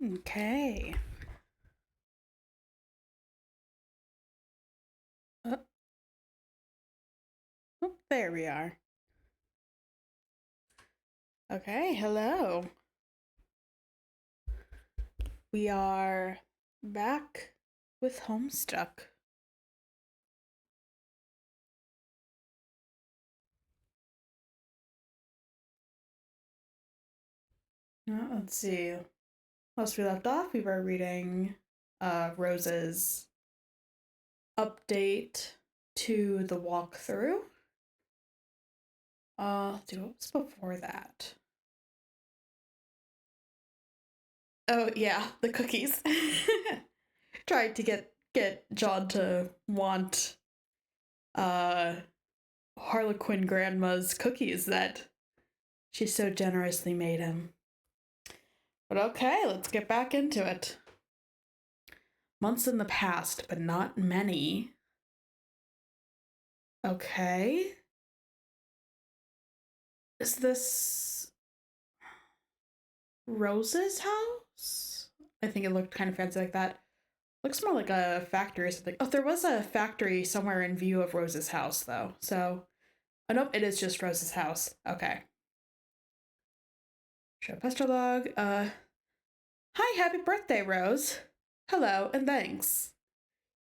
Okay. Oh, there we are. Okay, hello. We are back with Homestuck. Let's see. Last we left off, we were reading Rose's update to the walkthrough. Let's see, what was before that? Oh yeah, the cookies. Tried to get John to want Harlequin Grandma's cookies that she so generously made him. But okay, let's get back into it. Months in the past, but not many. Okay. Is this Rose's house? I think it looked kind of fancy like that. Looks more like a factory or something. Oh, there was a factory somewhere in view of Rose's house, though. So, oh, nope, it is just Rose's house. Okay. Show pester log. Hi, happy birthday, Rose. Hello, and thanks.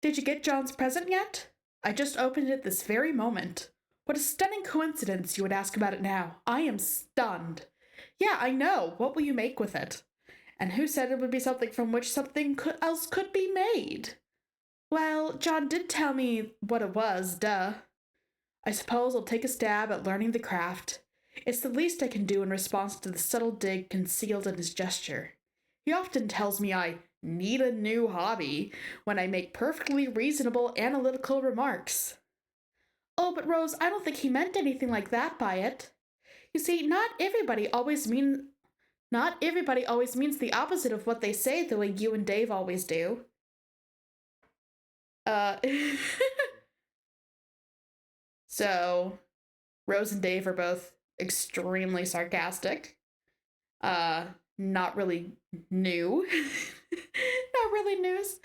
Did you get John's present yet? I just opened it this very moment. What a stunning coincidence you would ask about it now. I am stunned. Yeah, I know. What will you make with it? And who said it would be something from which something else could be made? Well, John did tell me what it was, duh. I suppose I'll take a stab at learning the craft. It's the least I can do in response to the subtle dig concealed in his gesture. He often tells me I need a new hobby when I make perfectly reasonable analytical remarks. Oh, but Rose, I don't think he meant anything like that by it. You see, not everybody always means the opposite of what they say the way you and Dave always do. Uh So Rose and Dave are both extremely sarcastic. Not really new. Not really news.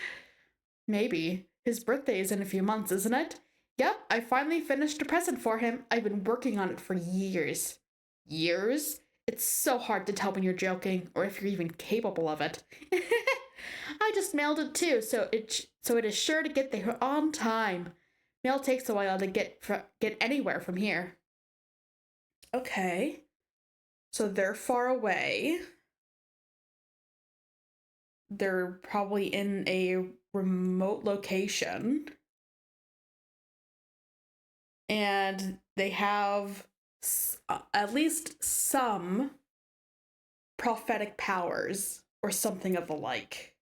Maybe. His birthday is in a few months, isn't it? Yep, I finally finished a present for him. I've been working on it for years. Years? It's so hard to tell when you're joking, or if you're even capable of it. I just mailed it too, so it is sure to get there on time. Mail takes a while to get anywhere from here. Okay. So they're far away. They're probably in a remote location. And they have at least some prophetic powers or something of the like.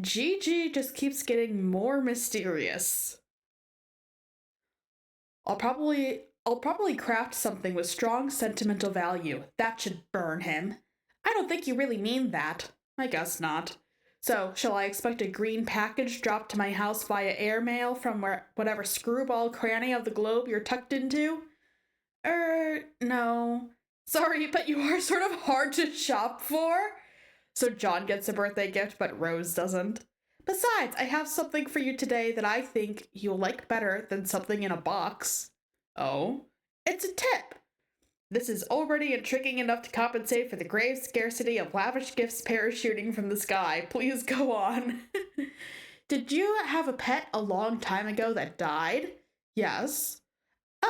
Gigi just keeps getting more mysterious. I'll probably craft something with strong sentimental value. That should burn him. I don't think you really mean that. I guess not. So, shall I expect a green package dropped to my house via airmail from whatever screwball cranny of the globe you're tucked into? No. Sorry, but you are sort of hard to shop for. So John gets a birthday gift, but Rose doesn't. Besides, I have something for you today that I think you'll like better than something in a box. Oh? It's a tip! This is already intriguing enough to compensate for the grave scarcity of lavish gifts parachuting from the sky. Please go on. Did you have a pet a long time ago that died? Yes.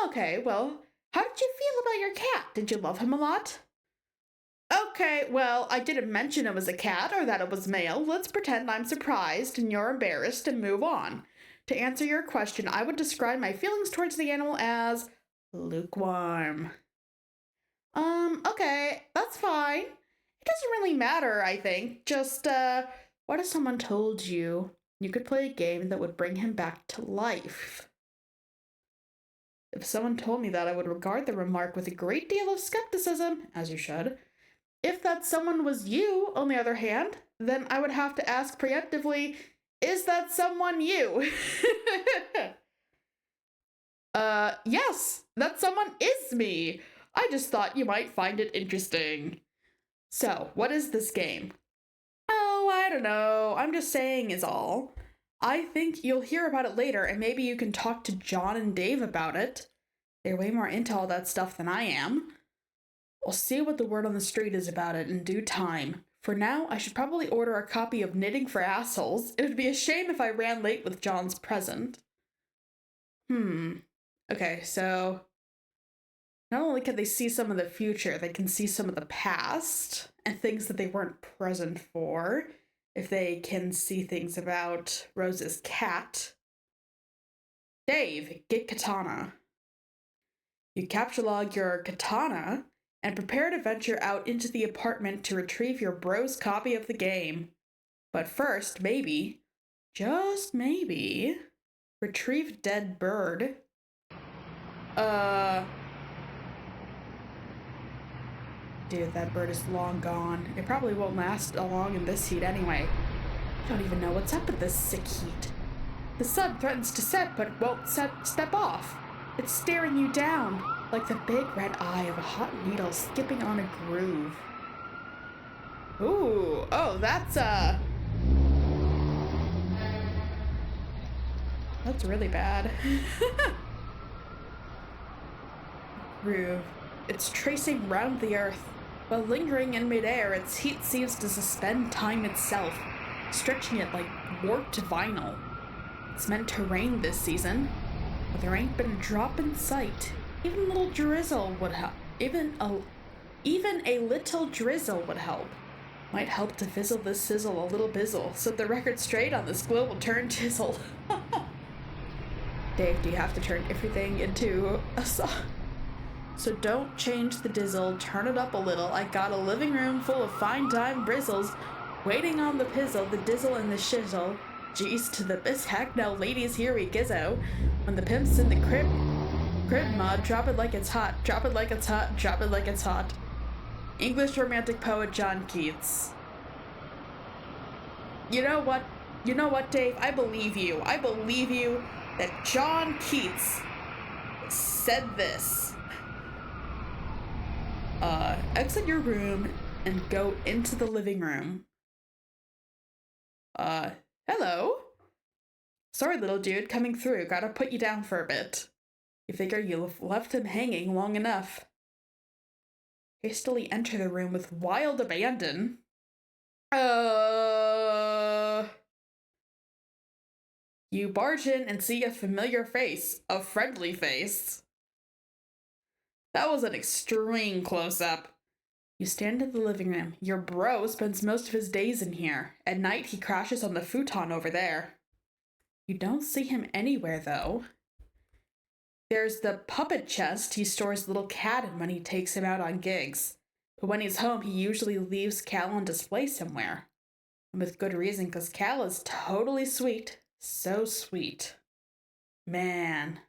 Okay, well, how did you feel about your cat? Did you love him a lot? Okay, well, I didn't mention it was a cat or that it was male. Let's pretend I'm surprised and you're embarrassed and move on. To answer your question, I would describe my feelings towards the animal as lukewarm. Okay, that's fine. It doesn't really matter, I think. Just, what if someone told you you could play a game that would bring him back to life? If someone told me that, I would regard the remark with a great deal of skepticism, as you should. If that someone was you, on the other hand, then I would have to ask preemptively, is that someone you? Yes, that someone is me. I just thought you might find it interesting. So, what is this game? Oh, I don't know. I'm just saying is all. I think you'll hear about it later, and maybe you can talk to John and Dave about it. They're way more into all that stuff than I am. I'll see what the word on the street is about it in due time. For now, I should probably order a copy of Knitting for Assholes. It would be a shame if I ran late with John's present. Okay, so not only can they see some of the future, they can see some of the past and things that they weren't present for. If they can see things about Rose's cat. Dave, get katana. You capture-log your katana and prepare to venture out into the apartment to retrieve your bro's copy of the game. But first, maybe, just maybe, retrieve dead bird. Dude, that bird is long gone. It probably won't last long in this heat anyway. I don't even know what's up with this sick heat. The sun threatens to set, but won't step off. It's staring you down, like the big red eye of a hot needle skipping on a groove. Ooh, oh, that's really bad. Groove. It's tracing round the earth. While lingering in midair, its heat seems to suspend time itself, stretching it like warped vinyl. It's meant to rain this season, but there ain't been a drop in sight. Even a little drizzle would help. Even a little drizzle would help. Might help to fizzle this sizzle a little bizzle. Set the record straight on this global turn tizzle. Dave, do you have to turn everything into a song? So don't change the dizzle, turn it up a little. I got a living room full of fine dime brizzles, waiting on the pizzle, the dizzle and the shizzle. Geez to the bisheck, now ladies, here we gizzo. When the pimp's in the crib mod, drop it like it's hot, drop it like it's hot, drop it like it's hot. English romantic poet John Keats. You know what, Dave? I believe you. I believe you that John Keats said this. Exit your room and go into the living room. Hello? Sorry, little dude, coming through. Gotta put you down for a bit. You figure you've left him hanging long enough. Hastily enter the room with wild abandon. You barge in and see a familiar face. A friendly face. That was an extreme close-up. You stand in the living room. Your bro spends most of his days in here. At night, he crashes on the futon over there. You don't see him anywhere, though. There's the puppet chest he stores little Cat in when he takes him out on gigs. But when he's home, he usually leaves Cal on display somewhere. And with good reason, because Cal is totally sweet. So sweet. Man.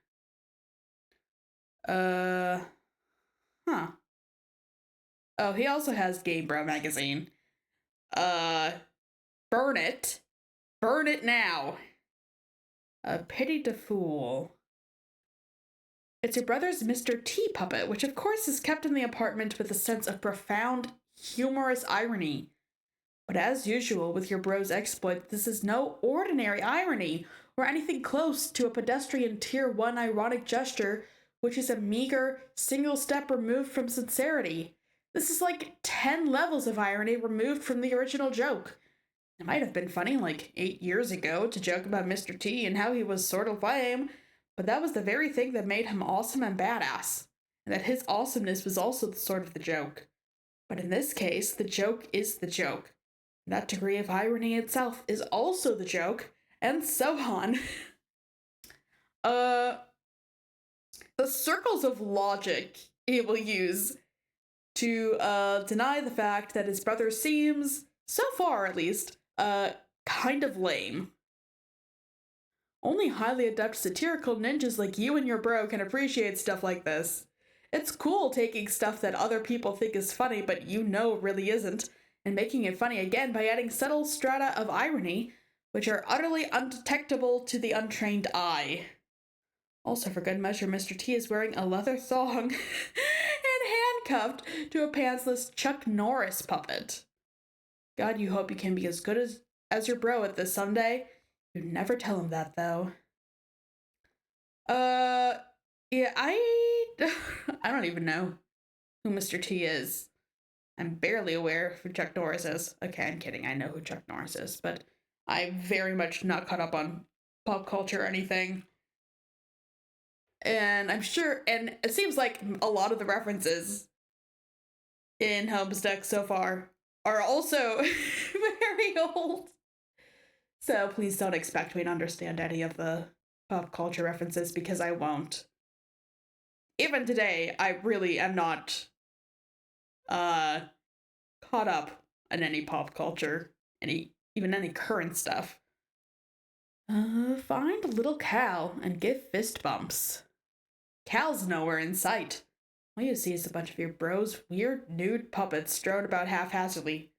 Oh, he also has Game Bro magazine. Burn it. Burn it now. A pity to fool. It's your brother's Mr. T puppet, which of course is kept in the apartment with a sense of profound, humorous irony. But as usual with your bro's exploit, this is no ordinary irony, or anything close to a pedestrian Tier 1 ironic gesture, which is a meager, single step removed from sincerity. This is like 10 levels of irony removed from the original joke. It might have been funny like 8 years ago to joke about Mr. T and how he was sort of lame, but that was the very thing that made him awesome and badass, and that his awesomeness was also the sort of the joke. But in this case, the joke is the joke. That degree of irony itself is also the joke, and so on. The circles of logic he will use to deny the fact that his brother seems, so far at least, kind of lame. Only highly adept satirical ninjas like you and your bro can appreciate stuff like this. It's cool taking stuff that other people think is funny but you know really isn't, and making it funny again by adding subtle strata of irony, which are utterly undetectable to the untrained eye. Also, for good measure, Mr. T is wearing a leather thong and handcuffed to a pantsless Chuck Norris puppet. God, you hope you can be as good as your bro at this someday. You never tell him that, though. Yeah, I don't even know who Mr. T is. I'm barely aware of who Chuck Norris is. Okay, I'm kidding. I know who Chuck Norris is, but I'm very much not caught up on pop culture or anything. And I'm sure, and it seems like a lot of the references in Homestuck so far are also very old. So please don't expect me to understand any of the pop culture references, because I won't. Even today, I really am not caught up in any pop culture, even any current stuff. Find little Cal and give fist bumps. Cal's nowhere in sight. All you see is a bunch of your bros' weird nude puppets strewn about haphazardly.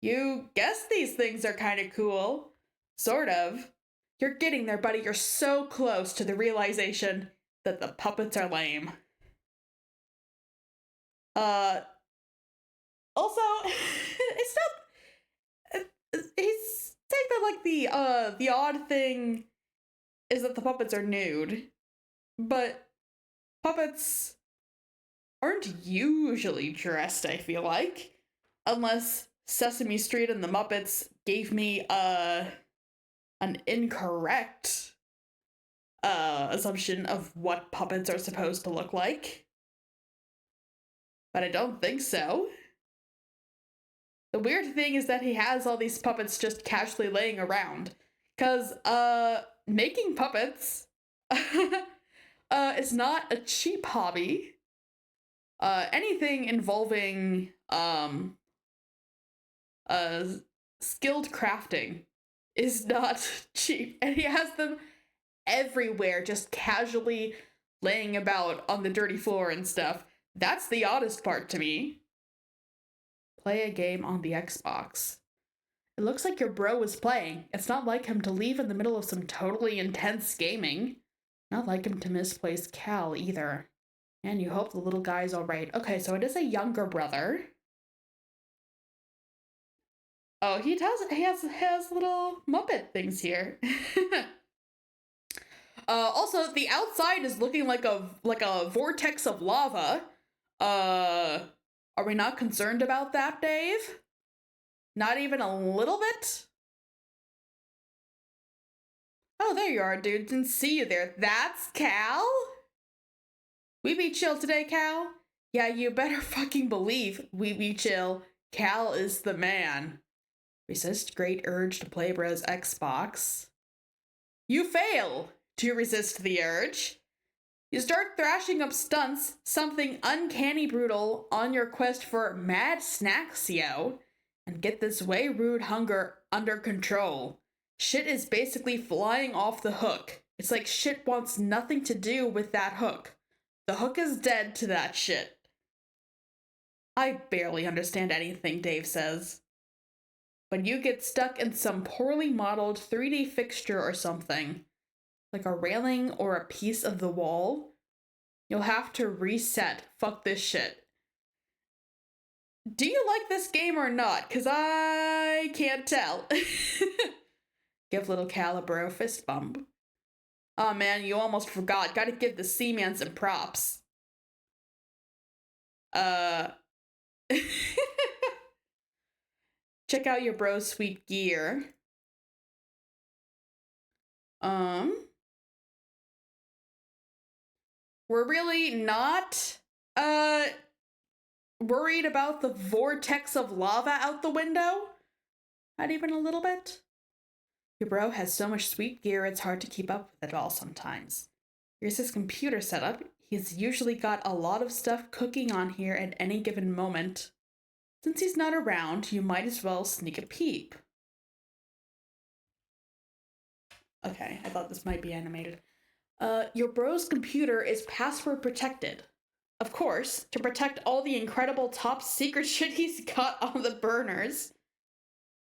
You guess these things are kind of cool. Sort of. You're getting there, buddy. You're so close to the realization that the puppets are lame. Also, it's not. He's saying that, like, the odd thing is that the puppets are nude, but puppets aren't usually dressed, I feel like, unless Sesame Street and the Muppets gave me an incorrect assumption of what puppets are supposed to look like. But I don't think so. The weird thing is that he has all these puppets just casually laying around. Cause making puppets is not a cheap hobby. Anything involving skilled crafting is not cheap, and he has them everywhere, just casually laying about on the dirty floor and stuff. That's the oddest part to me. Play a game on the Xbox. It looks like your bro was playing. It's not like him to leave in the middle of some totally intense gaming. Not like him to misplace Cal either. And you hope the little guy's alright. Okay, so it is a younger brother. Oh, he has little Muppet things here. Also, the outside is looking like a vortex of lava. Are we not concerned about that, Dave? Not even a little bit? Oh, there you are, dude. Didn't see you there. That's Cal? We be chill today, Cal? Yeah, you better fucking believe we be chill. Cal is the man. Resist great urge to play bro's Xbox. You fail to resist the urge. You start thrashing up stunts, something uncanny brutal, on your quest for mad snacksio, and get this way rude hunger under control. Shit is basically flying off the hook. It's like shit wants nothing to do with that hook. The hook is dead to that shit. I barely understand anything Dave says. But you get stuck in some poorly modeled 3D fixture or something, like a railing or a piece of the wall, you'll have to reset. Fuck this shit. Do you like this game or not? Cause I can't tell. Give little Cal a bro fist bump. Oh man, you almost forgot. Gotta give the Seaman some props. Check out your bro's sweet gear. We're really not, worried about the vortex of lava out the window? Not even a little bit? Your bro has so much sweet gear, it's hard to keep up with it all sometimes. Here's his computer setup. He's usually got a lot of stuff cooking on here at any given moment. Since he's not around, you might as well sneak a peep. Okay, I thought this might be animated. Your bro's computer is password protected. Of course, to protect all the incredible top secret shit he's got on the burners.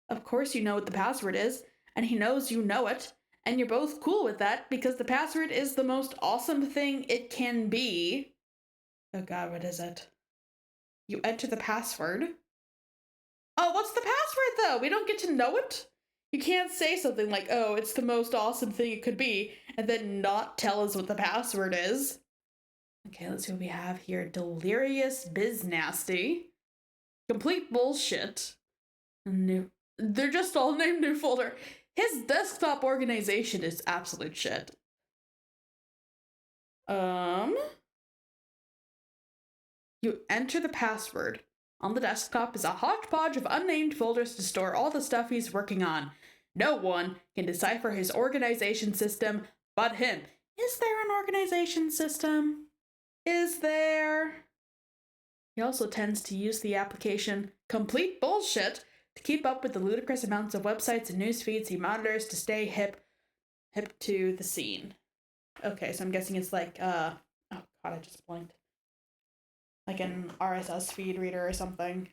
Of course you know what the password is, and he knows you know it, and you're both cool with that because the password is the most awesome thing it can be. Oh god, what is it? You enter the password. Oh, what's the password though? We don't get to know it? You can't say something like, oh, it's the most awesome thing it could be, and then not tell us what the password is. Okay, let's see what we have here. Delirious Biz Nasty. Complete bullshit. New. They're just all named new folder. His desktop organization is absolute shit. You enter the password. On the desktop is a hodgepodge of unnamed folders to store all the stuff he's working on. No one can decipher his organization system but him. Is there an organization system? Is there? He also tends to use the application Complete Bullshit to keep up with the ludicrous amounts of websites and news feeds he monitors to stay hip to the scene. Okay, so I'm guessing it's like, oh god, I just blanked. Like an RSS feed reader or something.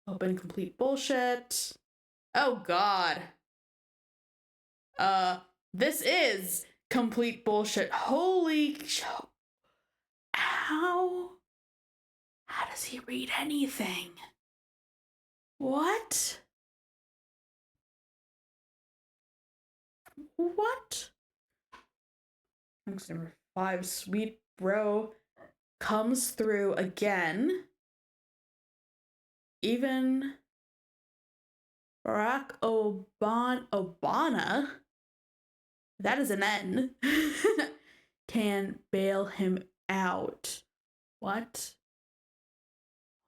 Open Complete Bullshit. Oh god. This is Complete Bullshit. Holy how does he read anything? What? What? Number 5, Sweet Bro comes through again. Even Barack Obama, that is an N, can bail him out. What?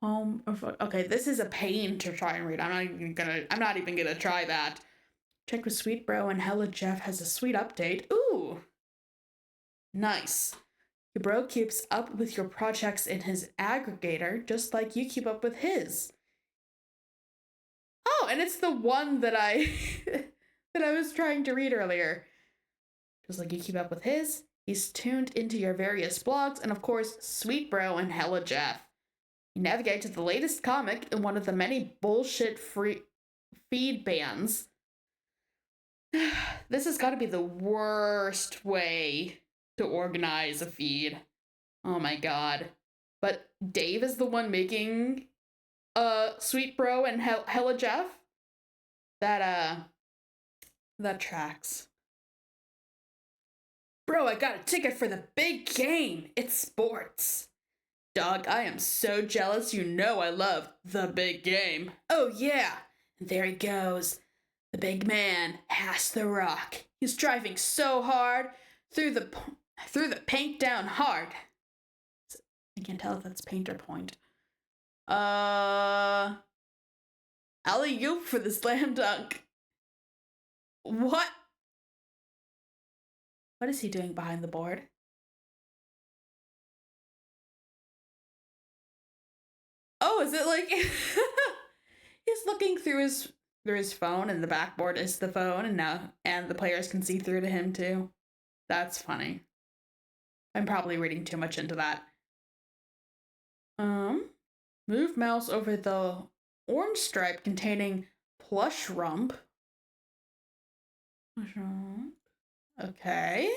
Okay, this is a pain to try and read. I'm not even gonna try that. Check with Sweet Bro and Hella Jeff has a sweet update. Ooh. Nice. Your bro keeps up with your projects in his aggregator, just like you keep up with his. Oh, and it's the one that I that I was trying to read earlier. Just like you keep up with his, he's tuned into your various blogs, and of course, Sweet Bro and Hella Jeff. You navigate to the latest comic in one of the many bullshit free feed bans. This has got to be the worst way to organize a feed. Oh my god. But Dave is the one making Sweet Bro and Hella Jeff? That tracks. Bro, I got a ticket for the big game. It's sports. Dog, I am so jealous. You know I love the big game. Oh yeah. And there he goes. The big man has the rock. He's driving so hard through the paint down hard. I can't tell if that's paint or point. Alley-oop for the slam dunk. What? What is he doing behind the board? Oh, is it like he's looking through his phone, and the backboard is the phone, and the players can see through to him too. That's funny. I'm probably reading too much into that. Move mouse over the orange stripe containing plush rump. Okay.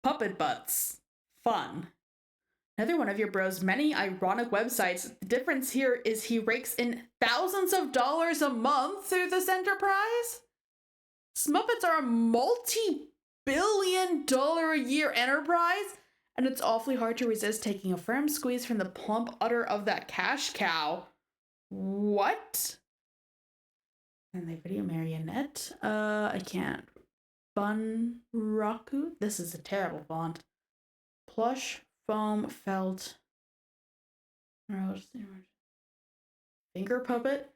Puppet butts. Fun. Another one of your bro's many ironic websites. The difference here is he rakes in thousands of dollars a month through this enterprise. Smuppets are a multi-billion-dollar a year enterprise, and it's awfully hard to resist taking a firm squeeze from the plump udder of that cash cow. What? And the video marionette. I can't. Bunraku. This is a terrible font. Plush foam felt. Finger puppet.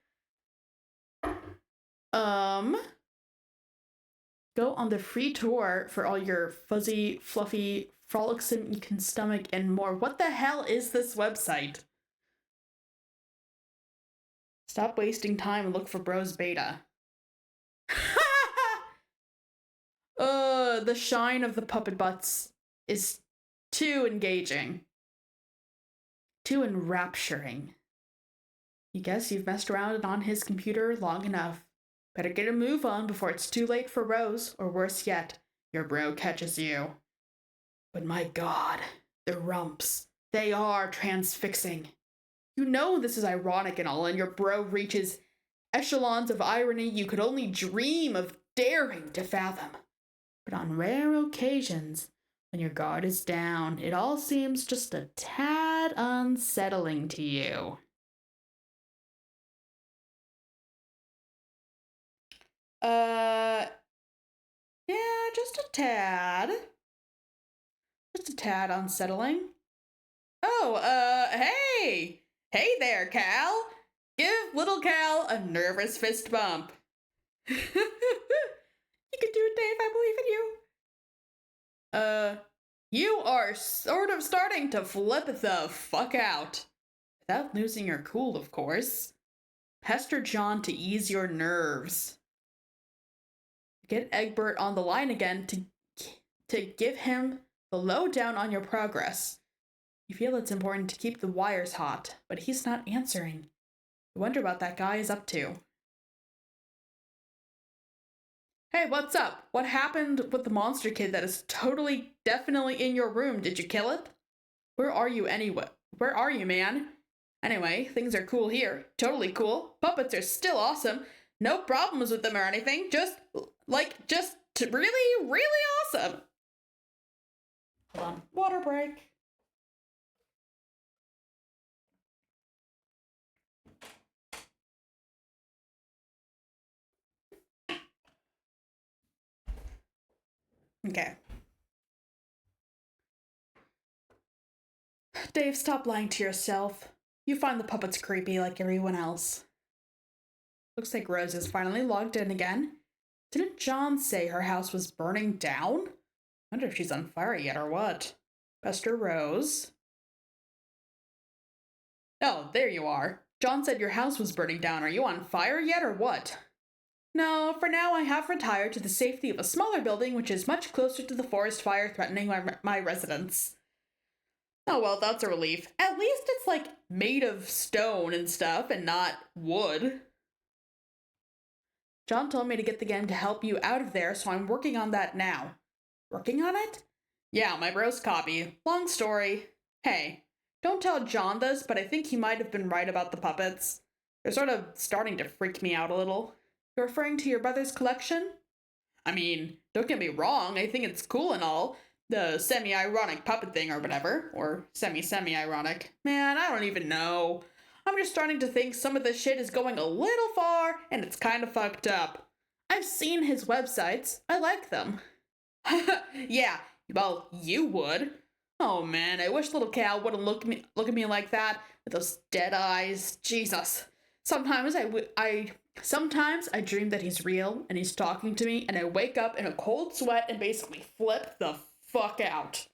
Go on the free tour for all your fuzzy, fluffy, frolicsome you can stomach and more. What the hell is this website? Stop wasting time and look for Bros Beta. The shine of the puppet butts is too engaging. Too enrapturing. You guess you've messed around on his computer long enough. Better get a move on before it's too late for Rose, or worse yet, your bro catches you. But my god, the rumps. They are transfixing. You know this is ironic and all, and your bro reaches echelons of irony you could only dream of daring to fathom. But on rare occasions, when your guard is down, it all seems just a tad unsettling to you. Yeah, just a tad. Just a tad unsettling. Oh, hey! Hey there, Cal! Give little Cal a nervous fist bump. You can do it, Dave. I believe in you. You are sort of starting to flip the fuck out. Without losing your cool, of course. Pester John to ease your nerves. Get Egbert on the line again to give him the lowdown on your progress. You feel it's important to keep the wires hot, but he's not answering. You wonder what that guy is up to. Hey, what's up? What happened with the monster kid that is totally, definitely in your room? Did you kill it? Where are you anyway? Where are you, man? Anyway, things are cool here. Totally cool. Puppets are still awesome. No problems with them or anything. Just really, really awesome. Hold on. Water break. Okay. Dave, stop lying to yourself. You find the puppets creepy like everyone else. Looks like Rose is finally logged in again. Didn't John say her house was burning down? Wonder if she's on fire yet or what. Bester Rose. Oh, there you are. John said your house was burning down. Are you on fire yet or what? No, for now I have retired to the safety of a smaller building which is much closer to the forest fire threatening my residence. Oh well, that's a relief. At least it's like made of stone and stuff and not wood. John told me to get the game to help you out of there, so I'm working on that now. Working on it? Yeah, my bro's copy. Long story. Hey, don't tell John this, but I think he might have been right about the puppets. They're sort of starting to freak me out a little. You're referring to your brother's collection? I mean, don't get me wrong, I think it's cool and all. The semi-ironic puppet thing or whatever. Or semi-ironic. Man, I don't even know. I'm just starting to think some of this shit is going a little far, and it's kind of fucked up. I've seen his websites. I like them. Yeah, well, you would. Oh man, I wish little Cal wouldn't look at me like that with those dead eyes. Jesus. Sometimes I dream that he's real and he's talking to me, and I wake up in a cold sweat and basically flip the fuck out.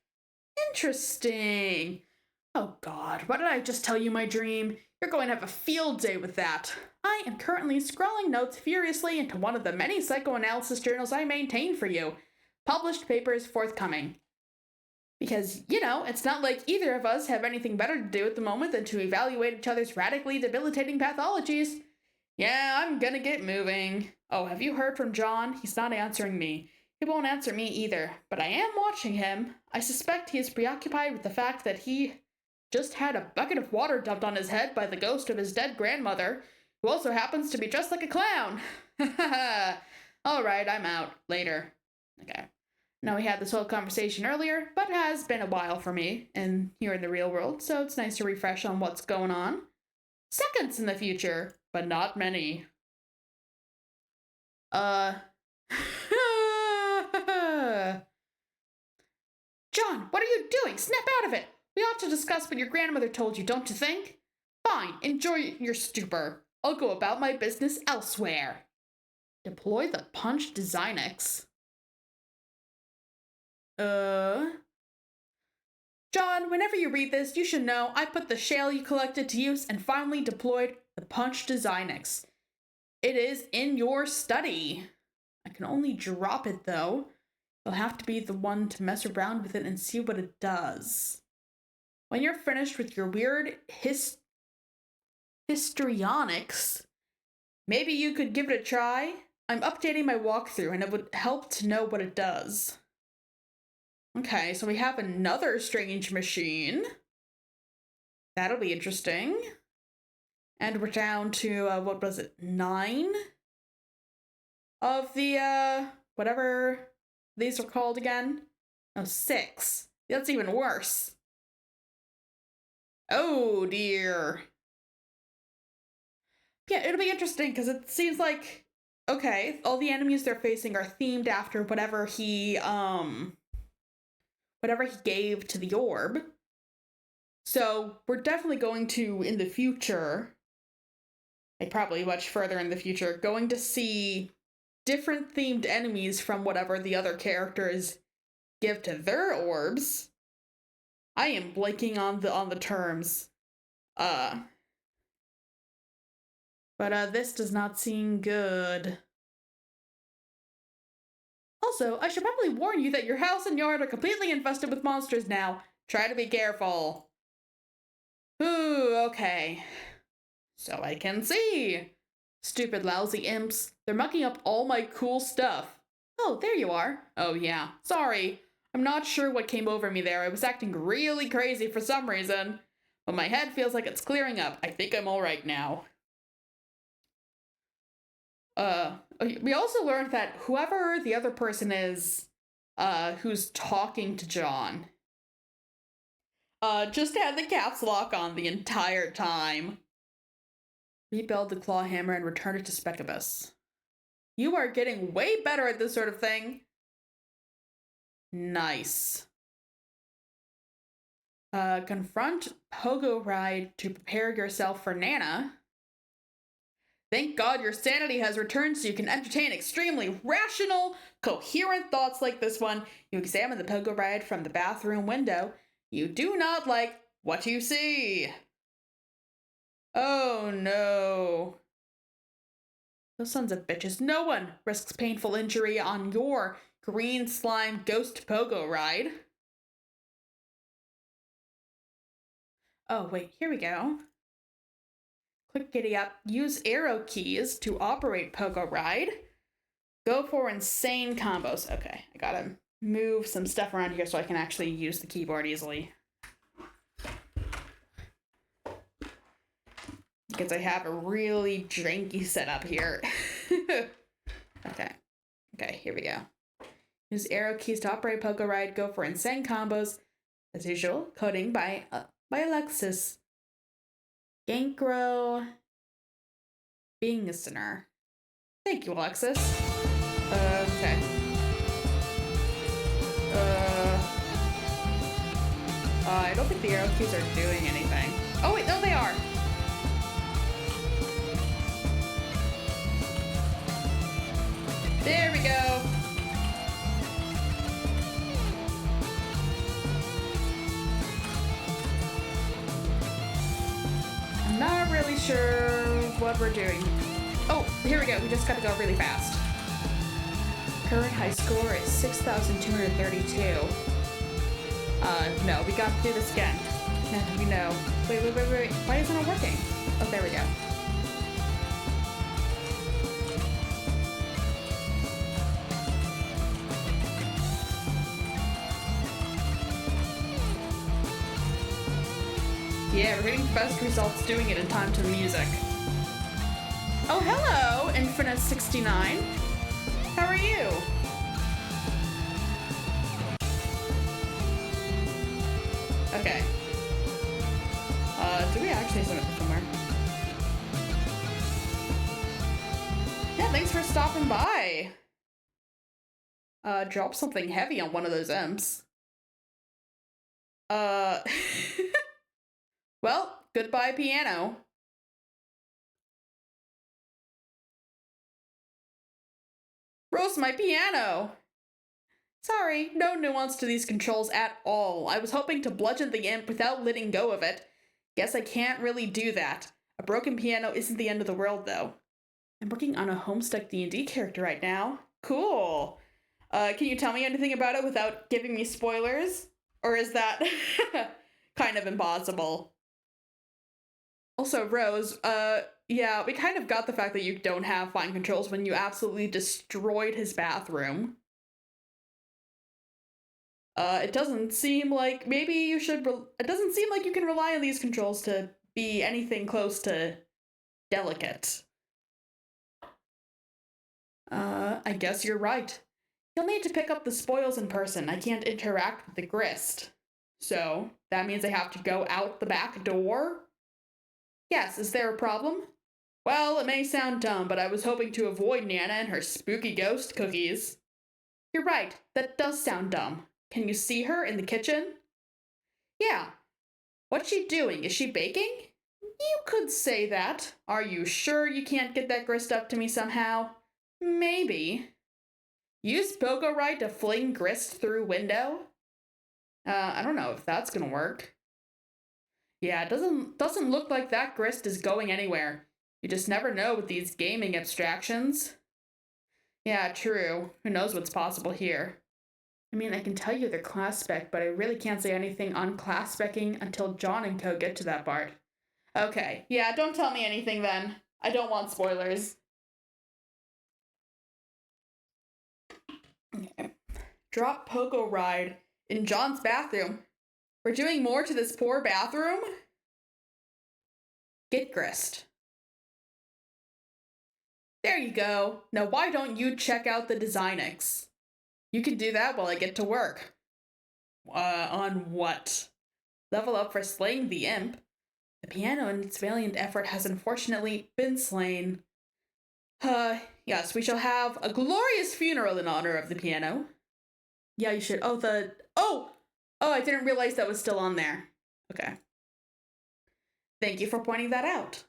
Interesting. Oh god, what did I just tell you my dream? You're going to have a field day with that. I am currently scrawling notes furiously into one of the many psychoanalysis journals I maintain for you. Published papers forthcoming. Because, you know, it's not like either of us have anything better to do at the moment than to evaluate each other's radically debilitating pathologies. Yeah, I'm gonna get moving. Oh, have you heard from John? He's not answering me. He won't answer me either, but I am watching him. I suspect he is preoccupied with the fact that he just had a bucket of water dumped on his head by the ghost of his dead grandmother, who also happens to be dressed like a clown. Alright, I'm out. Later. Okay. Now we had this whole conversation earlier, but it has been a while for me here in the real world, so it's nice to refresh on what's going on. Seconds in the future, but not many. John, what are you doing? Snap out of it! We ought to discuss what your grandmother told you, don't you think? Fine, enjoy your stupor. I'll go about my business elsewhere. Deploy the punch Designex. John, whenever you read this, you should know I put the shale you collected to use and finally deployed the punch Designex. It is in your study. I can only drop it, though. You'll have to be the one to mess around with it and see what it does. When you're finished with your weird histrionics, maybe you could give it a try. I'm updating my walkthrough, and it would help to know what it does. Okay, so we have another strange machine. That'll be interesting. And we're down to, what was it, 9 of the, whatever these are called again? Oh, 6. That's even worse. Oh, dear. Yeah, it'll be interesting, because it seems like, okay, all the enemies they're facing are themed after whatever he gave to the orb. So we're definitely going to, in the future, like probably much further in the future, going to see different themed enemies from whatever the other characters give to their orbs. I am blanking on the terms. But this does not seem good. Also, I should probably warn you that your house and yard are completely infested with monsters now. Try to be careful. Ooh, okay. So I can see. Stupid lousy imps. They're mucking up all my cool stuff. Oh, there you are. Oh yeah, sorry. I'm not sure what came over me there. I was acting really crazy for some reason. But my head feels like it's clearing up. I think I'm alright now. We also learned that whoever the other person is, who's talking to John, just had the caps lock on the entire time. Rebuild the claw hammer and return it to Specubus. You are getting way better at this sort of thing. Nice. Confront Pogo Ride to prepare yourself for Nana. Thank God your sanity has returned so you can entertain extremely rational, coherent thoughts like this one. You examine the Pogo Ride from the bathroom window. You do not like what you see. Oh no. Those sons of bitches. No one risks painful injury on your green slime ghost Pogo Ride. Oh, wait, here we go. Click giddy up. Use arrow keys to operate Pogo Ride. Go for insane combos. Okay, I gotta move some stuff around here so I can actually use the keyboard easily. Because I have a really janky setup here. Okay, here we go. Use arrow keys to operate Pogo Ride. Go for insane combos. As usual, coding by Alexis. Gankro Bingisner. Thank you, Alexis. Okay. I don't think the arrow keys are doing anything. Oh wait, no they are! There we go! I'm not really sure what we're doing. Oh, here we go. We just gotta go really fast. Current high score is 6,232. No, we gotta do this again. No. Wait. Why isn't it working? Oh, there we go. Yeah, we're getting best results doing it in time to the music. Oh, hello, Infinite69. How are you? Okay. Do we actually submit this somewhere? Yeah, thanks for stopping by. Drop something heavy on one of those imps. Well, goodbye, piano. Roast my piano! Sorry, no nuance to these controls at all. I was hoping to bludgeon the imp without letting go of it. Guess I can't really do that. A broken piano isn't the end of the world, though. I'm working on a Homestuck D&D character right now. Cool. Can you tell me anything about it without giving me spoilers? Or is that kind of impossible? Also, Rose, yeah, we kind of got the fact that you don't have fine controls when you absolutely destroyed his bathroom. It doesn't seem like maybe you should. It doesn't seem like you can rely on these controls to be anything close to delicate. I guess you're right. You'll need to pick up the spoils in person. I can't interact with the grist. So, that means I have to go out the back door? Yes, is there a problem? Well, it may sound dumb, but I was hoping to avoid Nana and her spooky ghost cookies. You're right, that does sound dumb. Can you see her in the kitchen? Yeah. What's she doing? Is she baking? You could say that. Are you sure you can't get that grist up to me somehow? Maybe. Use Pogo Ride to fling grist through window? I don't know if that's gonna work. Yeah, it doesn't look like that grist is going anywhere. You just never know with these gaming abstractions. Yeah, true. Who knows what's possible here? I mean, I can tell you their class spec, but I really can't say anything on class specking until John and Co. get to that part. Okay, yeah, don't tell me anything then. I don't want spoilers. Okay. Drop Pogo Ride in John's bathroom. We're doing more to this poor bathroom? Get grist. There you go. Now why don't you check out the Designex? You can do that while I get to work. On what? Level up for slaying the imp. The piano in its valiant effort has unfortunately been slain. Yes, we shall have a glorious funeral in honor of the piano. Yeah, you should. Oh, I didn't realize that was still on there. Okay. Thank you for pointing that out.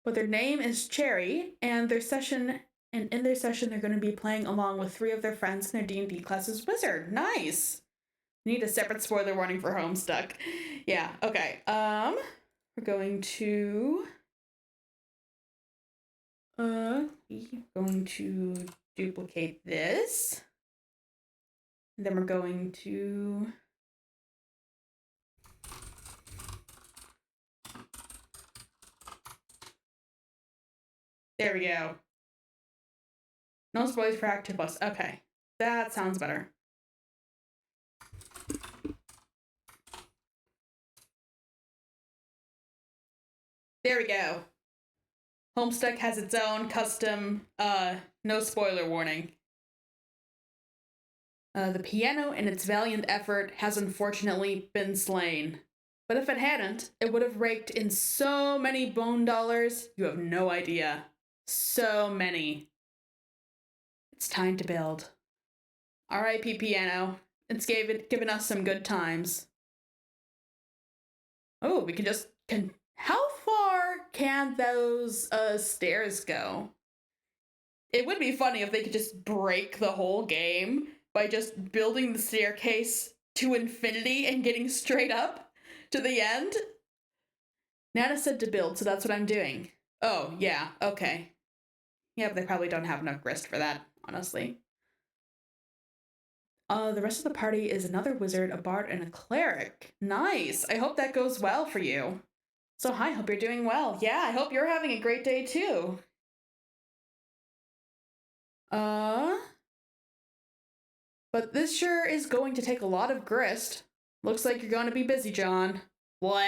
But their name is Cherry, and in their session, they're going to be playing along with 3 of their friends in their D&D class as Wizard. Nice! Need a separate spoiler warning for Homestuck. Yeah, okay. We're going to... duplicate this. And then we're going to... There we go. No spoilers for Act 2 Plus. Okay, that sounds better. There we go. Homestuck has its own custom, no spoiler warning. The piano, in its valiant effort, has unfortunately been slain. But if it hadn't, it would have raked in so many bone dollars, you have no idea. So many. It's time to build. R.I.P. piano. It's given us some good times. Oh, we can just... How far can those stairs go? It would be funny if they could just break the whole game by just building the staircase to infinity and getting straight up to the end. Nana said to build, so that's what I'm doing. Oh, yeah, okay. Yeah, but they probably don't have enough grist for that, honestly. The rest of the party is another wizard, a bard, and a cleric. Nice! I hope that goes well for you. So hi, hope you're doing well. Yeah, I hope you're having a great day too. But this sure is going to take a lot of grist. Looks like you're going to be busy, John. Blah.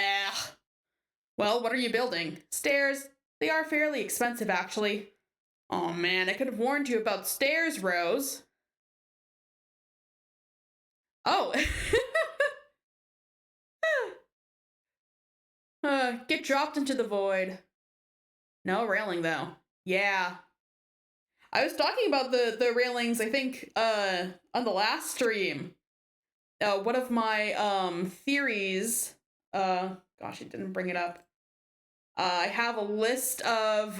Well, what are you building? Stairs? They are fairly expensive, actually. Oh man, I could have warned you about stairs, Rose. Oh. Get dropped into the void. No railing, though. Yeah. I was talking about the railings, I think, on the last stream. One of my, theories, gosh, it didn't bring it up. I have a list of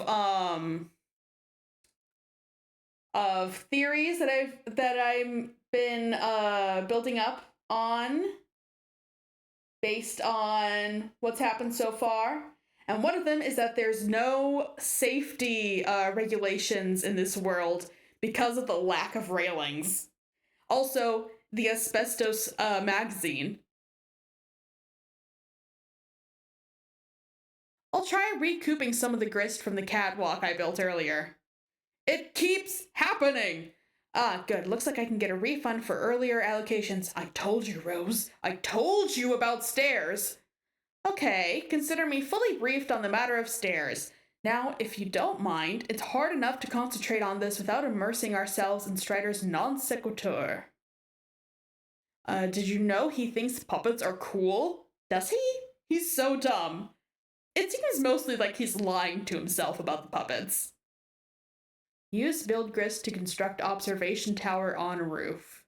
theories that I've been, building up on based on what's happened so far. And one of them is that there's no safety regulations in this world because of the lack of railings. Also, the Asbestos magazine. I'll try recouping some of the grist from the catwalk I built earlier. It keeps happening! Ah, good. Looks like I can get a refund for earlier allocations. I told you, Rose. I told you about stairs. Okay, consider me fully briefed on the matter of stairs. Now, if you don't mind, it's hard enough to concentrate on this without immersing ourselves in Strider's non sequitur. Did you know he thinks puppets are cool? Does he? He's so dumb. It seems mostly like he's lying to himself about the puppets. Use build grist to construct observation tower on roof.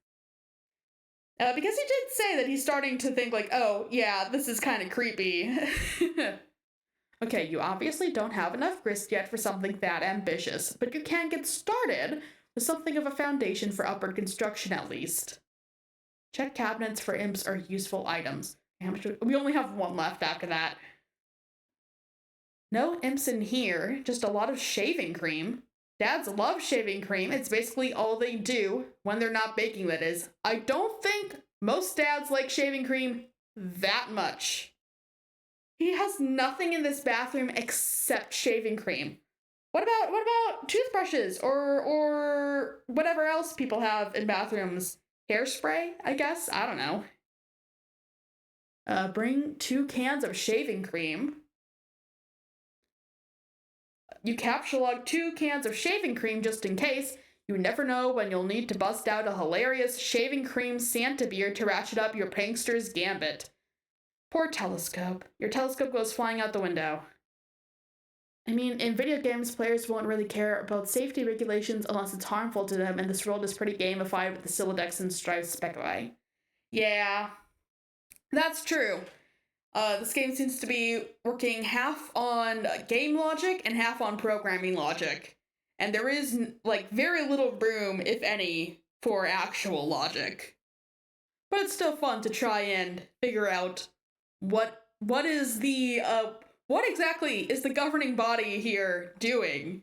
Because he did say that he's starting to think like, oh, yeah, this is kind of creepy. Okay, you obviously don't have enough grist yet for something that ambitious, but you can get started with something of a foundation for upward construction at least. Check cabinets for imps or useful items. We only have one left after that. No imps in here, just a lot of shaving cream. Dads love shaving cream. It's basically all they do when they're not baking, that is. I don't think most dads like shaving cream that much. He has nothing in this bathroom except shaving cream. What about toothbrushes or whatever else people have in bathrooms? Hairspray, I guess? I don't know. Bring 2 cans of shaving cream. You capture 2 cans of shaving cream just in case. You never know when you'll need to bust out a hilarious shaving cream Santa beer to ratchet up your prankster's gambit. Poor telescope. Your telescope goes flying out the window. I mean, in video games, players won't really care about safety regulations unless it's harmful to them, and this world is pretty gamified with the Silodex and Strive Specify. Yeah, that's true. This game seems to be working half on game logic and half on programming logic. And there is, like, very little room, if any, for actual logic. But it's still fun to try and figure out what exactly is the governing body here doing?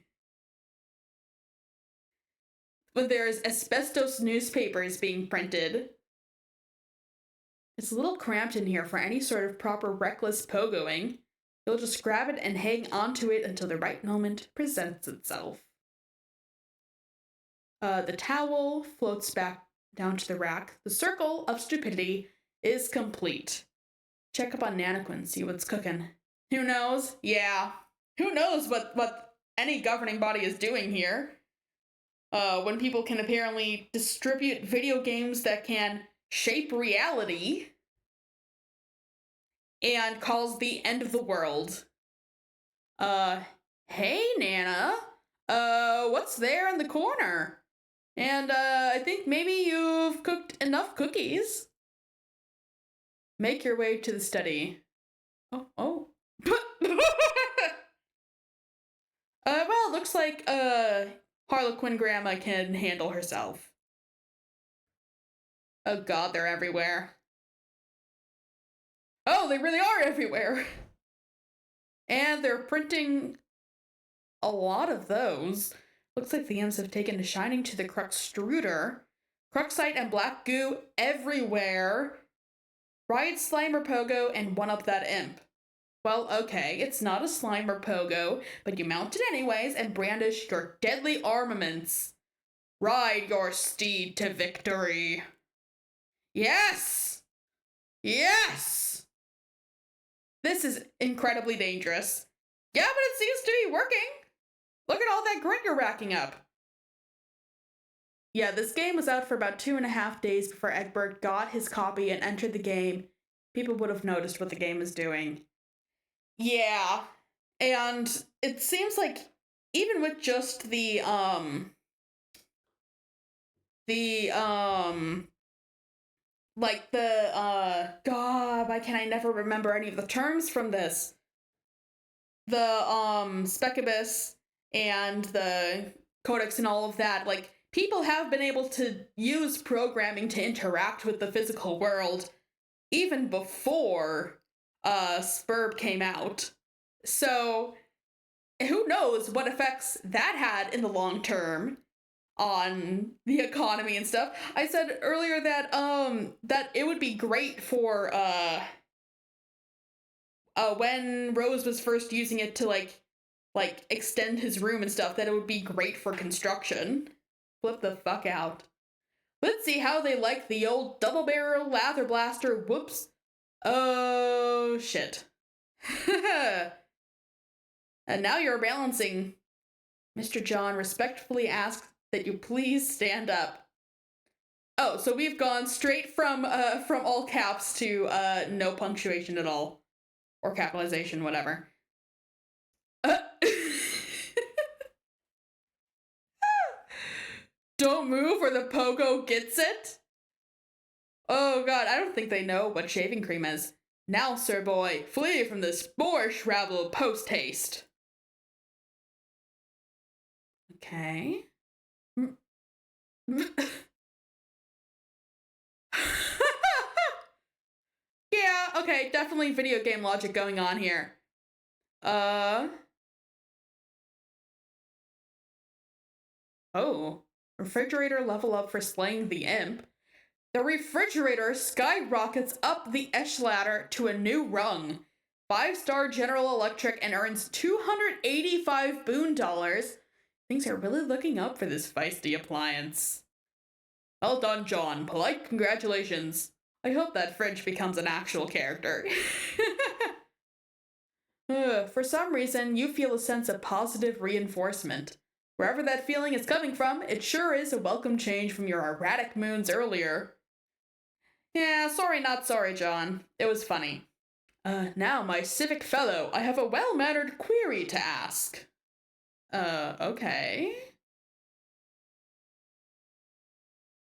When there's asbestos newspapers being printed. It's a little cramped in here for any sort of proper reckless pogoing. You'll just grab it and hang onto it until the right moment presents itself. The towel floats back down to the rack. The circle of stupidity is complete. Check up on Nanaquin, see what's cooking. Who knows? Yeah. Who knows what any governing body is doing here? When people can apparently distribute video games that can shape reality and cause the end of the world. Hey, Nana. What's there in the corner? And, I think maybe you've cooked enough cookies. Make your way to the study. Oh. Well, looks like, Harlequin Grandma can handle herself. Oh god, they're everywhere. Oh, they really are everywhere! And they're printing a lot of those. Looks like the imps have taken a shining to the Cruxtruder. Cruxite and black goo everywhere. Ride Slimer Pogo and one-up that imp. Well, okay, it's not a Slimer Pogo, but you mount it anyways and brandish your deadly armaments. Ride your steed to victory. Yes! Yes! This is incredibly dangerous. Yeah, but it seems to be working. Look at all that grit you're racking up. Yeah, this game was out for about 2.5 days before Egbert got his copy and entered the game. People would have noticed what the game is doing. Yeah, and it seems like even with just the God, why can I never remember any of the terms from this? The, Specibus and the codex and all of that, like, people have been able to use programming to interact with the physical world even before, Spurb came out. So, who knows what effects that had in the long term on the economy and stuff. I said earlier that that it would be great for when Rose was first using it to like extend his room and stuff, that it would be great for construction. flip the fuck out. Let's see how they like the old double barrel lather blaster. Whoops. Oh, shit. And now you're balancing. Mr. John respectfully asks that you please stand up. Oh, so we've gone straight from all caps to no punctuation at all. Or capitalization, whatever. Don't move or the pogo gets it? Oh god, I don't think they know what shaving cream is. Now, sir boy, flee from this boorish rabble post-haste. Okay. Yeah, okay, definitely video game logic going on here. Oh. Refrigerator level up for slaying the imp. The refrigerator skyrockets up the ladder to a new rung. 5-star General Electric and earns 285 boon dollars. Things are really looking up for this feisty appliance. Well done, John. Polite congratulations. I hope that fridge becomes an actual character. For some reason, you feel a sense of positive reinforcement. Wherever that feeling is coming from, it sure is a welcome change from your erratic moons earlier. Yeah, sorry not sorry, John. It was funny. Now, my civic fellow, I have a well-mannered query to ask. Okay.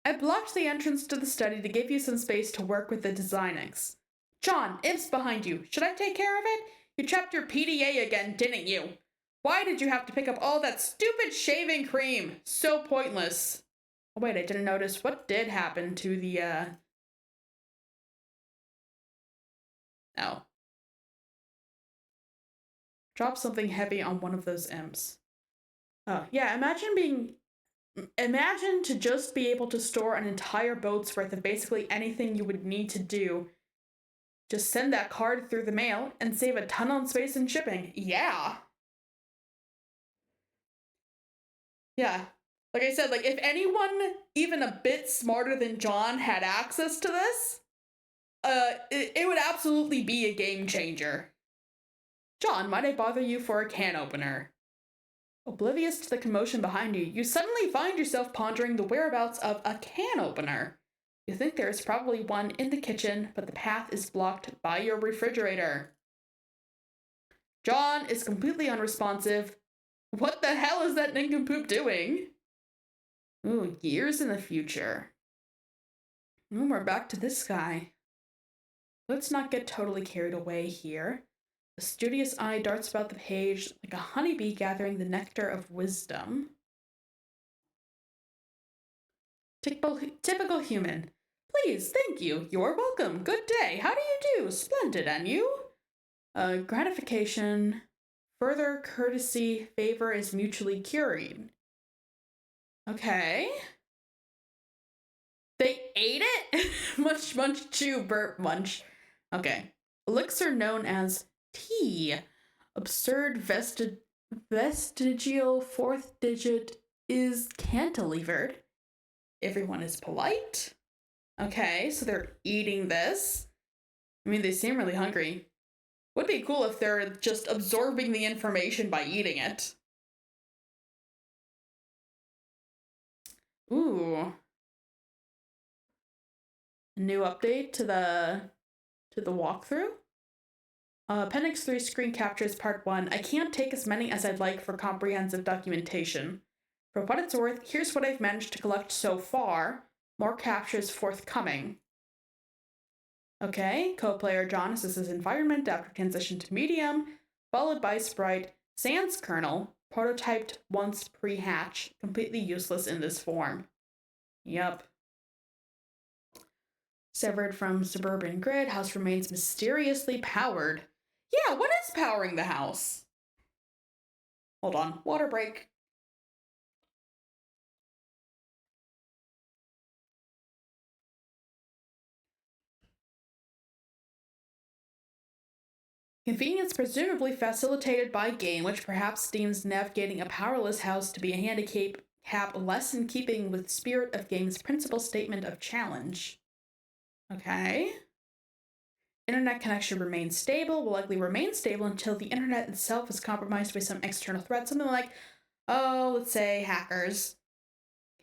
I blocked the entrance to the study to give you some space to work with the designings. John, Imp's behind you. Should I take care of it? You trapped your PDA again, didn't you? Why did you have to pick up all that stupid shaving cream? So pointless. Oh wait, I didn't notice what did happen to the, Oh. Drop something heavy on one of those imps. Oh, yeah, imagine to just be able to store an entire boat's worth of basically anything you would need to do. Just send that card through the mail and save a ton on space and shipping. Yeah. Yeah. Like I said, like, if anyone even a bit smarter than John had access to this, it would absolutely be a game changer. John, might I bother you for a can opener? Oblivious to the commotion behind you, you suddenly find yourself pondering the whereabouts of a can opener. You think there is probably one in the kitchen, but the path is blocked by your refrigerator. John is completely unresponsive. What the hell is that nincompoop doing? Ooh, years in the future. Ooh, we're back to this guy. Let's not get totally carried away here. A studious eye darts about the page like a honeybee gathering the nectar of wisdom. Typical human. Please, thank you. You're welcome. Good day. How do you do? Splendid, and you? Gratification. Further courtesy, favor is mutually curing. Okay. They ate it? Munch, munch, chew, burp, munch. Okay. Elixir known as tea. Absurd vestigial fourth digit is cantilevered. Everyone is polite. Okay, so they're eating this. I mean, they seem really hungry. Would be cool if they're just absorbing the information by eating it. Ooh. New update to the walkthrough. Appendix 3 screen captures part 1. I can't take as many as I'd like for comprehensive documentation. For what it's worth, here's what I've managed to collect so far. More captures forthcoming. Okay, co-player John assesses environment after transition to medium, followed by sprite Sans kernel, prototyped once pre-hatch, completely useless in this form. Yep. Severed from suburban grid, house remains mysteriously powered. Yeah, what is powering the house? Hold on, water break. Convenience presumably facilitated by game, which perhaps deems navigating a powerless house to be a hap less in keeping with spirit of game's principal statement of challenge. Okay. Internet connection remains stable, will likely remain stable until the internet itself is compromised by some external threat. Something like, oh, let's say hackers.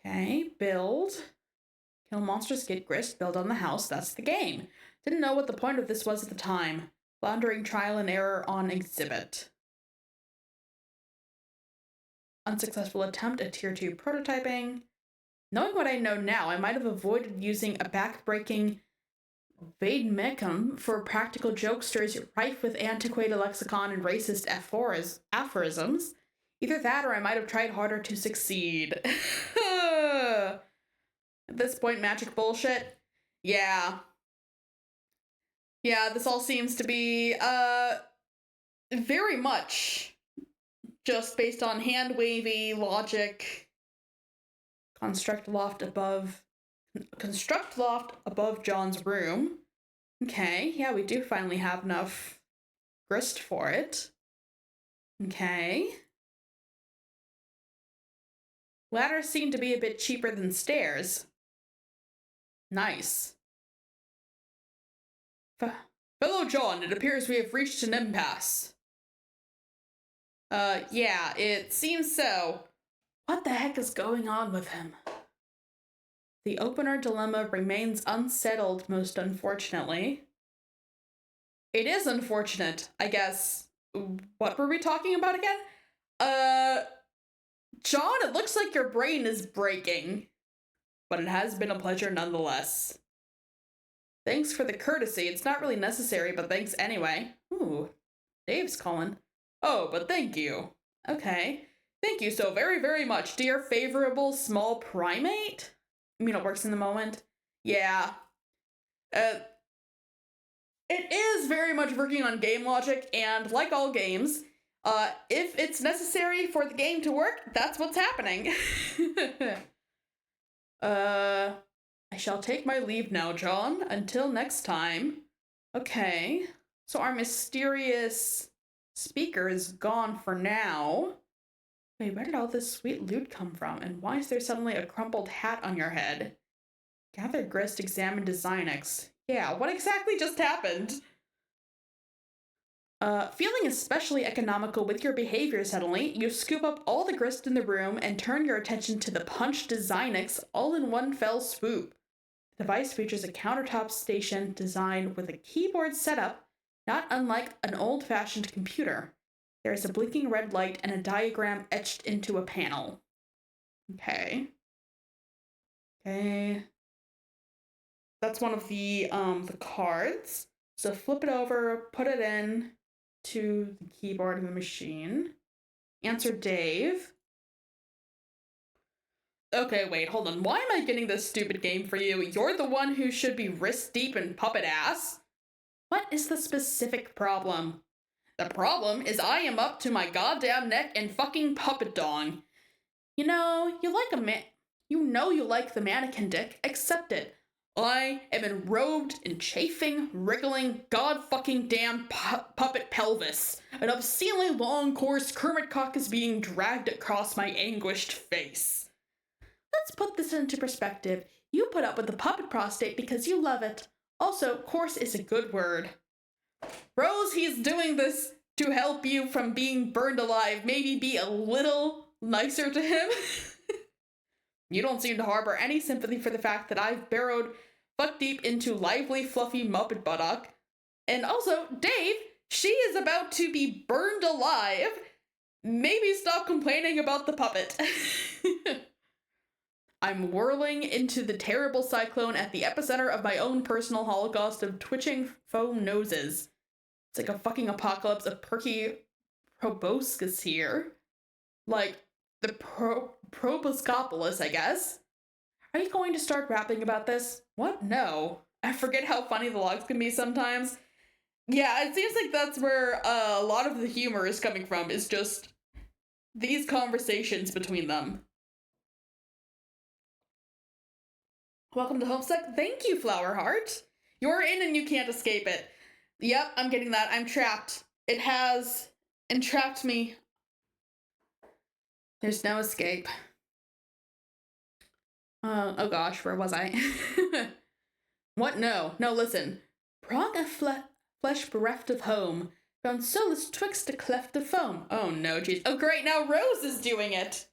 Okay, build. Kill monsters, get grist, build on the house. That's the game. Didn't know what the point of this was at the time. Floundering trial and error on exhibit. Unsuccessful attempt at tier 2 prototyping. Knowing what I know now, I might have avoided using a back-breaking vademecum for practical jokesters rife with antiquated lexicon and racist aphorisms. Either that or I might have tried harder to succeed. At this point, magic bullshit? Yeah. Yeah, this all seems to be, very much just based on hand-wavy logic. Construct loft above John's room. Okay, yeah, we do finally have enough grist for it. Okay. Ladders seem to be a bit cheaper than stairs. Nice. Fellow John, it appears we have reached an impasse. Yeah, it seems so. What the heck is going on with him? The opener dilemma remains unsettled, most unfortunately. It is unfortunate, I guess. What were we talking about again? John, it looks like your brain is breaking. But it has been a pleasure nonetheless. Thanks for the courtesy. It's not really necessary, but thanks anyway. Ooh, Dave's calling. Oh, but thank you. Okay. Thank you so very, very much, dear favorable small primate. You mean it works in the moment? Yeah. It is very much working on game logic, and like all games, if it's necessary for the game to work, that's what's happening. I shall take my leave now, John. Until next time. Okay. So our mysterious speaker is gone for now. Wait, where did all this sweet loot come from? And why is there suddenly a crumpled hat on your head? Gather grist, examine designex. Yeah, what exactly just happened? Feeling especially economical with your behavior suddenly, you scoop up all the grist in the room and turn your attention to the punch designex all in one fell swoop. The device features a countertop station designed with a keyboard setup, not unlike an old-fashioned computer. There is a blinking red light and a diagram etched into a panel. Okay. Okay. That's one of the cards. So flip it over, put it in to the keyboard of the machine. Answer Dave. Okay, wait, hold on. Why am I getting this stupid game for you? You're the one who should be wrist deep in puppet ass. What is the specific problem? The problem is I am up to my goddamn neck in fucking puppet dong. You know, you like the mannequin dick. Accept it. I am enrobed in chafing, wriggling, god-fucking-damn puppet pelvis. An obscenely long, coarse Kermit cock is being dragged across my anguished face. Let's put this into perspective. You put up with the puppet prostate because you love it. Also, coarse is a good word. Rose, he's doing this to help you from being burned alive. Maybe be a little nicer to him. You don't seem to harbor any sympathy for the fact that I've burrowed fuck deep into lively, fluffy Muppet buttock. And also, Dave, she is about to be burned alive. Maybe stop complaining about the puppet. I'm whirling into the terrible cyclone at the epicenter of my own personal holocaust of twitching foam noses. It's like a fucking apocalypse of perky proboscis here. Like, the proboscopolis, I guess. Are you going to start rapping about this? What? No. I forget how funny the logs can be sometimes. Yeah, it seems like that's where a lot of the humor is coming from, is just these conversations between them. Welcome to Homestuck. Thank you, Flowerheart. You're in and you can't escape it. Yep, I'm getting that. I'm trapped. It has entrapped me. There's no escape. Oh gosh, where was I? What? No, listen. Prong a flesh bereft of home, found solace twixt a cleft of foam. Oh no, jeez. Oh great, now Rose is doing it!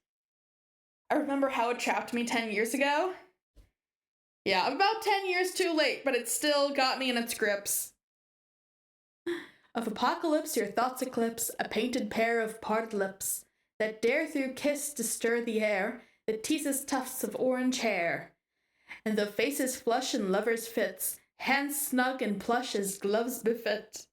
I remember how it trapped me 10 years ago. Yeah, I'm about 10 years too late, but it still got me in its grips. Of apocalypse your thoughts eclipse, a painted pair of parted lips, that dare through kiss to stir the air, that teases tufts of orange hair. And though faces flush in lovers' fits, hands snug and plush as gloves befit.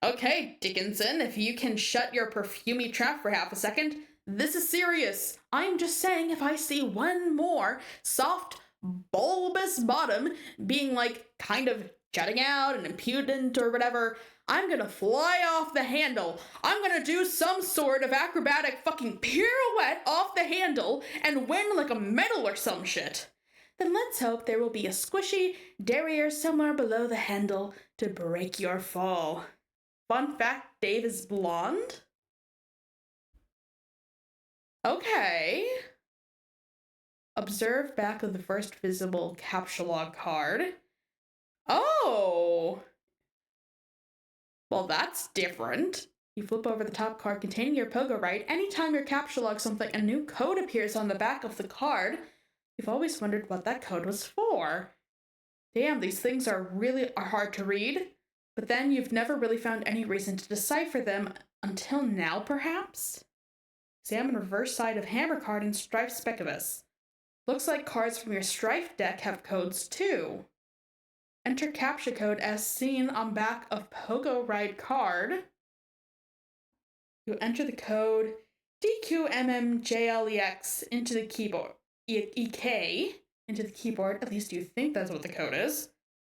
Okay, Dickinson, if you can shut your perfumey trap for half a second, this is serious. I'm just saying if I see one more soft, bulbous bottom being like kind of jutting out and impudent or whatever, I'm gonna fly off the handle. I'm gonna do some sort of acrobatic fucking pirouette off the handle and win like a medal or some shit. Then let's hope there will be a squishy derriere somewhere below the handle to break your fall. Fun fact, Dave is blonde? Okay. Observe back of the first visible captcha log card. Oh! Well, that's different. You flip over the top card containing your pogo right. Anytime your captcha log something, a new code appears on the back of the card. You've always wondered what that code was for. Damn, these things are really hard to read. But then you've never really found any reason to decipher them until now, perhaps? Examine reverse side of Hammer card and Strife Specubus. Looks like cards from your Strife deck have codes too. Enter captcha code as seen on back of Pogo Ride card. You enter the code DQMMJLEX into the keyboard. EK into the keyboard, at least you think that's what the code is.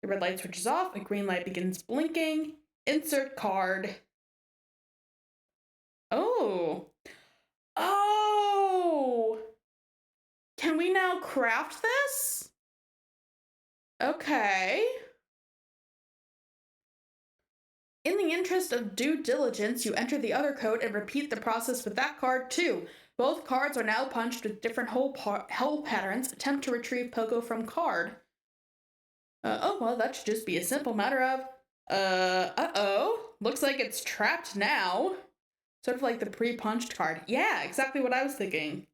The red light switches off, a green light begins blinking. Insert card. Oh. Oh! Can we now craft this? Okay. In the interest of due diligence, you enter the other code and repeat the process with that card too. Both cards are now punched with different hole patterns. Attempt to retrieve Pogo from card. Oh, well, that should just be a simple matter of, uh-oh. Looks like it's trapped now. Sort of like the pre-punched card. Yeah, exactly what I was thinking.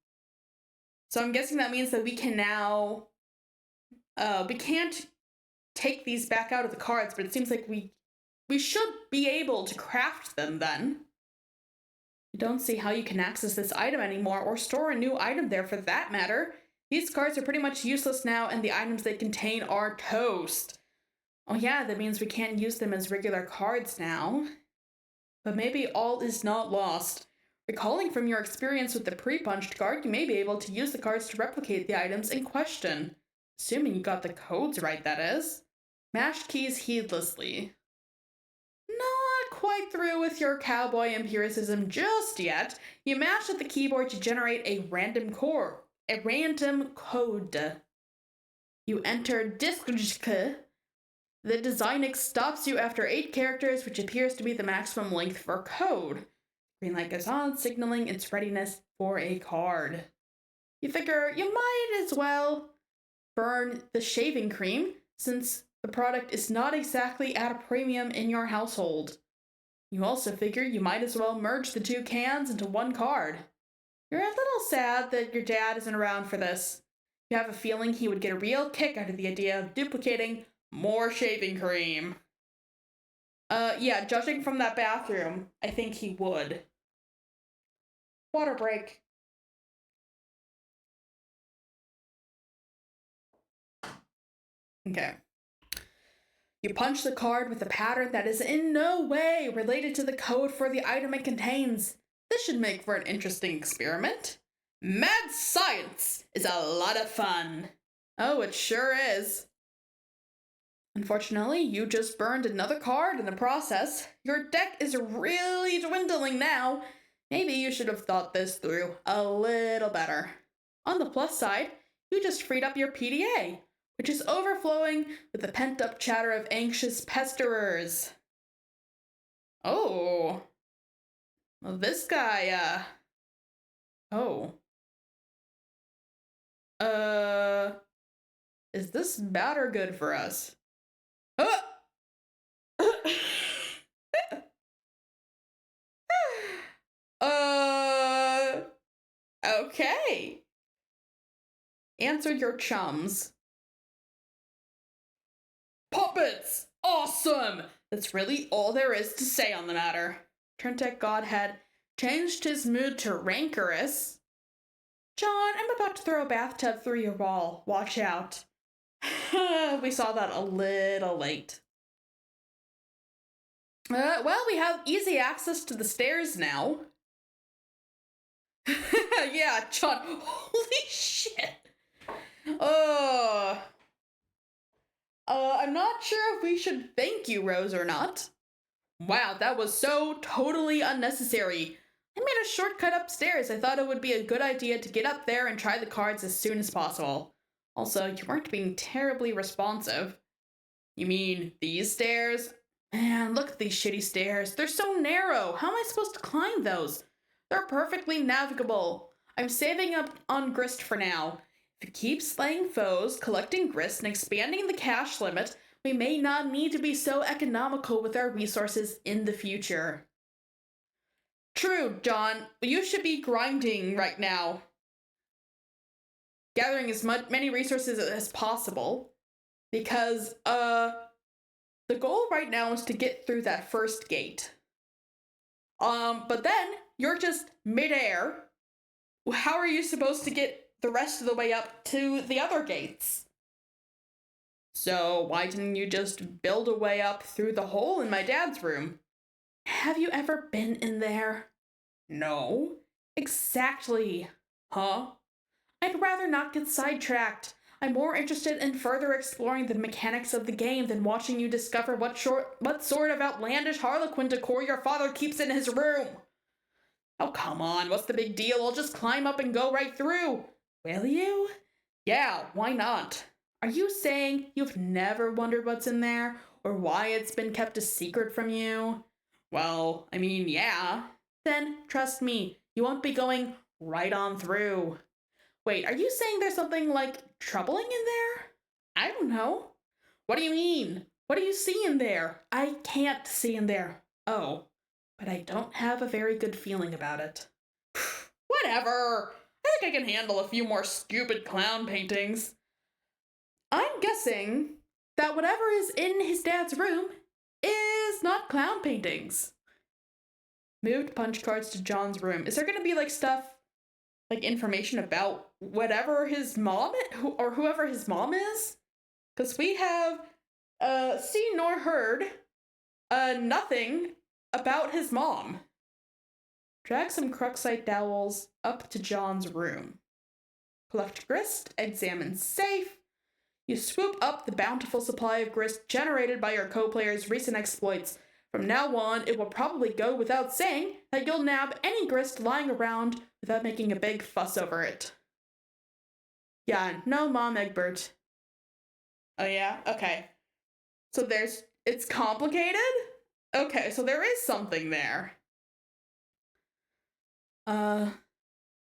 So I'm guessing that means that we can now, we can't take these back out of the cards, but it seems like we should be able to craft them then. I don't see how you can access this item anymore, or store a new item there for that matter. These cards are pretty much useless now, and the items they contain are toast. Oh yeah, that means we can't use them as regular cards now. But maybe all is not lost. Recalling from your experience with the pre-punched card, you may be able to use the cards to replicate the items in question. Assuming you got the codes right, that is. Mash keys heedlessly. Not quite through with your cowboy empiricism just yet. You mash at the keyboard to generate a random code. You enter DISC. The Designix stops you after 8 characters, which appears to be the maximum length for code. Green light goes on, signaling its readiness for a card. You figure you might as well burn the shaving cream, since the product is not exactly at a premium in your household. You also figure you might as well merge the 2 cans into 1 card. You're a little sad that your dad isn't around for this. You have a feeling he would get a real kick out of the idea of duplicating more shaving cream. Yeah, judging from that bathroom, I think he would. Water break. Okay. You punch the card with a pattern that is in no way related to the code for the item it contains. This should make for an interesting experiment. Mad science is a lot of fun. Oh, it sure is. Unfortunately, you just burned another card in the process. Your deck is really dwindling now. Maybe you should have thought this through a little better. On the plus side, you just freed up your PDA, which is overflowing with the pent-up chatter of anxious pesterers. Oh. Well, this guy, oh. Is this bad or good for us? Okay. Answer your chums. Puppets! Awesome! That's really all there is to say on the matter. Turntech Godhead changed his mood to rancorous. John, I'm about to throw a bathtub through your wall. Watch out. We saw that a little late. Well, we have easy access to the stairs now. Yeah, John. Holy shit. I'm not sure if we should thank you, Rose, or not. Wow, that was so totally unnecessary. I made a shortcut upstairs. I thought it would be a good idea to get up there and try the cards as soon as possible. Also, you weren't being terribly responsive. You mean these stairs? Man, look at these shitty stairs. They're so narrow. How am I supposed to climb those? They're perfectly navigable. I'm saving up on grist for now. If you keep slaying foes, collecting grist, and expanding the cash limit, we may not need to be so economical with our resources in the future. True, John, but you should be grinding right now. Gathering as many resources as possible. Because, the goal right now is to get through that first gate. But then, you're just midair. How are you supposed to get the rest of the way up to the other gates? So why didn't you just build a way up through the hole in my dad's room? Have you ever been in there? No. Exactly. Huh? I'd rather not get sidetracked. I'm more interested in further exploring the mechanics of the game than watching you discover what sort of outlandish harlequin decor your father keeps in his room. Oh, come on, what's the big deal? I'll just climb up and go right through. Will you? Yeah, why not? Are you saying you've never wondered what's in there, or why it's been kept a secret from you? Well, I mean, yeah. Then, trust me, you won't be going right on through. Wait, are you saying there's something, like, troubling in there? I don't know. What do you mean? What do you see in there? I can't see in there. Oh, but I don't have a very good feeling about it. Whatever. I think I can handle a few more stupid clown paintings. I'm guessing that whatever is in his dad's room is not clown paintings. Moved punch cards to John's room. Is there going to be, like, stuff, like, information about whatever his mom, or whoever his mom is? Because we have, seen nor heard, nothing about his mom. Drag some Cruxite dowels up to John's room. Collect grist, examine safe. You swoop up the bountiful supply of grist generated by your co-player's recent exploits. From now on, it will probably go without saying that you'll nab any grist lying around without making a big fuss over it. Yeah, no Mom Egbert. Oh yeah? Okay. So it's complicated? Okay, so there is something there.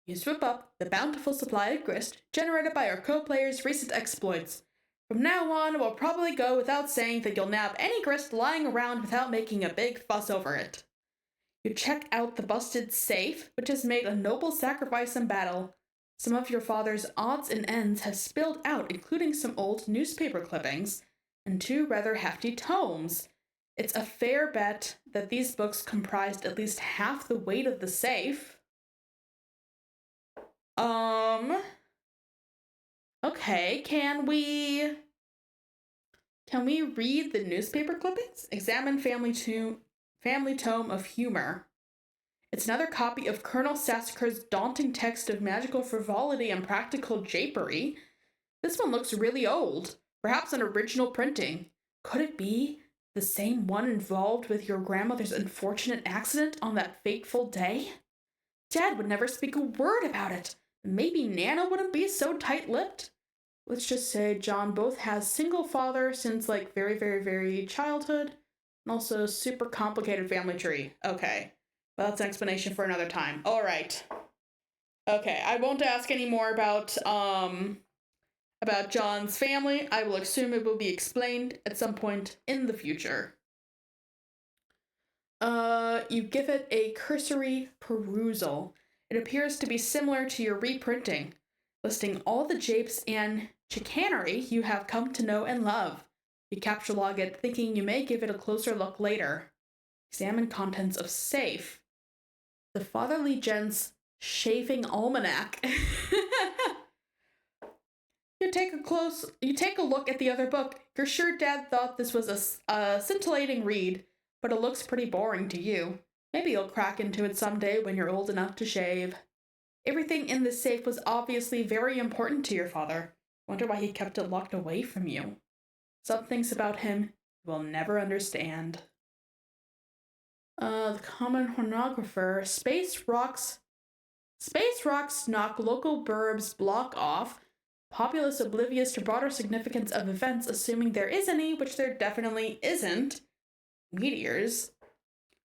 You swoop up the bountiful supply of grist generated by our co-player's recent exploits. From now on, it will probably go without saying that you'll nab any grist lying around without making a big fuss over it. You check out the busted safe, which has made a noble sacrifice in battle. Some of your father's odds and ends have spilled out, including some old newspaper clippings and 2 rather hefty tomes. It's a fair bet that these books comprised at least half the weight of the safe. Okay, can we read the newspaper clippings? Examine family tome of humor. It's another copy of Colonel Sassacre's daunting text of magical frivolity and practical japery. This one looks really old, perhaps an original printing. Could it be the same one involved with your grandmother's unfortunate accident on that fateful day? Dad would never speak a word about it. Maybe Nana wouldn't be so tight-lipped. Let's just say John both has single father since, like, very, very, very childhood, and also super complicated family tree. Okay. Well, that's an explanation for another time. All right. Okay, I won't ask any more about about John's family. I will assume it will be explained at some point in the future. You give it a cursory perusal. It appears to be similar to your reprinting, listing all the japes and chicanery you have come to know and love. You capture log it, thinking you may give it a closer look later. Examine contents of safe. The Fatherly Gent's Shaving Almanac. You take a look at the other book. You're sure Dad thought this was a scintillating read, but it looks pretty boring to you. Maybe you'll crack into it someday when you're old enough to shave. Everything in this safe was obviously very important to your father. Wonder why he kept it locked away from you. Some things about him you will never understand. The common hornographer. Space rocks knock local burbs block off. Populace oblivious to broader significance of events, assuming there is any, which there definitely isn't. Meteors.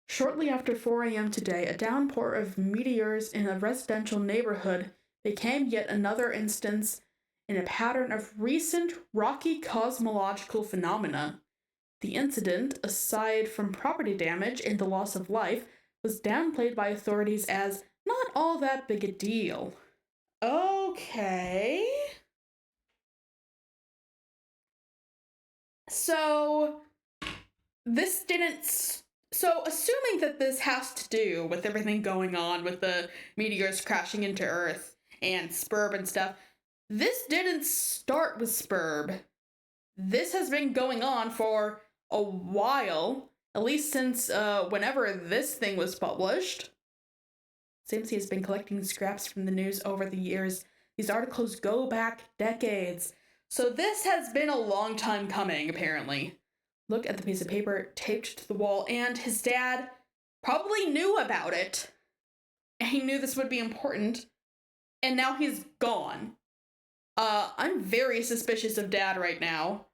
Shortly after 4 a.m. today, a downpour of meteors in a residential neighborhood became yet another instance in a pattern of recent rocky cosmological phenomena. The incident, aside from property damage and the loss of life, was downplayed by authorities as not all that big a deal. Okay. So, assuming that this has to do with everything going on with the meteors crashing into Earth and Spurb and stuff, this didn't start with Spurb. This has been going on for a while, at least since whenever this thing was published. Seems he has been collecting scraps from the news over the years. These articles go back decades. So this has been a long time coming, apparently. Look at the piece of paper taped to the wall, and his dad probably knew about it. And he knew this would be important, and now he's gone. I'm very suspicious of Dad right now.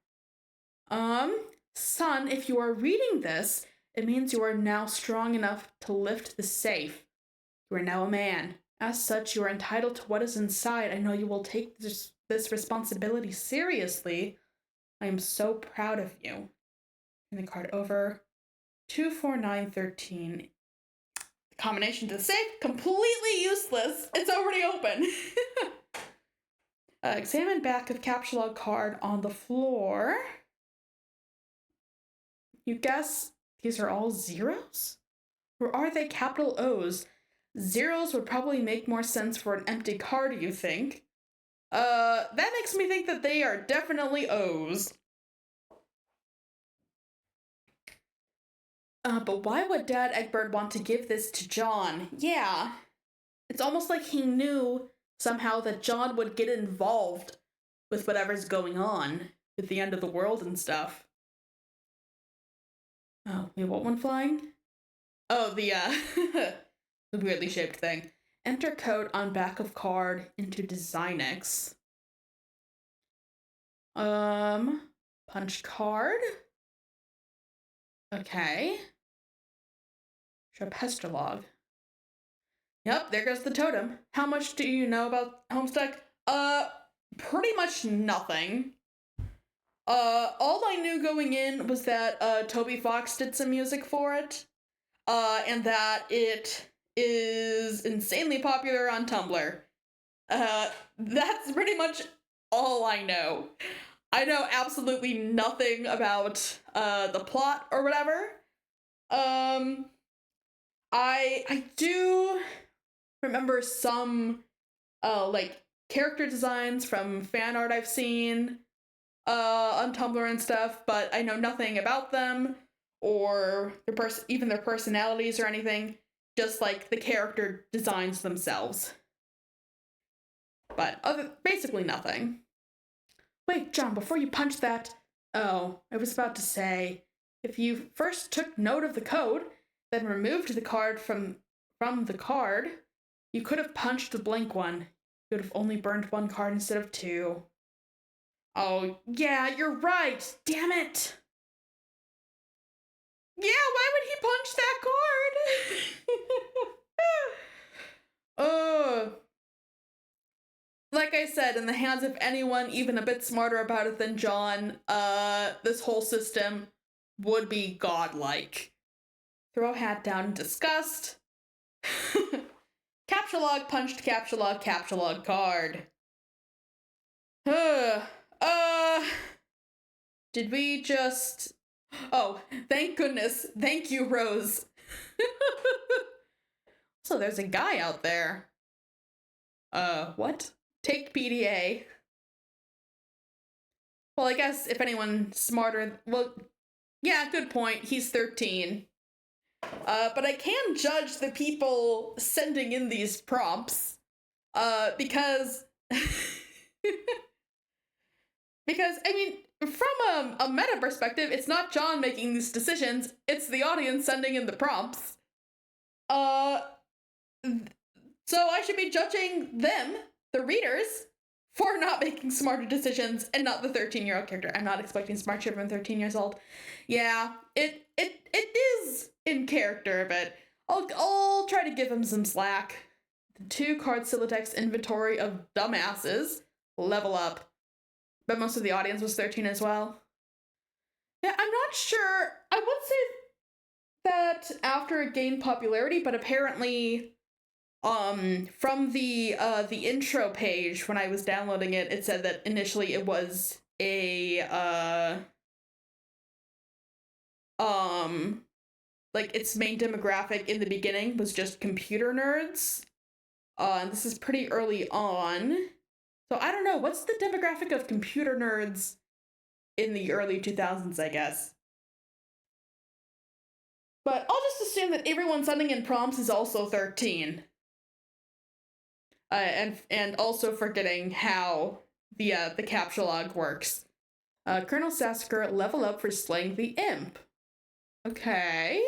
Son, if you are reading this, it means you are now strong enough to lift the safe. You are now a man. As such, you are entitled to what is inside. I know you will take this responsibility seriously. I am so proud of you. And the card over. 24913. The combination to the safe, completely useless. It's already open. Examine back of capture log card on the floor. You guess these are all zeros? Or are they capital O's? Zeros would probably make more sense for an empty card, you think? That makes me think that they are definitely O's. But why would Dad Egbert want to give this to John? Yeah. It's almost like he knew somehow that John would get involved with whatever's going on with the end of the world and stuff. Oh, wait, what one flying? Oh, the the weirdly shaped thing. Enter code on back of card into DesignX. Punch card. Okay. Sharpester log. Yep, there goes the totem. How much do you know about Homestuck? Pretty much nothing. All I knew going in was that, Toby Fox did some music for it, and that it is insanely popular on Tumblr. That's pretty much all I know. I know absolutely nothing about, the plot or whatever. I do remember some, like, character designs from fan art I've seen, on Tumblr and stuff, but I know nothing about them, or even their personalities or anything, just, like, the character designs themselves. But basically nothing. Wait, John, before you punch that... Oh, I was about to say, if you first took note of the code, then removed the card from the card, you could have punched the blank one. You would have only burned one card instead of two. Oh, yeah, you're right! Damn it! Yeah, why would he punch that card? like I said, in the hands of anyone even a bit smarter about it than John, this whole system would be godlike. Throw hat down in disgust. Capture log punched capture log card. Did we just... Oh, thank goodness. Thank you, Rose. So there's a guy out there. What? Take PDA. Well, I guess if anyone's smarter... Well, yeah, good point. He's 13. But I can judge the people sending in these prompts. Because... because, I mean, from a meta perspective, it's not John making these decisions, it's the audience sending in the prompts. So I should be judging them, the readers, for not making smarter decisions and not the 13-year-old character. I'm not expecting smart shit from 13 years old. Yeah, it is in character, but I'll try to give him some slack. The 2-card Silatex inventory of dumbasses. Level up. But most of the audience was 13 as well. Yeah, I'm not sure. I would say that after it gained popularity, but apparently, from the intro page when I was downloading it, it said that initially it was a, like its main demographic in the beginning was just computer nerds. And this is pretty early on. So I don't know, what's the demographic of computer nerds in the early 2000s, I guess? But I'll just assume that everyone sending in prompts is also 13. And also forgetting how the capture log works. Colonel Sasker, level up for slaying the imp. Okay.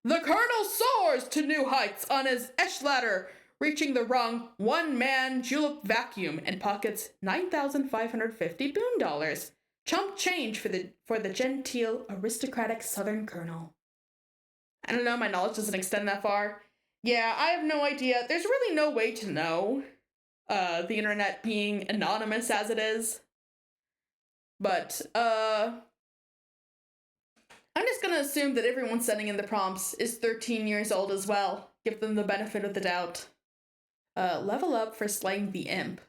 The Colonel soars to new heights on his Esh ladder, reaching the rung one-man julep vacuum and pockets 9,550 boon dollars. Chump change for the genteel, aristocratic Southern Colonel. I don't know, my knowledge doesn't extend that far. Yeah, I have no idea. There's really no way to know, the internet being anonymous as it is. But, I'm just gonna assume that everyone sending in the prompts is 13 years old as well. Give them the benefit of the doubt. Level up for slaying the imp.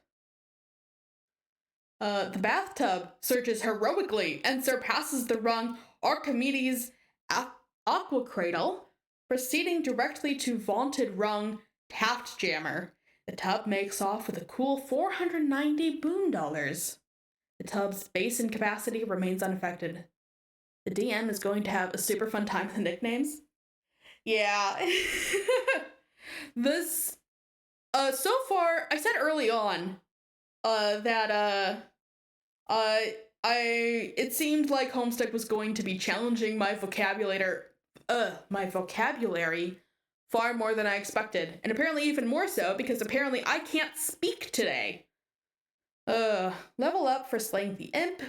The bathtub surges heroically and surpasses the rung Archimedes aqua cradle, proceeding directly to vaunted rung Taft Jammer. The tub makes off with a cool 490 boon dollars. The tub's basin capacity remains unaffected. The DM is going to have a super fun time with the nicknames. Yeah. This, so far, I said early on, that, it seemed like Homestuck was going to be challenging my vocabulary far more than I expected. And apparently even more so, because apparently I can't speak today. Level up for slaying the imp.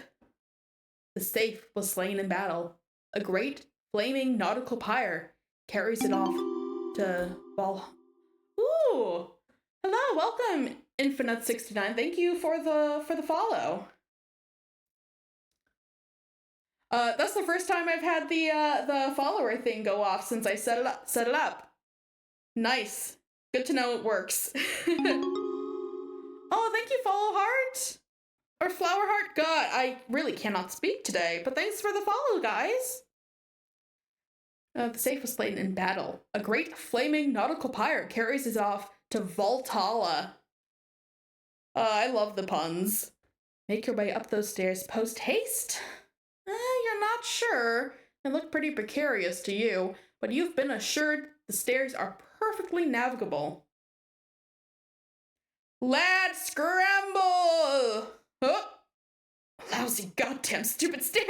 The safe was slain in battle. A great flaming nautical pyre carries it off to Val. Ooh! Hello, welcome, Infinite69. Thank you for the follow. That's the first time I've had the follower thing go off since I set it up. Nice. Good to know it works. Oh, thank you, Follow Heart. Or Flower Heart. God, I really cannot speak today, but thanks for the follow, guys. The safe was slain in battle. A great flaming nautical pyre carries it off to Valhalla. I love the puns. Make your way up those stairs post haste. You're not sure. They look pretty precarious to you, but you've been assured the stairs are perfectly navigable. Lad, scramble! Oh, lousy goddamn stupid stairs!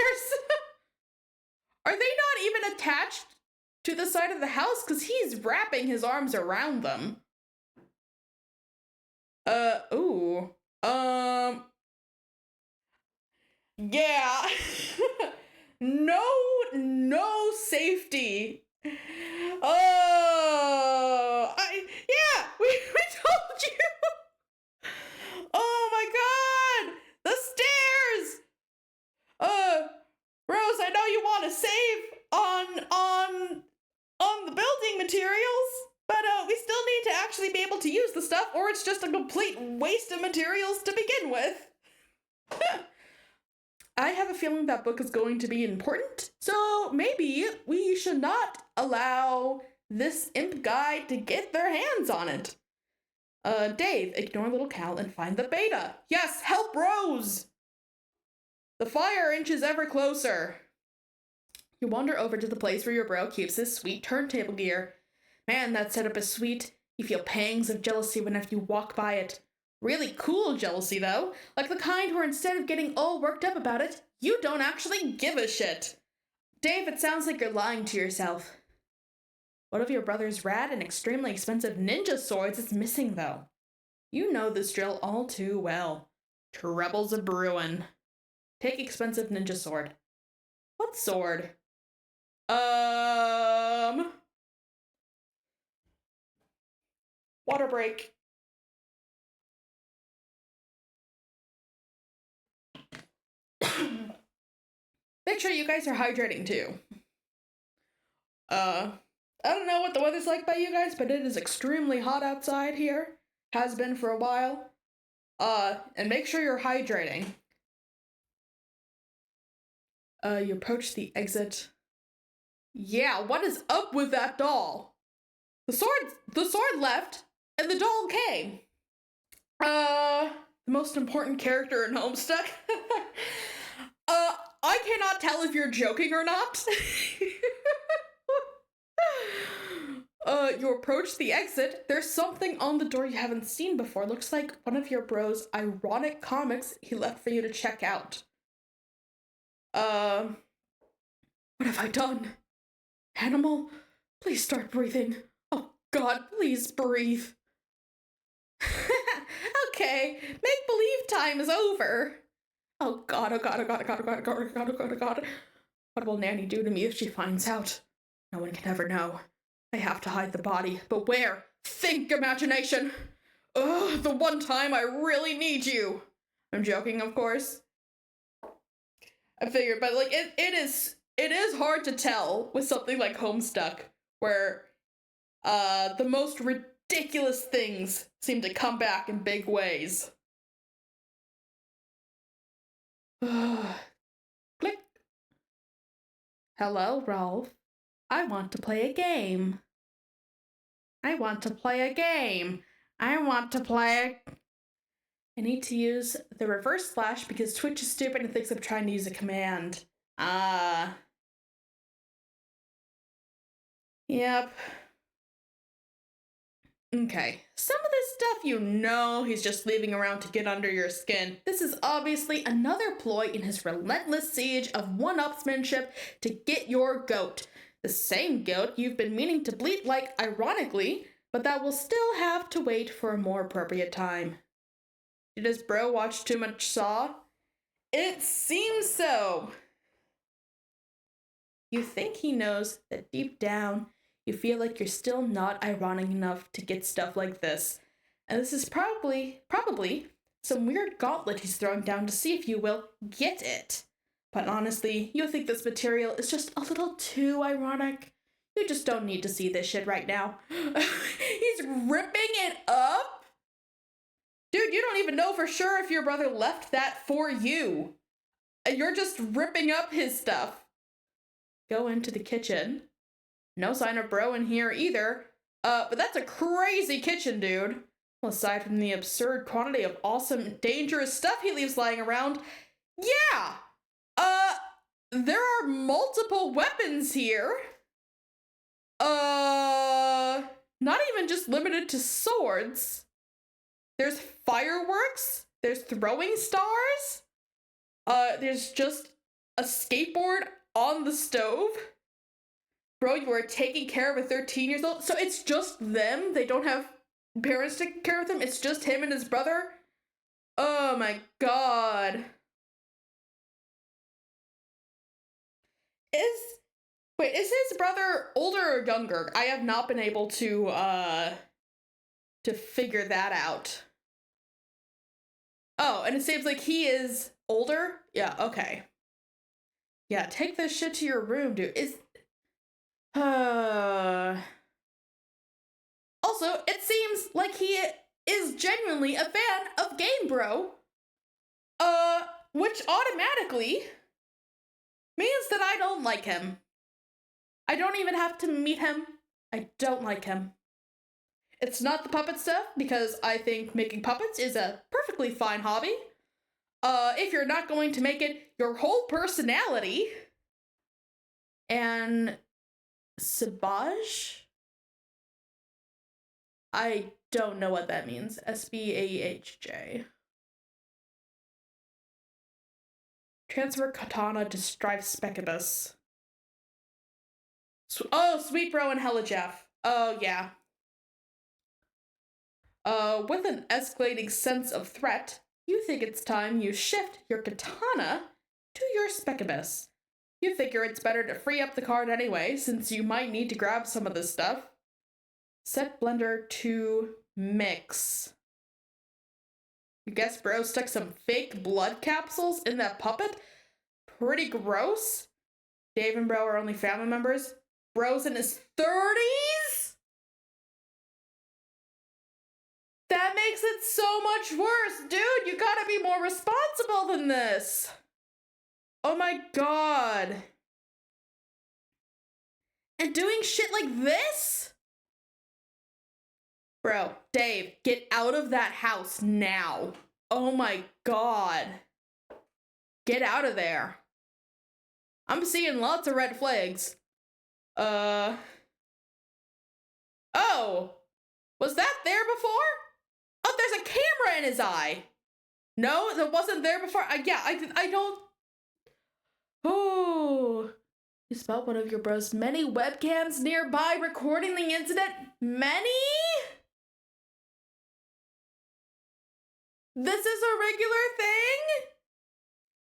Are they not even attached to the side of the house? Because he's wrapping his arms around them. Ooh. Yeah. No safety. Oh, yeah, we told you. materials, but we still need to actually be able to use the stuff, or it's just a complete waste of materials to begin with. I have a feeling that book is going to be important, so maybe we should not allow this imp guy to get their hands on it. Dave, ignore little Cal and find the beta. Yes, help Rose! The fire inches ever closer. You wander over to the place where your bro keeps his sweet turntable gear. Man, that setup is sweet. You feel pangs of jealousy whenever you walk by it. Really cool jealousy, though. Like the kind where instead of getting all worked up about it, you don't actually give a shit. Dave, it sounds like you're lying to yourself. One of your brother's rad and extremely expensive ninja swords is missing, though. You know this drill all too well. Trouble's a brewin'. Take expensive ninja sword. What sword? Water break. Make sure you guys are hydrating too. I don't know what the weather's like by you guys, but it is extremely hot outside here. Has been for a while. And make sure you're hydrating. You approach the exit. Yeah, what is up with that doll? The sword left, and the doll came. The most important character in Homestuck. I cannot tell if you're joking or not. You approach the exit. There's something on the door you haven't seen before. Looks like one of your bro's ironic comics he left for you to check out. What have I done? Animal, please start breathing. Oh God, please breathe. Okay, make-believe time is over. Oh God, oh God, oh God, oh God, oh God, oh God, oh God, oh God, oh God. What will Nanny do to me if she finds out? No one can ever know. I have to hide the body, but where? Think, imagination! Ugh, the one time I really need you! I'm joking, of course. I figured, but like, it is hard to tell with something like Homestuck, where the most ridiculous things seem to come back in big ways. Click. Hello, Rolf. I want to play a game. I want to play a game. I want to play I need to use the reverse slash because Twitch is stupid and thinks I'm trying to use a command. Yep. Okay, some of this stuff you know he's just leaving around to get under your skin. This is obviously another ploy in his relentless siege of one-upsmanship to get your goat. The same goat you've been meaning to bleat like ironically, but that will still have to wait for a more appropriate time. Did his bro watch too much Saw? It seems so. You think he knows that deep down, you feel like you're still not ironic enough to get stuff like this. And this is probably some weird gauntlet he's throwing down to see if you will get it. But honestly, you think this material is just a little too ironic. You just don't need to see this shit right now. He's ripping it up? Dude, you don't even know for sure if your brother left that for you. You're just ripping up his stuff. Go into the kitchen. No sign of bro in here either. But that's a crazy kitchen, dude. Well, aside from the absurd quantity of awesome, dangerous stuff he leaves lying around, yeah! There are multiple weapons here. Not even just limited to swords. There's fireworks. There's throwing stars. There's just a skateboard on the stove. Bro, you are taking care of a 13-year-old. So it's just them. They don't have parents taking care of them. It's just him and his brother. Oh my God. Is his brother older or younger? I have not been able to figure that out. Oh, and it seems like he is older? Yeah, okay. Yeah, take this shit to your room, dude. Also, it seems like he is genuinely a fan of Game Bro, which automatically means that I don't like him. I don't even have to meet him. I don't like him. It's not the puppet stuff, because I think making puppets is a perfectly fine hobby. If you're not going to make it your whole personality. And Sabaj? I don't know what that means. SBAHJ. Transfer katana to strive specibus. Sweet Bro and Hella Jeff. Oh, yeah. With an escalating sense of threat, you think it's time you shift your katana to your specibus. You figure it's better to free up the card anyway, since you might need to grab some of this stuff. Set blender to mix. You guess Bro stuck some fake blood capsules in that puppet? Pretty gross. Dave and Bro are only family members. Bro's in his 30s? That makes it so much worse. Dude, you gotta be more responsible than this. Oh my god. And doing shit like this? Bro, Dave, get out of that house now. Oh my god. Get out of there. I'm seeing lots of red flags. Oh. Was that there before? Oh, there's a camera in his eye. No, that wasn't there before. I don't. Oh. You spot one of your bro's many webcams nearby recording the incident. Many? This is a regular thing?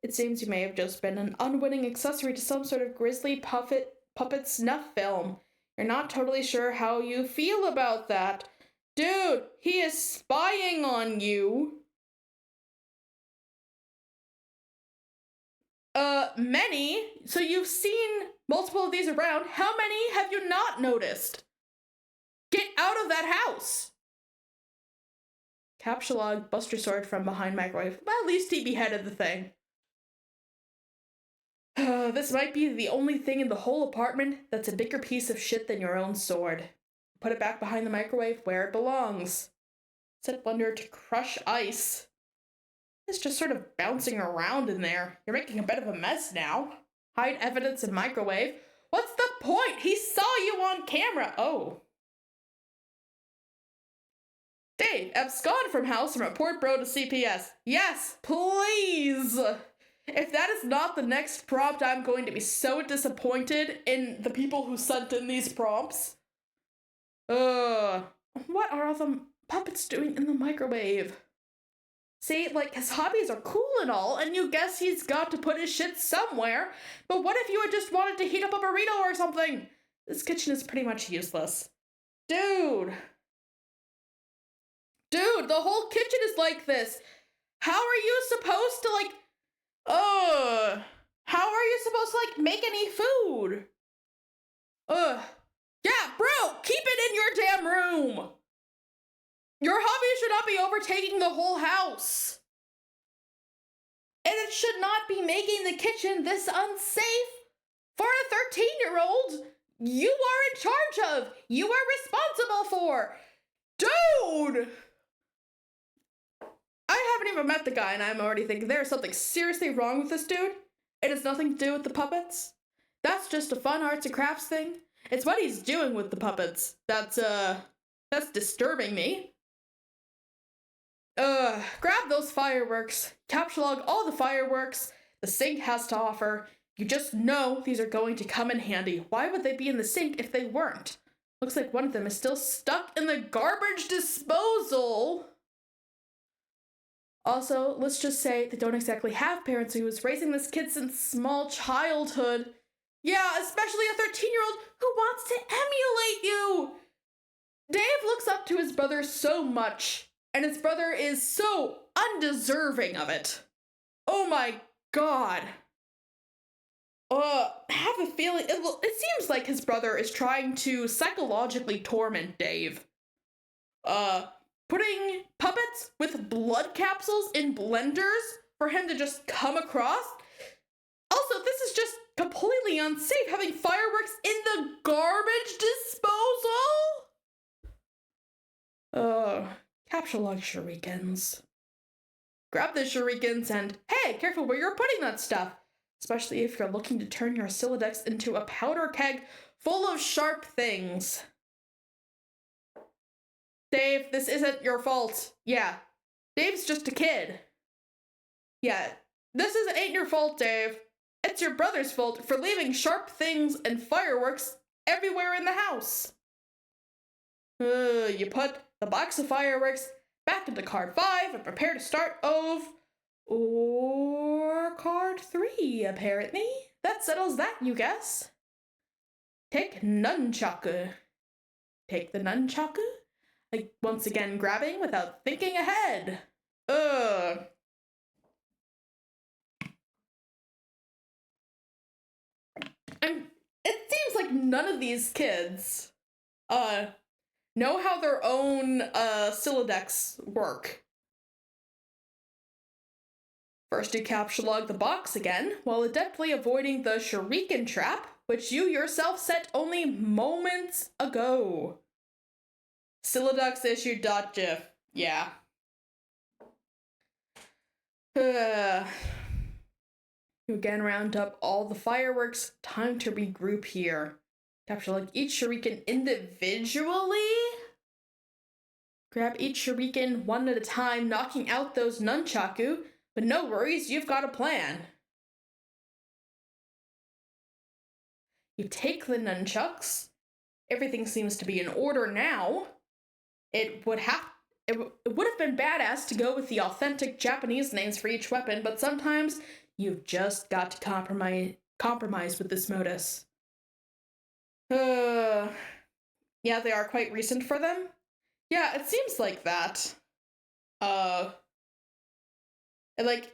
It seems you may have just been an unwitting accessory to some sort of grisly puppet snuff film. You're not totally sure how you feel about that. Dude, he is spying on you. Many? So you've seen multiple of these around. How many have you not noticed? Get out of that house! Capture log, Buster sword from behind microwave. Well, at least he beheaded the thing. This might be the only thing in the whole apartment that's a bigger piece of shit than your own sword. Put it back behind the microwave where it belongs. Set blender to crush ice. It's just sort of bouncing around in there. You're making a bit of a mess now. Hide evidence in microwave. What's the point? He saw you on camera. Oh. Dave, abscond from house and report Bro to CPS. Yes, please. If that is not the next prompt, I'm going to be so disappointed in the people who sent in these prompts. What are all the puppets doing in the microwave? See, like, his hobbies are cool and all, and you guess he's got to put his shit somewhere, but what if you had just wanted to heat up a burrito or something? This kitchen is pretty much useless. Dude, the whole kitchen is like this. How are you supposed to, like, how are you supposed to, like, make any food? Yeah, bro, keep it in your damn room. Your hobby should not be overtaking the whole house. And it should not be making the kitchen this unsafe for a 13-year-old you are in charge of, you are responsible for. Dude! I haven't even met the guy and I'm already thinking there's something seriously wrong with this dude. It has nothing to do with the puppets. That's just a fun arts and crafts thing. It's what he's doing with the puppets that's disturbing me. Grab those fireworks. Capture log all the fireworks the sink has to offer. You just know these are going to come in handy. Why would they be in the sink if they weren't? Looks like one of them is still stuck in the garbage disposal. Also, let's just say they don't exactly have parents who was raising this kid since small childhood. Yeah, especially a 13-year-old who wants to emulate you. Dave looks up to his brother so much. And his brother is so undeserving of it. Oh my god. I have a feeling, it seems like his brother is trying to psychologically torment Dave. Putting puppets with blood capsules in blenders for him to just come across. Also, this is just completely unsafe, having fireworks in the garbage disposal. Capsulog shurikens. Grab the shurikens and, hey, careful where you're putting that stuff. Especially if you're looking to turn your Siladex into a powder keg full of sharp things. Dave, this isn't your fault. Yeah, Dave's just a kid. Yeah, this ain't your fault, Dave. It's your brother's fault for leaving sharp things and fireworks everywhere in the house. You put the box of fireworks back into card 5 and prepare to start or card 3, apparently. That settles that, you guess. Take nunchaku. Take the nunchaku. Like, once again, grabbing without thinking ahead. And it seems like none of these kids, know how their own, Siladex work. First, you capsulog the box again, while adeptly avoiding the shuriken trap, which you yourself set only moments ago. Siladex issue.gif. Yeah. You again round up all the fireworks. Time to regroup here. Capsulog each shuriken individually. Grab each shuriken one at a time, knocking out those nunchaku. But no worries, you've got a plan. You take the nunchucks. Everything seems to be in order now. It would have been badass to go with the authentic Japanese names for each weapon, but sometimes you've just got to compromise with this modus. Yeah, they are quite recent for them. Yeah, it seems like that. Like,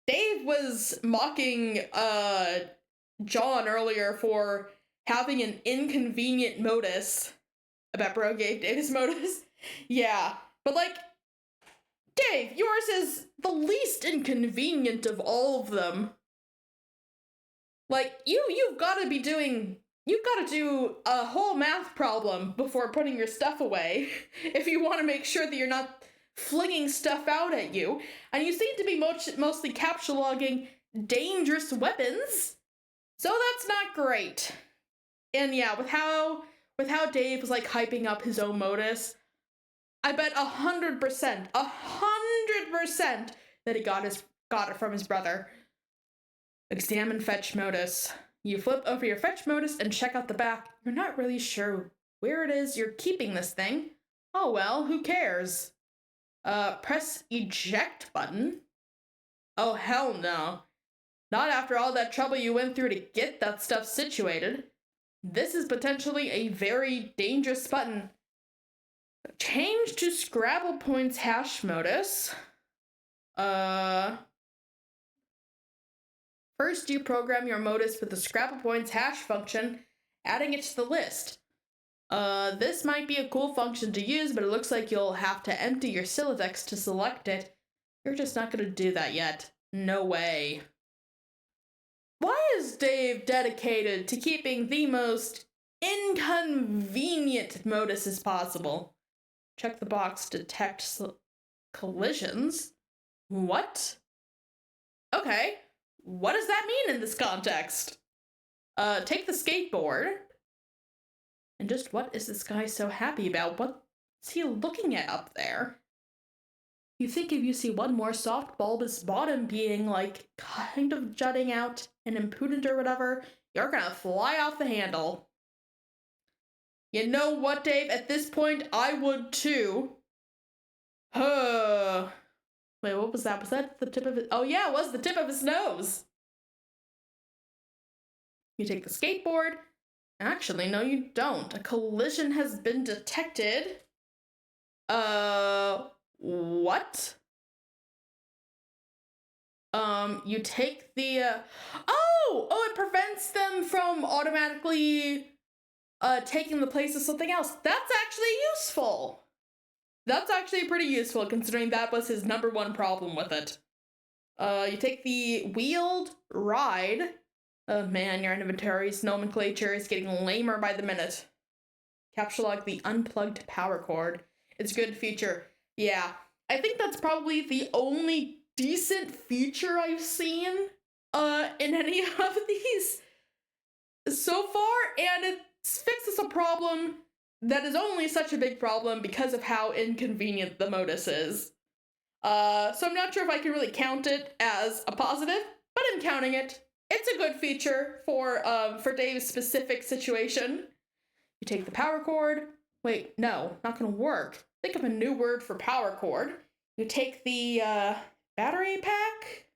Dave was mocking, John earlier for having an inconvenient modus. I bet Bro gave Dave his modus. Yeah, but like, Dave, yours is the least inconvenient of all of them. Like, you've got to do a whole math problem before putting your stuff away if you want to make sure that you're not flinging stuff out at you. And you seem to be mostly capsulogging dangerous weapons, so that's not great. And yeah, with how Dave was like hyping up his own modus, I bet 100% that he got it from his brother. Examine fetch modus. You flip over your fetch modus and check out the back. You're not really sure where it is you're keeping this thing. Oh well, who cares? Press eject button. Oh hell no. Not after all that trouble you went through to get that stuff situated. This is potentially a very dangerous button. Change to Scrabble Points hash modus. First you program your modus with the Scrabble Points hash function, adding it to the list. This might be a cool function to use, but it looks like you'll have to empty your Siladex to select it. You're just not gonna do that yet. No way. Why is Dave dedicated to keeping the most inconvenient modus as possible? Check the box, detect collisions. What? Okay, what does that mean in this context? Take the skateboard. And just what is this guy so happy about? What's he looking at up there? You think if you see one more soft bulbous bottom being like kind of jutting out and impudent or whatever, you're gonna fly off the handle. You know what, Dave? At this point, I would too. Wait, what was that? Was that the tip of it? Oh yeah, it was the tip of his nose. You take the skateboard. Actually, no, you don't. A collision has been detected. What? You take the, it prevents them from automatically, taking the place of something else. That's actually useful. That's actually pretty useful considering that was his number one problem with it. You take the wheeled ride. Oh man, your inventory's nomenclature is getting lamer by the minute. Capture log the unplugged power cord. It's a good feature. Yeah, I think that's probably the only decent feature I've seen in any of these so far, and it fixes a problem that is only such a big problem because of how inconvenient the modus is. So I'm not sure if I can really count it as a positive, but I'm counting it. It's a good feature for Dave's specific situation. You take the power cord. Wait, no, not gonna work. Think of a new word for power cord. You take the battery pack.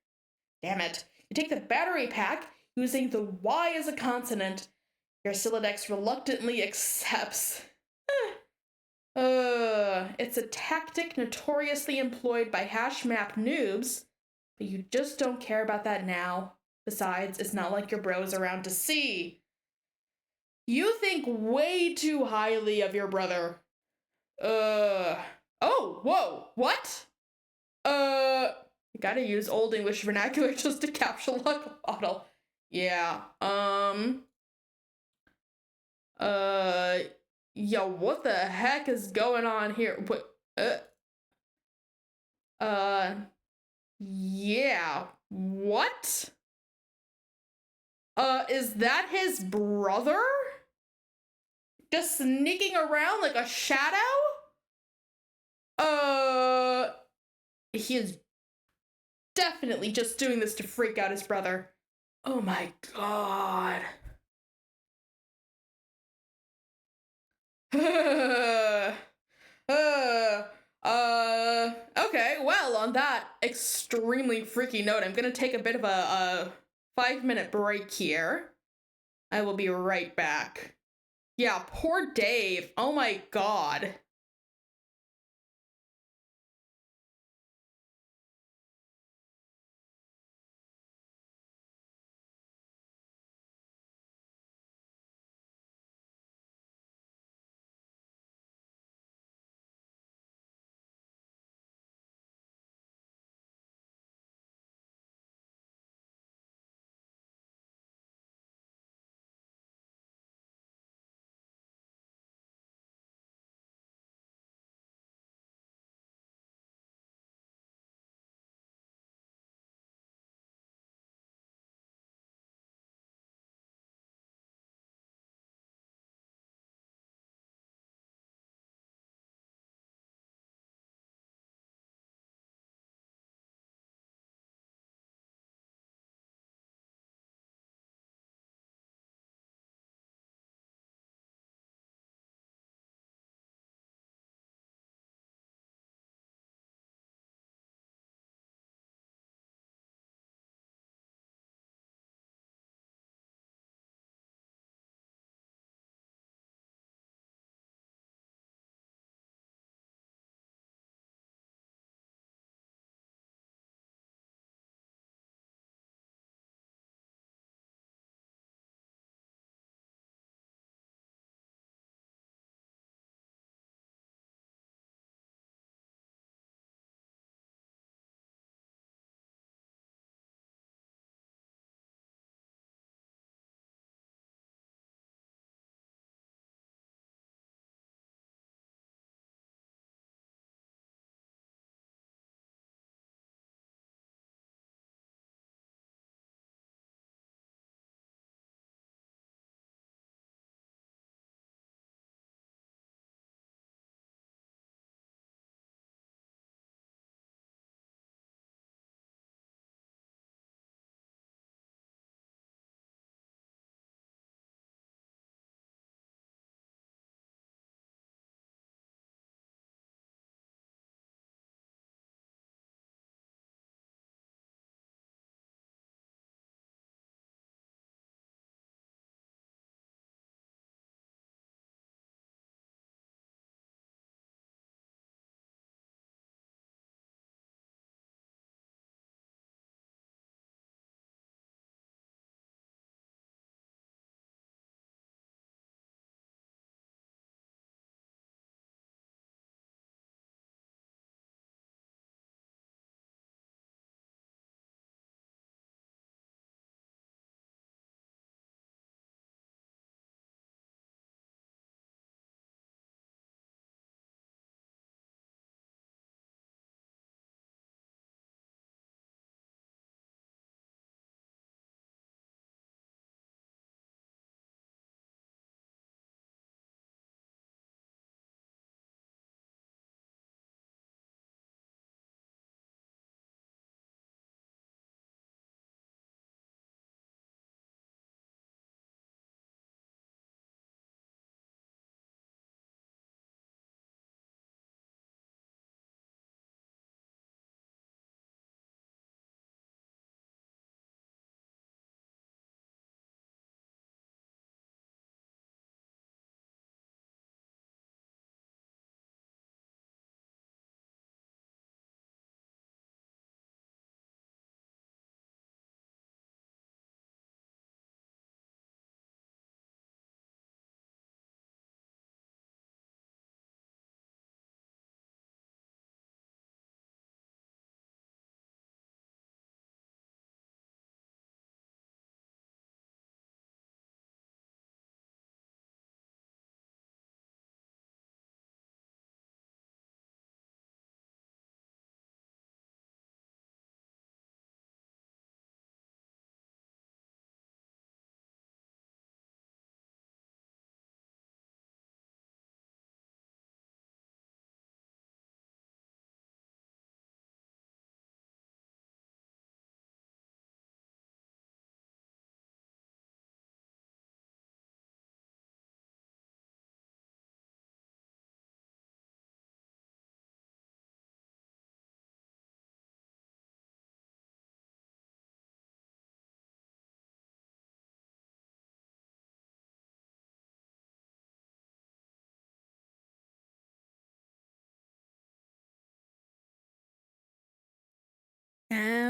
Damn it. You take the battery pack using the Y as a consonant. Your Silodex reluctantly accepts. It's a tactic notoriously employed by hash map noobs, but you just don't care about that now. Besides, it's not like your bro's around to see. You think way too highly of your brother. Oh, whoa, what? You gotta use Old English vernacular just to capture like a bottle. Yeah, yo, what the heck is going on here? What, yeah, what? Is that his brother? Just sneaking around like a shadow? He is definitely just doing this to freak out his brother. Oh my god. Okay, well, on that extremely freaky note, I'm gonna take a bit of a 5-minute break here. I will be right back. Yeah, poor Dave. Oh my god.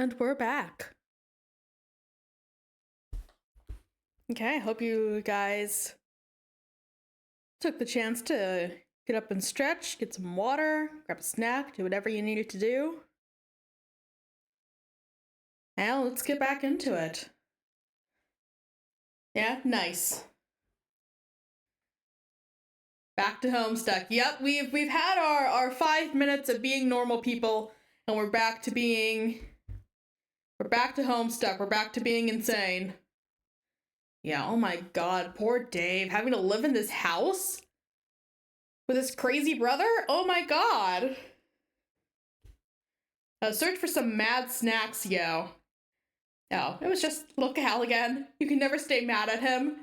And we're back. Okay, I hope you guys took the chance to get up and stretch, get some water, grab a snack, do whatever you needed to do. Now let's get back into it. Yeah, nice. Back to Homestuck. Yep, we've had our 5 minutes of being normal people, and we're back to Homestuck. We're back to being insane. Yeah, oh my god, poor Dave, having to live in this house with his crazy brother? Oh my god. Search for some mad snacks, yo. No, it was just little Cal again. You can never stay mad at him.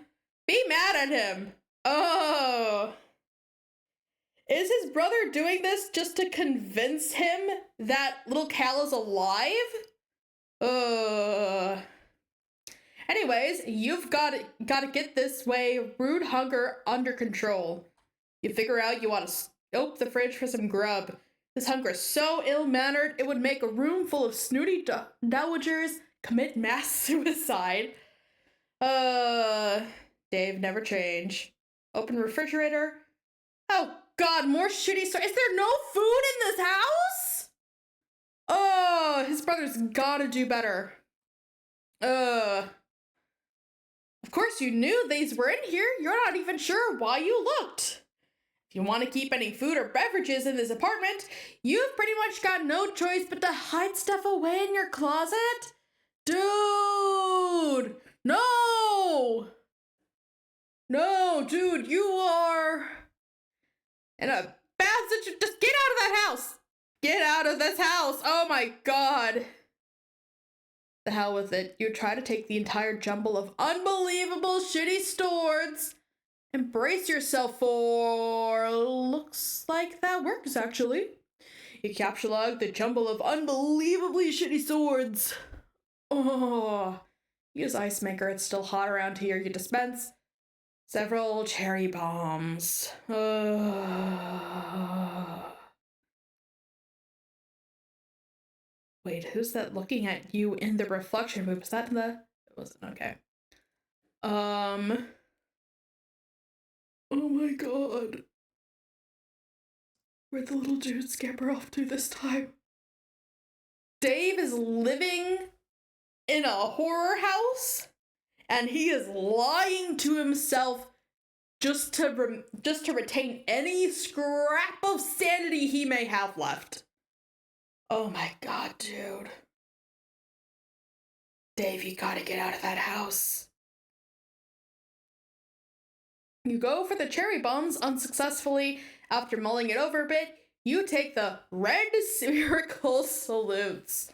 Be mad at him. Oh. Is his brother doing this just to convince him that little Cal is alive? Anyways, you've got to get this way rude hunger under control. You figure out you want to open the fridge for some grub. This hunger is so ill-mannered, it would make a room full of snooty dowagers commit mass suicide. Dave, never change. Open refrigerator. Oh god, more shitty stories. Is there no food in this house? Oh, his brother's gotta do better. Of course you knew these were in here. You're not even sure why you looked. If you want to keep any food or beverages in this apartment, you've pretty much got no choice but to hide stuff away in your closet. Dude! No! No, dude, you are in a bad situation. Just get out of that house! Get out of this house! Oh my god. The hell with it. You try to take the entire jumble of unbelievable shitty swords. Embrace yourself for... Looks like that works, actually. You capture the jumble of unbelievably shitty swords. Oh. Use ice maker. It's still hot around here. You dispense several cherry bombs. Wait, who's that looking at you in the reflection booth? Was that in the... It wasn't. Okay. Oh my god. Where'd the little dude scamper off to this time? Dave is living in a horror house, and he is lying to himself just to retain any scrap of sanity he may have left. Oh my god, dude. Dave, you gotta get out of that house. You go for the cherry bombs unsuccessfully. After mulling it over a bit, you take the red spherical salutes.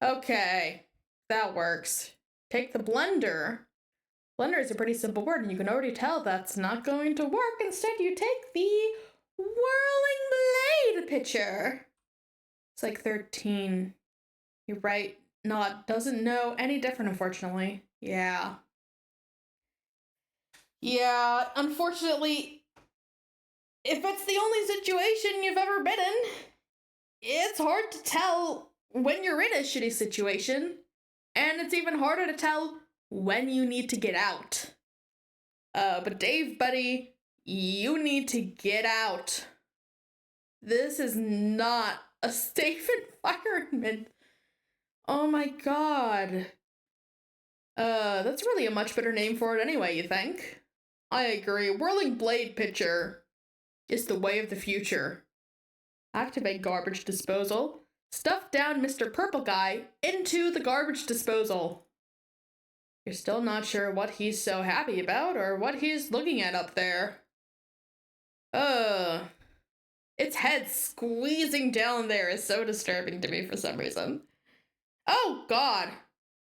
Okay, that works. Take the blender. Blender is a pretty simple word, and you can already tell that's not going to work. Instead, you take the whirling blade pitcher. It's like 13. You're right. Doesn't know any different, unfortunately. Yeah. Yeah, unfortunately, if it's the only situation you've ever been in, it's hard to tell when you're in a shitty situation, and it's even harder to tell when you need to get out. But Dave, buddy, you need to get out. This is not a safe environment. Oh my god. That's really a much better name for it anyway, you think? I agree. Whirling Blade Pitcher is the way of the future. Activate garbage disposal. Stuff down Mr. Purple Guy into the garbage disposal. You're still not sure what he's so happy about or what he's looking at up there. Its head squeezing down there is so disturbing to me for some reason. Oh god.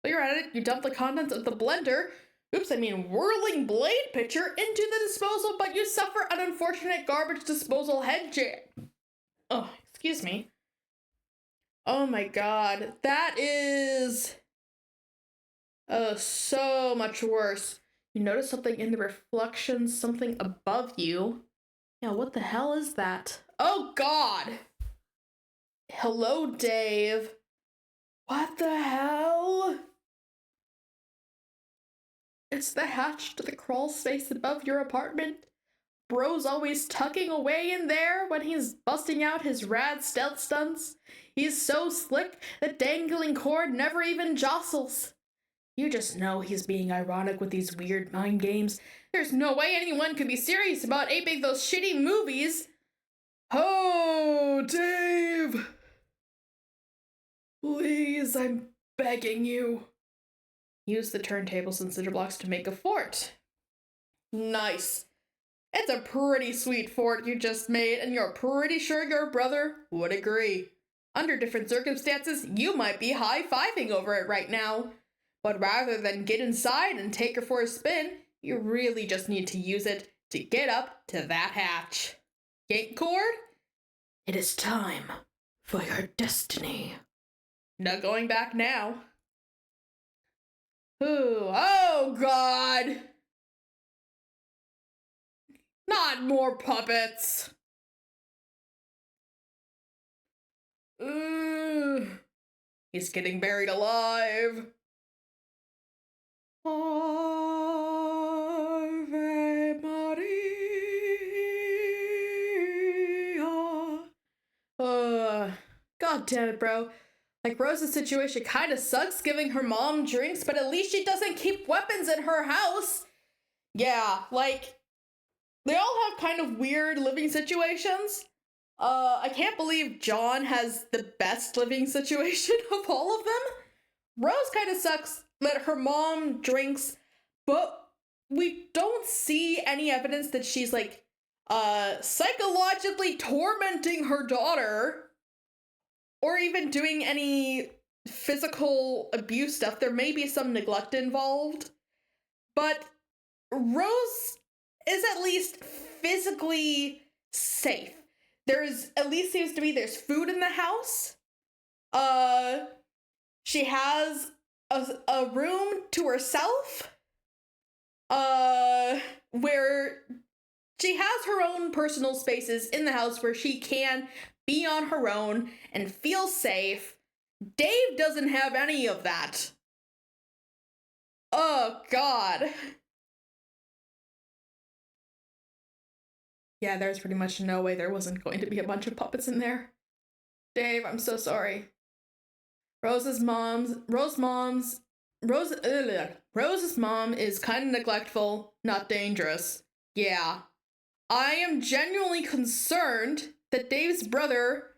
While you're at it, you dump the contents of the blender, whirling blade pitcher into the disposal, but you suffer an unfortunate garbage disposal head jam. Oh, excuse me. Oh my god. That is... so much worse. You notice something in the reflection, something above you. Yeah, what the hell is that? Oh god! Hello, Dave. What the hell? It's the hatch to the crawl space above your apartment. Bro's always tucking away in there when he's busting out his rad stealth stunts. He's so slick, the dangling cord never even jostles. You just know he's being ironic with these weird mind games. There's no way anyone could be serious about aping those shitty movies. Oh, Dave! Please, I'm begging you. Use the turntables and cinder blocks to make a fort. Nice. It's a pretty sweet fort you just made, and you're pretty sure your brother would agree. Under different circumstances, you might be high-fiving over it right now. But rather than get inside and take her for a spin, you really just need to use it to get up to that hatch. Gate cord? It is time for your destiny. No going back now. Ooh, oh God! Not more puppets! Ooh, he's getting buried alive. Ave Maria. God damn it, bro. Like, Rose's situation kind of sucks, giving her mom drinks, but at least she doesn't keep weapons in her house. Yeah, like, they all have kind of weird living situations. I can't believe John has the best living situation of all of them. Rose kind of sucks that her mom drinks, but we don't see any evidence that she's, like, psychologically tormenting her daughter. Or even doing any physical abuse stuff. There may be some neglect involved. But Rose is at least physically safe. There's, at least seems to be, there's food in the house. She has a room to herself. Where she has her own personal spaces in the house where she can be on her own and feel safe. Dave doesn't have any of that. Oh, God. Yeah, there's pretty much no way there wasn't going to be a bunch of puppets in there. Dave, I'm so sorry. Rose's mom is kind of neglectful, not dangerous. Yeah. I am genuinely concerned that Dave's brother,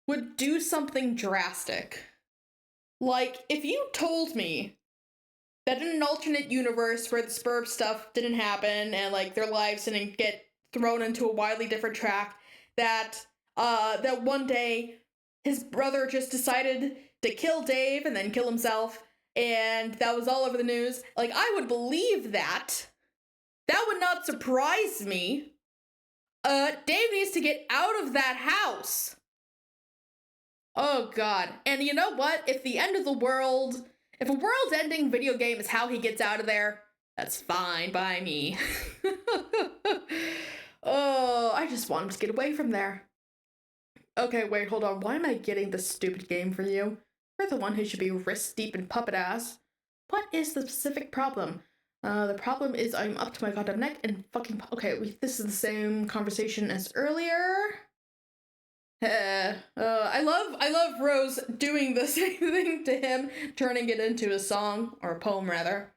would do something drastic. Like, if you told me that in an alternate universe where the Spurb stuff didn't happen and, like, their lives didn't get thrown into a wildly different track, that one day his brother just decided to kill Dave and then kill himself, and that was all over the news, like, I would believe that. That would not surprise me. Dave needs to get out of that house. Oh, God. And you know what? If the end of the world, if a world-ending video game is how he gets out of there, that's fine by me. Oh, I just want him to get away from there. Okay, wait, hold on. Why am I getting this stupid game for you? You're the one who should be wrist-deep in puppet ass. What is the specific problem? The problem is I'm up to my goddamn neck and fucking... Okay, this is the same conversation as earlier. I love Rose doing the same thing to him, turning it into a song, or a poem rather.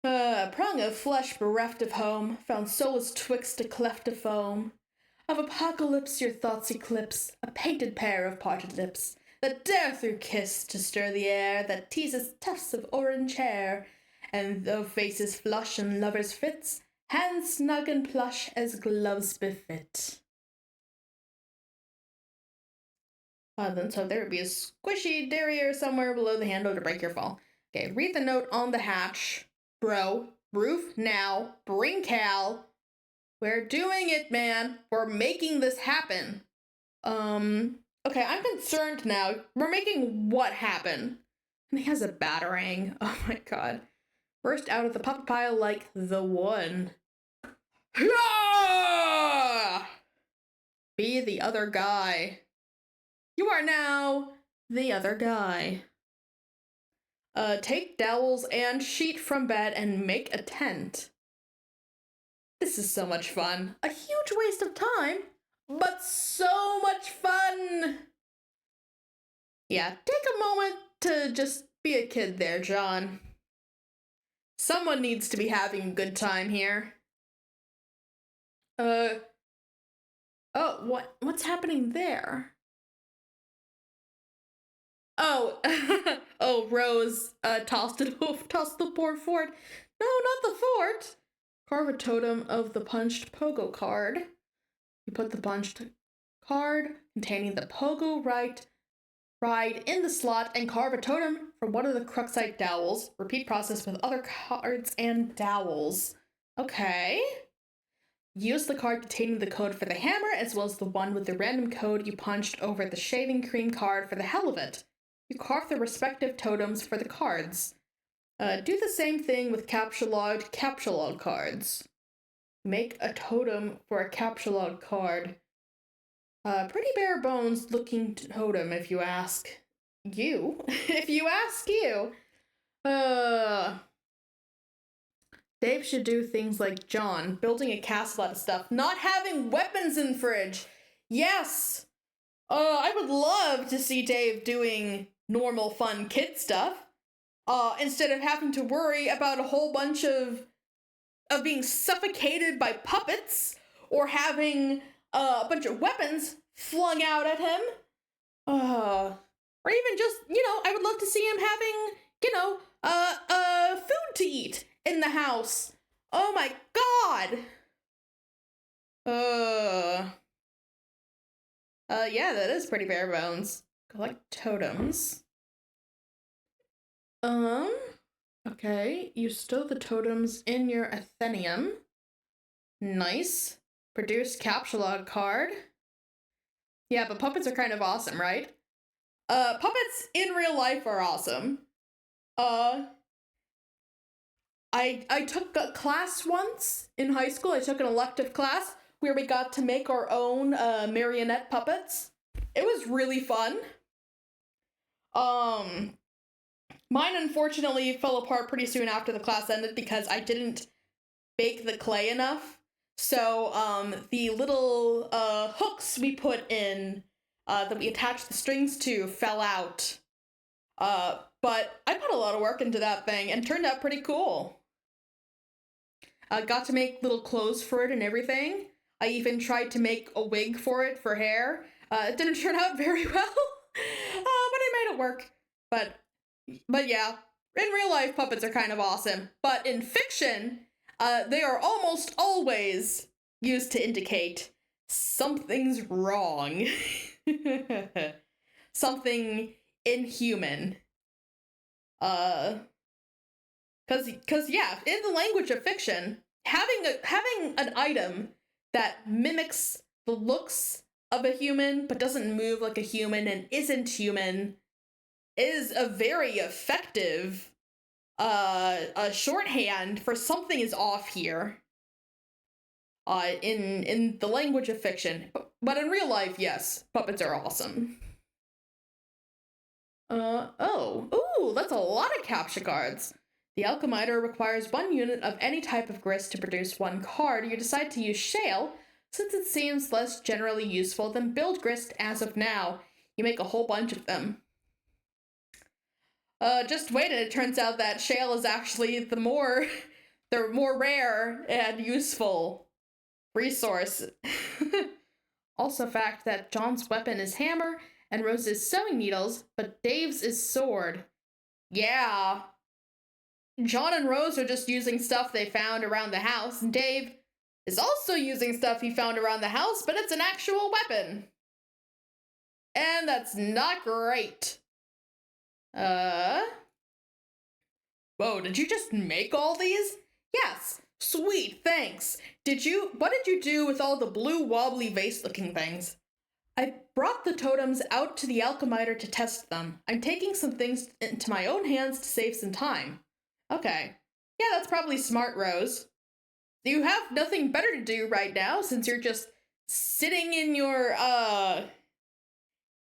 Prong of flesh bereft of home, found solace twixt a cleft of foam. Of apocalypse your thoughts eclipse, a painted pair of parted lips, that dare through kiss to stir the air, that teases tufts of orange hair, and though faces flush and lovers fits, hands snug and plush as gloves befit. So there would be a squishy derriere somewhere below the handle to break your fall. Okay, read the note on the hatch. Bro, roof now, bring Cal. We're doing it, man. We're making this happen. Okay, I'm concerned now. We're making what happen? And he has a batarang. Oh my God. Burst out of the puppet pile like the one. Be the other guy. You are now the other guy. Take dowels and sheet from bed and make a tent. This is so much fun. A huge waste of time, but so much fun! Yeah, take a moment to just be a kid there, John. Someone needs to be having a good time here. Oh, what's happening there? Oh, oh, Rose, tossed the poor fort. No, not the fort! Carve a totem of the punched pogo card. You put the punched card containing the pogo ride in the slot and carve a totem from one of the Cruxite dowels. Repeat process with other cards and dowels. Okay. Use the card containing the code for the hammer as well as the one with the random code you punched over the shaving cream card for the hell of it. You carve the respective totems for the cards. Do the same thing with capsulog cards. Make a totem for a capsulog card. Pretty bare bones looking totem, if you ask you. If you ask you. Dave should do things like John, building a castle out of stuff, not having weapons in fridge. Yes! I would love to see Dave doing normal fun kid stuff. Instead of having to worry about a whole bunch of being suffocated by puppets or having a bunch of weapons flung out at him. Or even just, I would love to see him having, food to eat in the house. Oh my god! Yeah, that is pretty bare bones. Collect totems. Okay, you stow the totems in your Athenium. Nice. Produce capsulog card. Yeah, but puppets are kind of awesome, right? Puppets in real life are awesome. I took a class once in high school. I took an elective class where we got to make our own marionette puppets. It was really fun. Mine unfortunately fell apart pretty soon after the class ended because I didn't bake the clay enough. So, the little, hooks we put in, that we attached the strings to fell out. But I put a lot of work into that thing and turned out pretty cool. Got to make little clothes for it and everything. I even tried to make a wig for it for hair. It didn't turn out very well, but I made it work. But yeah, in real life, puppets are kind of awesome. But in fiction, they are almost always used to indicate something's wrong. Something inhuman. Cause yeah, in the language of fiction, having an item that mimics the looks of a human but doesn't move like a human and isn't human is a very effective a shorthand for something is off here. In the language of fiction. But in real life, yes, puppets are awesome. Ooh, that's a lot of capture cards. The alchemiter requires 1 unit of any type of grist to produce 1 card. You decide to use shale, since it seems less generally useful than build grist as of now. You make a whole bunch of them. Just wait, and it turns out that shale is actually the more rare and useful resource. Also fact that John's weapon is hammer and Rose's sewing needles, but Dave's is sword. Yeah. John and Rose are just using stuff they found around the house, and Dave is also using stuff he found around the house, but it's an actual weapon. And that's not great. Whoa, did you just make all these? Yes. Sweet, thanks. What did you do with all the blue wobbly vase-looking things? I brought the totems out to the alchemiter to test them. I'm taking some things into my own hands to save some time. Okay. Yeah, that's probably smart, Rose. You have nothing better to do right now since you're just sitting in your,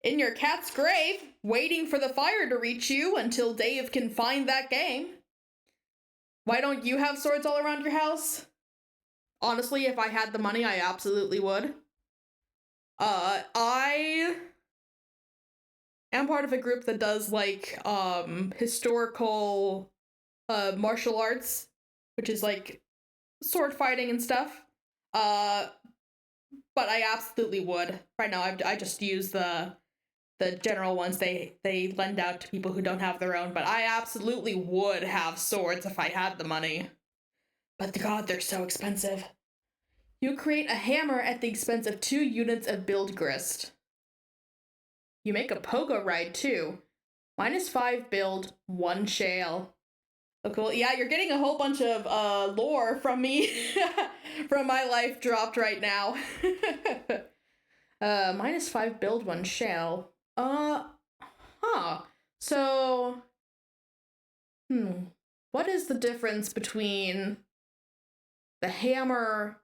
in your cat's grave, waiting for the fire to reach you until Dave can find that game. Why don't you have swords all around your house? Honestly, if I had the money, I absolutely would. I am part of a group that does, like, historical, martial arts, which is, like, sword fighting and stuff. But I absolutely would. Right now, I just use the general ones they lend out to people who don't have their own, but I absolutely would have swords if I had the money. But God, they're so expensive. You create a hammer at the expense of 2 units of build grist. You make a pogo ride too. -5 build, 1 shale. Oh, cool. Yeah, you're getting a whole bunch of lore from me from my life dropped right now. -5 build, 1 shale. So, what is the difference between the hammer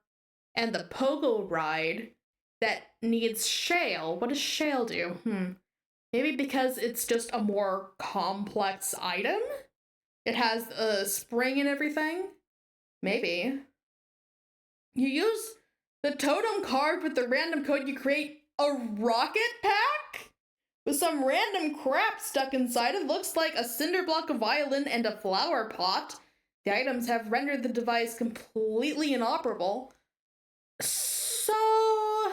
and the pogo ride that needs shale? What does shale do? Maybe because it's just a more complex item? It has a spring and everything? Maybe. You use the totem card with the random code, you create a rocket pack? With some random crap stuck inside it. Looks like a cinder block, a violin, and a flower pot. The items have rendered the device completely inoperable. So,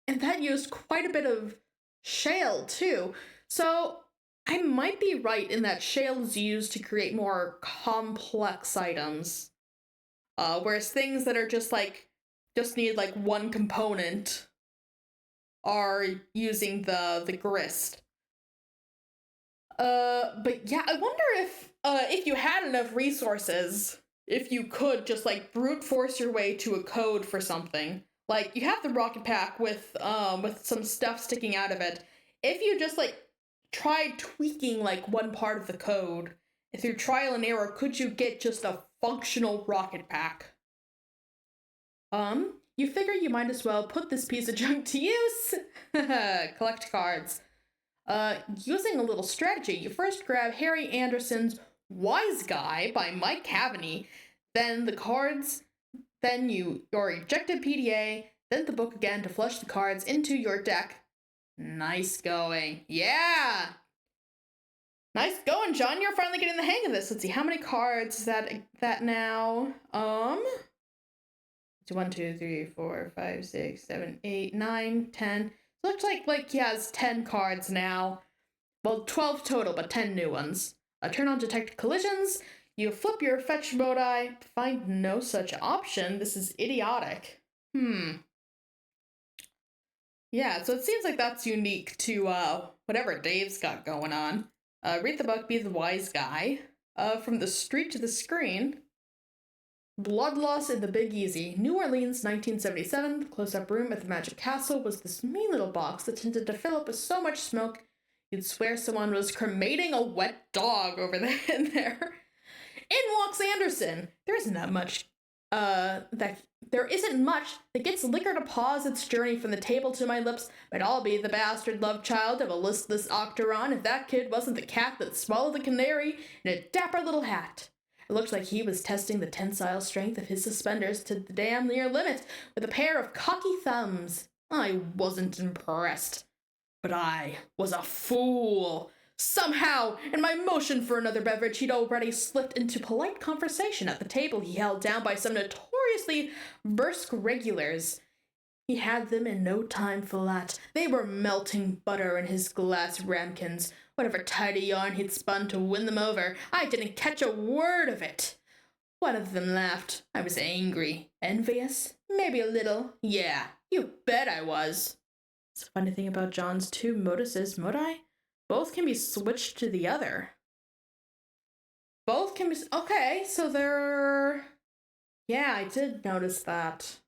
and that used quite a bit of shale too. So I might be right in that shale is used to create more complex items. Whereas things that are just need like one component are using the grist. But yeah, I wonder if you had enough resources, if you could just like brute force your way to a code for something. Like you have the rocket pack with some stuff sticking out of it. If you just like tried tweaking like one part of the code, through trial and error, could you get just a functional rocket pack? You figure you might as well put this piece of junk to use. Collect cards. Using a little strategy, you first grab Harry Anderson's Wise Guy by Mike Cavaney, then the cards, then your ejected PDA, then the book again to flush the cards into your deck. Nice going. Yeah! Nice going, John. You're finally getting the hang of this. Let's see, how many cards is that now? 1, 2, 3, 4, 5, 6, 7, 8, 9, 10. So it looks like he has 10 cards now. Well, 12 total, but 10 new ones. Turn on detect collisions. You flip your fetch mode eye. Find no such option. This is idiotic. Yeah, so it seems like that's unique to whatever Dave's got going on. Read the book, be the wise guy. From the street to the screen. Blood loss in the Big Easy. New Orleans, 1977. The close-up room at the Magic Castle was this mean little box that tended to fill up with so much smoke you'd swear someone was cremating a wet dog over there in there. In walks Anderson. There isn't much that gets liquor to pause its journey from the table to my lips, but I'll be the bastard love child of a listless octaron if that kid wasn't the cat that swallowed the canary in a dapper little hat. It looked like he was testing the tensile strength of his suspenders to the damn near limit with a pair of cocky thumbs. I wasn't impressed. But I was a fool. Somehow, in my motion for another beverage, he'd already slipped into polite conversation at the table he held down by some notoriously brusque regulars. He had them in no time flat. They were melting butter in his glass ramekins. Whatever tidy yarn he'd spun to win them over, I didn't catch a word of it. One of them laughed. I was angry. Envious? Maybe a little. Yeah, you bet I was. The funny thing about John's 2 moduses, modi? Both can be switched to the other. Both can be... Okay, so they're... Yeah, I did notice that.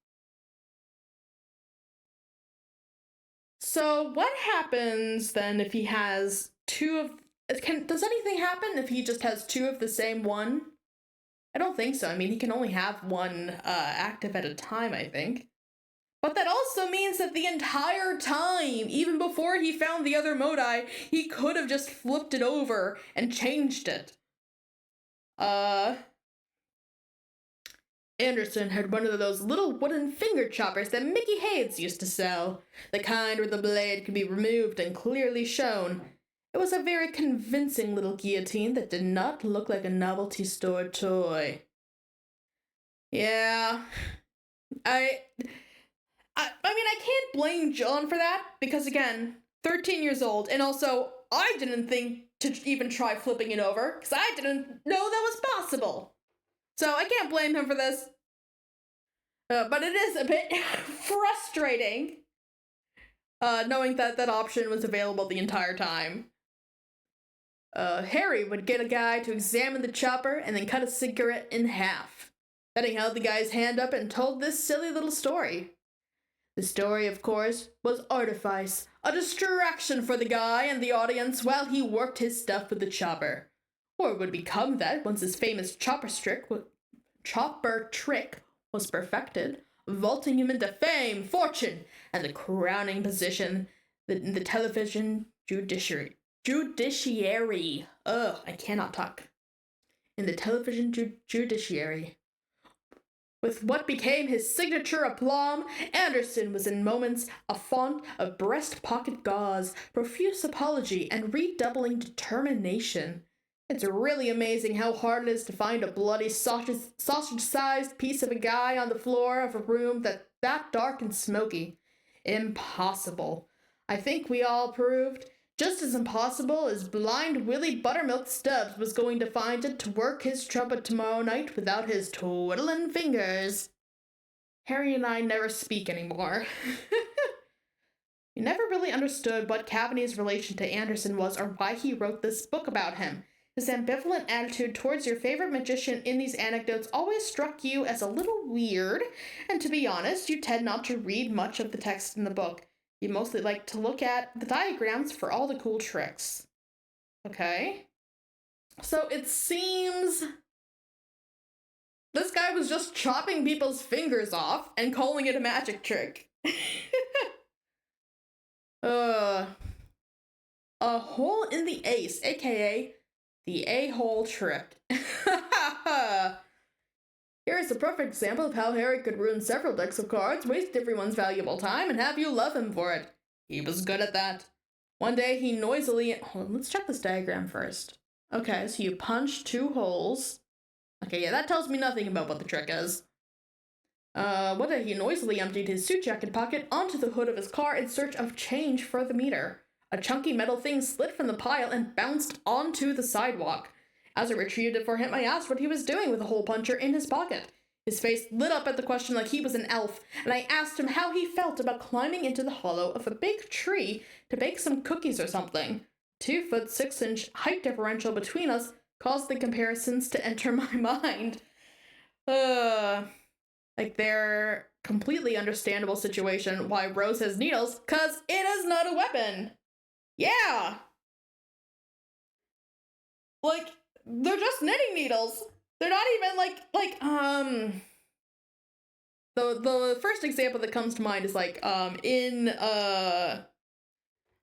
So what happens then if he has 2 of... Does anything happen if he just has 2 of the same one? I don't think so. I mean, he can only have one active at a time, I think. But that also means that the entire time, even before he found the other Modi, he could have just flipped it over and changed it. Anderson had one of those little wooden finger choppers that Mickey Hayes used to sell, the kind where the blade could be removed and clearly shown. It was a very convincing little guillotine that did not look like a novelty store toy. Yeah, I mean, I can't blame John for that, because again, 13 years old, and also, I didn't think to even try flipping it over, because I didn't know that was possible. So I can't blame him for this. But it is a bit frustrating, knowing that that option was available the entire time. Harry would get a guy to examine the chopper and then cut a cigarette in half. Then he held the guy's hand up and told this silly little story. The story, of course, was artifice, a distraction for the guy and the audience while he worked his stuff with the chopper. Or would become that once his famous chopper trick was perfected, vaulting him into fame, fortune, and the crowning position in the television judiciary. Ugh, I cannot talk. In the television judiciary. With what became his signature aplomb, Anderson was in moments a font of breast-pocket gauze, profuse apology, and redoubling determination. It's really amazing how hard it is to find a bloody sausage-sized piece of a guy on the floor of a room that dark and smoky. Impossible. I think we all proved just as impossible as blind Willie Buttermilk Stubbs was going to find it to work his trumpet tomorrow night without his twiddling fingers. Harry and I never speak anymore. We never really understood what Cavani's relation to Anderson was or why he wrote this book about him. His ambivalent attitude towards your favorite magician in these anecdotes always struck you as a little weird, and to be honest, you tend not to read much of the text in the book. You mostly like to look at the diagrams for all the cool tricks. Okay? So it seems this guy was just chopping people's fingers off and calling it a magic trick. A hole in the ace, aka the a-hole trick. Here is a perfect example of how Harry could ruin several decks of cards, waste everyone's valuable time, and have you love him for it. He was good at that. One day he noisily... Hold on, let's check this diagram first. Okay, so you punch 2 holes. Okay, yeah, that tells me nothing about what the trick is. One day he noisily emptied his suit jacket pocket onto the hood of his car in search of change for the meter. A chunky metal thing slid from the pile and bounced onto the sidewalk. As I retrieved it for him, I asked what he was doing with a hole puncher in his pocket. His face lit up at the question like he was an elf, and I asked him how he felt about climbing into the hollow of a big tree to bake some cookies or something. 2-foot 6-inch height differential between us caused the comparisons to enter my mind. Like their completely understandable situation why Rose has needles, 'cause it is not a weapon. Yeah! Like, they're just knitting needles. They're not even the first example that comes to mind is like gosh,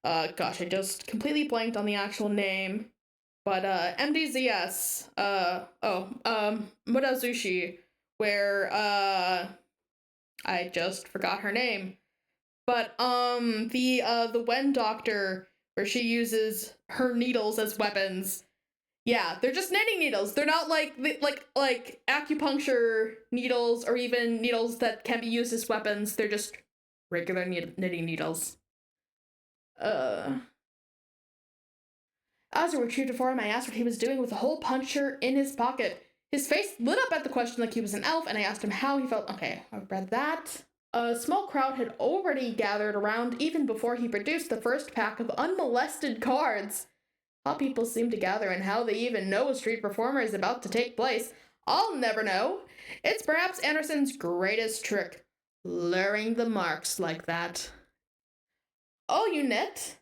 I just completely blanked on the actual name, but MDZS Murazushi, where I just forgot her name, but the Wen doctor, where she uses her needles as weapons. Yeah, they're just knitting needles. They're not like acupuncture needles or even needles that can be used as weapons. They're just regular knitting needles. As I retrieved it for him, I asked what he was doing with the hole puncher in his pocket. His face lit up at the question like he was an elf, and I asked him how he felt. Okay, I read that. A small crowd had already gathered around even before he produced the first pack of unmolested cards. How people seem to gather and how they even know a street performer is about to take place, I'll never know. It's perhaps Anderson's greatest trick, luring the marks like that. Oh, you knit?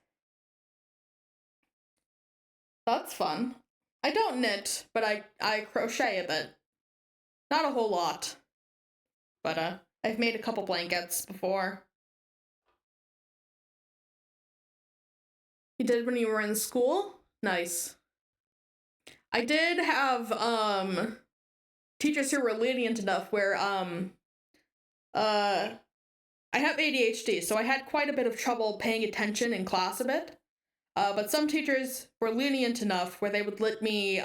That's fun. I don't knit, but I crochet a bit. Not a whole lot. But I've made a couple blankets before. You did when you were in school? Nice. I did have, teachers who were lenient enough where, I have ADHD, so I had quite a bit of trouble paying attention in class a bit. But some teachers were lenient enough where they would let me,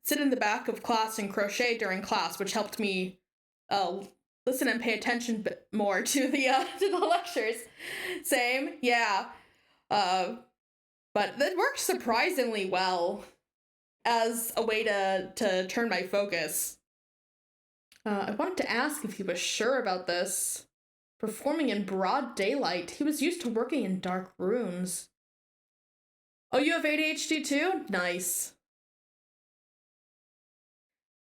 sit in the back of class and crochet during class, which helped me, listen and pay attention more to the lectures. Same, yeah. But that worked surprisingly well as a way to turn my focus. I wanted to ask if he was sure about this. Performing in broad daylight, he was used to working in dark rooms. Oh, you have ADHD too? Nice.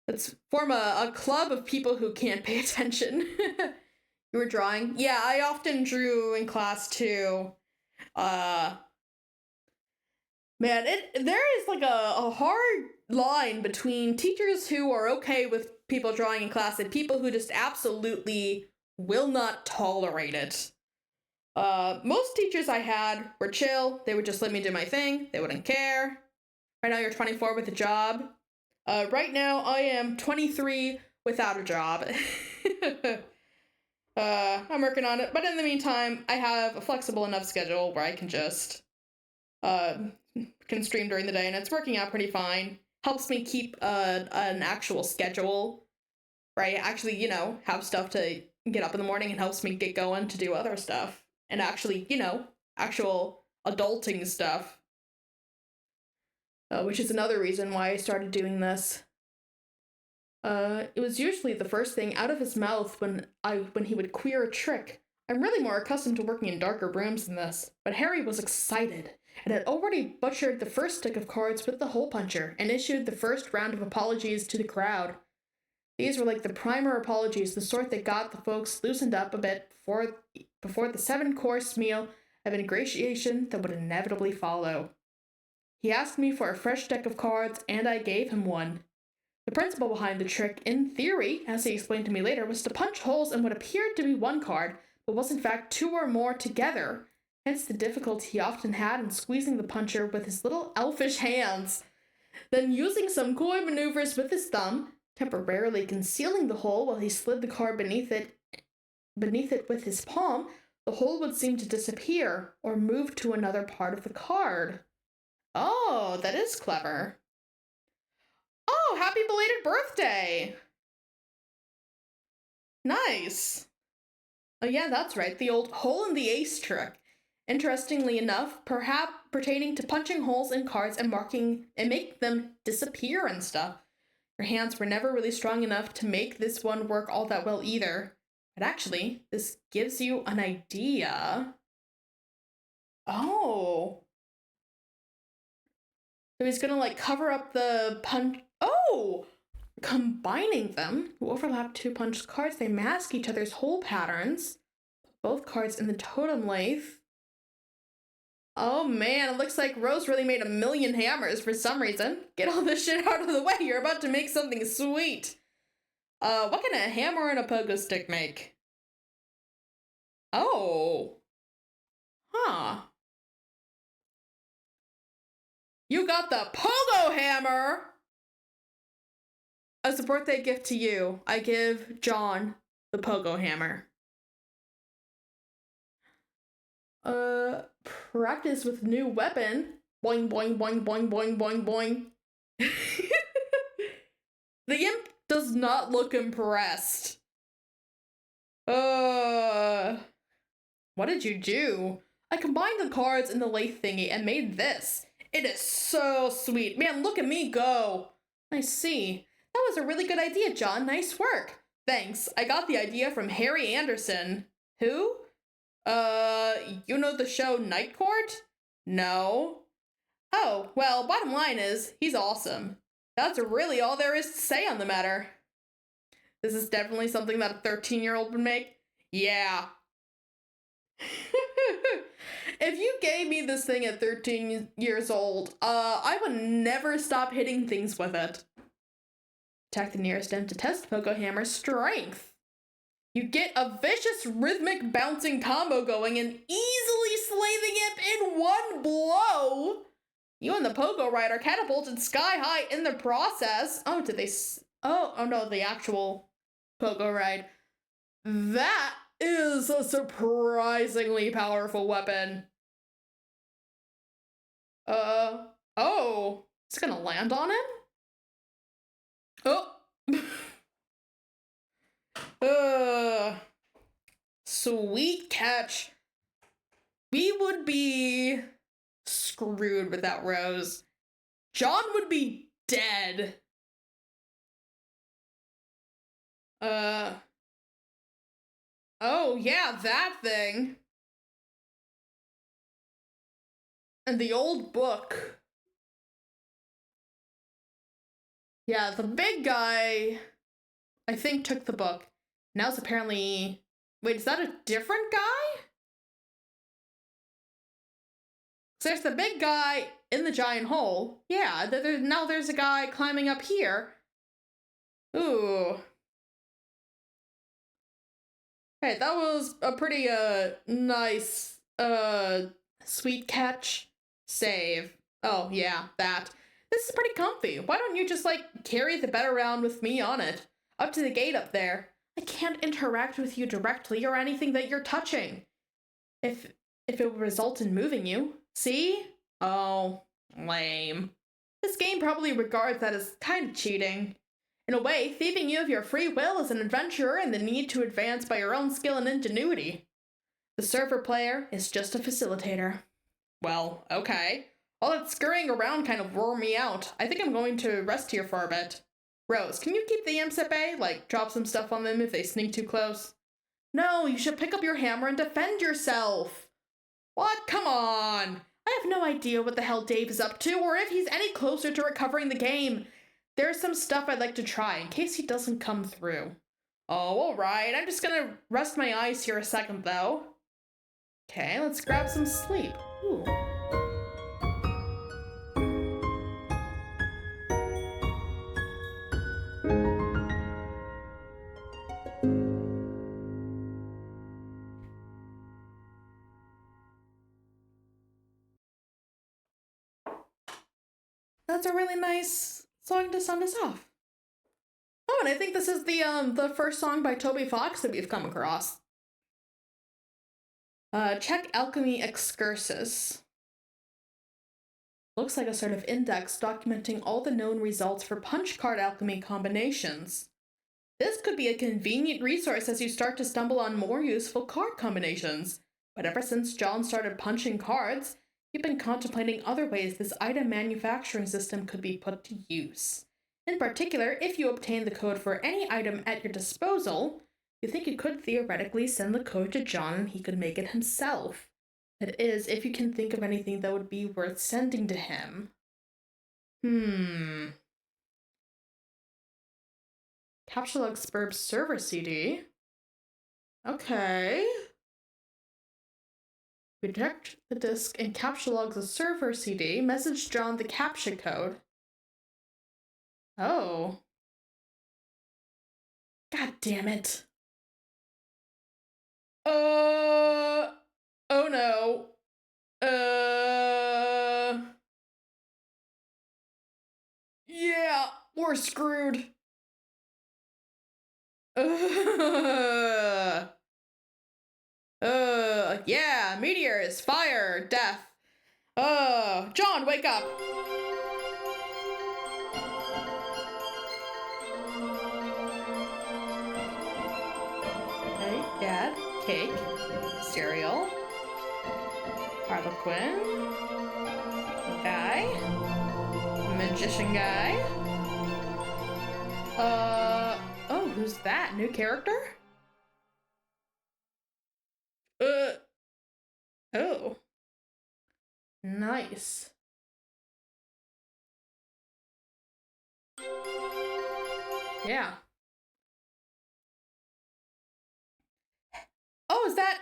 Let's form a club of people who can't pay attention. You were drawing? Yeah, I often drew in class too. Man, there is like a hard line between teachers who are okay with people drawing in class and people who just absolutely will not tolerate it. Most teachers I had were chill. They would just let me do my thing. They wouldn't care. Right now you're 24 with a job. Right now I am 23 without a job. I'm working on it, but in the meantime, I have a flexible enough schedule where I can just, can stream during the day, and it's working out pretty fine. Helps me keep an actual schedule, right? Actually, have stuff to get up in the morning, and helps me get going to do other stuff. And actually, actual adulting stuff. Which is another reason why I started doing this. It was usually the first thing out of his mouth when he would queer a trick. I'm really more accustomed to working in darker rooms than this, but Harry was excited, and had already butchered the first stick of cards with the hole puncher, and issued the first round of apologies to the crowd. These were like the primer apologies, the sort that got the folks loosened up a bit before the 7-course meal of ingratiation that would inevitably follow. He asked me for a fresh deck of cards, and I gave him one. The principle behind the trick, in theory, as he explained to me later, was to punch holes in what appeared to be one card, but was in fact 2 or more together, hence the difficulty he often had in squeezing the puncher with his little elfish hands. Then using some coy maneuvers with his thumb, temporarily concealing the hole while he slid the card beneath it with his palm, the hole would seem to disappear, or move to another part of the card. Oh, that is clever. Oh, happy belated birthday! Nice. Oh yeah, that's right, the old hole in the ace trick. Interestingly enough, perhaps pertaining to punching holes in cards and make them disappear and stuff. Your hands were never really strong enough to make this one work all that well either. But actually, this gives you an idea. Oh. So he's gonna cover up the punch. Oh! Combining them to overlap 2 punched cards, they mask each other's hole patterns. Both cards in the totem lathe. Oh man, it looks like Rose really made 1,000,000 hammers for some reason. Get all this shit out of the way, you're about to make something sweet. What can a hammer and a pogo stick make? Oh. Huh. You got the pogo hammer! As a birthday gift to you, I give John the pogo hammer. Practice with new weapon. Boing, boing, boing, boing, boing, boing, boing. The imp does not look impressed. What did you do? I combined the cards in the lathe thingy and made this. It is so sweet. Man, look at me go. I see. That was a really good idea, John. Nice work. Thanks. I got the idea from Harry Anderson. Who? You know the show Night Court? No. Oh, well, bottom line is, he's awesome. That's really all there is to say on the matter. This is definitely something that a 13-year-old would make? Yeah. If you gave me this thing at 13 years old, I would never stop hitting things with it. Attack the nearest imp to test Pogo Hammer's strength. You get a vicious rhythmic bouncing combo going and easily slay the imp in one blow. You and the Pogo Rider catapulted sky high in the process. Oh, did they? Oh no, the actual Pogo Ride. That is a surprisingly powerful weapon. Oh, it's gonna land on him? Oh. Sweet catch. We would be screwed without Rose. John would be dead. Oh, yeah, that thing. And the old book. Yeah, the big guy, I think, took the book. Now it's apparently... Wait, is that a different guy? So there's the big guy in the giant hole. Yeah, now there's a guy climbing up here. Ooh. Hey, that was a pretty, nice, sweet catch save. Oh, yeah, that. This is pretty comfy. Why don't you just, like, carry the bed around with me on it? Up to the gate up there. I can't interact with you directly or anything that you're touching. If it would result in moving you. See? Oh, lame. This game probably regards that as kind of cheating. In a way, thieving you of your free will is an adventurer and the need to advance by your own skill and ingenuity. The server player is just a facilitator. Well, okay. All that scurrying around kind of wore me out. I think I'm going to rest here for a bit. Rose, can you keep the imps at bay? Like, drop some stuff on them if they sneak too close? No, you should pick up your hammer and defend yourself. What? Come on. I have no idea what the hell Dave is up to or if he's any closer to recovering the game. There's some stuff I'd like to try in case he doesn't come through. Oh, alright. I'm just gonna rest my eyes here a second, though. Okay, let's grab some sleep. Ooh. That's a really nice song to send us off. Oh, and I think this is the first song by Toby Fox that we've come across. Check Alchemy Excursus. Looks like a sort of index documenting all the known results for punch card alchemy combinations. This could be a convenient resource as you start to stumble on more useful card combinations. But ever since John started punching cards, you've been contemplating other ways this item manufacturing system could be put to use. In particular, if you obtain the code for any item at your disposal, you think you could theoretically send the code to John and he could make it himself. That is, if you can think of anything that would be worth sending to him. Capsulog Spurb's server CD. Okay. Reject the disk and Capsulogs the server CD. Message John the CAPTCHA code. Oh. God damn it. Oh no. Yeah, we're screwed. Yeah, meteors, fire, death. John, wake up. Okay, Dad, cake, cereal, Harlequin, guy, magician guy. Oh, who's that? New character? Oh. Nice. Yeah. Oh, is that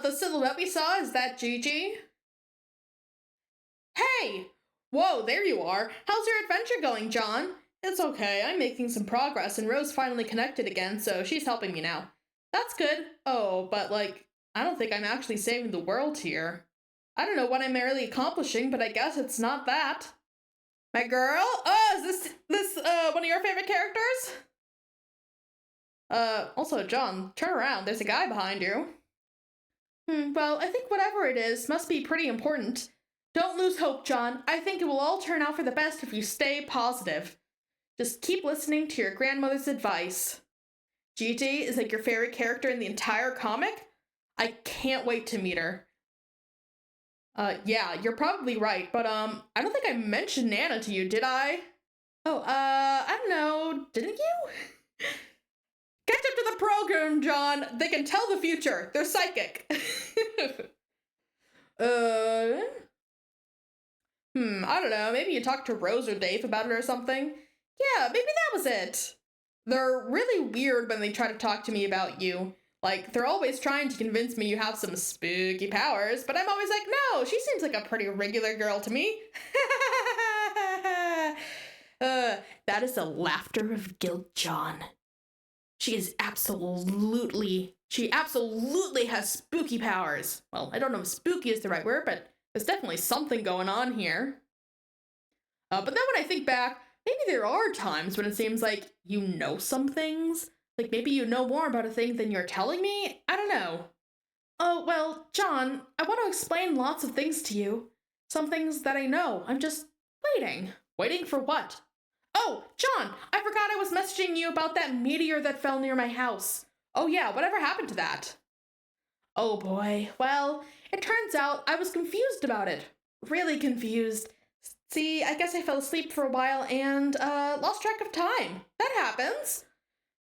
the silhouette we saw? Is that Gigi? Hey! Whoa, there you are. How's your adventure going, John? It's okay, I'm making some progress, and Rose finally connected again, so she's helping me now. That's good. Oh, but like, I don't think I'm actually saving the world here. I don't know what I'm merely accomplishing, but I guess it's not that. My girl? Oh, is this one of your favorite characters? Also, John, turn around, there's a guy behind you. Well, I think whatever it is must be pretty important. Don't lose hope, John. I think it will all turn out for the best if you stay positive. Just keep listening to your grandmother's advice. Gigi is like your favorite character in the entire comic? I can't wait to meet her. Yeah, you're probably right, but I don't think I mentioned Nana to you, did I? Oh, I don't know, didn't you? Catch up to the program, John. They can tell the future. They're psychic. I don't know. Maybe you talked to Rose or Dave about it or something. Yeah, maybe that was it. They're really weird when they try to talk to me about you. Like, they're always trying to convince me you have some spooky powers, but I'm always like, no, she seems like a pretty regular girl to me. That is the laughter of guilt, John. She absolutely has spooky powers. Well, I don't know if spooky is the right word, but there's definitely something going on here. But then when I think back, maybe there are times when it seems like you know some things. Like maybe you know more about a thing than you're telling me? I don't know. Oh, well, John, I want to explain lots of things to you. Some things that I know. I'm just waiting. Waiting for what? Oh, John, I forgot I was messaging you about that meteor that fell near my house. Oh yeah, whatever happened to that? Oh boy, well, it turns out I was confused about it. Really confused. See, I guess I fell asleep for a while and, lost track of time. That happens.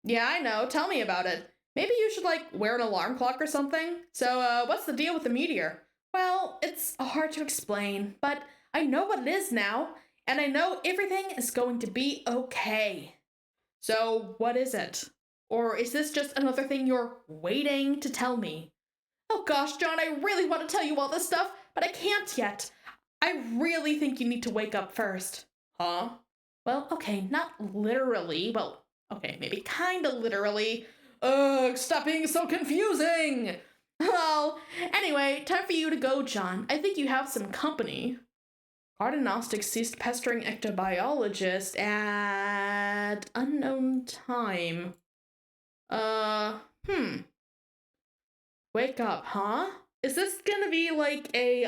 Yeah, I know, tell me about it. Maybe you should, like, wear an alarm clock or something? So, what's the deal with the meteor? Well, it's hard to explain, but I know what it is now, and I know everything is going to be okay. So, what is it? Or is this just another thing you're waiting to tell me? Oh gosh, John, I really want to tell you all this stuff, but I can't yet. I really think you need to wake up first. Huh? Well, okay, not literally. Well, okay, maybe kinda literally. Ugh, stop being so confusing! Well, anyway, time for you to go, John. I think you have some company. Cardinognostic ceased pestering ectobiologist at unknown time. Wake up, huh? Is this gonna be like a,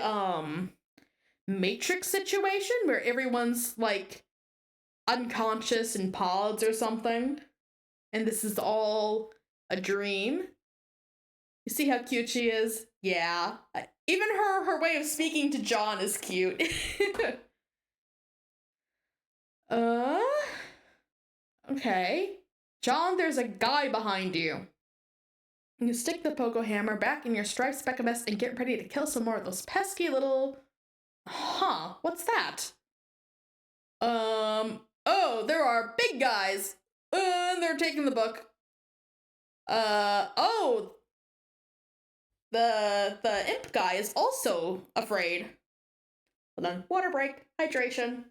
Matrix situation where everyone's, like, unconscious in pods or something? And this is all a dream? You see how cute she is? Yeah. Even her way of speaking to John is cute. uh? Okay. John, there's a guy behind you. You stick the pogo hammer back in your striped specklebus and get ready to kill some more of those pesky little... Huh, what's that? Oh, there are big guys! And they're taking the book. Oh! The imp guy is also afraid. Hold on, water break, hydration.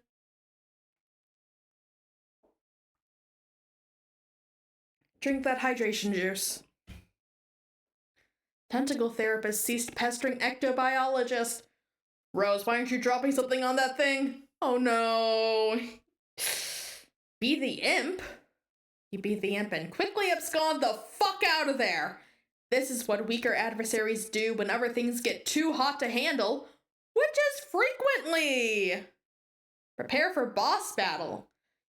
Drink that hydration juice. Tentacle therapist ceased pestering ectobiologist. Rose, why aren't you dropping something on that thing? Oh no. Be the imp? You beat the imp and quickly abscond the fuck out of there. This is what weaker adversaries do whenever things get too hot to handle, which is frequently. Prepare for boss battle.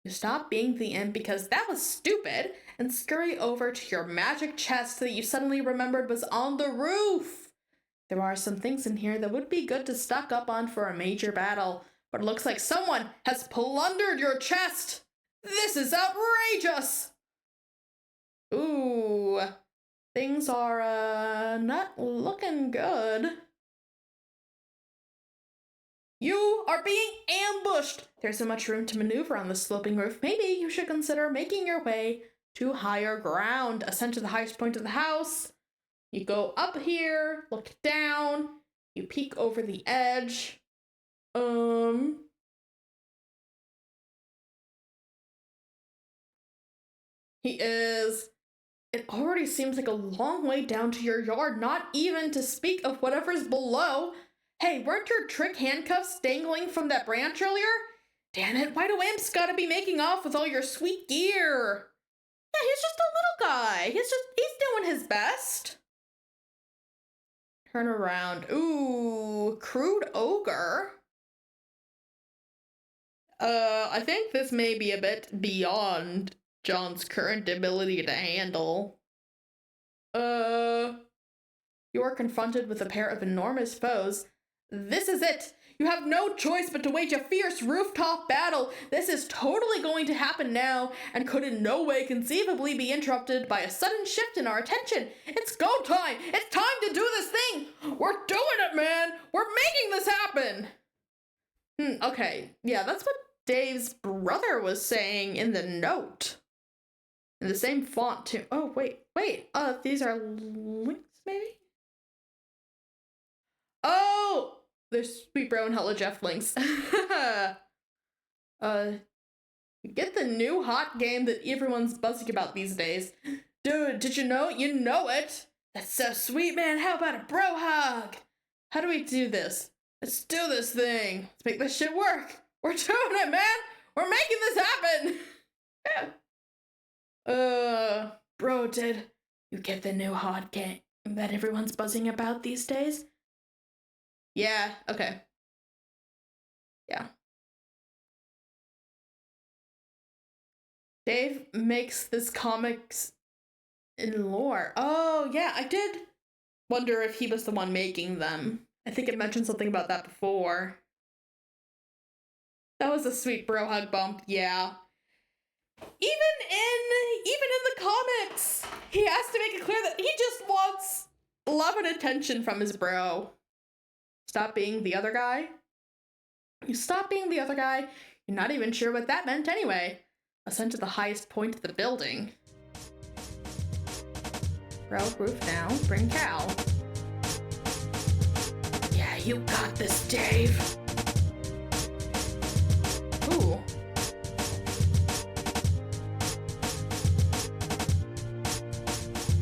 You stop being the imp because that was stupid and scurry over to your magic chest that you suddenly remembered was on the roof. There are some things in here that would be good to stock up on for a major battle, but it looks like someone has plundered your chest. This is outrageous. Ooh, things are, not looking good. You are being ambushed! There's so much room to maneuver on the sloping roof. Maybe you should consider making your way to higher ground. Ascend to the highest point of the house. You go up here, look down, you peek over the edge. He is. It already seems like a long way down to your yard, not even to speak of whatever's below. Hey, weren't your trick handcuffs dangling from that branch earlier? Damn it, why do imps gotta be making off with all your sweet gear? Yeah, he's just a little guy. He's doing his best. Turn around. Ooh, crude ogre. I think this may be a bit beyond John's current ability to handle. You are confronted with a pair of enormous foes. This is it! You have no choice but to wage a fierce rooftop battle. This is totally going to happen now, and could in no way conceivably be interrupted by a sudden shift in our attention. It's go time! It's time to do this thing! We're doing it, man! We're making this happen! Okay. Yeah, that's what Dave's brother was saying in the note. In the same font, too. Oh, wait. These are links, maybe? Oh! There's Sweet Bro and Hello Jeff links. Get the new hot game that everyone's buzzing about these days. Dude, did you know? You know it! That's so sweet, man. How about a bro hug? How do we do this? Let's do this thing. Let's make this shit work. We're doing it, man! We're making this happen! Bro, did you get the new hot game that everyone's buzzing about these days? Yeah, okay. Yeah. Dave makes this comics in lore. Oh, yeah, I did wonder if he was the one making them. I think it mentioned something about that before. That was a sweet bro hug bump, yeah. Even in the comics, he has to make it clear that he just wants love and attention from his bro. Stop being the other guy. You stop being the other guy. You're not even sure what that meant anyway. Ascend to the highest point of the building. Bro, roof down. Bring cow. Yeah, you got this, Dave. Ooh.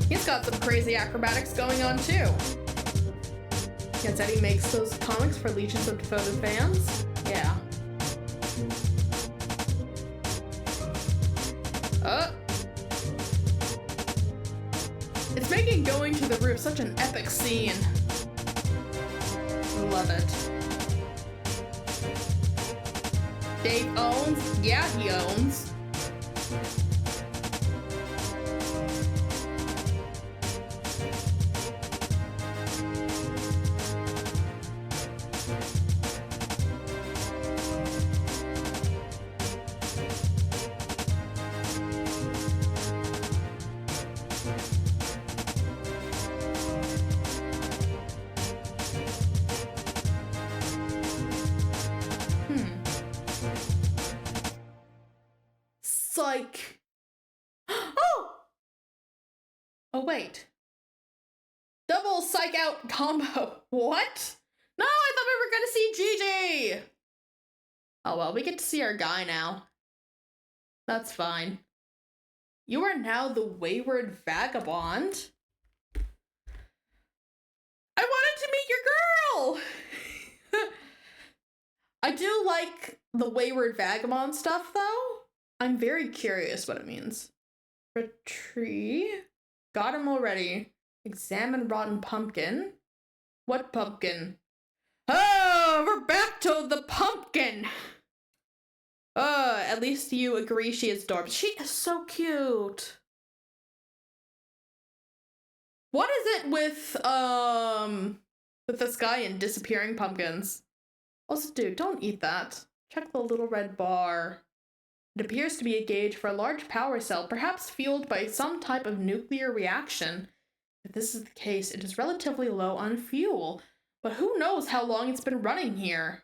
He's got some crazy acrobatics going on, too. Gets Eddie makes those comics for legions of devoted fans. Yeah. It's making going to the roof such an epic scene. Love it. Dave owns? Yeah, he owns. Psych. Oh, wait. Double psych out combo. What? No, I thought we were gonna see Gigi. Oh, well, we get to see our guy now. That's fine. You are now the wayward vagabond. I wanted to meet your girl! I do like the wayward vagabond stuff, though. I'm very curious what it means. Retrieve. Got him already. Examine rotten pumpkin. What pumpkin? Oh, we're back to the pumpkin! At least you agree she is adorable. She is so cute. What is it with this guy and disappearing pumpkins? Also, dude, don't eat that. Check the little red bar. It appears to be a gauge for a large power cell, perhaps fueled by some type of nuclear reaction. If this is the case, it is relatively low on fuel, but who knows how long it's been running here.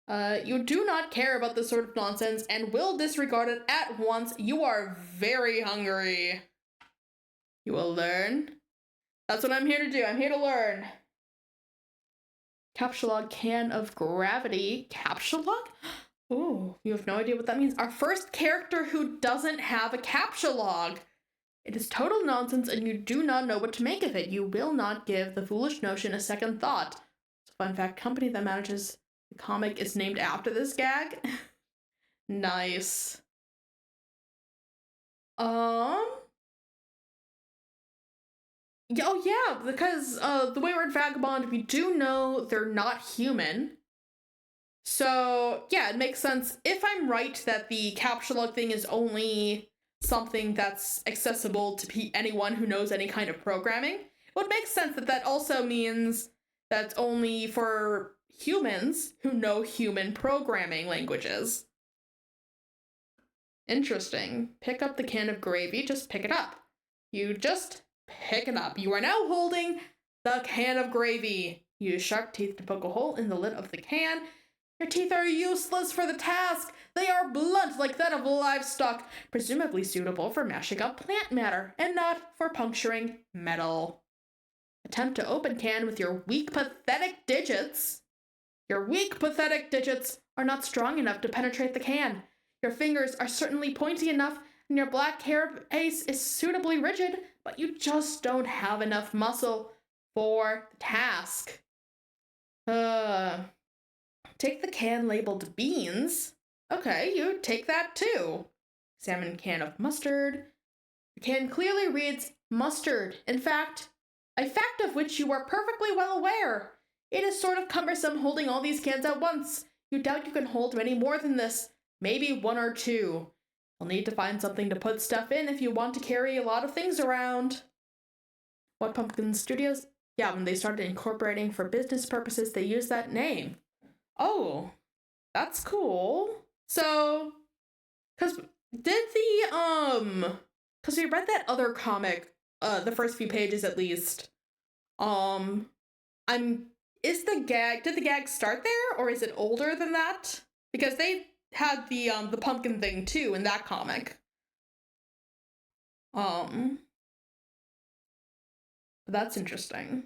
You do not care about this sort of nonsense and will disregard it at once. You are very hungry. You will learn. That's what I'm here to do. I'm here to learn. Capsulog can of gravity. Capsulog? Ooh, you have no idea what that means. Our first character who doesn't have a captcha log. It is total nonsense and you do not know what to make of it. You will not give the foolish notion a second thought. Fun fact, company that manages the comic is named after this gag. Nice. Oh yeah, because the Wayward Vagabond, we do know they're not human. So, yeah, it makes sense if I'm right that the capture log thing is only something that's accessible to anyone who knows any kind of programming. It would make sense that that also means that's only for humans who know human programming languages. Interesting. Pick up the can of gravy, just pick it up. You just pick it up. You are now holding the can of gravy. Use sharp teeth to poke a hole in the lid of the can. Your teeth are useless for the task. They are blunt like that of livestock, presumably suitable for mashing up plant matter and not for puncturing metal. Attempt to open can with your weak, pathetic digits. Your weak, pathetic digits are not strong enough to penetrate the can. Your fingers are certainly pointy enough, and your black carapace is suitably rigid, but you just don't have enough muscle for the task. Take the can labeled beans. Okay, you take that too. Examine can of mustard. The can clearly reads mustard. In fact, a fact of which you are perfectly well aware. It is sort of cumbersome holding all these cans at once. You doubt you can hold many more than this. Maybe one or two. You'll need to find something to put stuff in if you want to carry a lot of things around. What Pumpkin Studios? Yeah, when they started incorporating for business purposes, they used that name. Oh, that's cool. So, because we read that other comic, the first few pages at least. Did the gag start there, or is it older than that? Because they had the pumpkin thing too in that comic. That's interesting.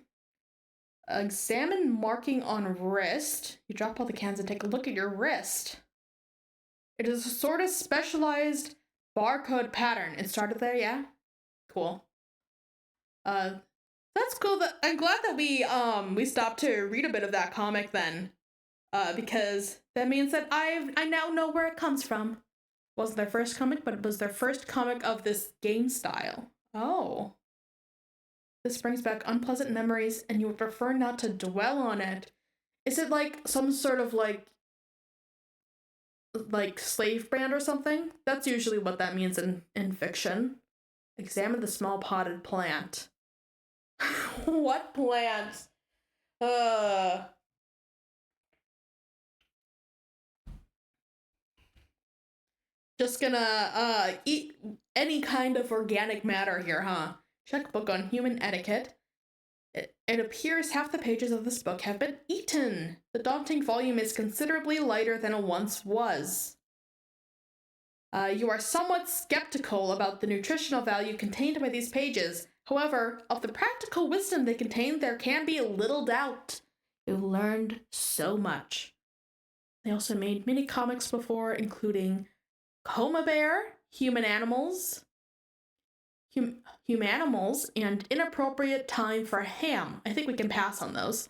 Examine marking on wrist. You drop all the cans and take a look at your wrist. It is a sort of specialized barcode pattern. It started there, yeah? Cool. That's cool. I'm glad that we stopped to read a bit of that comic then. Because that means that I now know where it comes from. It wasn't their first comic, but it was their first comic of this game style. Oh. This brings back unpleasant memories, and you would prefer not to dwell on it. Is it like some sort of like slave brand or something? That's usually what that means in fiction. Examine the small potted plant. What plant? Just gonna eat any kind of organic matter here, huh? Check book on human etiquette. It appears half the pages of this book have been eaten. The daunting volume is considerably lighter than it once was. You are somewhat skeptical about the nutritional value contained by these pages. However, of the practical wisdom they contain, there can be little doubt. You've learned so much. They also made mini comics before, including Coma Bear, Humanimals, and Inappropriate Time for Ham. I think we can pass on those.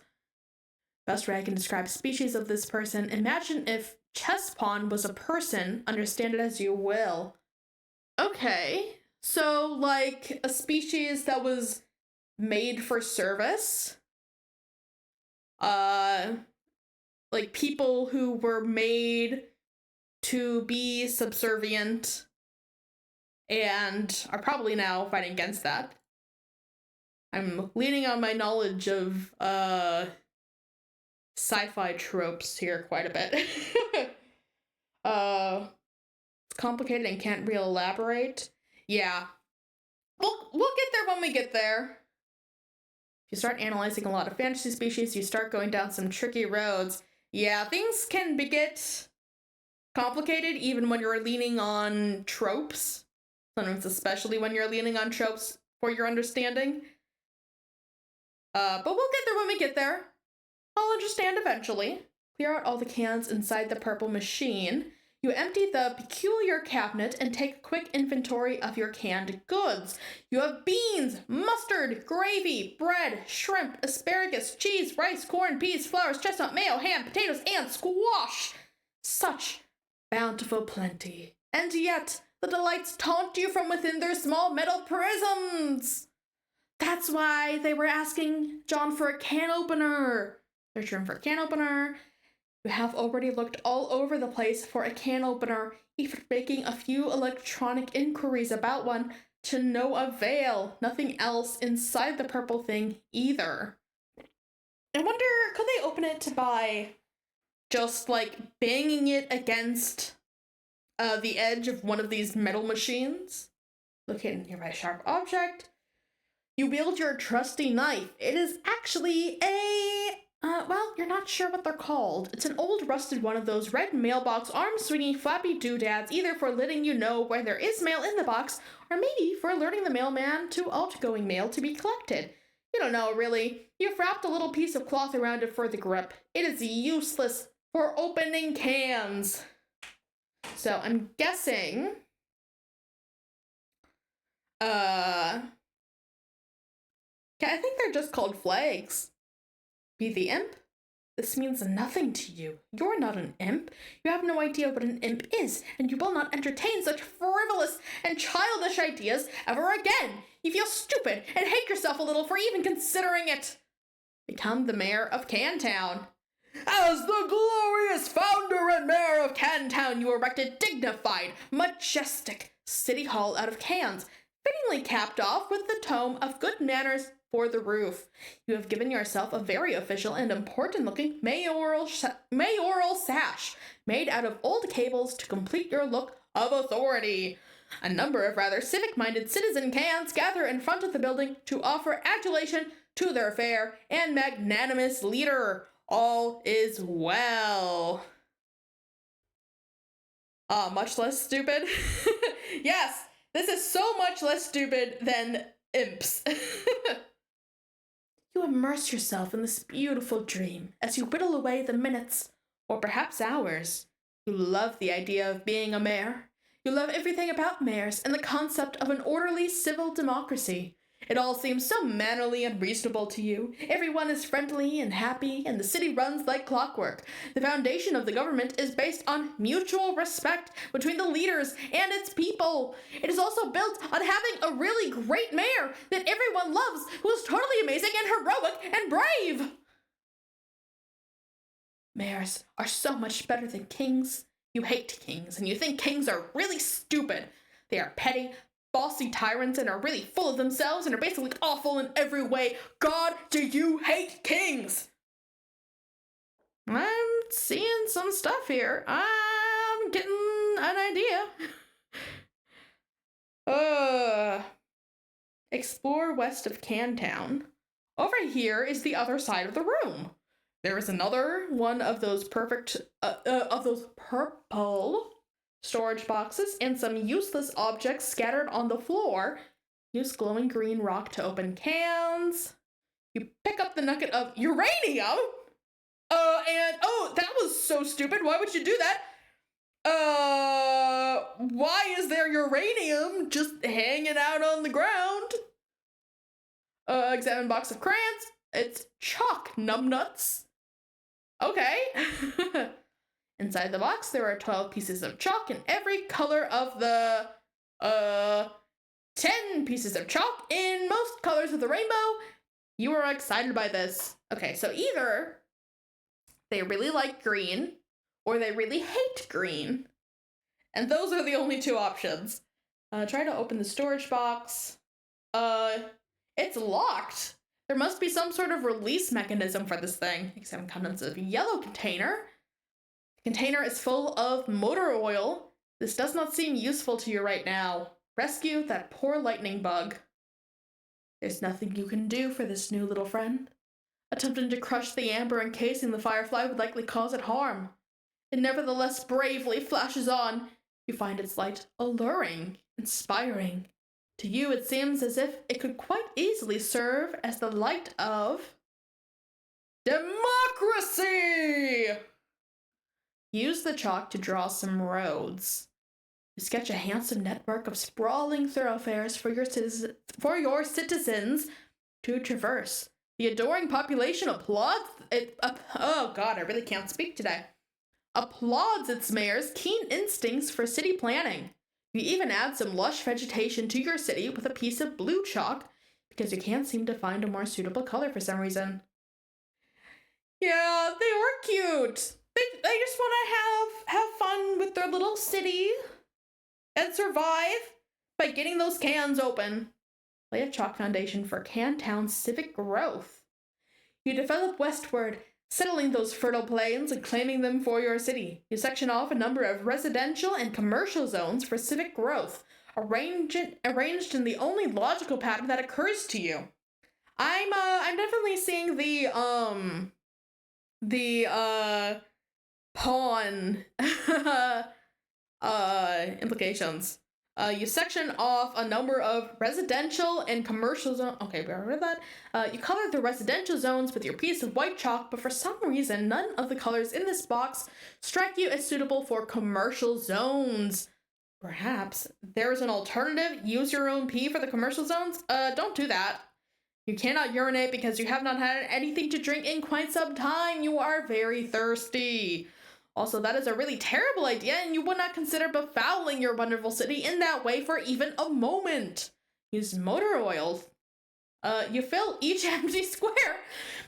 Best way I can describe species of this person. Imagine if chess pawn was a person, understand it as you will. Okay, so like a species that was made for service. Like people who were made to be subservient and are probably now fighting against that. I'm leaning on my knowledge of sci-fi tropes here quite a bit. It's complicated and can't really elaborate. Yeah. We'll get there when we get there. If you start analyzing a lot of fantasy species, you start going down some tricky roads. Yeah, things can get complicated even when you're leaning on tropes. Sometimes especially when you're leaning on tropes for your understanding. But we'll get there when we get there. I'll understand eventually. Clear out all the cans inside the purple machine. You empty the peculiar cabinet and take a quick inventory of your canned goods. You have beans, mustard, gravy, bread, shrimp, asparagus, cheese, rice, corn, peas, flowers, chestnut, mayo, ham, potatoes, and squash. Such bountiful plenty. And yet, the delights taunt you from within their small metal prisms. That's why they were asking John for a can opener. Search room for a can opener. You have already looked all over the place for a can opener, even making a few electronic inquiries about one to no avail. Nothing else inside the purple thing either. I wonder, could they open it by just like banging it against the edge of one of these metal machines? Locate a nearby sharp object. You wield your trusty knife. It is actually well, you're not sure what they're called. It's an old rusted one of those red mailbox arm-swinging flappy doodads, either for letting you know where there is mail in the box, or maybe for alerting the mailman to outgoing mail to be collected. You don't know, really. You've wrapped a little piece of cloth around it for the grip. It is useless for opening cans. So I'm guessing, I think they're just called flags. Be the imp? This means nothing to you. You're not an imp. You have no idea what an imp is, and you will not entertain such frivolous and childish ideas ever again. You feel stupid and hate yourself a little for even considering it. Become the mayor of Cantown. As the glorious founder and mayor of Cantown, you erected dignified, majestic city hall out of cans, fittingly capped off with the tome of good manners for the roof. You have given yourself a very official and important-looking mayoral sash made out of old cables to complete your look of authority. A number of rather civic-minded citizen cans gather in front of the building to offer adulation to their fair and magnanimous leader. All is well. Much less stupid. Yes, this is so much less stupid than imps. You immerse yourself in this beautiful dream as you whittle away the minutes, or perhaps hours. You love the idea of being a mayor. You love everything about mayors and the concept of an orderly civil democracy. It all seems so mannerly and reasonable to you. Everyone is friendly and happy, and the city runs like clockwork. The foundation of the government is based on mutual respect between the leaders and its people. It is also built on having a really great mayor that everyone loves, who is totally amazing and heroic and brave. Mayors are so much better than kings. You hate kings, and you think kings are really stupid. They are petty, bossy tyrants and are really full of themselves and are basically awful in every way. God, do you hate kings? I'm seeing some stuff here. I'm getting an idea. Explore west of Cantown. Over here is the other side of the room. There is another one of those purple storage boxes and some useless objects scattered on the floor. Use glowing green rock to open cans. You pick up the nugget of uranium. That was so stupid. Why would you do that? Why is there uranium just hanging out on the ground? Examine box of crayons. It's chalk, numbnuts. Okay. Inside the box, there are 12 pieces of chalk in every color of the, 10 pieces of chalk in most colors of the rainbow. You are excited by this. Okay, so either they really like green, or they really hate green. And those are the only two options. Try to open the storage box. It's locked. There must be some sort of release mechanism for this thing. Examine contents of yellow container. The container is full of motor oil. This does not seem useful to you right now. Rescue that poor lightning bug. There's nothing you can do for this new little friend. Attempting to crush the amber encasing the firefly would likely cause it harm. It nevertheless bravely flashes on. You find its light alluring, inspiring. To you, it seems as if it could quite easily serve as the light of democracy! Use the chalk to draw some roads. You sketch a handsome network of sprawling thoroughfares for your citizens to traverse. The adoring population applauds it. Oh God, I really can't speak today. Applauds its mayor's keen instincts for city planning. You even add some lush vegetation to your city with a piece of blue chalk because you can't seem to find a more suitable color for some reason. Yeah, they were cute. They just want to have fun with their little city and survive by getting those cans open. Lay a chalk foundation for Cantown's civic growth. You develop westward, settling those fertile plains and claiming them for your city. You section off a number of residential and commercial zones for civic growth, arranged in the only logical pattern that occurs to you. I'm definitely seeing the pawn implications. You section off a number of residential and commercial zones. Okay, we already read that. You color the residential zones with your piece of white chalk, but for some reason, none of the colors in this box strike you as suitable for commercial zones. Perhaps there's an alternative. Use your own pee for the commercial zones? Don't do that. You cannot urinate because you have not had anything to drink in quite some time. You are very thirsty. Also, that is a really terrible idea, and you would not consider befouling your wonderful city in that way for even a moment. Use motor oil. You fill each empty square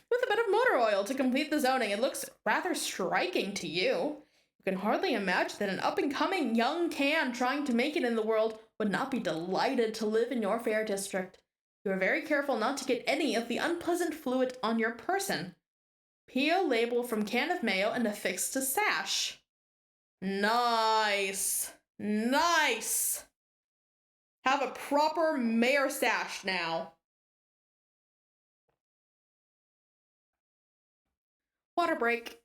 with a bit of motor oil to complete the zoning. It looks rather striking to you. You can hardly imagine that an up-and-coming young can trying to make it in the world would not be delighted to live in your fair district. You are very careful not to get any of the unpleasant fluid on your person. Peel label from can of mayo and affix to sash. Nice. Nice. Have a proper mayor sash now. Water break.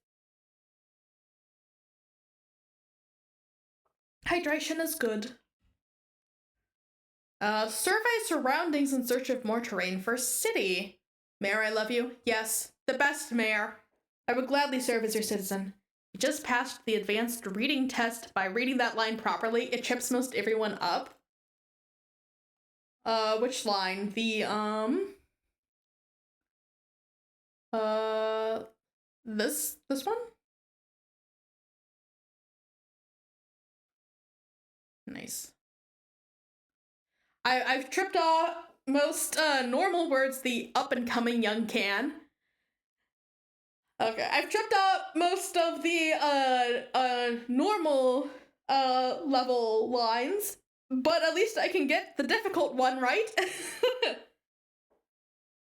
Hydration is good. Survey surroundings in search of more terrain for city. Mayor, I love you. Yes, the best mayor. I would gladly serve as your citizen. You just passed the advanced reading test by reading that line properly. It trips most everyone up. Which line? The, this one? Nice. I've tripped off most, normal words, the up-and-coming young can. Okay, I've tripped up most of the, normal, level lines, but at least I can get the difficult one right.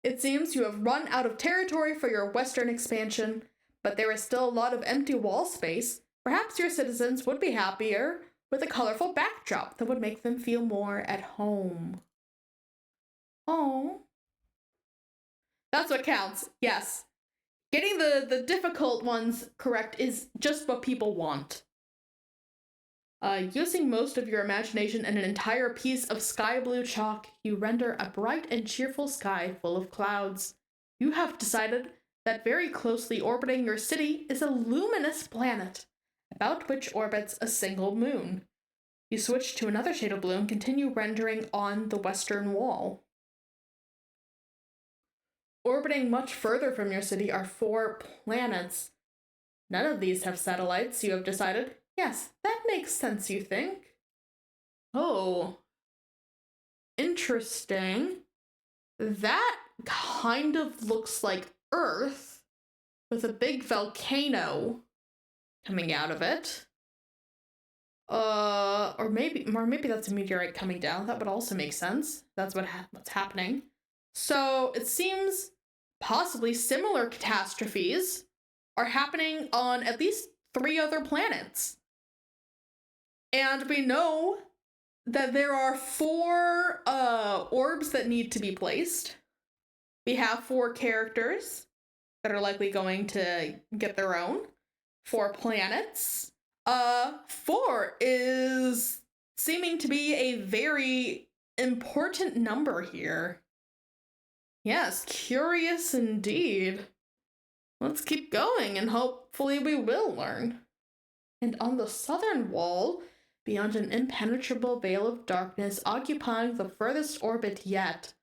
It seems you have run out of territory for your western expansion, but there is still a lot of empty wall space. Perhaps your citizens would be happier with a colorful backdrop that would make them feel more at home. Oh. That's what counts, yes. Getting the difficult ones correct is just what people want. Using most of your imagination and an entire piece of sky blue chalk, you render a bright and cheerful sky full of clouds. You have decided that very closely orbiting your city is a luminous planet, about which orbits a single moon. You switch to another shade of blue and continue rendering on the western wall. Orbiting much further from your city are 4 planets. None of these have satellites, you have decided. Yes, that makes sense, you think. Oh. Interesting. That kind of looks like Earth, with a big volcano coming out of it. Or maybe that's a meteorite coming down. That would also make sense. That's what's happening. So it seems possibly similar catastrophes are happening on at least 3 other planets. And we know that there are 4 orbs that need to be placed. We have 4 characters that are likely going to get their own. 4 planets. 4 is seeming to be a very important number here. Yes, curious indeed. Let's keep going and hopefully we will learn. And on the southern wall, beyond an impenetrable veil of darkness occupying the furthest orbit yet,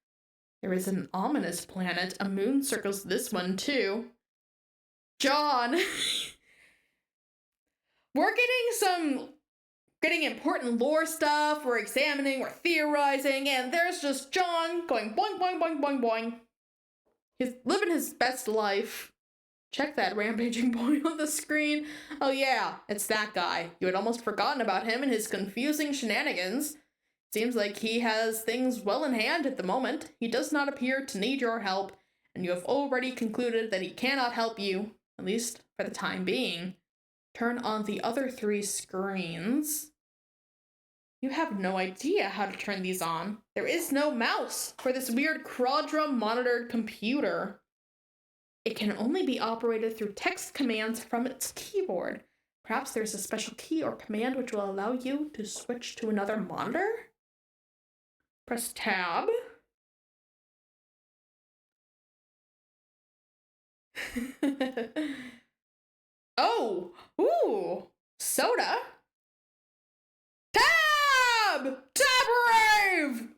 there is an ominous planet. A moon circles this one, too. John! We're getting important lore stuff, we're examining, we're theorizing, and there's just John going boing, boing, boing, boing, boing. He's living his best life. Check that rampaging boy on the screen. Oh yeah, it's that guy. You had almost forgotten about him and his confusing shenanigans. Seems like he has things well in hand at the moment. He does not appear to need your help, and you have already concluded that he cannot help you, at least for the time being. Turn on the other 3 screens. You have no idea how to turn these on. There is no mouse for this weird Quadra-monitored computer. It can only be operated through text commands from its keyboard. Perhaps there's a special key or command which will allow you to switch to another monitor? Press tab. Oh! Ooh! Soda? Tab! Tab rave!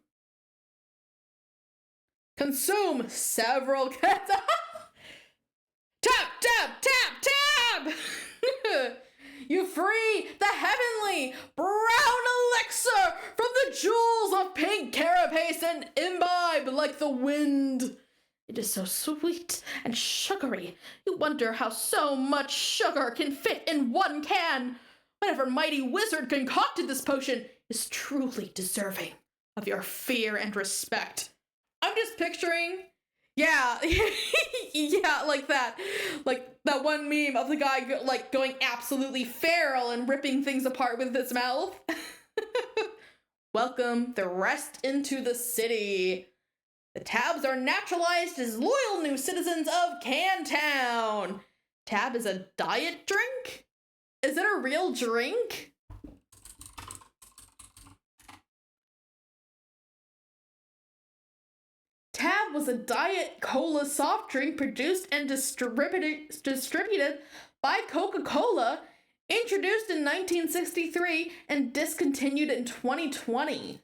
Consume several tap, tap, tap, tap! You free the heavenly brown elixir from the jewels of pink carapace and imbibe like the wind. It is so sweet and sugary. You wonder how so much sugar can fit in one can. Whatever mighty wizard concocted this potion is truly deserving of your fear and respect. I'm just picturing, yeah, yeah, like that one meme of the guy going absolutely feral and ripping things apart with his mouth. Welcome the rest into the city. The Tabs are naturalized as loyal new citizens of Cantown. Tab is a diet drink? Is it a real drink? Tab was a diet cola soft drink produced and distributed by Coca-Cola, introduced in 1963 and discontinued in 2020.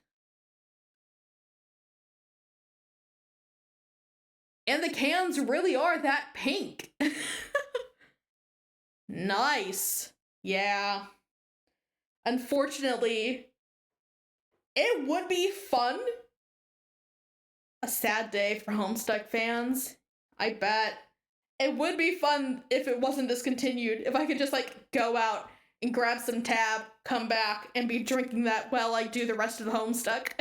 And the cans really are that pink. Nice. Yeah. Unfortunately, it would be fun. A sad day for Homestuck fans. I bet. It would be fun if it wasn't discontinued. If I could just go out and grab some Tab, come back, and be drinking that while I do the rest of the Homestuck.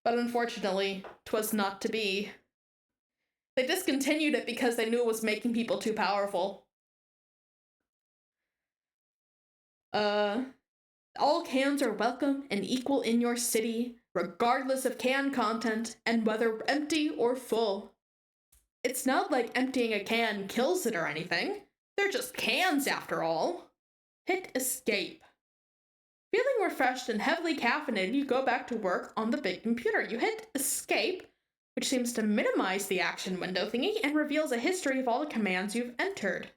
But unfortunately, 'twas not to be. They discontinued it because they knew it was making people too powerful. All cans are welcome and equal in your city, regardless of can content and whether empty or full. It's not like emptying a can kills it or anything. They're just cans after all. Hit escape. Feeling refreshed and heavily caffeinated, you go back to work on the big computer. You hit escape, which seems to minimize the action window thingy and reveals a history of all the commands you've entered.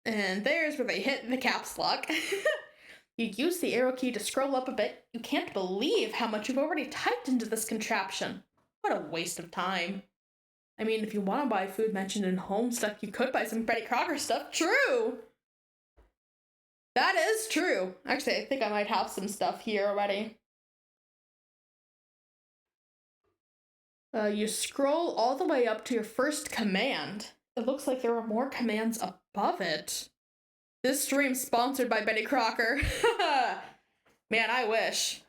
And there's where they hit the caps lock. You use the arrow key to scroll up a bit. You can't believe how much you've already typed into this contraption. What a waste of time. I mean, if you want to buy food mentioned in Homestuck, you could buy some Betty Crocker stuff. True! That is true. Actually, I think I might have some stuff here already. You scroll all the way up to your first command. It looks like there are more commands above it. This stream's sponsored by Betty Crocker. Man, I wish.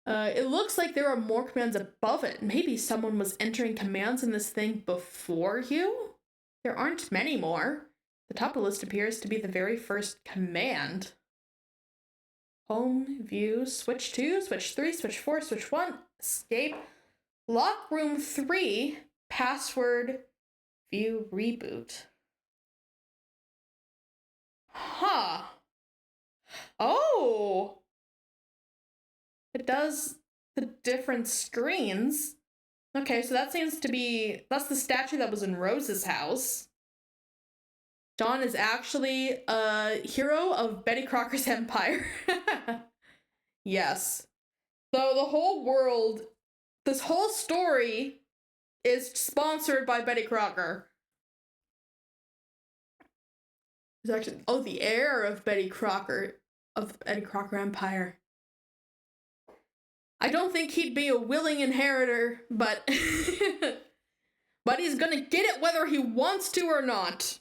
It looks like there are more commands above it. Maybe someone was entering commands in this thing before you? There aren't many more. The top of the list appears to be the very first command. Home, view, switch 2, switch 3, switch 4, switch 1, escape, lock room 3, password, view, reboot. Huh. Oh! Oh! It does the different screens. Okay, so that seems to be... That's the statue that was in Rose's house. John is actually a hero of Betty Crocker's empire. Yes. So the whole world, this whole story is sponsored by Betty Crocker. It's actually, oh, the heir of Betty Crocker, of the Betty Crocker Empire. I don't think he'd be a willing inheritor, but but he's gonna get it whether he wants to or not.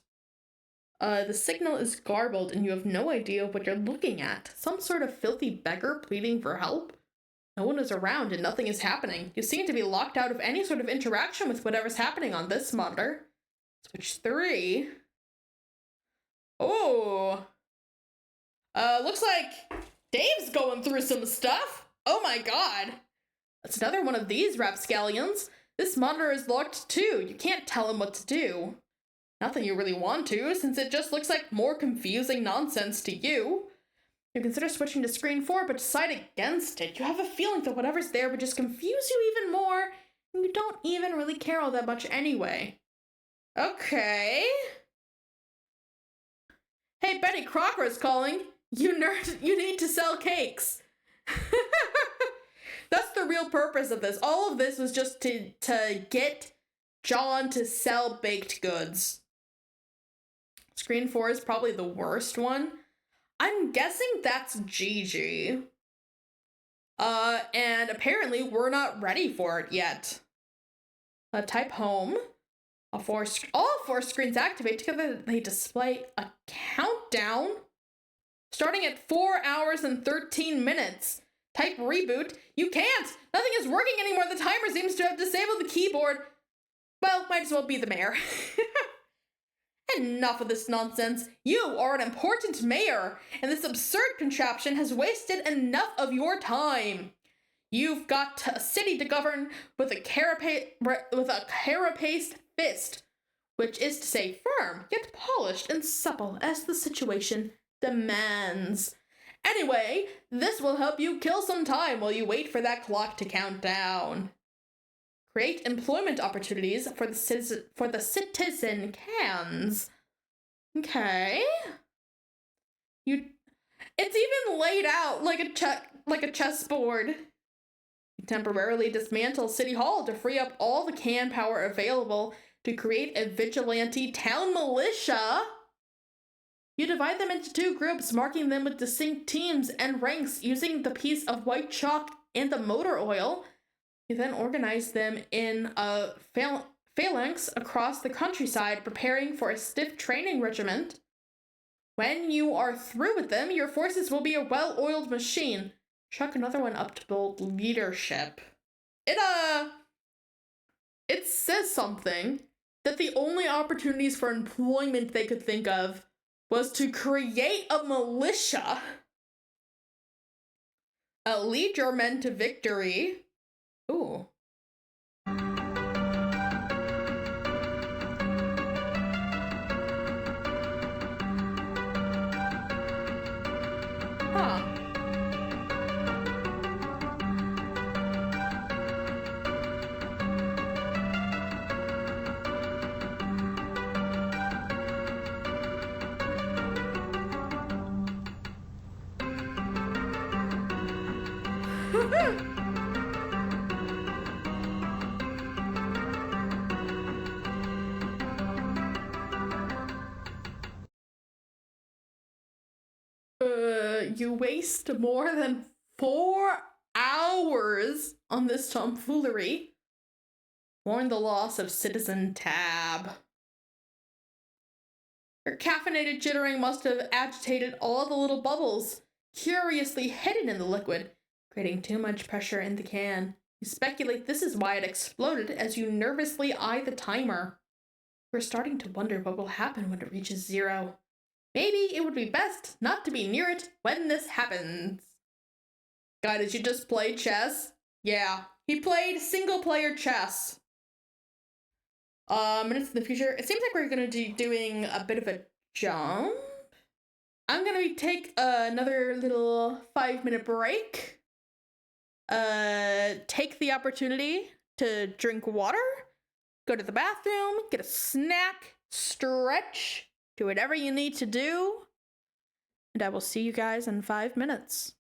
The signal is garbled and you have no idea what you're looking at. Some sort of filthy beggar pleading for help? No one is around and nothing is happening. You seem to be locked out of any sort of interaction with whatever's happening on this monitor. Switch 3. Oh. Looks like Dave's going through some stuff. Oh my god. That's another one of these rapscallions. This monitor is locked too. You can't tell him what to do. Not that you really want to, since it just looks like more confusing nonsense to you. You consider switching to screen 4, but decide against it. You have a feeling that whatever's there would just confuse you even more, and you don't even really care all that much anyway. Okay. Hey, Betty Crocker is calling. You nerd, you need to sell cakes. That's the real purpose of this. All of this was just to get John to sell baked goods. Screen 4 is probably the worst one. I'm guessing that's Gigi. And apparently we're not ready for it yet. Type home. All four screens activate. Together they display a countdown. Starting at 4 hours and 13 minutes. Type reboot. You can't! Nothing is working anymore. The timer seems to have disabled the keyboard. Well, might as well be the mayor. Enough of this nonsense. You are an important mayor, and this absurd contraption has wasted enough of your time. You've got a city to govern with a carapaced fist, which is to say firm, yet polished and supple as the situation demands. Anyway, this will help you kill some time while you wait for that clock to count down. Create employment opportunities for the citizen cans. Okay. It's even laid out like a chessboard. You temporarily dismantle City Hall to free up all the can power available to create a vigilante town militia. You divide them into 2 groups, marking them with distinct teams and ranks using the piece of white chalk and the motor oil. You then organize them in a phalanx across the countryside, preparing for a stiff training regiment. When you are through with them, your forces will be a well-oiled machine. Chuck another one up to build leadership. It says something that the only opportunities for employment they could think of was to create a militia. Lead your men to victory. Ooh. Huh. You waste more than 4 hours on this tomfoolery. Mourn the loss of Citizen Tab. Your caffeinated jittering must have agitated all the little bubbles curiously hidden in the liquid, creating too much pressure in the can. You speculate this is why it exploded as you nervously eye the timer. You're starting to wonder what will happen when it reaches 0. Maybe it would be best not to be near it when this happens. Guy, did you just play chess? Yeah, he played single-player chess. Minutes in the future. It seems like we're gonna be doing a bit of a jump. I'm gonna take another little 5-minute break. Take the opportunity to drink water, go to the bathroom, get a snack, stretch, do whatever you need to do, and I will see you guys in 5 minutes.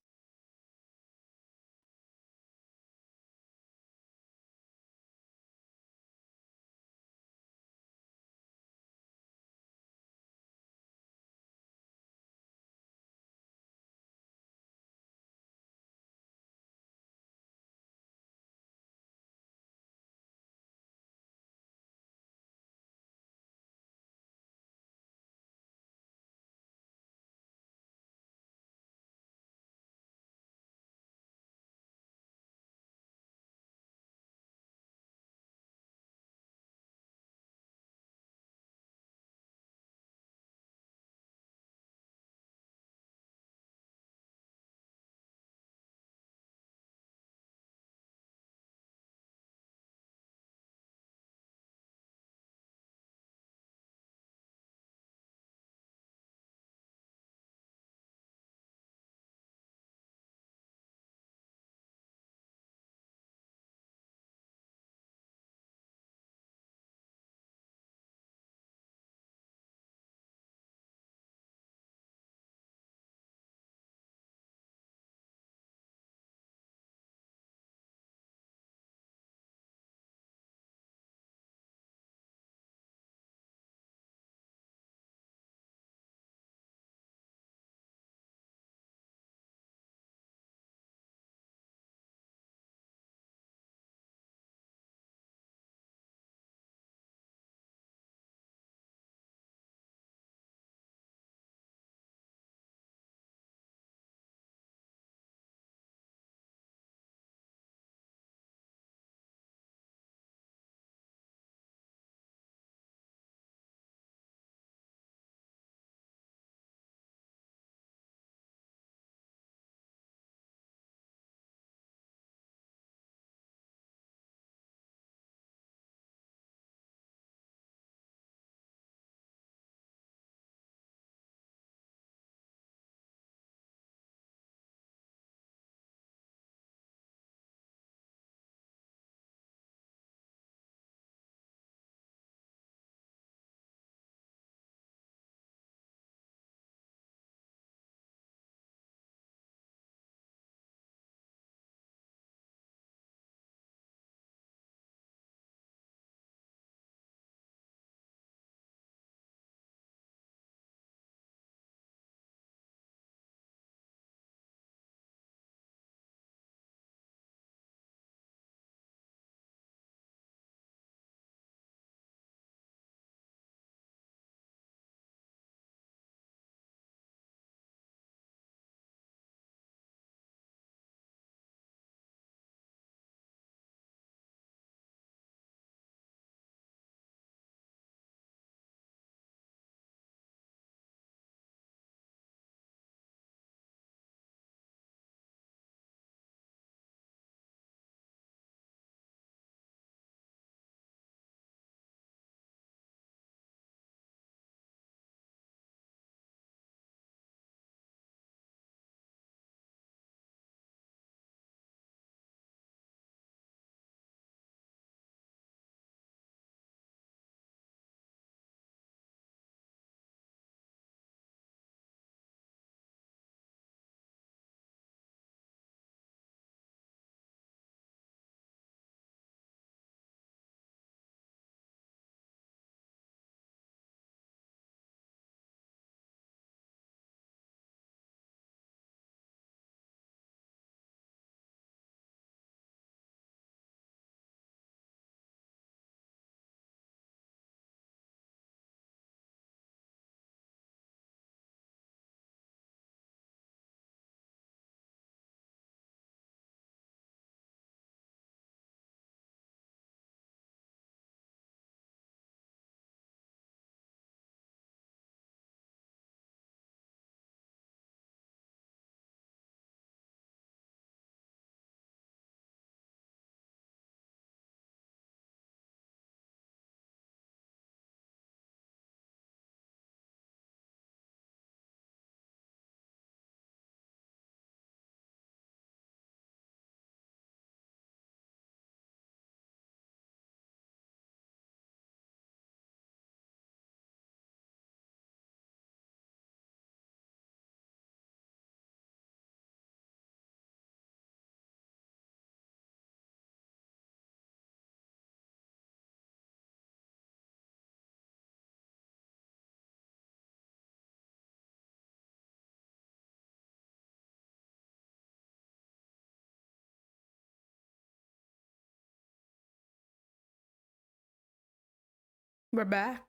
We're back.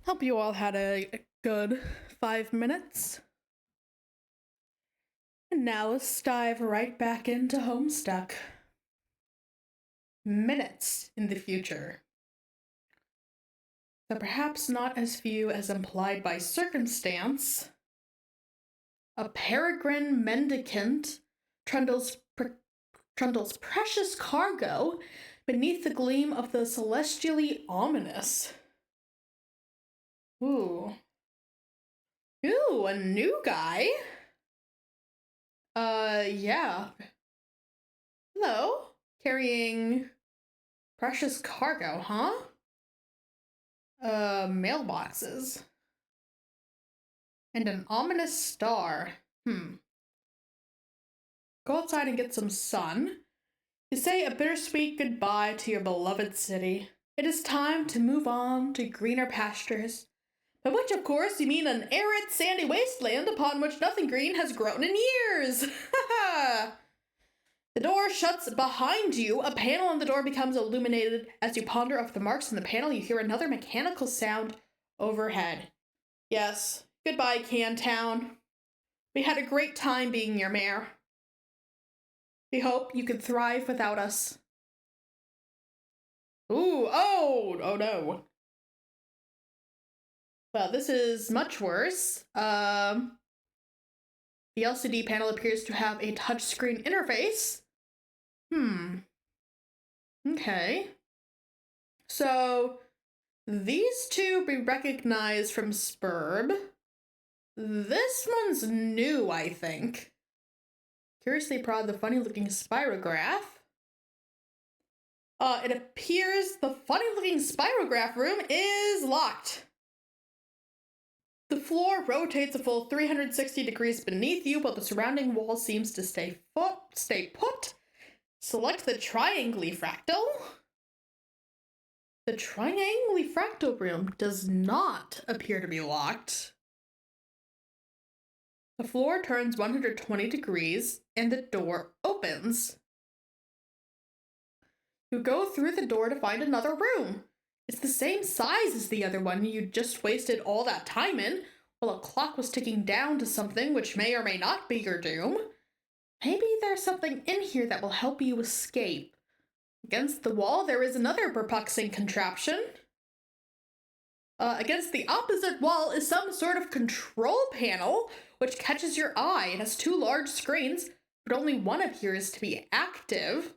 Hope you all had a good 5 minutes. And now let's dive right back into Homestuck. Minutes in the future. Though perhaps not as few as implied by circumstance, a peregrine mendicant trundles precious cargo beneath the gleam of the celestially ominous. Ooh, a new guy? Yeah. Hello? Carrying precious cargo, huh? Mailboxes. And an ominous star. Go outside and get some sun. You say a bittersweet goodbye to your beloved city. It is time to move on to greener pastures. By which, of course, you mean an arid, sandy wasteland upon which nothing green has grown in years. The door shuts behind you. A panel on the door becomes illuminated. As you ponder over the marks on the panel, you hear another mechanical sound overhead. Yes, goodbye, Cantown. We had a great time being your mayor. We hope you could thrive without us. Ooh, oh no. Well, this is much worse. The LCD panel appears to have a touchscreen interface. Okay. So, these two we recognize from Spurb. This one's new, I think. Curiously proud of the funny-looking spirograph. It appears the funny-looking spirograph room is locked. The floor rotates a full 360 degrees beneath you, while the surrounding wall seems to stay put. Select the triangly fractal. The triangly fractal room does not appear to be locked. The floor turns 120 degrees, and the door opens. You go through the door to find another room. It's the same size as the other one you just wasted all that time in, while a clock was ticking down to something which may or may not be your doom. Maybe there's something in here that will help you escape. Against the wall, there is another perplexing contraption. Against the opposite wall is some sort of control panel, which catches your eye. It has two large screens, but only one appears to be active.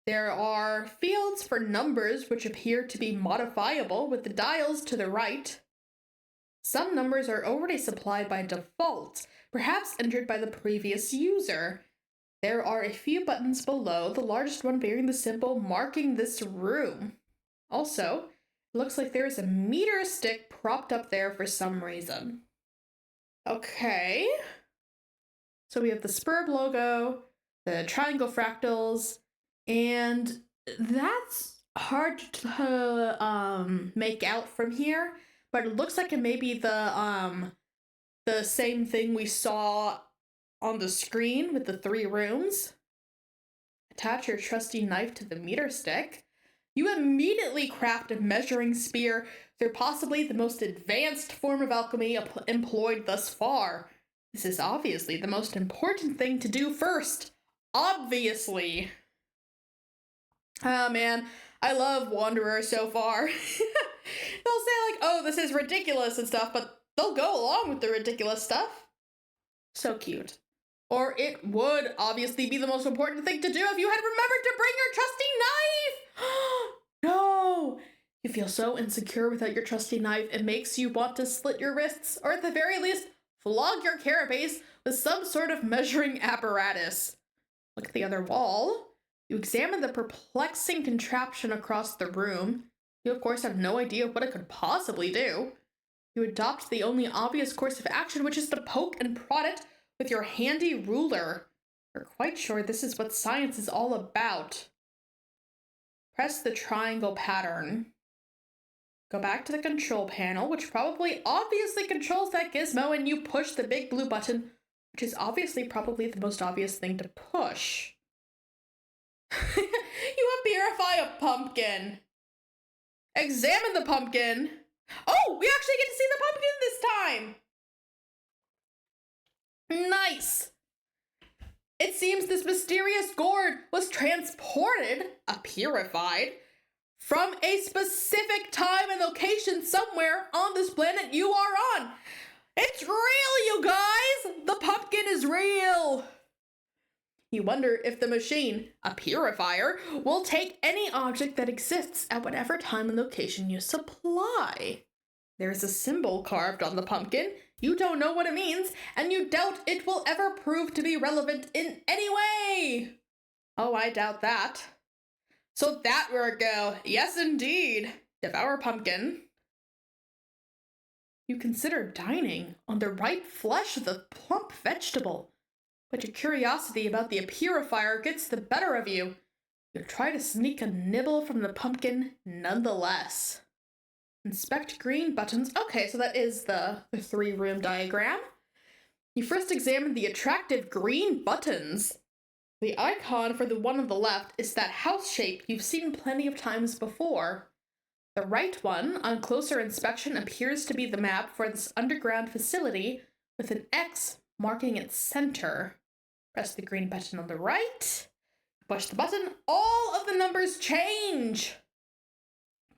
There are fields for numbers which appear to be modifiable, with the dials to the right. Some numbers are already supplied by default, perhaps entered by the previous user. There are a few buttons below, the largest one bearing the symbol marking this room. Also, it looks like there is a meter stick propped up there for some reason. Okay. So we have the Spurb logo, the triangle fractals, and that's hard to make out from here, but it looks like it may be the same thing we saw on the screen with the 3 rooms. Attach your trusty knife to the meter stick. You immediately craft a measuring spear through possibly the most advanced form of alchemy employed thus far. This is obviously the most important thing to do first. Obviously. Oh man, I love Wanderer so far. They'll say like, oh, this is ridiculous and stuff, but they'll go along with the ridiculous stuff. So cute. Or it would obviously be the most important thing to do if you had remembered to bring your trusty knife! No! You feel so insecure without your trusty knife, it makes you want to slit your wrists, or at the very least, flog your carapace with some sort of measuring apparatus. Look at the other wall. You examine the perplexing contraption across the room. You, of course, have no idea what it could possibly do. You adopt the only obvious course of action, which is to poke and prod it with your handy ruler. You're quite sure this is what science is all about. Press the triangle pattern. Go back to the control panel, which probably obviously controls that gizmo, and you push the big blue button which is obviously probably the most obvious thing to push. You appearify a pumpkin. Examine the pumpkin. Oh, we actually get to see the pumpkin this time. Nice. It seems this mysterious gourd was transported, appearified, from a specific time and location somewhere on this planet you are on. It's real, you guys! The pumpkin is real! You wonder if the machine, a purifier, will take any object that exists at whatever time and location you supply. There's a symbol carved on the pumpkin. You don't know what it means, and you doubt it will ever prove to be relevant in any way. Oh, I doubt that. So that where it go. Yes, indeed. Devour pumpkin. You consider dining on the ripe flesh of the plump vegetable, but your curiosity about the purifier gets the better of you. You try to sneak a nibble from the pumpkin nonetheless. Inspect green buttons. Okay, so that is the 3-room diagram. You first examine the attractive green buttons. The icon for the one on the left is that house shape you've seen plenty of times before. The right one, on closer inspection, appears to be the map for this underground facility with an X marking its center. Press the green button on the right. Push the button. All of the numbers change.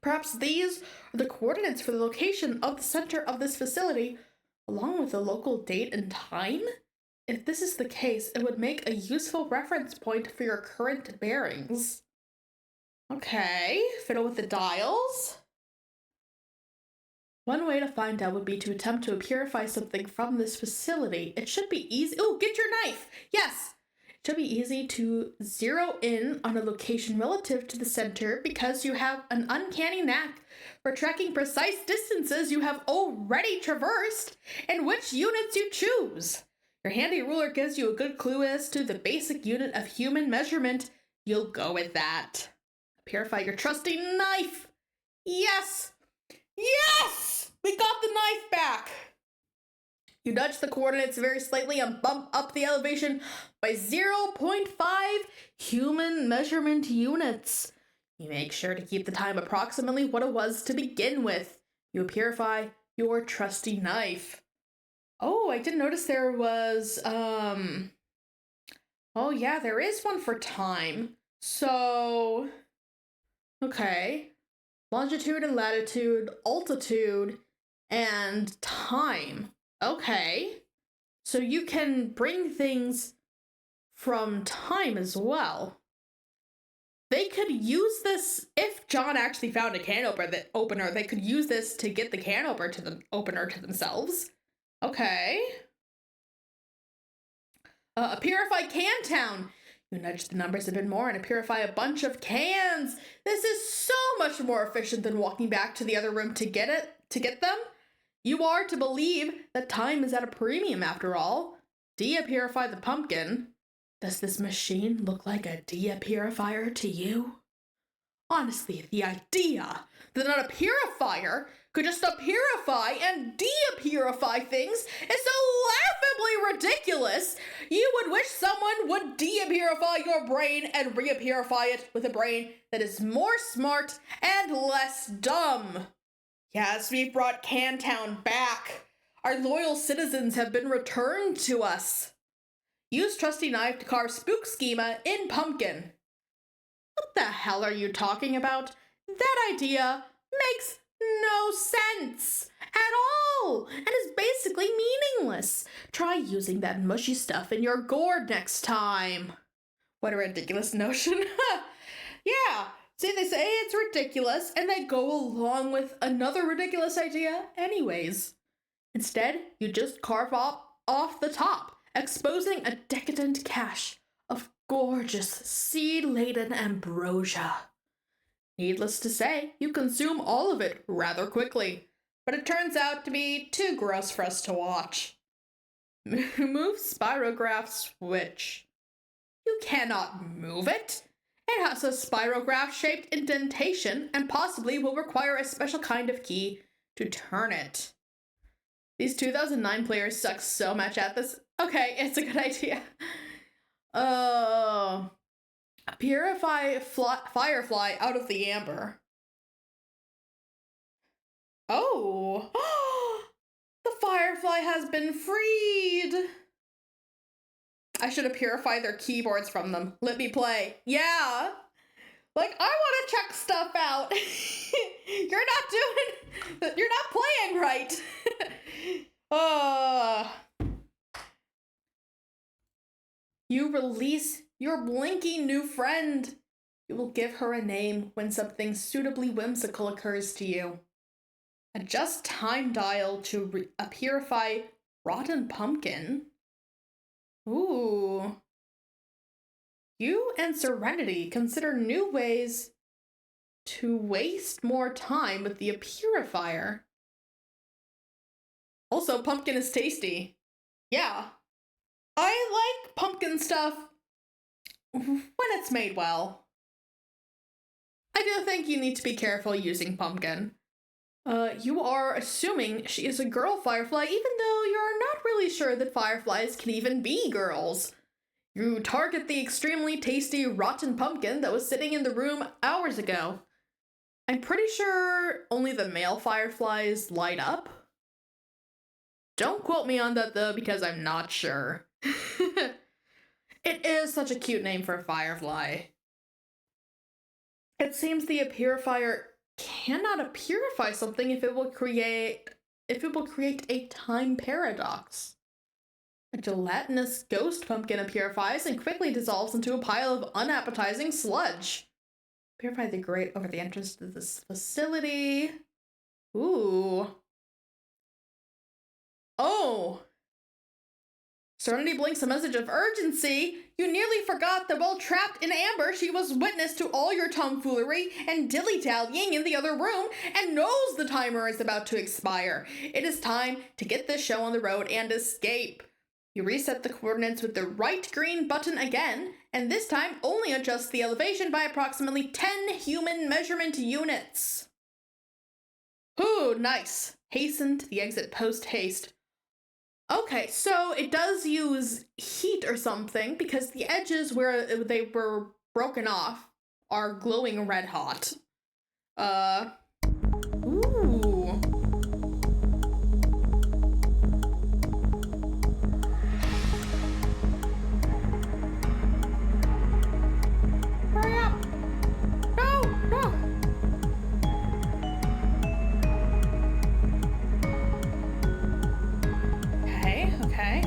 Perhaps these are the coordinates for the location of the center of this facility, along with the local date and time? If this is the case, it would make a useful reference point for your current bearings. Okay, fiddle with the dials. One way to find out would be to attempt to purify something from this facility. It should be easy. Oh, get your knife! Yes! It should be easy to zero in on a location relative to the center because you have an uncanny knack for tracking precise distances you have already traversed and which units you choose. Your handy ruler gives you a good clue as to the basic unit of human measurement. You'll go with that. Purify your trusty knife. Yes! Yes! We got the knife back! You nudge the coordinates very slightly and bump up the elevation by 0.5 human measurement units. You make sure to keep the time approximately what it was to begin with. You purify your trusty knife. Oh, I didn't notice there was, oh yeah, there is one for time. So, okay. Longitude and latitude, altitude, and time. Okay. So you can bring things from time as well. They could use this, if John actually found a can opener, they could use this to get the can opener to themselves. Okay. A purified can town. You nudge the numbers a bit more and purify a bunch of cans. This is so much more efficient than walking back to the other room to get them. You are to believe that time is at a premium after all. De-purify the pumpkin. Does this machine look like a de-purifier to you? Honestly, the idea that a purifier could just purify and de-purify things is so laughably ridiculous. You would wish someone would de-purify your brain and re-purify it with a brain that is more smart and less dumb. Yes, we've brought Cantown back. Our loyal citizens have been returned to us. Use trusty knife to carve spook schema in pumpkin. What the hell are you talking about? That idea makes no sense at all and is basically meaningless. Try using that mushy stuff in your gourd next time. What a ridiculous notion. Yeah, see, they say it's ridiculous and they go along with another ridiculous idea anyways. Instead, you just carve off the top, exposing a decadent cache of gorgeous seed-laden ambrosia. Needless to say, you consume all of it rather quickly, but it turns out to be too gross for us to watch. Move spirograph switch. You cannot move it. It has a spirograph-shaped indentation and possibly will require a special kind of key to turn it. These 2009 players suck so much at this. Okay, it's a good idea. Uh, purify firefly out of the amber. Oh, the firefly has been freed. I should have purified their keyboards from them. Let me play. Yeah. Like, I want to check stuff out. You're not playing right. You release your blinky new friend. You will give her a name when something suitably whimsical occurs to you. Adjust time dial to purify rotten pumpkin. Ooh. You and Serenity consider new ways to waste more time with the purifier. Also, pumpkin is tasty. Yeah. I like pumpkin stuff when it's made well. I do think you need to be careful using pumpkin. You are assuming she is a girl firefly, even though you're not really sure that fireflies can even be girls. You target the extremely tasty rotten pumpkin that was sitting in the room hours ago. I'm pretty sure only the male fireflies light up. Don't quote me on that though, because I'm not sure. It is such a cute name for a firefly. It seems the purifier cannot purify something if it will create a time paradox. A gelatinous ghost pumpkin purifies and quickly dissolves into a pile of unappetizing sludge. Purify the grate over the entrance to this facility. Ooh. Oh. Serenity blinks a message of urgency. You nearly forgot that while trapped in amber, she was witness to all your tomfoolery and dilly-dallying in the other room and knows the timer is about to expire. It is time to get this show on the road and escape. You reset the coordinates with the right green button again, and this time only adjust the elevation by approximately 10 human measurement units. Ooh, nice. Hasten to the exit post-haste. Okay, so it does use heat or something because the edges where they were broken off are glowing red hot. Ooh. Hurry up! No! No! Okay.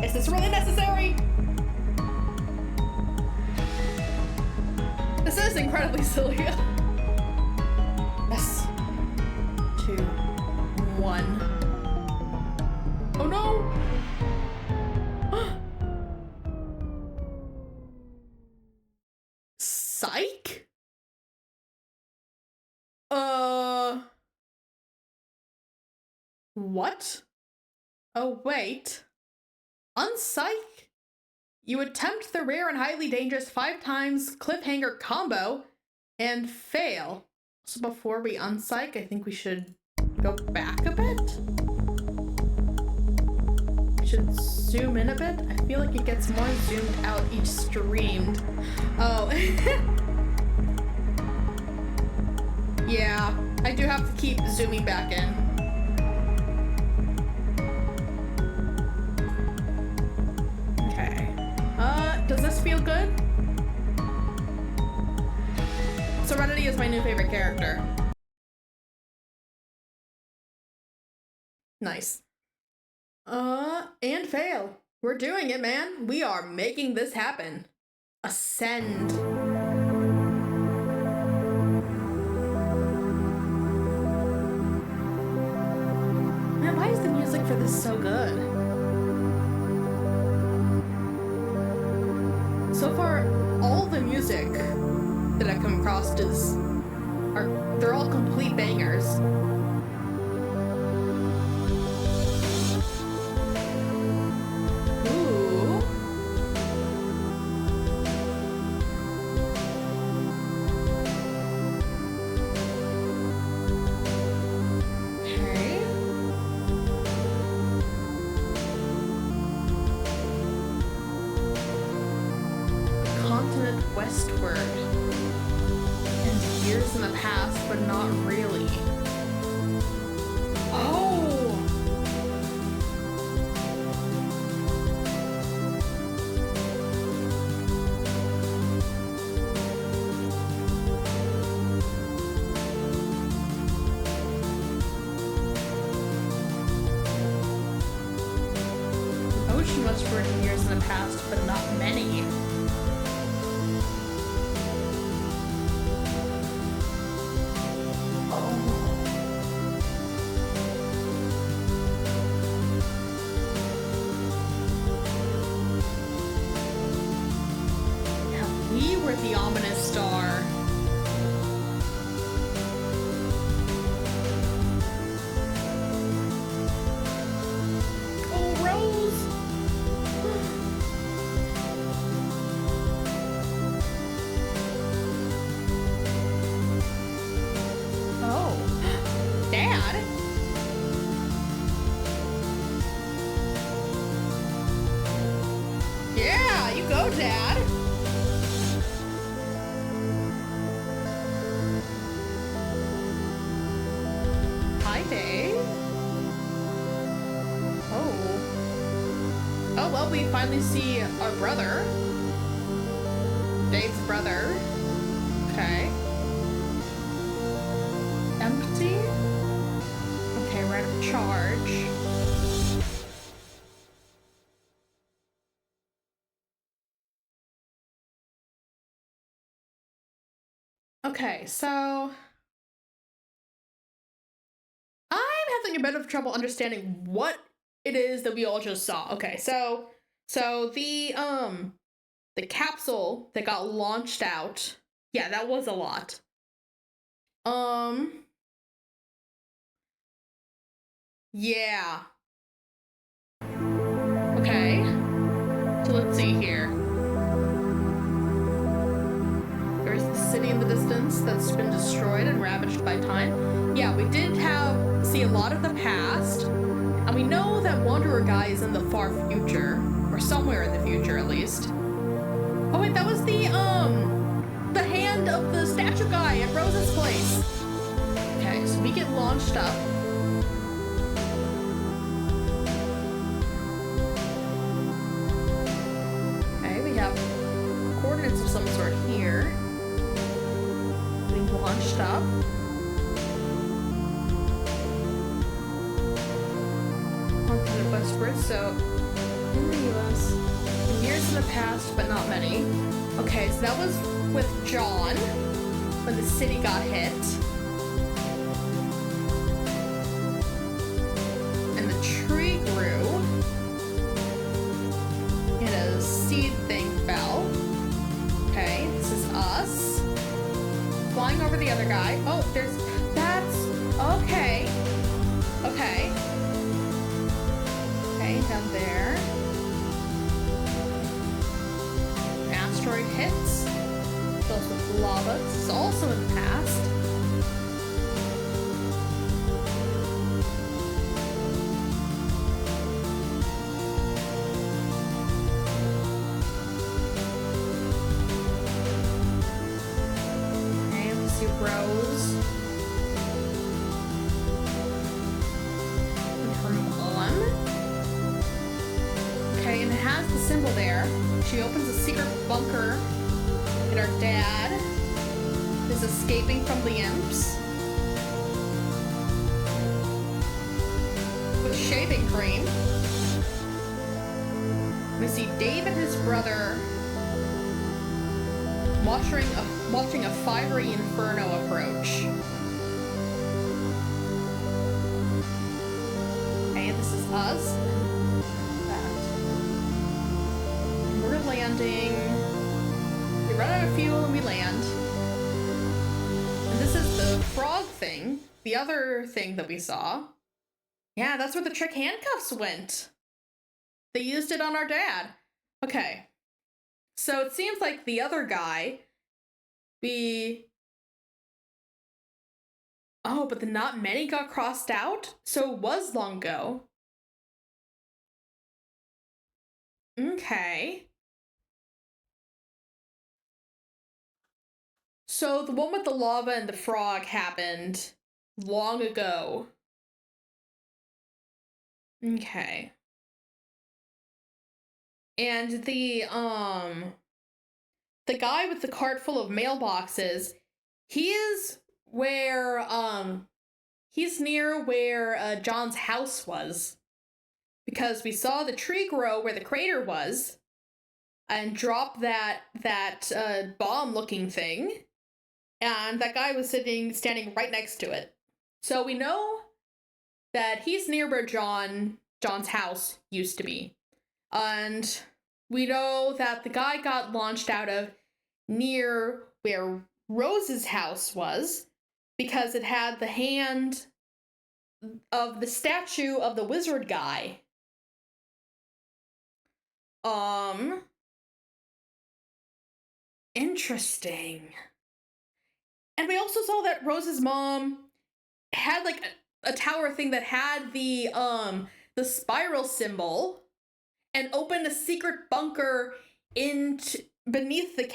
Is this really necessary? This is incredibly silly. Yes. 2, 1. Oh no! Psych? What? Oh, wait. Unpsych? You attempt the rare and highly dangerous 5 times cliffhanger combo and fail. So before we unpsych, I think we should go back a bit. We should zoom in a bit. I feel like it gets more zoomed out each streamed. Oh. Yeah, I do have to keep zooming back in. Does this feel good? Serenity is my new favorite character. Nice. And fail. We're doing it, man. We are making this happen. Ascend. Man, why is the music for this so good? So far, all the music that I've come across they're all complete bangers. Ooh. Okay. but not really. Oh! Ocean was for years in the past, but not many. The ominous star. Oh, Rose! Oh. Dad? Yeah, you go, Dad! Oh, well, we finally see our brother. Dave's brother. Okay. Empty? Okay, we're out of charge. Okay, so I'm having a bit of trouble understanding what it is that we all just saw. Okay, so the capsule that got launched out. Yeah, that was a lot. Yeah. Okay. So let's see here. There's the city in the distance that's been destroyed and ravaged by time. Yeah, we did see a lot of the past, and we know that Wanderer guy is in the far future, or somewhere in the future at least. Oh wait, that was the hand of the statue guy at Rose's place. Okay, so we get launched up. Okay, we have coordinates of some sort here. Being launched up. Continent westward, so in the US. Years in the past, but not many. Okay, so that was with John when the city got hit. And the tree grew. And a seed thing fell. Okay, this is us. Flying over the other guy. Oh, that's, okay. Okay. Okay, down there. Asteroid hits. Fills with lava. This is also in the past. Okay, let's see Rose. And her mom. Okay, and it has the symbol there. She opens a secret bunker, and our dad is escaping from the imps with shaving cream. We see Dave and his brother watching a fiery inferno approach. Okay, this is us. Landing. We run out of fuel and we land. And this is the frog thing, the other thing that we saw. Yeah, that's where the trick handcuffs went. They used it on our dad. Okay. So it seems like the other guy, oh, but the not many got crossed out? So it was long ago. Okay. So the one with the lava and the frog happened long ago. Okay. And the guy with the cart full of mailboxes, he is where he's near where John's house was. Because we saw the tree grow where the crater was and drop that bomb looking thing, and that guy was standing right next to it. So we know that he's near where John's house used to be. And we know that the guy got launched out of near where Rose's house was because it had the hand of the statue of the wizard guy. Interesting. And we also saw that Rose's mom had like a tower thing that had the spiral symbol and opened a secret bunker beneath the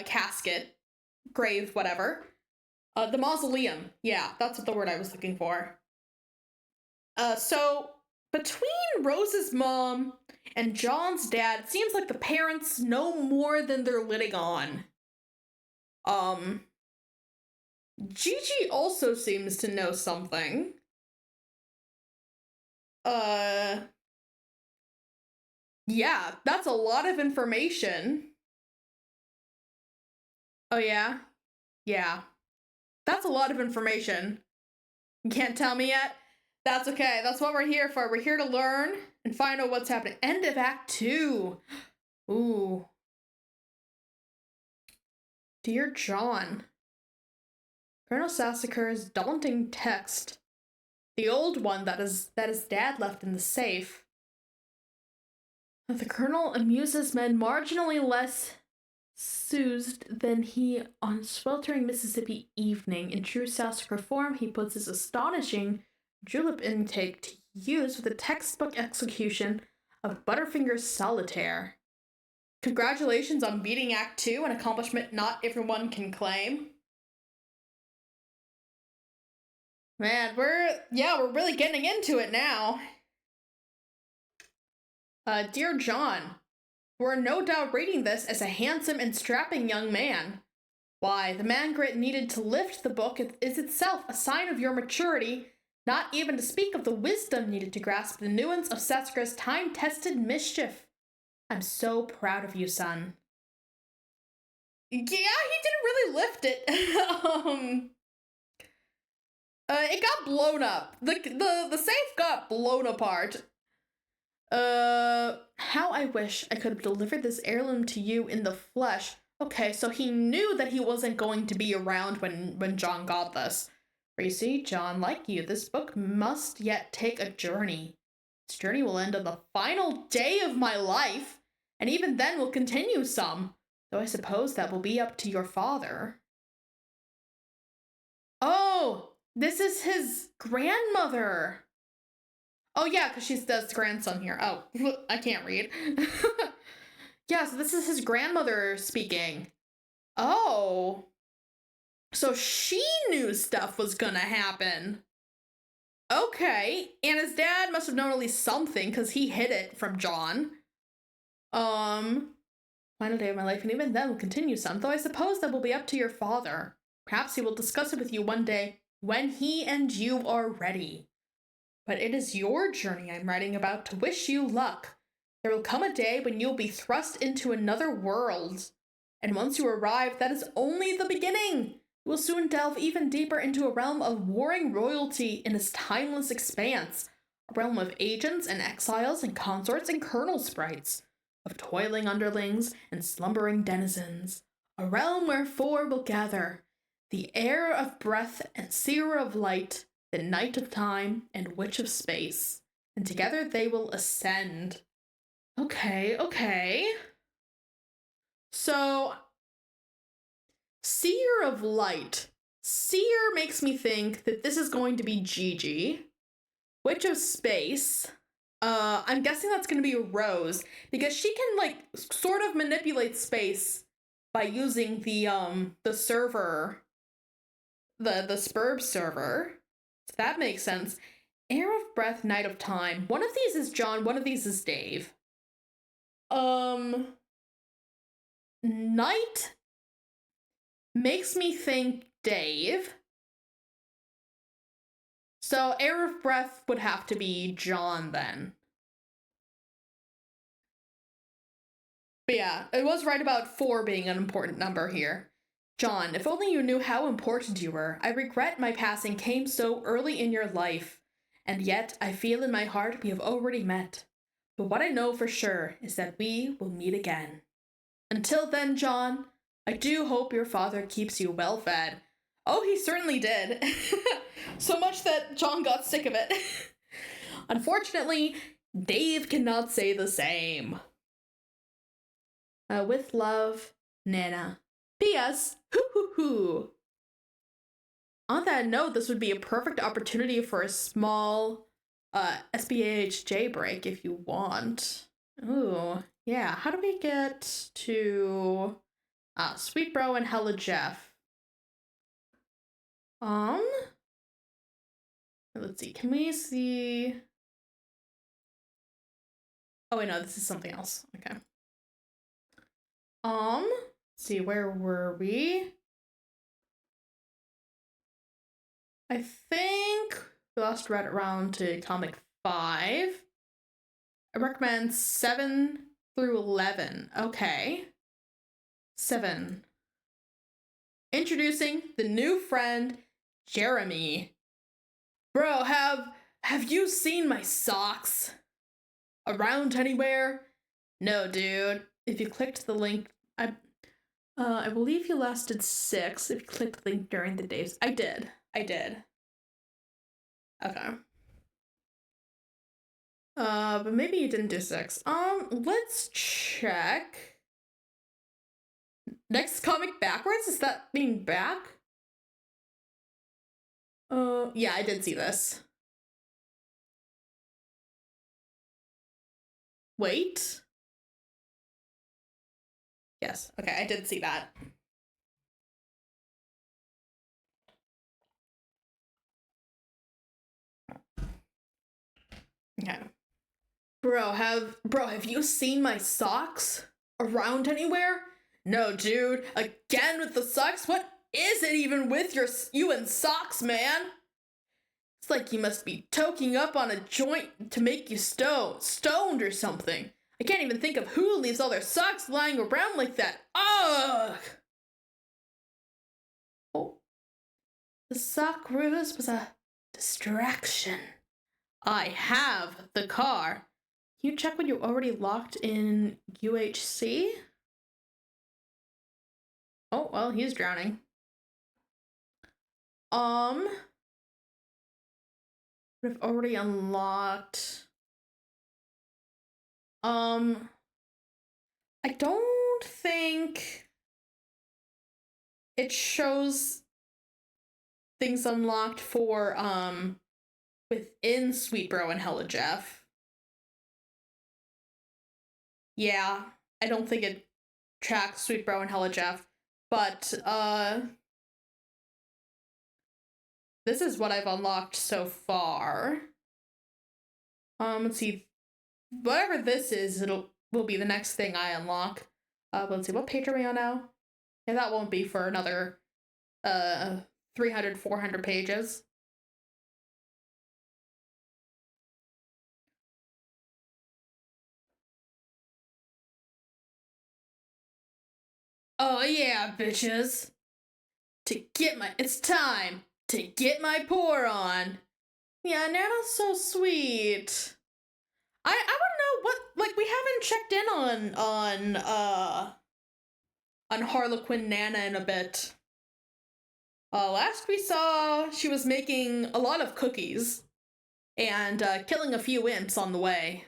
casket, grave, whatever. The mausoleum. Yeah, that's what the word I was looking for. So between Rose's mom and John's dad, it seems like the parents know more than they're letting on. Gigi also seems to know something. Yeah, that's a lot of information. Oh yeah? Yeah. That's a lot of information. You can't tell me yet? That's okay. That's what we're here for. We're here to learn and find out what's happening. End of Act 2. Ooh. Dear John. Colonel Sassacre's daunting text. The old one that his dad left in the safe. The Colonel amuses men marginally less soothed than he on sweltering Mississippi evening. In true Sassacre form, he puts his astonishing julep intake to use with a textbook execution of Butterfinger's solitaire. Congratulations on beating Act 2, an accomplishment not everyone can claim. Man, we're really getting into it now. Dear John, we're no doubt rating this as a handsome and strapping young man. Why, the man grit needed to lift the book is itself a sign of your maturity, not even to speak of the wisdom needed to grasp the nuance of Sassacre's time-tested mischief. I'm so proud of you, son. Yeah, he didn't really lift it. It got blown up. The safe got blown apart. How I wish I could have delivered this heirloom to you in the flesh. Okay, so he knew that he wasn't going to be around when John got this. For you see, John, like you, this book must yet take a journey. This journey will end on the final day of my life, and even then will continue some, though I suppose that will be up to your father. Oh, this is his grandmother. Oh yeah, because she's the grandson here. Oh, I can't read. Yeah, so this is his grandmother speaking. Oh. So she knew stuff was gonna happen. Okay, and his dad must have known at least something, because he hid it from John. Final day of my life, and even then will continue some, though I suppose that will be up to your father. Perhaps he will discuss it with you one day, when he and you are ready. But it is your journey I'm writing about to wish you luck. There will come a day when you'll be thrust into another world. And once you arrive, that is only the beginning. You will soon delve even deeper into a realm of warring royalty in its timeless expanse. A realm of agents and exiles and consorts and colonel sprites. Of toiling underlings and slumbering denizens. A realm where four will gather. The heir of breath and seer of light. The Knight of Time and Witch of Space, and together they will ascend. Okay. So, Seer of Light. Seer makes me think that this is going to be Gigi. Witch of Space. I'm guessing that's going to be Rose, because she can, like, sort of manipulate space by using the server, the Spurb server. So that makes sense. Air of Breath, Night of Time. One of these is John, one of these is Dave. Night makes me think Dave. So Air of Breath would have to be John then. But yeah, it was right about 4 being an important number here. John, if only you knew how important you were. I regret my passing came so early in your life. And yet, I feel in my heart we have already met. But what I know for sure is that we will meet again. Until then, John, I do hope your father keeps you well fed. Oh, he certainly did. So much that John got sick of it. Unfortunately, Dave cannot say the same. With love, Nana. P.S. Hoo hoo hoo. On that note, this would be a perfect opportunity for a small SBH jailbreak if you want. Ooh, yeah. How do we get to Sweet Bro and Hella Jeff? Let's see. Can we see? Oh wait, no, this is something else. Okay. Let's see, where were we? I think we lost right around to comic 5. I recommend 7 through 11. Okay. 7. Introducing the new friend, Jeremy. Bro, have you seen my socks? Around anywhere? No, dude. If you clicked the link, I believe you lasted 6 if you clicked the link during the days. I did. Okay. But maybe you didn't do 6. Let's check. Next comic backwards? Does that mean back? Yeah, I did see this. Wait. Yes, okay, I did see that. Okay. Bro, have you seen my socks? Around anywhere? No, dude. Again with the socks? What is it even with you and socks, man? It's like you must be toking up on a joint to make you stoned or something. I can't even think of who leaves all their socks lying around like that. Ugh! Oh. The sock ruse was a distraction. I have the car. Can you check when you're already locked in UHC? Oh, well, he's drowning. We've already unlocked. I don't think it shows things unlocked for, within Sweet Bro and Hella Jeff. Yeah, I don't think it tracks Sweet Bro and Hella Jeff, but, this is what I've unlocked so far. Let's see. Whatever this is, will be the next thing I unlock. Let's see, what page are we on now? Yeah, that won't be for another, 300, 400 pages. Oh yeah, bitches. It's time to get my pour on. Yeah, Nana's so sweet. I want to know what, we haven't checked in on Harlequin Nana in a bit. Last we saw, she was making a lot of cookies and killing a few imps on the way.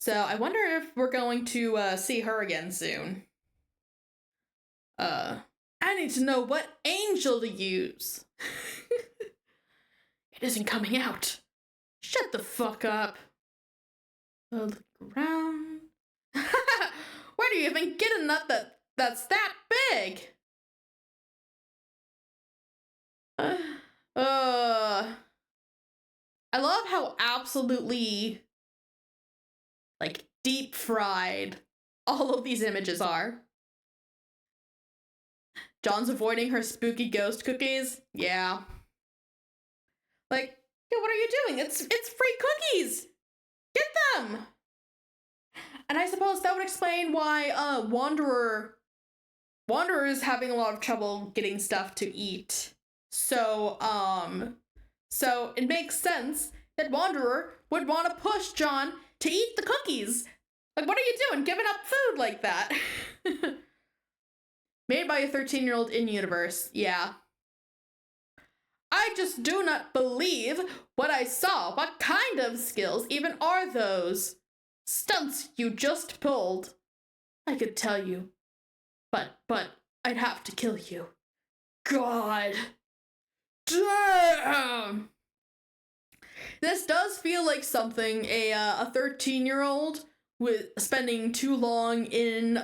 So I wonder if we're going to see her again soon. I need to know what angel to use. It isn't coming out. Shut the fuck up. Look around. Where do you even get a nut that that's that big. I love how absolutely, like, deep fried all of these images are. John's avoiding her spooky ghost cookies. Yeah. Like, yeah, what are you doing? It's free cookies. Get them. And I suppose that would explain why Wanderer is having a lot of trouble getting stuff to eat. So it makes sense that Wanderer would want to push John to eat the cookies. Like, what are you doing? Giving up food like that? Made by a 13-year-old in universe. Yeah. I just do not believe what I saw. What kind of skills even are those? Stunts you just pulled. I could tell you. But I'd have to kill you. God. Damn. This does feel like something a 13-year-old with spending too long in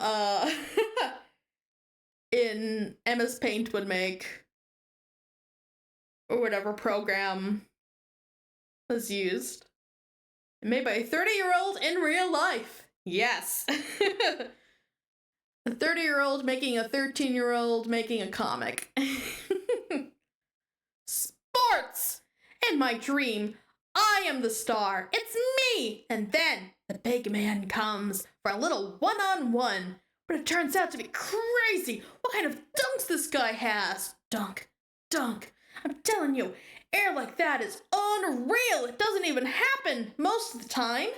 in MS Paint would make, or whatever program was used. Made by a 30-year-old in real life. Yes. A 30-year-old making a 13-year-old making a comic. Sports! In my dream, I am the star. It's me! And then the big man comes for a little one-on-one. But it turns out to be crazy. What kind of dunks this guy has? Dunk. Dunk. I'm telling you, air like that is unreal. It doesn't even happen most of the time.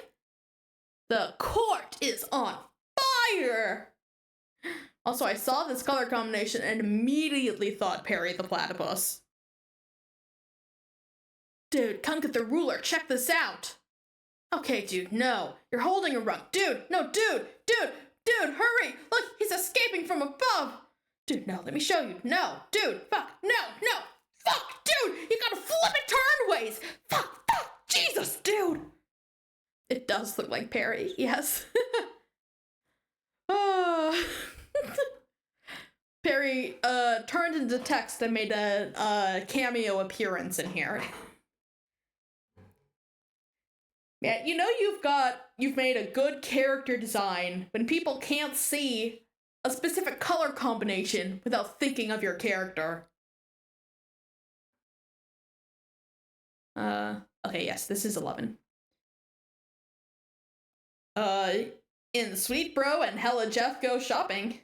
The court is on fire. Also, I saw this color combination and immediately thought Perry the Platypus. Dude, come get the ruler. Check this out. Okay, dude, no. You're holding a rug. Dude, no, dude, hurry. Look, he's escaping from above. Dude, no, let me show you. No, dude, fuck, no, fuck, dude. You gotta flip it turnways. Fuck, Jesus, dude. It does look like Perry, yes. Perry turned into text and made a cameo appearance in here. Yeah, you know you've made a good character design when people can't see a specific color combination without thinking of your character. Okay, yes, this is 11. In Sweet Bro and Hella Jeff go shopping.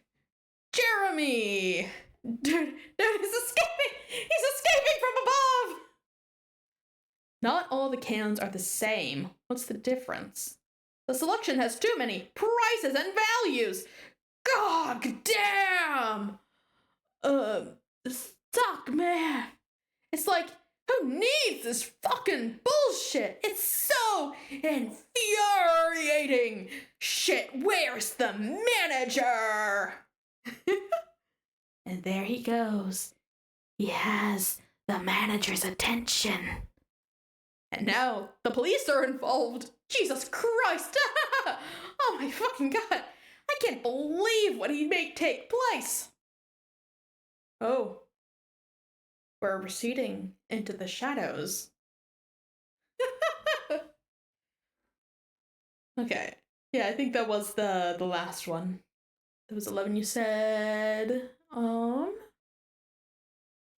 Jeremy! Dude, he's escaping! He's escaping from above! Not all the cans are the same. What's the difference? The selection has too many prices and values! God damn! Stuck, man. It's like, who needs this fucking bullshit? It's so infuriating! Shit, where's the manager? And there he goes. He has the manager's attention. And now the police are involved. Jesus Christ! Oh my fucking god! I can't believe what he made take place. Oh. We're receding into the shadows. Okay. Yeah, I think that was the last one. That was 11 you said.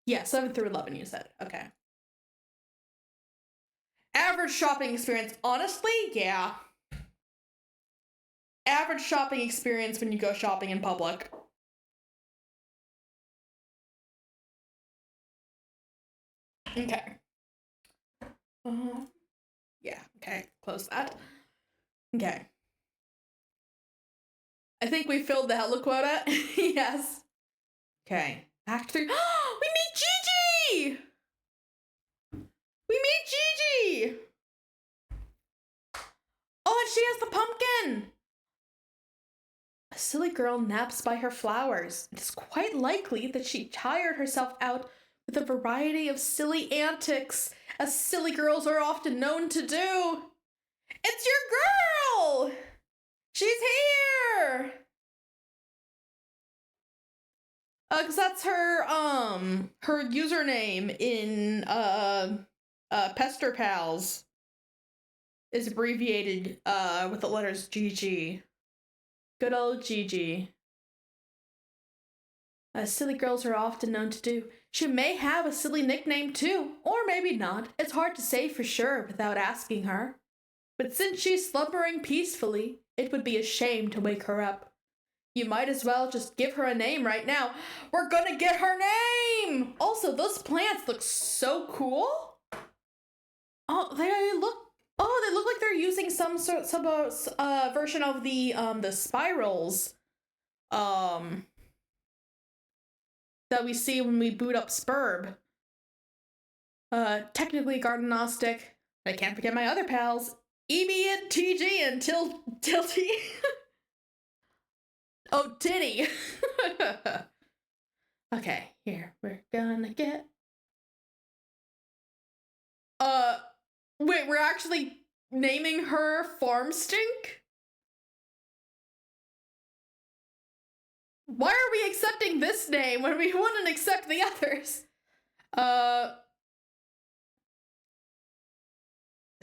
Yeah, 7 through 11 you said. Okay. Average shopping experience. Honestly, yeah. Average shopping experience when you go shopping in public. Okay. Yeah, okay. Close that. Okay. I think we filled the hella quota. Yes. Okay. Act 3. We meet Gigi! We meet Gigi! Oh, and she has the pumpkin! A silly girl naps by her flowers. It is quite likely that she tired herself out with a variety of silly antics, as silly girls are often known to do. It's your girl! She's here! Cause that's her username in Pester Pals is abbreviated with the letters GG. Good old GG. Silly girls are often known to do. She may have a silly nickname too, or maybe not. It's hard to say for sure without asking her. But since she's slumbering peacefully, it would be a shame to wake her up. You might as well just give her a name right now. We're gonna get her name! Also, those plants look so cool. Oh, they look like they're using some version of the spirals that we see when we boot up Spurb. Technically gardenostic. I can't forget my other pals. Emi and TG and Tilty. Oh, Titty. Okay, here, we're gonna get... Wait, we're actually naming her Farm Stink? Why are we accepting this name when we wouldn't accept the others?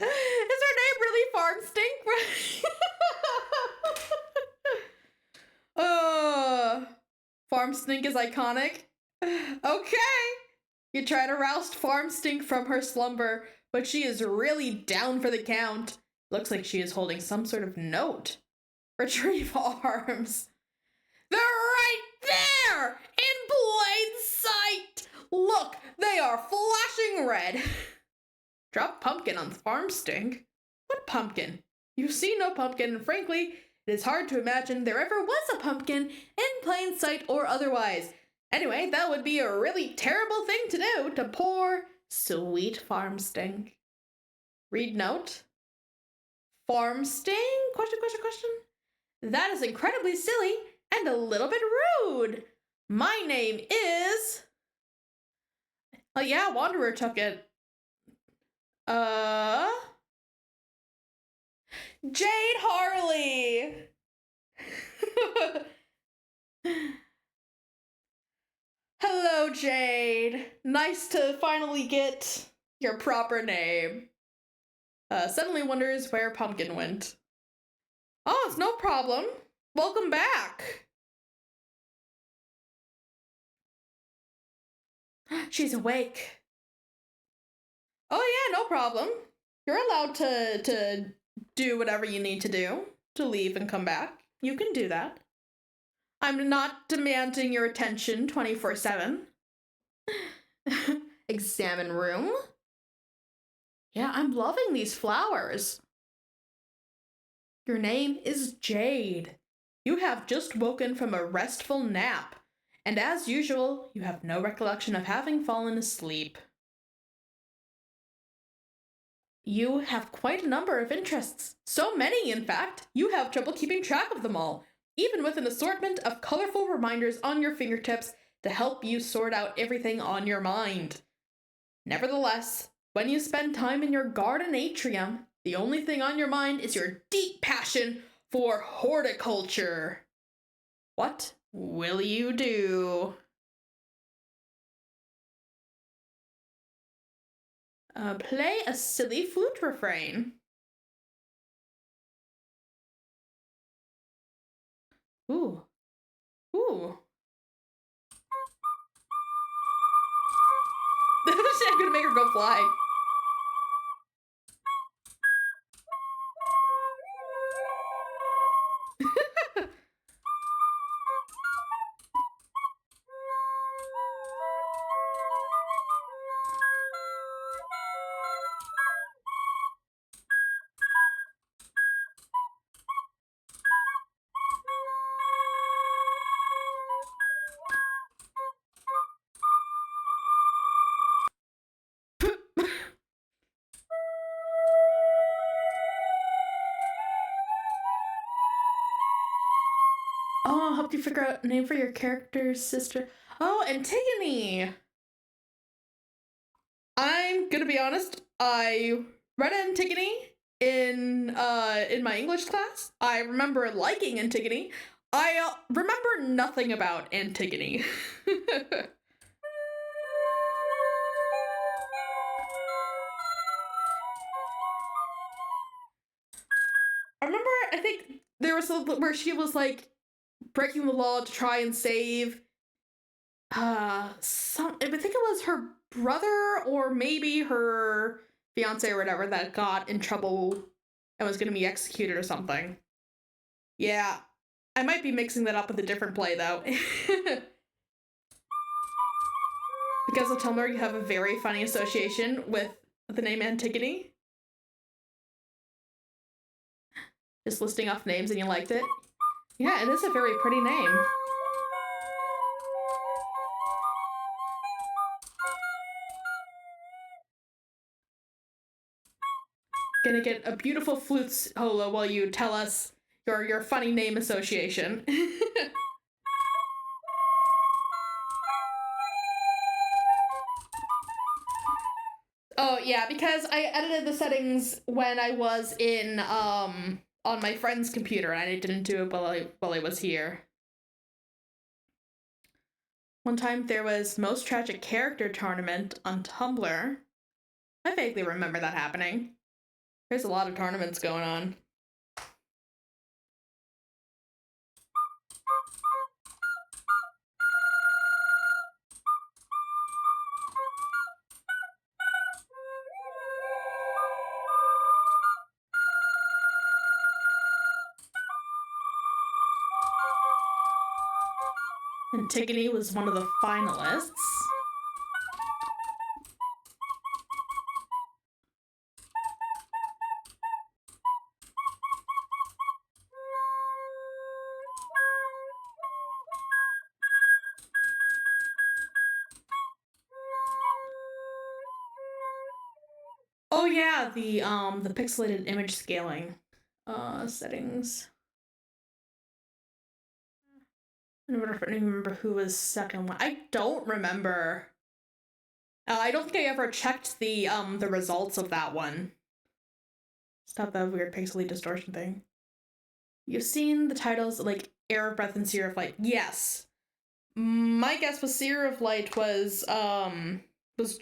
Is her name really Farm Stink? Farm Stink is iconic. Okay. You try to roust Farm Stink from her slumber, but she is really down for the count. Looks like she is holding some sort of note. Retrieve arms. They're right there! In plain sight! Look, they are flashing red. Drop pumpkin on Farm Stink. What pumpkin? You see no pumpkin, and frankly, it is hard to imagine there ever was a pumpkin in plain sight or otherwise. Anyway, that would be a really terrible thing to do to poor, sweet Farm Stink. Read note. Farm Stink? Question. That is incredibly silly and a little bit rude. My name is... Oh yeah, Wanderer took it. Jade Harley! Hello, Jade. Nice to finally get your proper name. Suddenly wonders where Pumpkin went. Oh, it's no problem. Welcome back. She's awake. Oh yeah, no problem. You're allowed to do whatever you need to do to leave and come back. You can do that. I'm not demanding your attention 24/7. Examine room. Yeah, I'm loving these flowers. Your name is Jade. You have just woken from a restful nap, and as usual, you have no recollection of having fallen asleep. You have quite a number of interests. So many, in fact, you have trouble keeping track of them all, even with an assortment of colorful reminders on your fingertips to help you sort out everything on your mind. Nevertheless, when you spend time in your garden atrium, the only thing on your mind is your deep passion for horticulture. What will you do? Play a silly flute refrain. Ooh. I'm gonna make her go fly. Oh, helped you figure out a name for your character's sister. Oh, Antigone! I'm gonna be honest, I read Antigone in my English class. I remember liking Antigone. I remember nothing about Antigone. I remember, I think there was a where she was like breaking the law to try and save I think it was her brother or maybe her fiance or whatever that got in trouble and was gonna be executed or something. Yeah. I might be mixing that up with a different play though. Because of Tumblr, you have a very funny association with the name Antigone. Just listing off names and you liked it. Yeah, it is a very pretty name. Gonna get a beautiful flute solo while you tell us your funny name association. Oh yeah, because I edited the settings when I was in on my friend's computer and I didn't do it while I was here. One time there was Most Tragic Character Tournament on Tumblr. I vaguely remember that happening. There's a lot of tournaments going on. Antigone was one of the finalists. Oh yeah, the pixelated image scaling settings. I don't even remember who was second one. I don't remember. I don't think I ever checked the results of that one. Stop that weird pixely distortion thing. You've seen the titles like Air of Breath and Seer of Light. Yes. My guess was Seer of Light was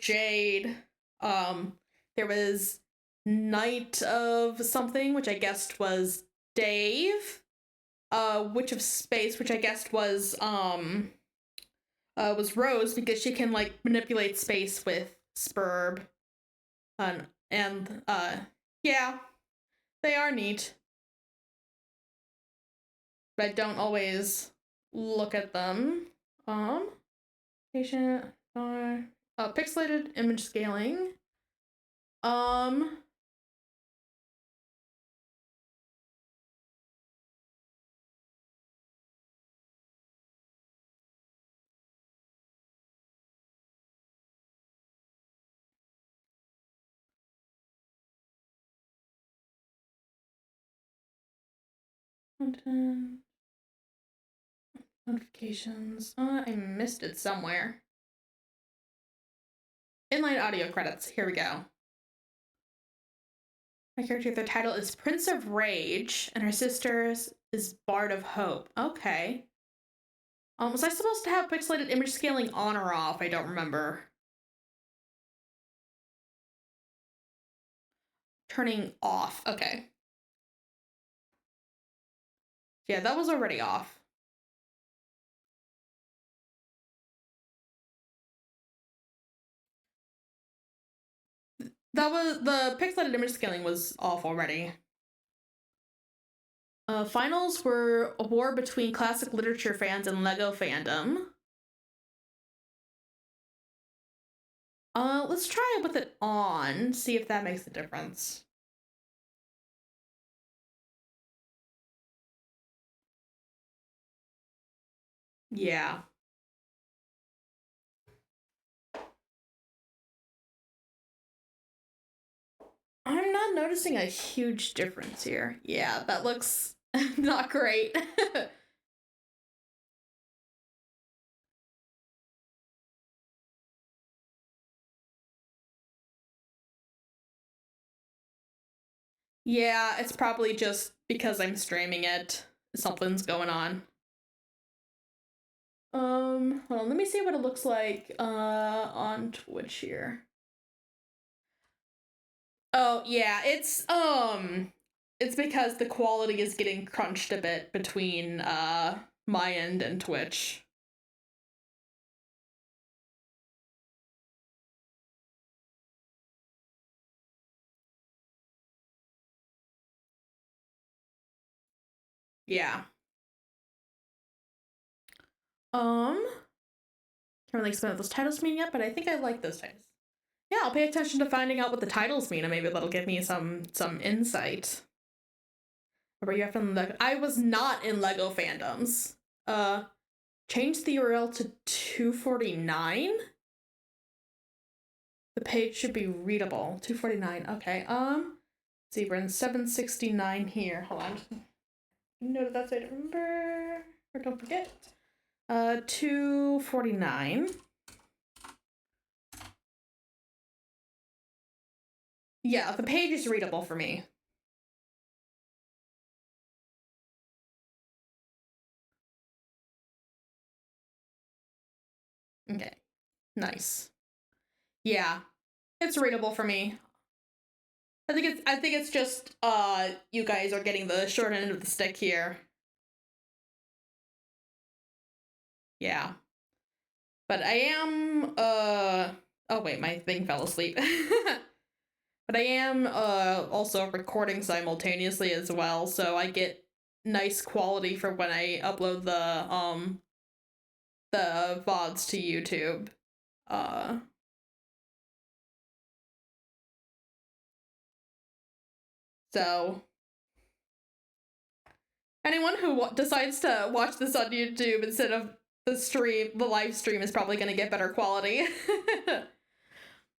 Jade. There was Night of something, which I guessed was Dave. Witch of Space, which I guessed was Rose because she can like manipulate space with Spurb. And yeah, they are neat. But I don't always look at them. Patient pixelated image scaling. Content. Notifications. I missed it somewhere. Inline audio credits. Here we go. My character, their title is Prince of Rage, and her sister's is Bard of Hope. Okay. Was I supposed to have pixelated image scaling on or off? I don't remember. Turning off. Okay. Yeah, that was already off. That was the pixelated image scaling was off already. Finals were a war between classic literature fans and Lego fandom. Let's try it with it on, see if that makes a difference. Yeah. I'm not noticing a huge difference here. Yeah, that looks not great. Yeah, it's probably just because I'm streaming it. Something's going on. Hold on, let me see what it looks like on Twitch here. Oh yeah, it's because the quality is getting crunched a bit between my end and Twitch. Yeah. Can't really explain what those titles mean yet, but I think I like those titles. Yeah, I'll pay attention to finding out what the titles mean, and maybe that'll give me some insight. Were you in Lego? I was not in Lego fandoms. Change the URL to 249. The page should be readable. 249. Okay. See, we're in 769 here. Hold on. Note that so I don't remember or don't forget. 249. Yeah, the page is readable for me. Okay. Nice. Yeah. It's readable for me. I think it's just you guys are getting the short end of the stick here. Yeah. But I am oh wait, my thing fell asleep. But I am also recording simultaneously as well, so I get nice quality for when I upload the VODs to YouTube. So anyone who decides to watch this on YouTube instead of the live stream is probably going to get better quality.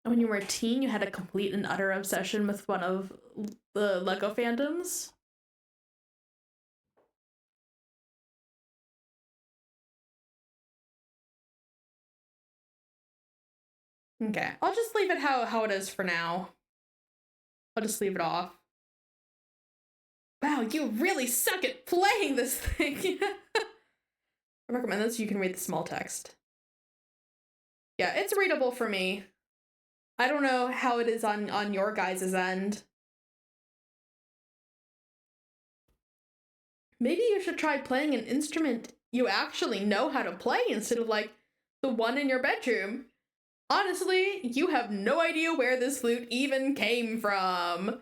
When you were a teen, you had a complete and utter obsession with one of the Lego fandoms? Okay, I'll just leave it how it is for now. I'll just leave it off. Wow, you really suck at playing this thing. I recommend this so you can read the small text. Yeah, it's readable for me. I don't know how it is on your guys' end. Maybe you should try playing an instrument you actually know how to play instead of like the one in your bedroom. Honestly, you have no idea where this flute even came from.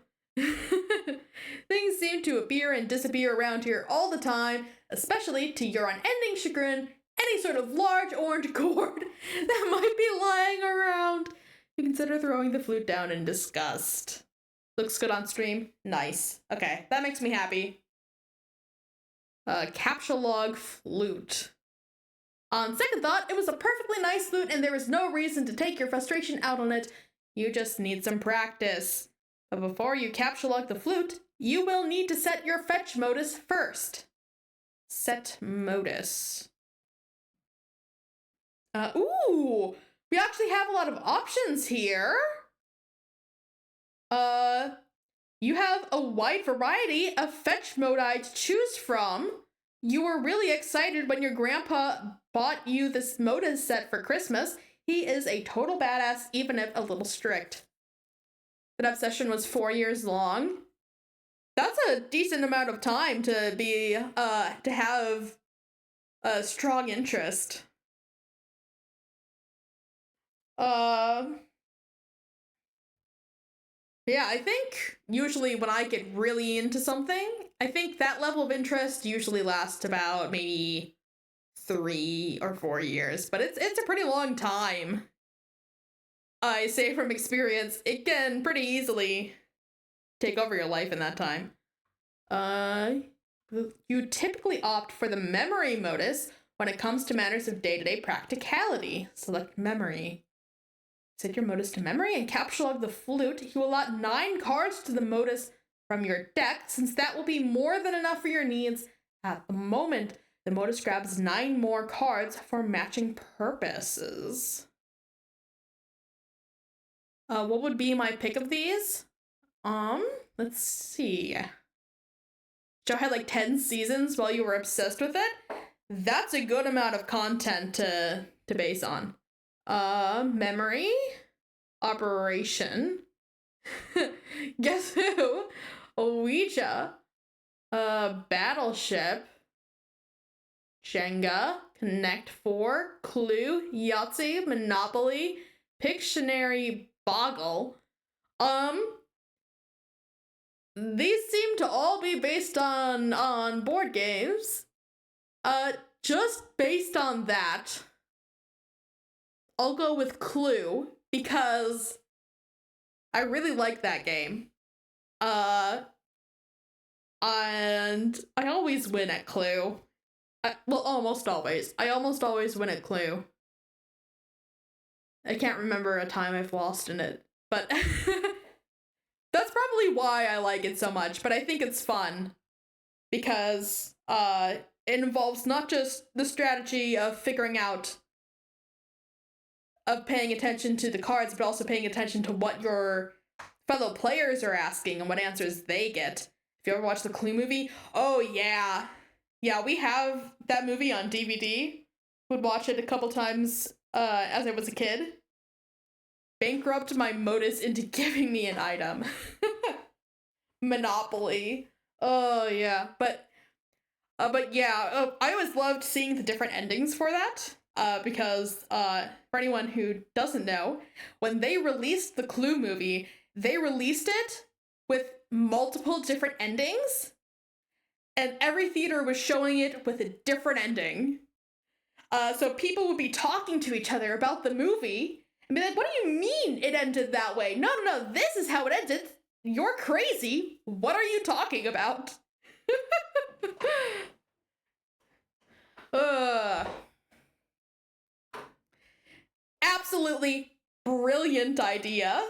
Things seem to appear and disappear around here all the time, especially to your unending chagrin. Any sort of large orange cord that might be lying around. You consider throwing the flute down in disgust. Looks good on stream? Nice. Okay, that makes me happy. Captcha log flute. On second thought, it was a perfectly nice flute and there is no reason to take your frustration out on it. You just need some practice. But before you captcha log the flute, you will need to set your fetch modus first. Set modus. Ooh, we actually have a lot of options here. You have a wide variety of fetch modi to choose from. You were really excited when your grandpa bought you this modus set for Christmas. He is a total badass, even if a little strict. That obsession was 4 years long. That's a decent amount of time to be, to have a strong interest. Yeah, I think usually when I get really into something, I think that level of interest usually lasts about maybe 3 or 4 years, but it's a pretty long time. I say from experience, it can pretty easily take over your life in that time. You typically opt for the memory modus when it comes to matters of day-to-day practicality. Select memory. Set your modus to memory and captcha log the flute. You allot 9 cards to the modus from your deck, since that will be more than enough for your needs. At the moment, the modus grabs 9 more cards for matching purposes. What would be my pick of these? Let's see. Joe had like 10 seasons while you were obsessed with it. That's a good amount of content to base on. Memory, Operation, Guess Who, Ouija, Battleship, Jenga, Connect 4, Clue, Yahtzee, Monopoly, Pictionary, Boggle. These seem to all be based on board games. Just based on that, I'll go with Clue because I really like that game. And I always win at Clue. Well, almost always. I almost always win at Clue. I can't remember a time I've lost in it, but that's probably why I like it so much, but I think it's fun because it involves not just the strategy of figuring out, of paying attention to the cards, but also paying attention to what your fellow players are asking and what answers they get. If you ever watch the Clue movie, oh yeah. Yeah, we have that movie on DVD. Would watch it a couple times as I was a kid. Bankrupt my modus into giving me an item. Monopoly. Oh yeah, but yeah, I always loved seeing the different endings for that. Because for anyone who doesn't know, when they released the Clue movie, they released it with multiple different endings, and every theater was showing it with a different ending. So people would be talking to each other about the movie and be like, what do you mean it ended that way? No, this is how it ended. You're crazy. What are you talking about? Absolutely brilliant idea.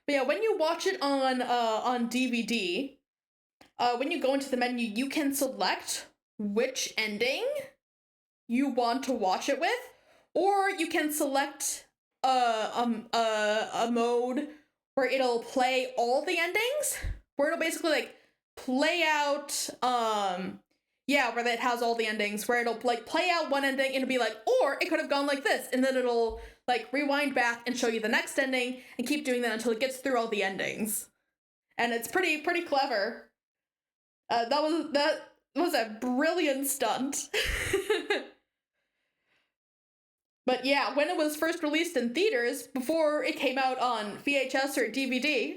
But yeah, when you watch it on DVD, when you go into the menu, you can select which ending you want to watch it with, or you can select a mode where it'll play all the endings, where it'll basically like play out where it has all the endings, where it'll like play out one ending and it'll be like, or it could have gone like this, and then it'll like rewind back and show you the next ending and keep doing that until it gets through all the endings. And it's pretty clever. That was a brilliant stunt. But yeah, when it was first released in theaters, before it came out on VHS or DVD,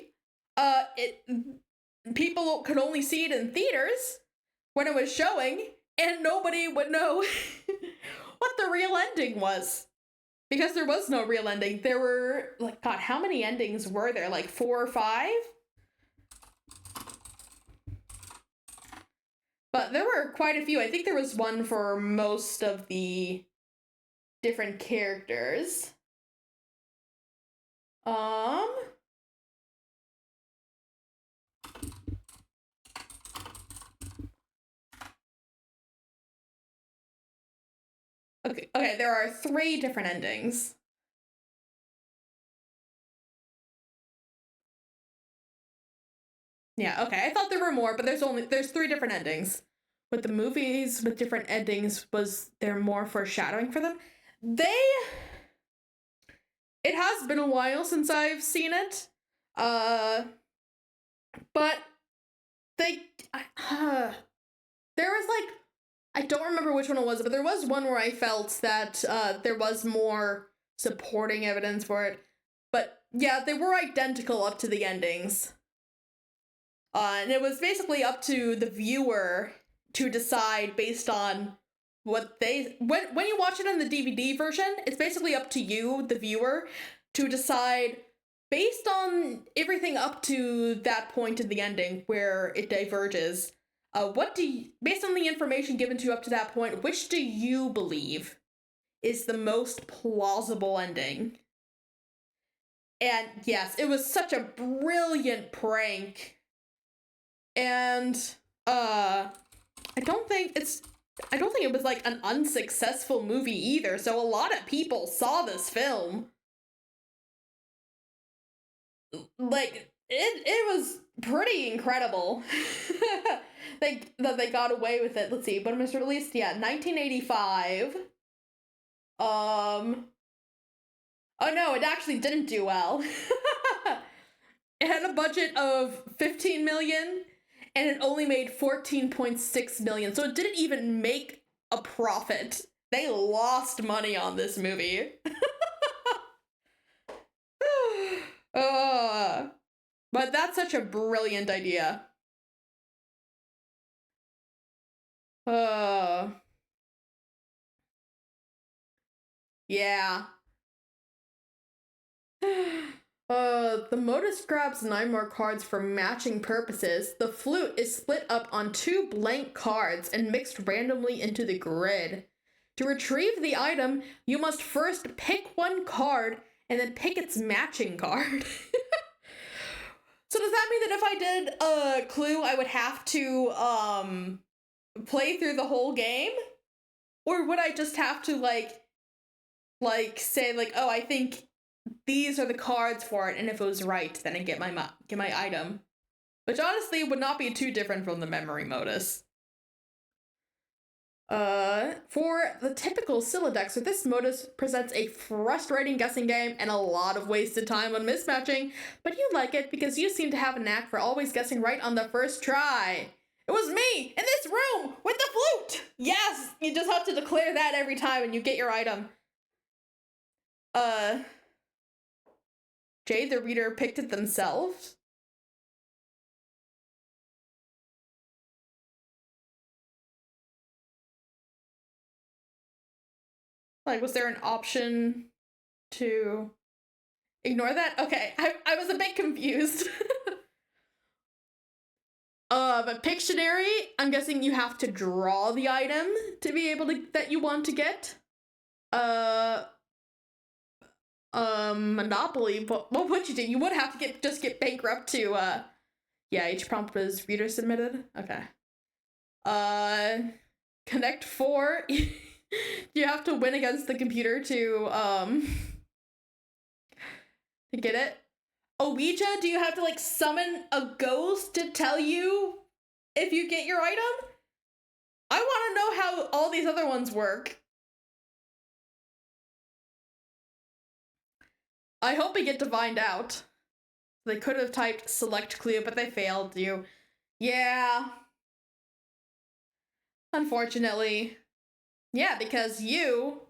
people could only see it in theaters when it was showing, and nobody would know what the real ending was. Because there was no real ending. There were, like, God, how many endings were there? Like 4 or 5? But there were quite a few. I think there was one for most of the different characters. Okay, there are 3 different endings. Yeah, okay, I thought there were more, but there's 3 different endings. With the movies with different endings, was there more foreshadowing for them? It has been a while since I've seen it. But there was like, I don't remember which one it was, but there was one where I felt that there was more supporting evidence for it. But yeah, they were identical up to the endings. And it was basically up to the viewer to decide based on what they... When you watch it on the DVD version, it's basically up to you, the viewer, to decide based on everything up to that point in the ending where it diverges. Based on the information given to you up to that point, which do you believe is the most plausible ending? And yes, it was such a brilliant prank. And I don't think it was like an unsuccessful movie either, so a lot of people saw this film. Like, it was pretty incredible. That they got away with it. Let's see, when it was released, yeah, 1985. Oh no, it actually didn't do well. It had a budget of 15 million and it only made 14.6 million. So it didn't even make a profit. They lost money on this movie. But that's such a brilliant idea. Yeah. The Modus grabs 9 more cards for matching purposes. The flute is split up on 2 blank cards and mixed randomly into the grid. To retrieve the item, you must first pick one card and then pick its matching card. So does that mean that if I did a Clue, I would have to play through the whole game? Or would I just have to like say like, oh, I think these are the cards for it, and if it was right, then I get my item. Which honestly would not be too different from the memory modus. For the typical Silodexer, this modus presents a frustrating guessing game and a lot of wasted time on mismatching, but you like it because you seem to have a knack for always guessing right on the first try. It was me in this room with the flute! Yes, you just have to declare that every time and you get your item. Jay, the reader, picked it themselves? Like, was there an option to ignore that? Okay, I was a bit confused. But Pictionary, I'm guessing you have to draw the item to be able to, that you want to get. Monopoly, what would you do? You would have to just get bankrupt to, yeah, each prompt was reader submitted? Okay. Connect 4. You have to win against the computer to get it. Ouija, do you have to like summon a ghost to tell you if you get your item? I want to know how all these other ones work. I hope we get to find out. They could have typed select clue, but they failed you. Yeah. Unfortunately. Yeah, because you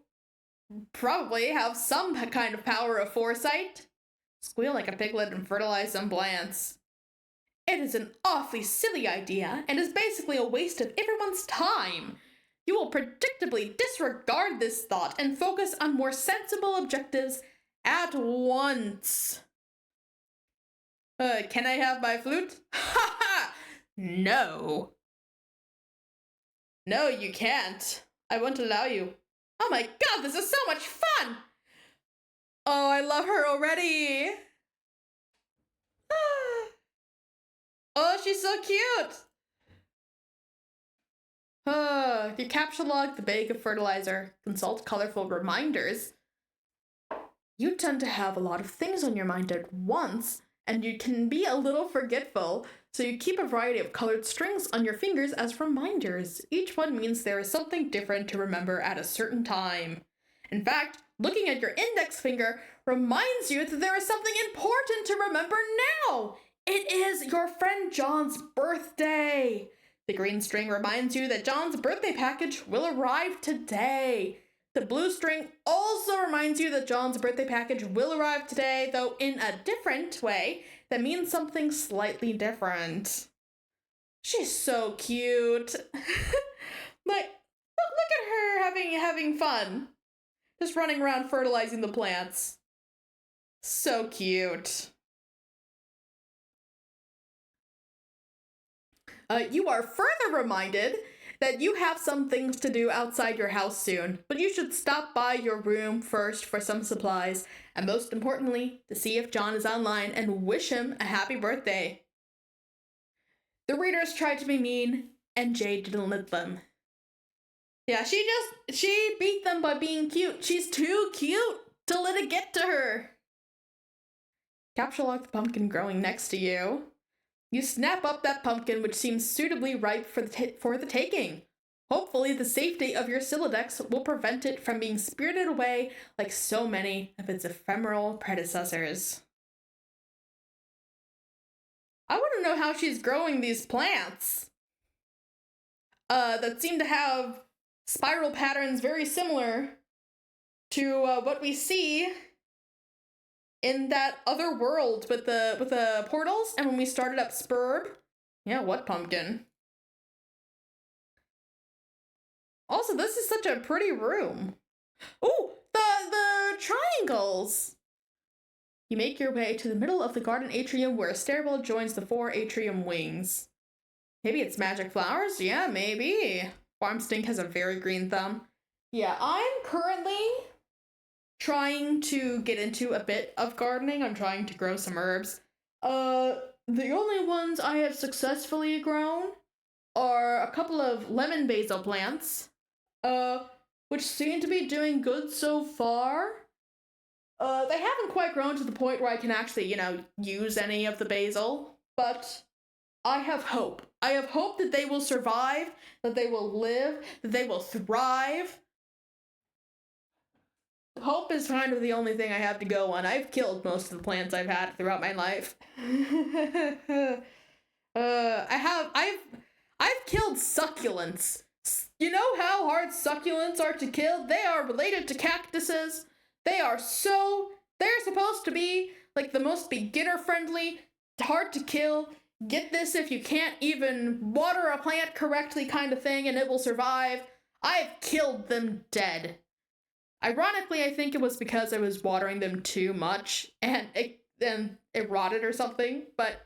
probably have some kind of power of foresight. Squeal like a piglet and fertilize some plants. It is an awfully silly idea and is basically a waste of everyone's time. You will predictably disregard this thought and focus on more sensible objectives at once. Can I have my flute? Ha ha! No. No, you can't. I won't allow you. Oh my god, this is so much fun! Oh, I love her already! Oh, she's so cute! You capture log the bag of fertilizer. Consult colorful reminders. You tend to have a lot of things on your mind at once, and you can be a little forgetful, so you keep a variety of colored strings on your fingers as reminders. Each one means there is something different to remember at a certain time. In fact, looking at your index finger reminds you that there is something important to remember now. It is your friend John's birthday. The green string reminds you that John's birthday package will arrive today. The blue string also reminds you that John's birthday package will arrive today, though in a different way that means something slightly different. She's so cute. Like, look at her having fun. Just running around fertilizing the plants. So cute. You are further reminded that you have some things to do outside your house soon, but you should stop by your room first for some supplies, and most importantly, to see if John is online and wish him a happy birthday. The readers tried to be mean, and Jade didn't let them. Yeah, she beat them by being cute. She's too cute to let it get to her. Capture log the pumpkin growing next to you. You snap up that pumpkin, which seems suitably ripe for the taking. Hopefully, the safety of your Silodex will prevent it from being spirited away like so many of its ephemeral predecessors. I want to know how she's growing these plants that seem to have spiral patterns very similar to what we see in that other world with the portals and when we started up Spurb. Yeah, what pumpkin? Also, this is such a pretty room. Ooh, the triangles! You make your way to the middle of the garden atrium where a stairwell joins the 4 atrium wings. Maybe it's magic flowers? Yeah, maybe. Farmstink has a very green thumb. Yeah, I'm currently trying to get into a bit of gardening. I'm trying to grow some herbs. The only ones I have successfully grown are a couple of lemon basil plants, which seem to be doing good so far. They haven't quite grown to the point where I can actually, use any of the basil, but I have hope. I have hope that they will survive, that they will live, that they will thrive. Hope is kind of the only thing I have to go on. I've killed most of the plants I've had throughout my life. I've killed succulents. You know how hard succulents are to kill? They are related to cactuses. They're supposed to be like the most beginner friendly, hard to kill. Get this if you can't even water a plant correctly kind of thing and it will survive. I've killed them dead. Ironically, I think it was because I was watering them too much and it rotted or something, but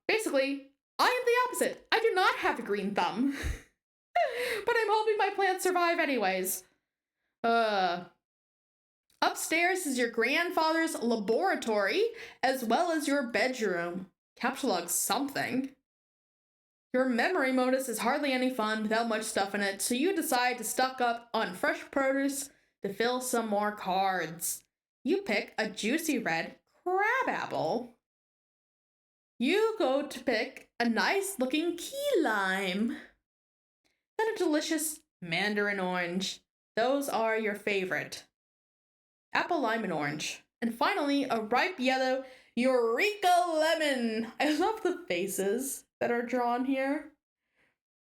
basically, I am the opposite. I do not have a green thumb. But I'm hoping my plants survive anyways. Upstairs is your grandfather's laboratory, as well as your bedroom. Capture log something. Your memory modus is hardly any fun without much stuff in it, so you decide to stock up on fresh produce to fill some more cards. You pick a juicy red crabapple. You go to pick a nice looking key lime. Then a delicious mandarin orange. Those are your favorite. Apple, lime, and orange. And finally, a ripe yellow Eureka lemon. I love the faces that are drawn here.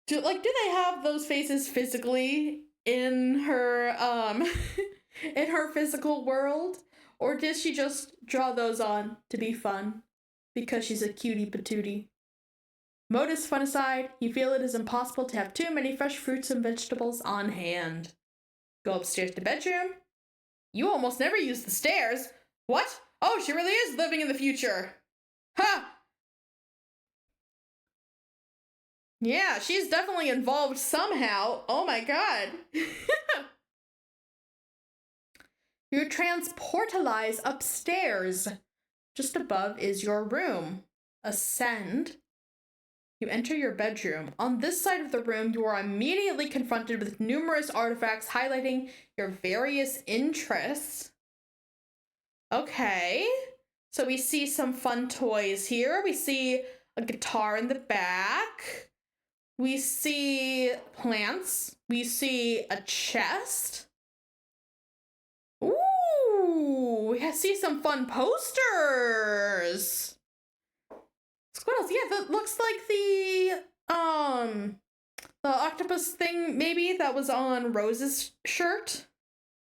Do they have those faces physically in her in her physical world? Or does she just draw those on to be fun? Because she's a cutie patootie. Modus fun aside, you feel it is impossible to have too many fresh fruits and vegetables on hand. Go upstairs to bedroom. You almost never use the stairs. What? Oh, she really is living in the future. Ha! Yeah, she's definitely involved somehow. Oh my god. You transportalize upstairs. Just above is your room. Ascend. You enter your bedroom. On this side of the room, you are immediately confronted with numerous artifacts highlighting your various interests. Okay. So we see some fun toys here. We see a guitar in the back. We see plants. We see a chest. Ooh, we see some fun posters. Squiddles, yeah, that looks like the octopus thing, maybe, that was on Rose's shirt.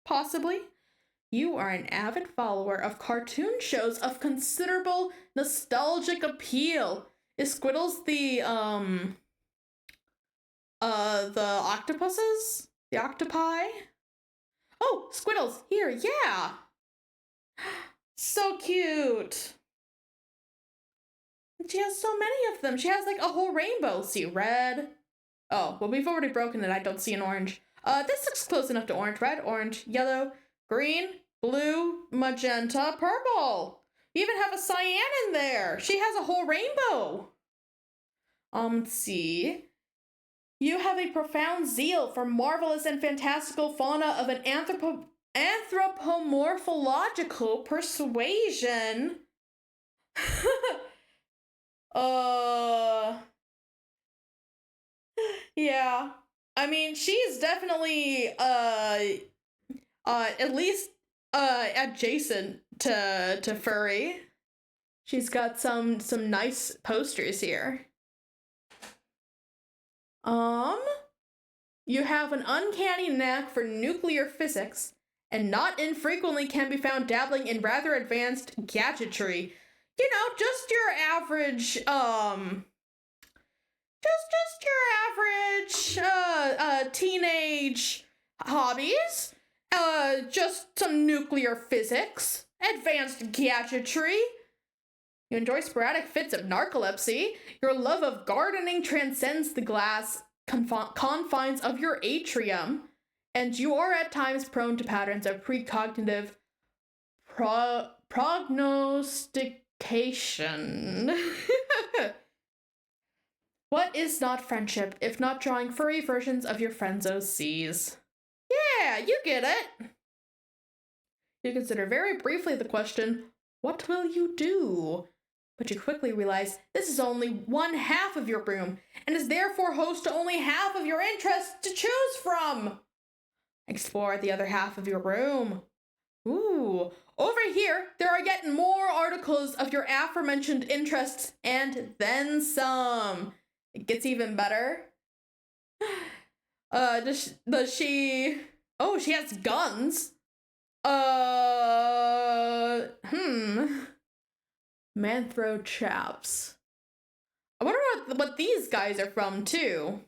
Possibly. You are an avid follower of cartoon shows of considerable nostalgic appeal. Is Squiddles the octopuses? The octopi? Oh, Squiddles, here, yeah! So cute! She has so many of them. She has like a whole rainbow. See, red. Oh, well, we've already broken it. I don't see an orange. This looks close enough to orange. Red, orange, yellow, green, blue, magenta, purple. You even have a cyan in there. She has a whole rainbow. Let's see. You have a profound zeal for marvelous and fantastical fauna of an Anthropomorphological persuasion. Yeah. I mean, she's definitely at least adjacent to furry. She's got some nice posters here. You have an uncanny knack for nuclear physics, and not infrequently can be found dabbling in rather advanced gadgetry. You know, just your average, just your average, teenage hobbies. Just some nuclear physics, advanced gadgetry. You enjoy sporadic fits of narcolepsy. Your love of gardening transcends the glass confines of your atrium, and you are at times prone to patterns of precognitive prognostication. What is not friendship if not drawing furry versions of your friends' OCs? Yeah, you get it. You consider very briefly the question, what will you do? But you quickly realize this is only one half of your room, and is therefore host to only half of your interests to choose from. Explore the other half of your room. Ooh, over here, there are yet more articles of your aforementioned interests, and then some. It gets even better. Does she... Oh, she has guns. Manthro chaps. I wonder what these guys are from, too.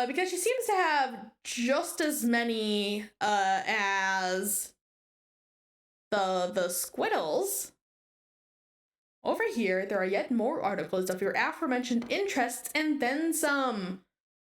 Because she seems to have just as many, as the squiddles. Over here, there are yet more articles of your aforementioned interests, and then some.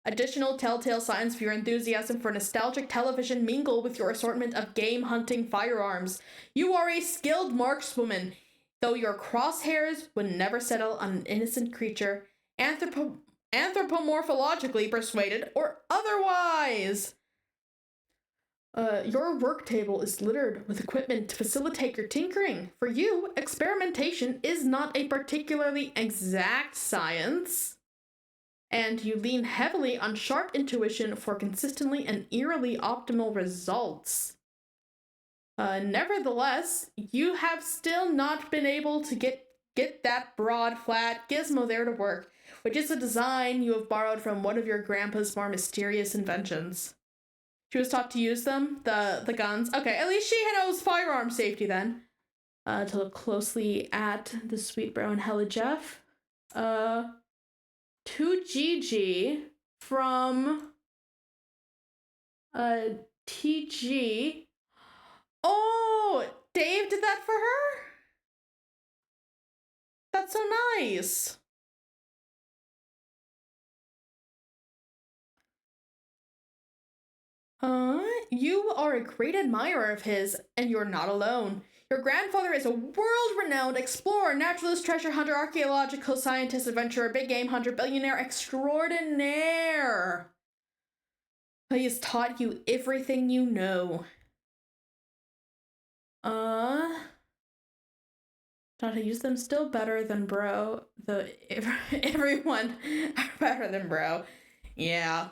Additional telltale signs of your enthusiasm for nostalgic television mingle with your assortment of game-hunting firearms. You are a skilled markswoman, though your crosshairs would never settle on an innocent creature, anthropomorphologically persuaded or otherwise. Your work table is littered with equipment to facilitate your tinkering. For you, experimentation is not a particularly exact science, and you lean heavily on sharp intuition for consistently and eerily optimal results. Nevertheless, you have still not been able to get that broad, flat gizmo there to work, which is a design you have borrowed from one of your grandpa's more mysterious inventions. She was taught to use them, the guns. Okay, at least she knows firearm safety then. To look closely at the sweet bro and Hella Jeff. To Gigi from TG. Oh, Dave did that for her? That's so nice. You are a great admirer of his, and you're not alone. Your grandfather is a world-renowned explorer, naturalist, treasure hunter, archaeological scientist, adventurer, big game hunter, billionaire extraordinaire. He has taught you everything you know. Taught to use them still better than bro. Though everyone are better than bro. Yeah.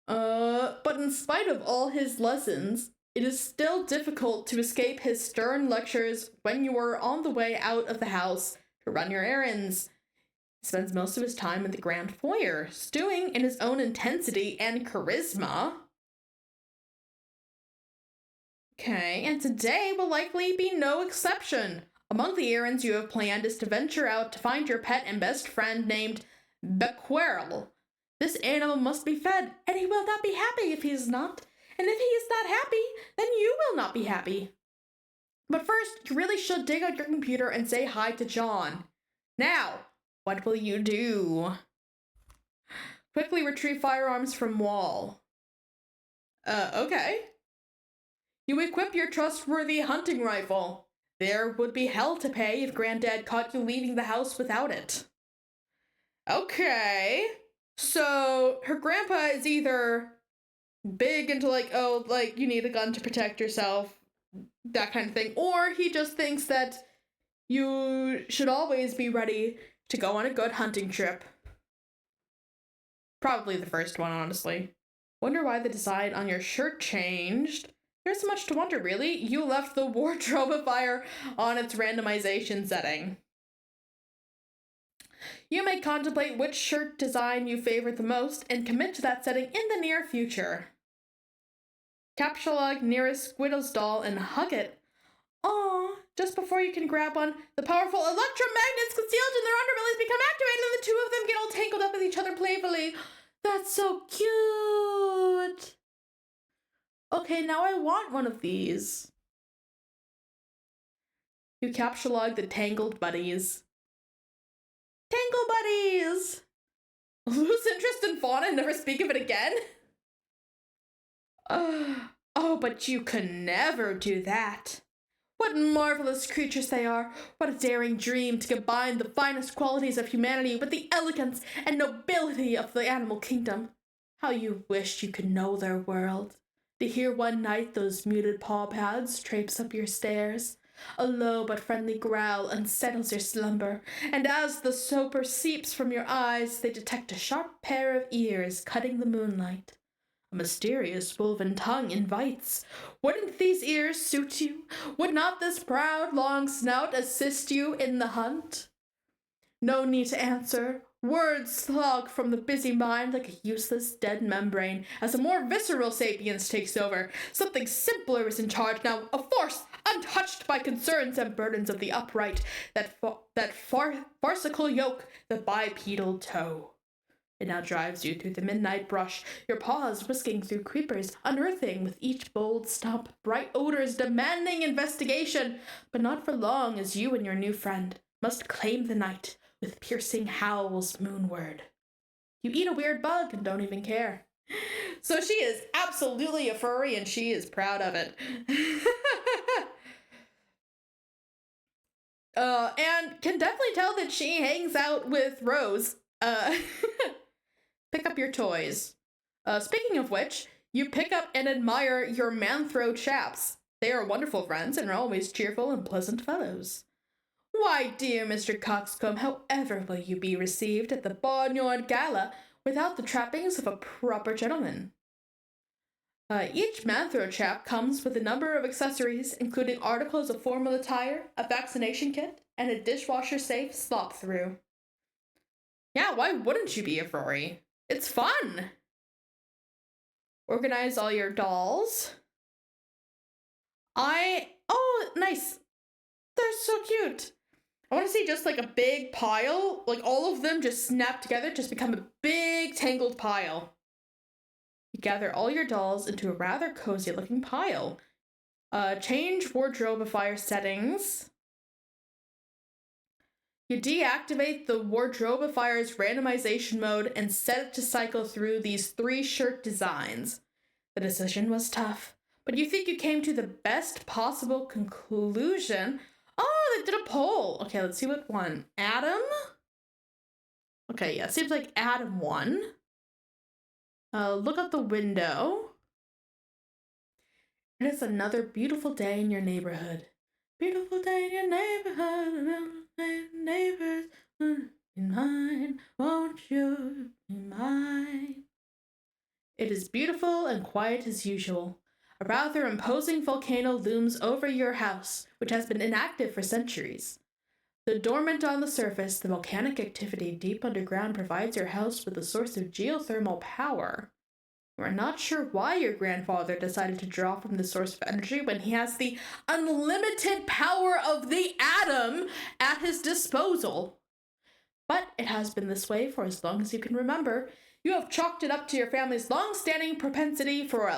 But in spite of all his lessons, it is still difficult to escape his stern lectures when you are on the way out of the house to run your errands. He spends most of his time in the grand foyer, stewing in his own intensity and charisma. Okay, and today will likely be no exception. Among the errands you have planned is to venture out to find your pet and best friend named Bequerel. This animal must be fed, and he will not be happy if he is not. And if he is not happy, then you will not be happy. But first, you really should dig out your computer and say hi to John. Now, what will you do? Quickly retrieve firearms from wall. Okay. You equip your trustworthy hunting rifle. There would be hell to pay if Granddad caught you leaving the house without it. Okay. So, her grandpa is either big into like, oh, like you need a gun to protect yourself, that kind of thing. Or he just thinks that you should always be ready to go on a good hunting trip. Probably the first one, honestly. Wonder why the design on your shirt changed. There's so much to wonder, really. You left the wardrobifier on its randomization setting. You may contemplate which shirt design you favor the most and commit to that setting in the near future. Capture log nearest Squiddle's doll and hug it. Aww, just before you can grab one, the powerful electromagnets concealed in their underbellies become activated and the two of them get all tangled up with each other playfully. That's so cute. Okay, now I want one of these. You capture log the tangled buddies. Tangle buddies! Lose interest in fauna and never speak of it again? Oh, but you could never do that. What marvelous creatures they are! What a daring dream to combine the finest qualities of humanity with the elegance and nobility of the animal kingdom. How you wish you could know their world. To hear one night those muted paw pads traipse up your stairs. A low but friendly growl unsettles your slumber, and as the soper seeps from your eyes, they detect a sharp pair of ears cutting the moonlight. A mysterious woven tongue invites. Wouldn't these ears suit you? Would not this proud long snout assist you in the hunt? No need to answer. Words slog from the busy mind like a useless dead membrane as a more visceral sapience takes over. Something simpler is in charge now, a force untouched by concerns and burdens of the upright, that farcical yoke, the bipedal toe. It now drives you through the midnight brush, your paws whisking through creepers, unearthing with each bold stomp, bright odors demanding investigation, but not for long, as you and your new friend must claim the night with piercing howls moonward. You eat a weird bug and don't even care. So she is absolutely a furry and she is proud of it. And can definitely tell that she hangs out with Rose. Pick up your toys. Speaking of which, you pick up and admire your Manthro chaps. They are wonderful friends and are always cheerful and pleasant fellows. Why, dear Mr. Coxcomb, however will you be received at the Barnyard Gala without the trappings of a proper gentleman? Each Manthro chap comes with a number of accessories, including articles of formal attire, a vaccination kit, and a dishwasher-safe slop-through. Yeah, why wouldn't you be a furry? It's fun! Organize all your dolls. Oh, nice. They're so cute. I want to see just like a big pile, like all of them just snap together, just become a big tangled pile. You gather all your dolls into a rather cozy looking pile. Change wardrobifier settings. You deactivate the wardrobifier's randomization mode and set it to cycle through these 3 shirt designs. The decision was tough, but you think you came to the best possible conclusion. Oh, they did a poll. Okay, let's see what won. Adam? Okay, yeah, seems like Adam won. Look out the window. It is another beautiful day in your neighborhood. Beautiful day in your neighborhood. Neighbors, be mine. Won't you be mine? It is beautiful and quiet as usual. A rather imposing volcano looms over your house, which has been inactive for centuries. Though dormant on the surface, the volcanic activity deep underground provides your house with a source of geothermal power. You are not sure why your grandfather decided to draw from this source of energy when he has the unlimited power of the atom at his disposal. But it has been this way for as long as you can remember. You have chalked it up to your family's long-standing propensity for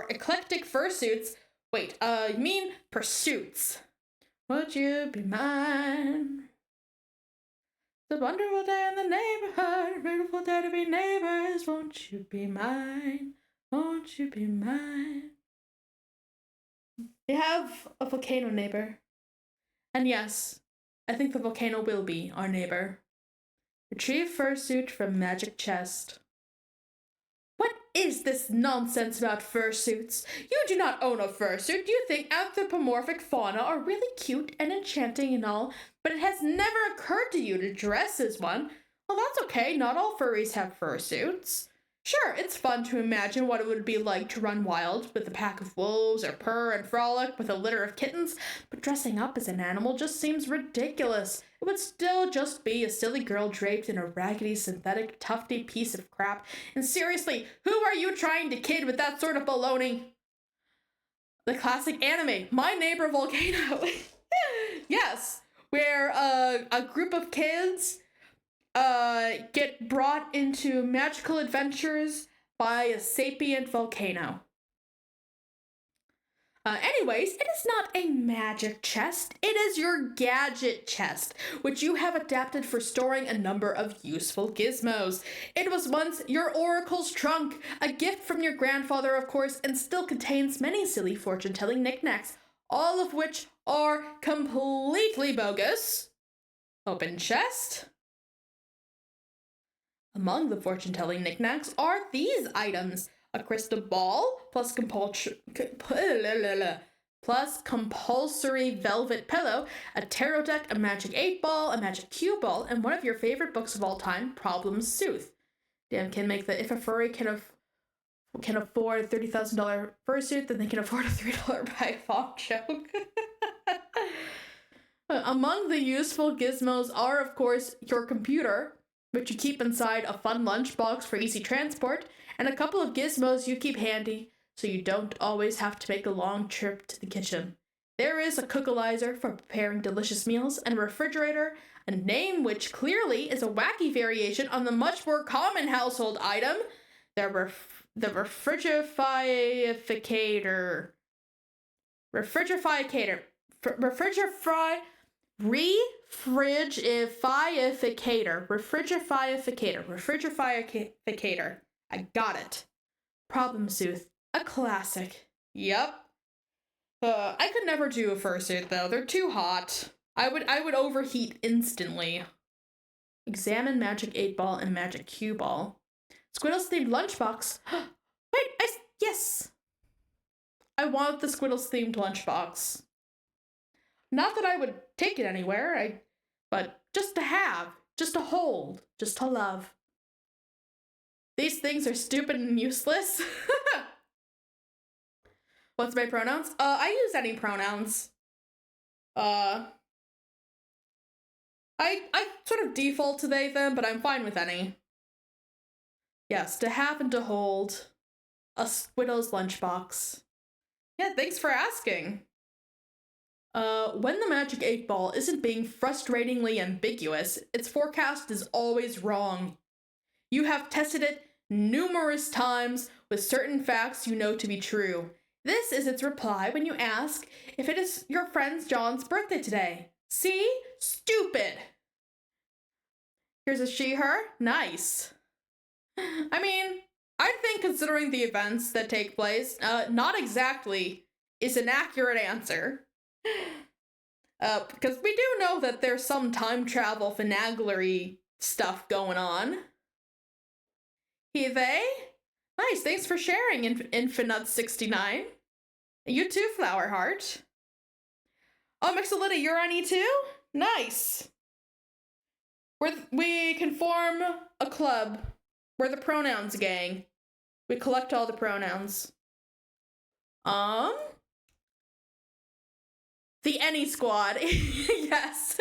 eclectic fursuits. Wait, you mean pursuits. Would you be mine? It's a wonderful day in the neighborhood, beautiful day to be neighbors. Won't you be mine? Won't you be mine? We have a volcano neighbor. And yes, I think the volcano will be our neighbor. Retrieve fursuit from magic chest. What is this nonsense about fursuits? You do not own a fursuit. You think anthropomorphic fauna are really cute and enchanting and all, but it has never occurred to you to dress as one. Well, that's okay. Not all furries have fursuits. Sure, it's fun to imagine what it would be like to run wild with a pack of wolves or purr and frolic with a litter of kittens, but dressing up as an animal just seems ridiculous. It would still just be a silly girl draped in a raggedy synthetic tufty piece of crap. And seriously, who are you trying to kid with that sort of baloney? The classic anime, My Neighbor Volcano. Yes, where a group of kids get brought into magical adventures by a sapient volcano. Anyways, it is not a magic chest, it is your gadget chest, which you have adapted for storing a number of useful gizmos. It was once your oracle's trunk, a gift from your grandfather, of course, and still contains many silly fortune-telling knickknacks, all of which are completely bogus. Open chest. Among the fortune-telling knickknacks are these items: a crystal ball, plus compulsory velvet pillow, a tarot deck, a magic 8-ball, a magic cue ball, and one of your favorite books of all time, Problem Sooth. Damn, can make the if a furry can afford a $30,000 fursuit, then they can afford a $3 bag font joke. Among the useful gizmos are, of course, your computer, which you keep inside a fun lunchbox for easy transport, and a couple of gizmos you keep handy so you don't always have to make a long trip to the kitchen. There is a cookalizer for preparing delicious meals, and a refrigerator, a name which clearly is a wacky variation on the much more common household item, the refrigerificator. Refrigerificator. Refrigerificator. I got it. Problem Sooth. A classic. Yep. I could never do a fursuit though. They're too hot. I would overheat instantly. Examine magic 8-ball and magic cue ball. Squiddles themed lunchbox. Wait, yes. I want the Squiddles themed lunchbox. Not that I would take it anywhere, but just to have, just to hold, just to love. These things are stupid and useless. What's my pronouns? I use any pronouns. I sort of default to they, them, but I'm fine with any. Yes, to have and to hold. A Squiddles lunchbox. Yeah, thanks for asking. When the magic 8-ball isn't being frustratingly ambiguous, its forecast is always wrong. You have tested it numerous times with certain facts you know to be true. This is its reply when you ask if it is your friend John's birthday today. See? Stupid! Here's a she, her. Nice. I mean, I think considering the events that take place, not exactly is an accurate answer. Because we do know that there's some time travel finaglery stuff going on. He, they? Nice, thanks for sharing, Infinite69. You too, Flower Heart. Oh, Mixolita, you're on E2? Nice. We can form a club. We're the pronouns gang. We collect all the pronouns. The Any Squad. Yes.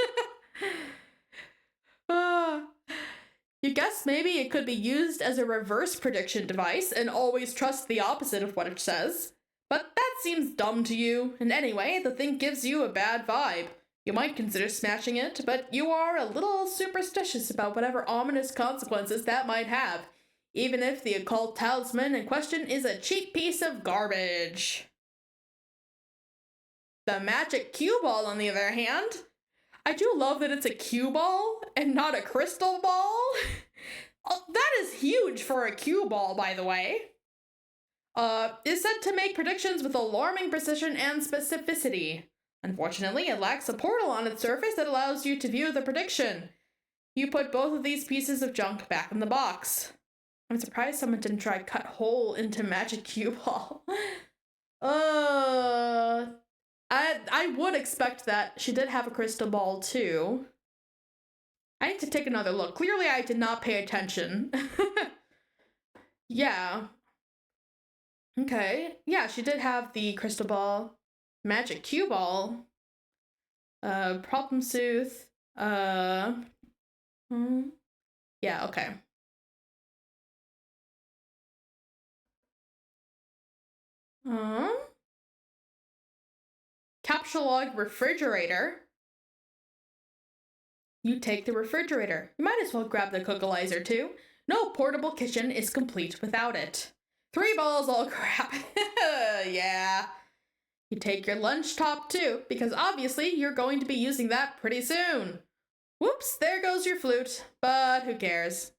You guess maybe it could be used as a reverse prediction device and always trust the opposite of what it says. But that seems dumb to you, and anyway, the thing gives you a bad vibe. You might consider smashing it, but you are a little superstitious about whatever ominous consequences that might have, even if the occult talisman in question is a cheap piece of garbage. The magic cue ball, on the other hand, I do love that it's a cue ball and not a crystal ball. That is huge for a cue ball, by the way. Is said to make predictions with alarming precision and specificity. Unfortunately, it lacks a portal on its surface that allows you to view the prediction. You put both of these pieces of junk back in the box. I'm surprised someone didn't try cut hole into magic cue ball. I would expect that. She did have a crystal ball too. I need to take another look. Clearly I did not pay attention. Yeah. Okay. Yeah, she did have the crystal ball. Magic cue ball. Problem soothe. Yeah, okay. Capsule log refrigerator. You take the refrigerator. You might as well grab the cookalizer too. No portable kitchen is complete without it. 3 balls, all crap. Yeah. You take your lunch top too, because obviously you're going to be using that pretty soon. Whoops, there goes your flute, but who cares?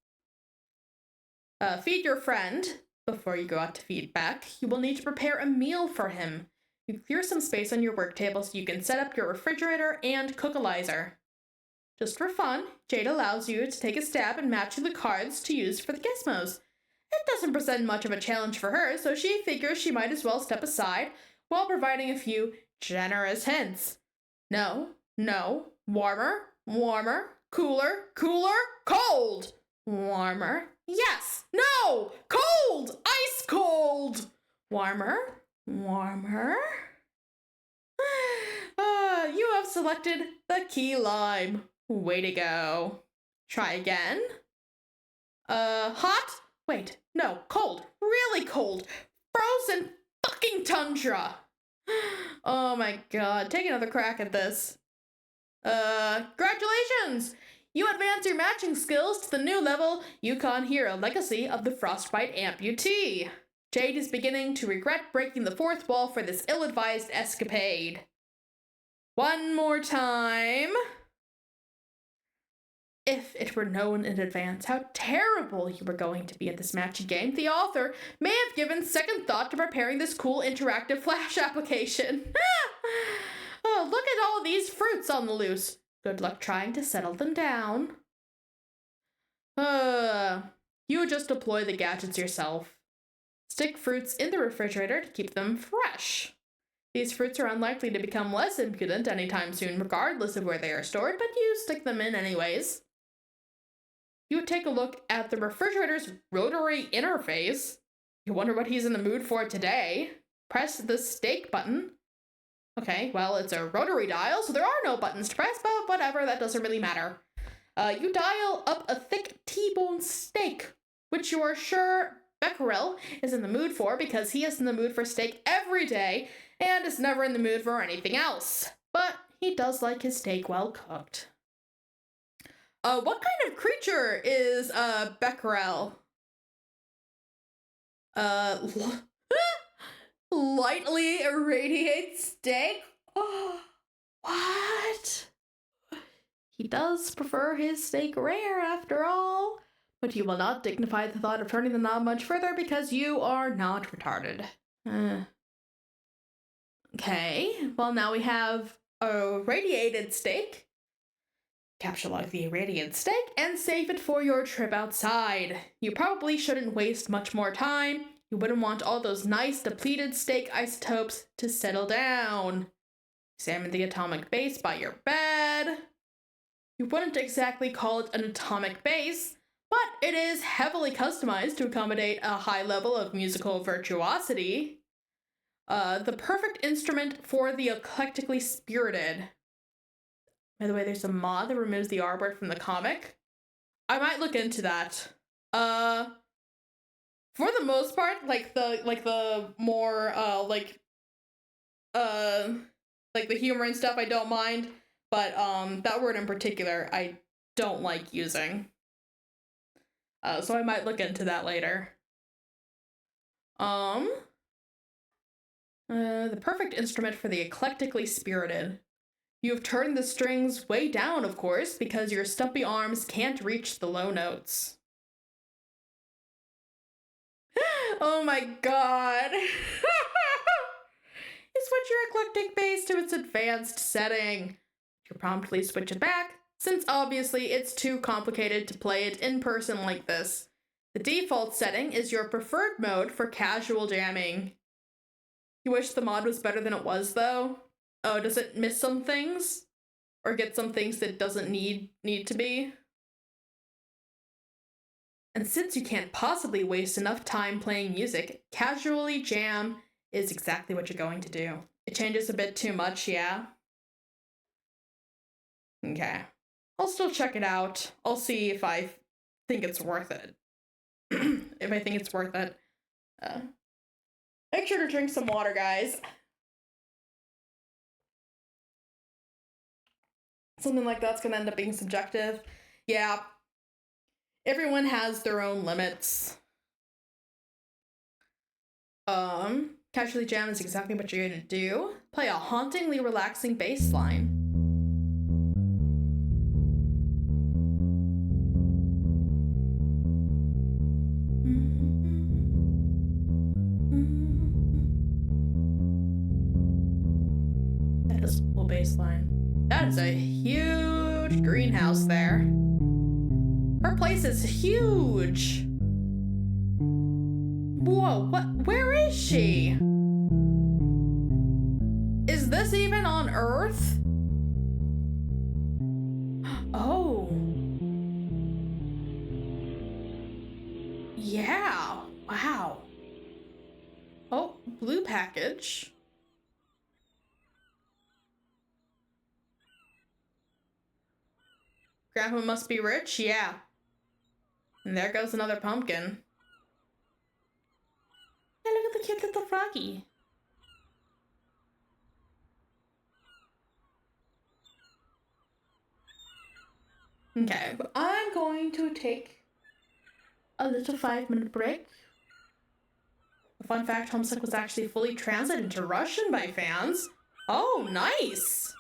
Feed your friend. Before you go out to feed back, you will need to prepare a meal for him. You clear some space on your work table so you can set up your refrigerator and cookalizer. Just for fun, Jade allows you to take a stab and match you the cards to use for the gizmos. It doesn't present much of a challenge for her, so she figures she might as well step aside while providing a few generous hints. No, warmer, cooler, cold. Warmer, yes, no, cold, ice cold. Warmer. You have selected the key lime. Way to go. Try again. Hot? Wait, no, cold. Really cold. Frozen fucking tundra. Oh my god, take another crack at this. Congratulations! You advance your matching skills to the new level, Yukon Hero Legacy of the Frostbite Amputee. Jade is beginning to regret breaking the fourth wall for this ill-advised escapade. One more time. If it were known in advance how terrible you were going to be at this matching game, the author may have given second thought to preparing this cool interactive Flash application. Oh, look at all these fruits on the loose. Good luck trying to settle them down. You just deploy the gadgets yourself. Stick fruits in the refrigerator to keep them fresh. These fruits are unlikely to become less impudent anytime soon, regardless of where they are stored, but you stick them in anyways. You take a look at the refrigerator's rotary interface. You wonder what he's in the mood for today. Press the steak button. Okay, well, it's a rotary dial, so there are no buttons to press, but whatever, that doesn't really matter. You dial up a thick T-bone steak, which you are sure Becquerel is in the mood for because he is in the mood for steak every day and is never in the mood for anything else. But he does like his steak well cooked. What kind of creature is Becquerel? Lightly irradiate steak? Oh, what? He does prefer his steak rare after all, but you will not dignify the thought of turning the knob much further because you are not retarded. Okay, well now we have a radiated steak. Capture log the irradiated steak and save it for your trip outside. You probably shouldn't waste much more time. You wouldn't want all those nice depleted steak isotopes to settle down. Examine the atomic base by your bed. You wouldn't exactly call it an atomic base, but it is heavily customized to accommodate a high level of musical virtuosity. The perfect instrument for the eclectically spirited. By the way, there's a mod that removes the R word from the comic. I might look into that. For the most part, like the more the humor and stuff I don't mind, but that word in particular I don't like using. So I might look into that later. The perfect instrument for the eclectically spirited. You have turned the strings way down, of course, because your stumpy arms can't reach the low notes. Oh my god. You switch your eclectic bass to its advanced setting. You promptly switch it back, since obviously it's too complicated to play it in person like this. The default setting is your preferred mode for casual jamming. You wish the mod was better than it was, though? Oh, does it miss some things? Or get some things that doesn't need to be? And since you can't possibly waste enough time playing music, casually jam is exactly what you're going to do. It changes a bit too much, yeah? Okay. I'll still check it out. I'll see if I think it's worth it. If I think it's worth it. Make sure to drink some water, guys. Something like that's gonna end up being subjective. Yeah. Everyone has their own limits. Casually jam is exactly what you're gonna do. Play a hauntingly relaxing bass line. That is a cool bass line. That is a huge greenhouse there. Her place is huge. Whoa, what? Where is she? Is this even on Earth? Oh. Yeah, wow. Oh, blue package. Grandpa must be rich, yeah. And there goes another pumpkin. Hey, look at the cute little froggy. Okay, but I'm going to take a little 5-minute break. A fun fact, Homestuck was actually fully translated into Russian by fans. Oh, nice!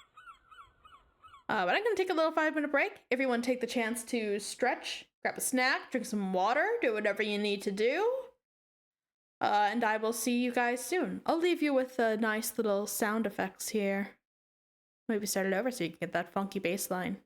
But I'm gonna take a little 5-minute break. Everyone take the chance to stretch, grab a snack, drink some water, do whatever you need to do. And I will see you guys soon. I'll leave you with nice little sound effects here. Maybe start it over so you can get that funky bass line.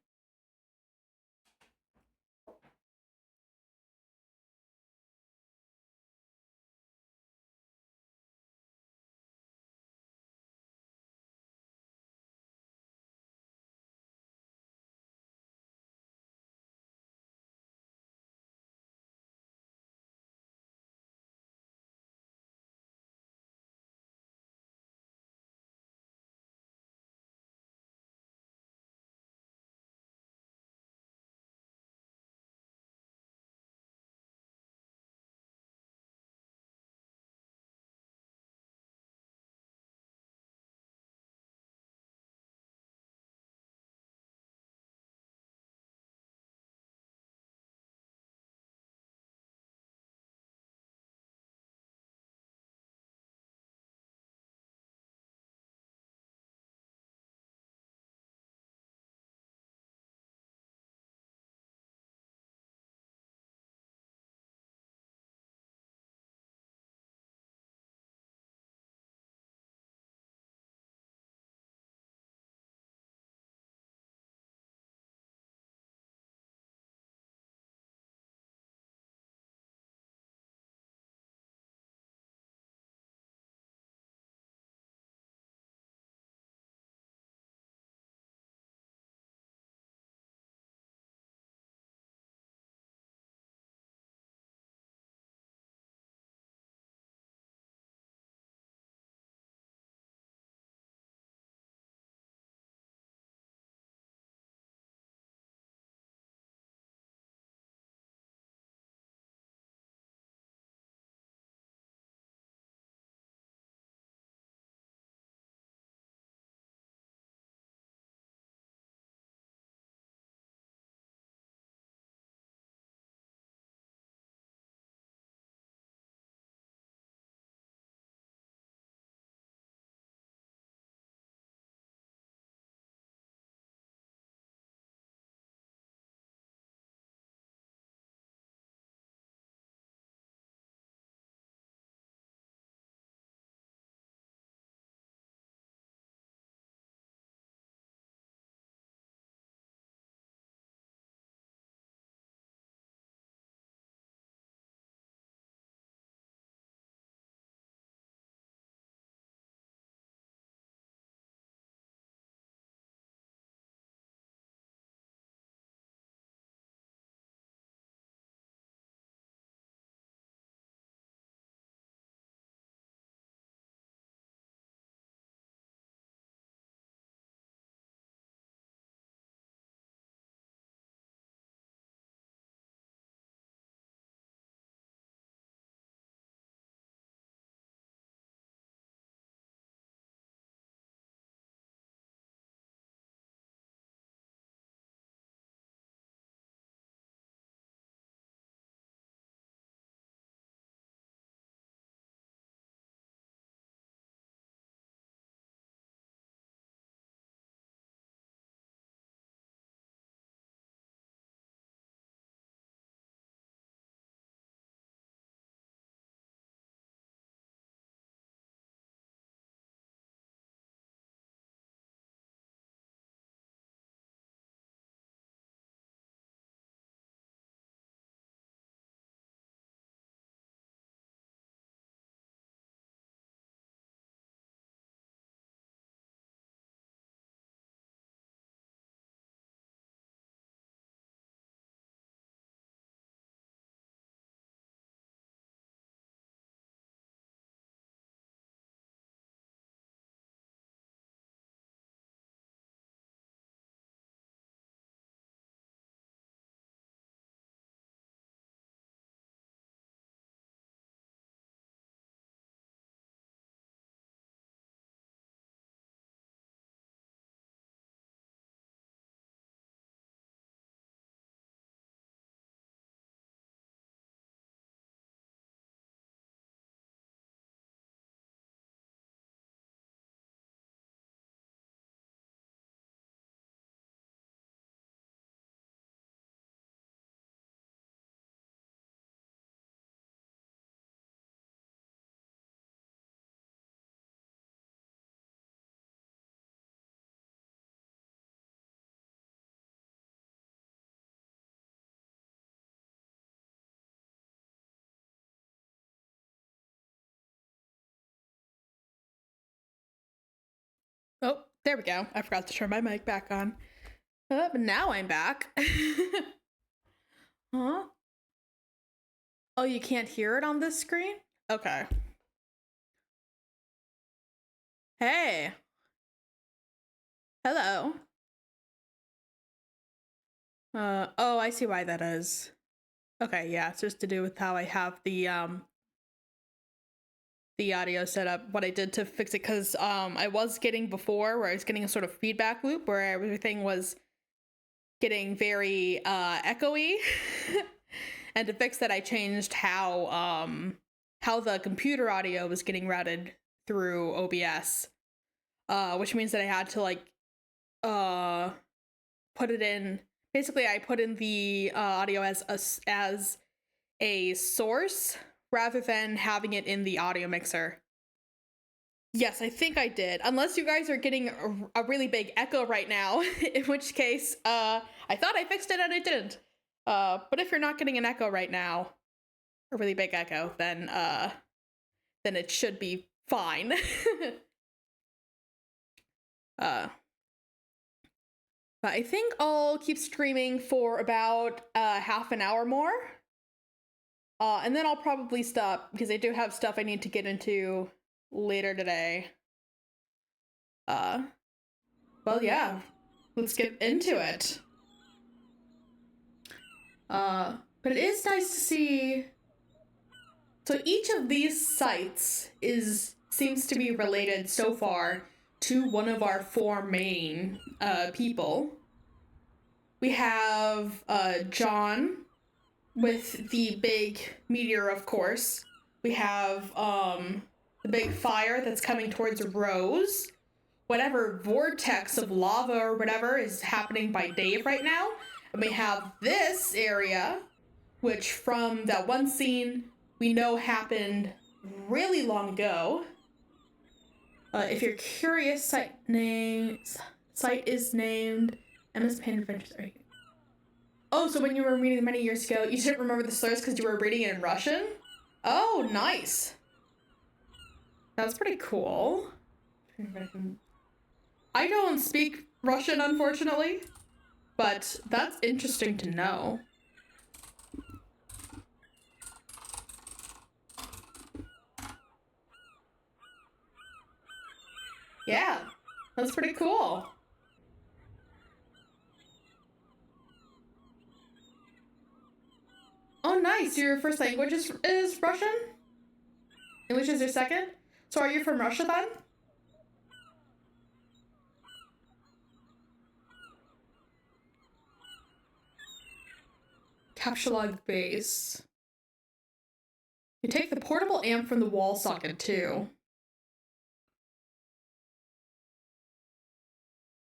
There we go. I forgot to turn my mic back on. But now I'm back. Huh? Oh, you can't hear it on this screen? Okay. Hey. Hello. Oh, I see why that is. Okay, yeah, it's just to do with how I have the audio set up. What I did to fix it, because I was getting before where I was getting a sort of feedback loop where everything was getting very echoey. And to fix that, I changed how the computer audio was getting routed through OBS, which means that I had to like put it in. Basically, I put in the audio as a source rather than having it in the audio mixer. Yes, I think I did. Unless you guys are getting a really big echo right now, in which case, I thought I fixed it and I didn't. But if you're not getting an echo right now, a really big echo, then it should be fine. But I think I'll keep streaming for about half an hour more. And then I'll probably stop because I do have stuff I need to get into later today. Well, yeah, let's get into it. But it is nice to see. So each of these sites seems to be related so far to one of our four main people. We have John with the big meteor, of course. We have the big fire that's coming towards Rose. Whatever vortex of lava or whatever is happening by Dave right now. And we have this area, which from that one scene we know happened really long ago. If you're curious, site is named Emma's Pain Adventures. Oh, so when you were reading many years ago, you didn't remember the slurs because you were reading it in Russian? Oh, nice. That's pretty cool. I don't speak Russian, unfortunately, but that's interesting to know. Yeah, that's pretty cool. Oh, nice. Your first language is Russian? English is your second? So are you from Russia then? Capture log base. You take the portable amp from the wall socket too.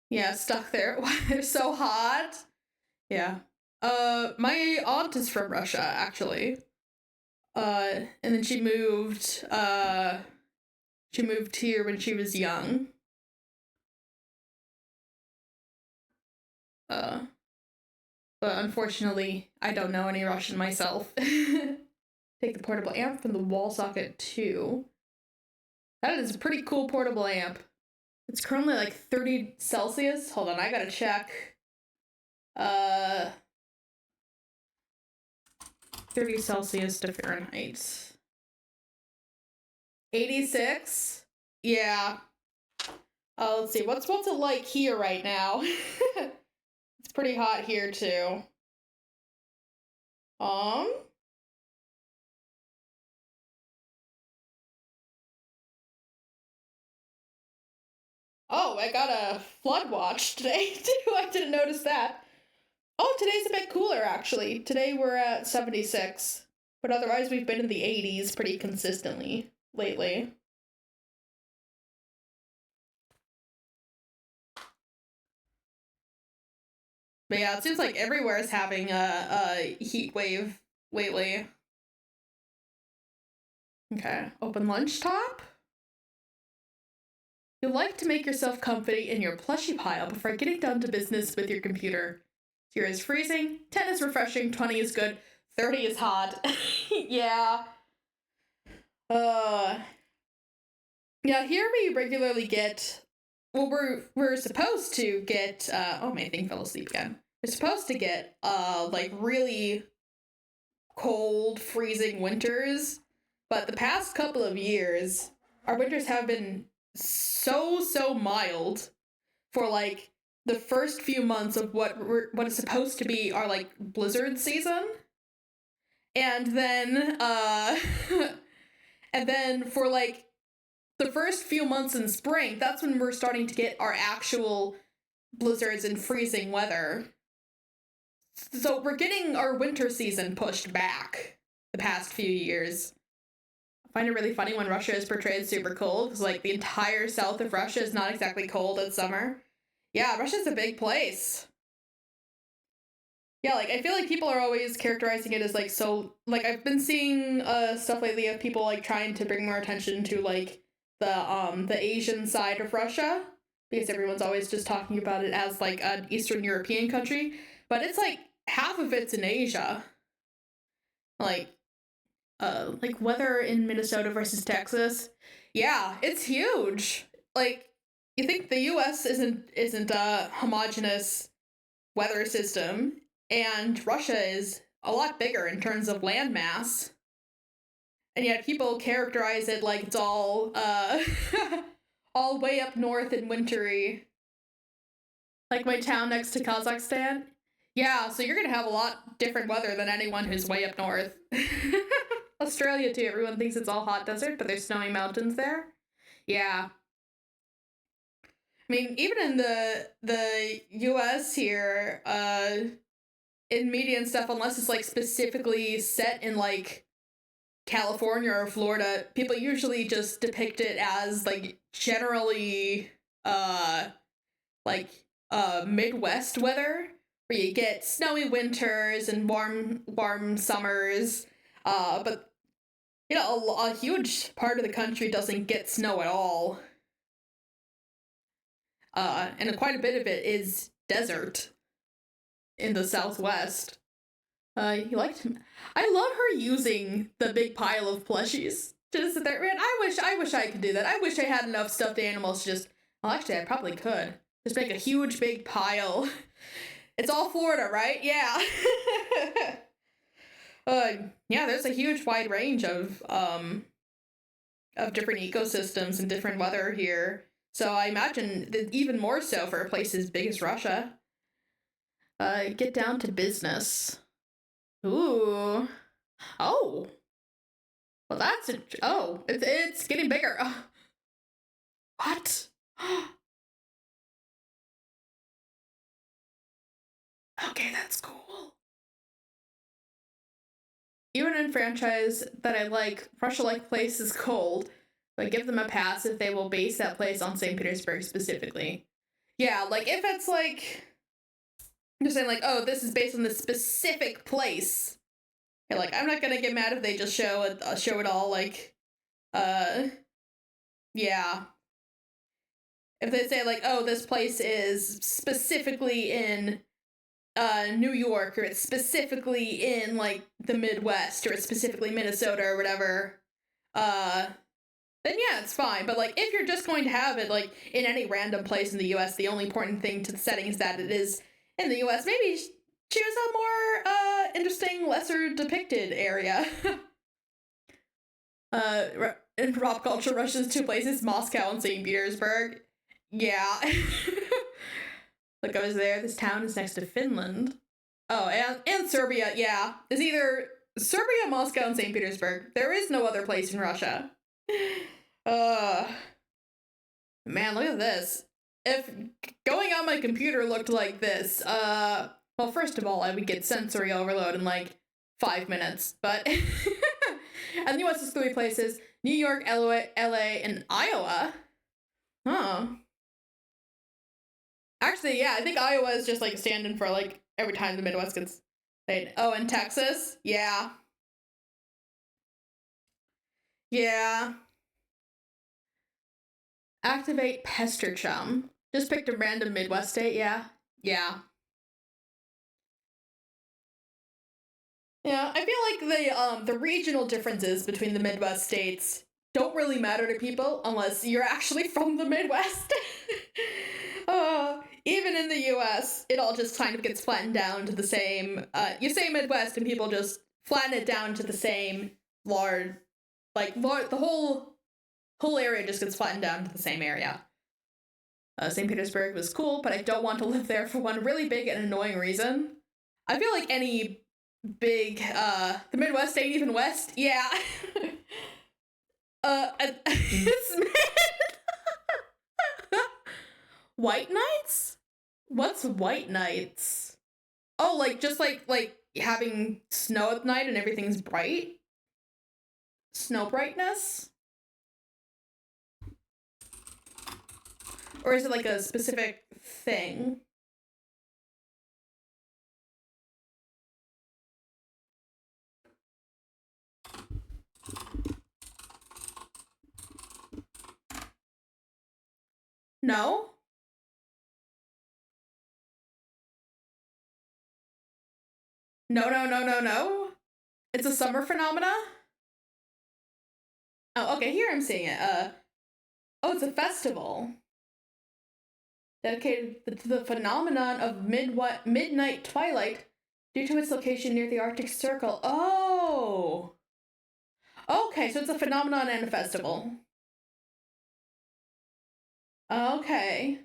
Yeah, stuck there. They're so hot. Yeah. My aunt is from Russia, actually. And then she moved here when she was young. But unfortunately, I don't know any Russian myself. Take the portable amp from the wall socket too. That is a pretty cool portable amp. It's currently like 30 Celsius. Hold on, I gotta check. 30 Celsius to Fahrenheit. 86? Yeah. Let's see. What's it like here right now? It's pretty hot here too. Oh, I got a flood watch today too. I didn't notice that. Oh, today's a bit cooler actually. Today we're at 76, but otherwise we've been in the 80s pretty consistently lately. But yeah, it seems like everywhere is having a heat wave lately. Okay, open lunch top. You like to make yourself comfy in your plushie pile before getting down to business with your computer. 0 is freezing, 10 is refreshing, 20 is good, 30 is hot. Yeah. Yeah, here we regularly get well, we're supposed to get oh, my thing fell asleep again. We're supposed to get like really cold, freezing winters, but the past couple of years, our winters have been so mild for like the first few months of what is supposed to be our like blizzard season. And then and then for like the first few months in spring, that's when we're starting to get our actual blizzards and freezing weather. So we're getting our winter season pushed back the past few years. I find it really funny when Russia is portrayed super cold, because like the entire south of Russia is not exactly cold in summer. Yeah, Russia's a big place. Yeah, like I feel like people are always characterizing it as like so like I've been seeing stuff lately of people like trying to bring more attention to like the Asian side of Russia, because everyone's always just talking about it as like an Eastern European country, but it's like half of it's in Asia. Like weather in Minnesota versus Texas. Yeah, it's huge. Like you think the US isn't a homogenous weather system, and Russia is a lot bigger in terms of landmass. And yet people characterize it like it's all all way up north and wintry. Like my town next to Kazakhstan. Yeah, so you're gonna have a lot different weather than anyone who's way up north. Australia too, everyone thinks it's all hot desert, but there's snowy mountains there. Yeah. I mean, even in the US here, in media and stuff, unless it's like specifically set in like California or Florida, people usually just depict it as like generally like Midwest weather, where you get snowy winters and warm summers. But you know, a huge part of the country doesn't get snow at all. And quite a bit of it is desert in the Southwest. You liked him. I love her using the big pile of plushies. Just sit there, man. I wish I could do that. I wish I had enough stuffed animals to just. Well, actually, I probably could. Just make a huge big pile. It's all Florida, right? Yeah. Yeah. There's a huge wide range of different ecosystems and different weather here. So I imagine that even more so for a place as big as Russia. Get down to business. Ooh. Oh. Well, that's a. Oh, it's getting bigger. What? Okay, that's cool. Even in franchise that I like, Russia-like place is cold, but give them a pass if they will base that place on St. Petersburg specifically. Yeah, like if it's like you're saying like, oh, this is based on this specific place. Okay, like I'm not gonna get mad if they just show it all like, yeah. If they say like, oh, this place is specifically in New York, or it's specifically in like the Midwest, or it's specifically Minnesota or whatever, then yeah, it's fine. But like if you're just going to have it like in any random place in the US, the only important thing to the setting is that it is in the US. Maybe choose a more interesting, lesser depicted area. In pop culture, Russia's two places, Moscow and St. Petersburg. Yeah. Look, I was there. This town is next to Finland. Oh, and Serbia, yeah. It's either Serbia, Moscow, and St. Petersburg. There is no other place in Russia. Man, look at this. If going on my computer looked like this, well, first of all, I would get sensory overload in like 5 minutes, but and the US is 3 places: New York, LA, and Iowa. Huh. Actually, yeah, I think Iowa is just like stand-in for like every time the Midwest gets laid. Oh, and Texas? Yeah. Yeah. Activate Pester Chum. Just picked a random Midwest state, yeah. Yeah. Yeah, I feel like the regional differences between the Midwest states don't really matter to people unless you're actually from the Midwest. Even in the US, it all just kind of gets flattened down to the same. You say Midwest, and people just flatten it down to the same large, the whole area just gets flattened down to the same area. St. Petersburg was cool, but I don't want to live there for one really big and annoying reason. I feel like any big, the Midwest ain't even West. Yeah. White nights? What's white nights? Oh, just like having snow at night and everything's bright? Snow brightness? Or is it like a specific thing? No? No. It's a summer phenomena? Oh, okay, here I'm seeing it. Oh, it's a festival. Dedicated to the phenomenon of midnight twilight due to its location near the Arctic Circle. Oh! Okay, so it's a phenomenon and a festival. Okay.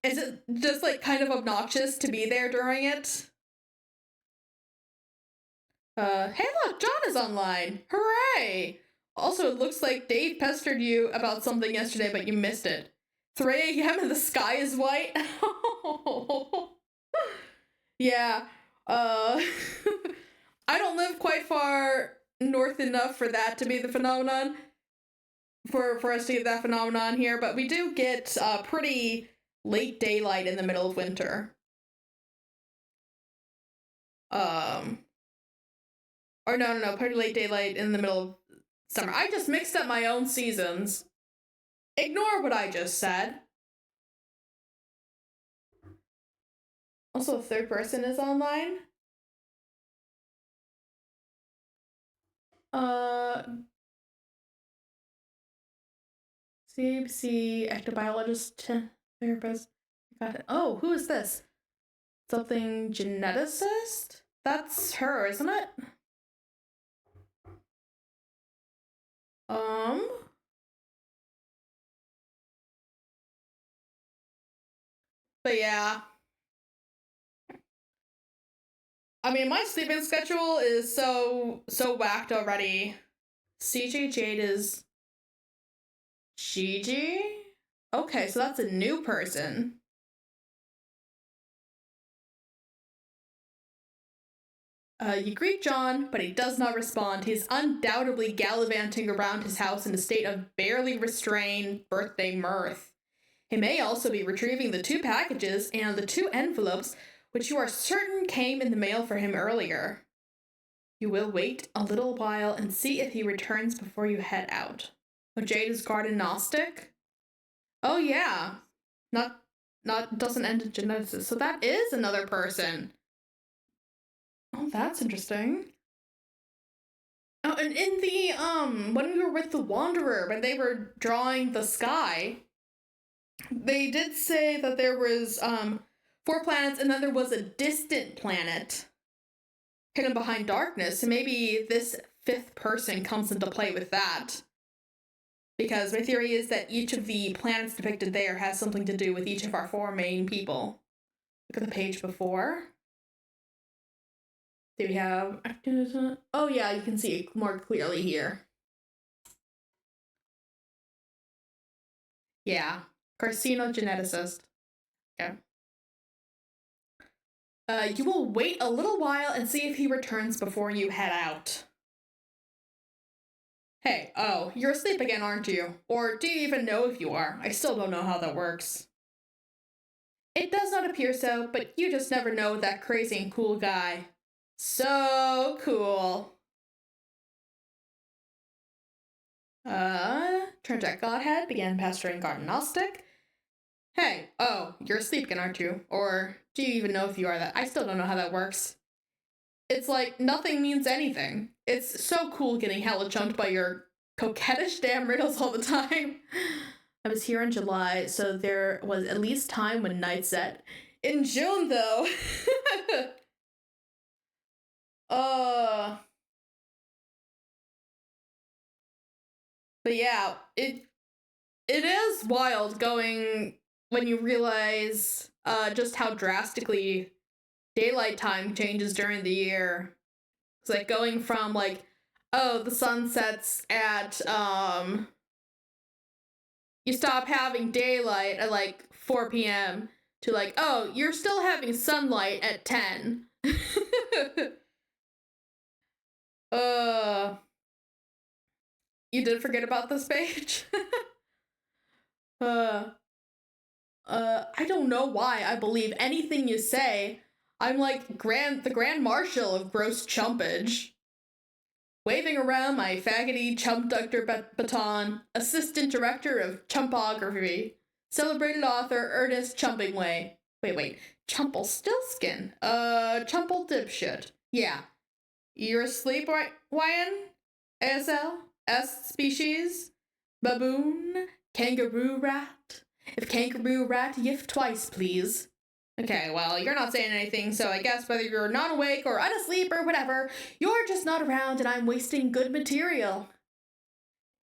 Is it just, kind of obnoxious to be there during it? Hey look, John is online! Hooray! Also, it looks like Dave pestered you about something yesterday, but you missed it. 3 a.m. and the sky is white? Yeah, I don't live quite far north enough for that to be the phenomenon. For us to get that phenomenon here, but we do get pretty late daylight in the middle of winter. Or no, pretty late daylight in the middle of summer. I just mixed up my own seasons. Ignore what I just said. Also, a third person is online. CBC, ectobiologist, therapist. Got it. Oh, who is this? Something geneticist? That's her, isn't it? But yeah. I mean, my sleeping schedule is so whacked already. CJ Jade is Gigi? Okay, so that's a new person. You greet John, but he does not respond. He's undoubtedly gallivanting around his house in a state of barely restrained birthday mirth. He may also be retrieving the 2 packages and the 2 envelopes, which you are certain came in the mail for him earlier. You will wait a little while and see if he returns before you head out. Oh, Jade is garden gnostic? Oh yeah. Not doesn't end in geneticist. So that is another person. Oh, that's interesting. Oh, and in the, when we were with the Wanderer, when they were drawing the sky, they did say that there was, 4 planets, and then there was a distant planet hidden behind darkness, so maybe this 5th person comes into play with that. Because my theory is that each of the planets depicted there has something to do with each of our 4 main people. Look at the page before. Do we have... Oh yeah, you can see it more clearly here. Yeah. Carcinogeneticist. Okay. You will wait a little while and see if he returns before you head out. Hey, oh, you're asleep again, aren't you? Or do you even know if you are? I still don't know how that works. It does not appear so, but you just never know with that crazy and cool guy. So cool. Turns out Godhead began pastoring garden gnostic. Hey, oh, you're asleep again, aren't you? Or do you even know if you are that? I still don't know how that works. It's like nothing means anything. It's so cool getting hella chunked by your coquettish damn riddles all the time. I was here in July, so there was at least time when night set. In June, though. But yeah, it is wild going when you realize just how drastically daylight time changes during the year. It's like going from like, oh, the sun sets at you stop having daylight at like 4 p.m. to like, oh, you're still having sunlight at 10. You did forget about this page? I don't know why I believe anything you say. I'm like the Grand Marshal of gross chumpage. Waving around my faggoty chump ductor baton, assistant director of chumpography, celebrated author Ernest Chumpingway. Wait, Chumpelstiltskin? Chumple dipshit. Yeah. You're asleep, Wyan? ASL? S species? Baboon? Kangaroo rat? If kangaroo rat, yiff twice, please. Okay, well, you're not saying anything, so I guess whether you're not awake or unasleep or whatever, you're just not around and I'm wasting good material.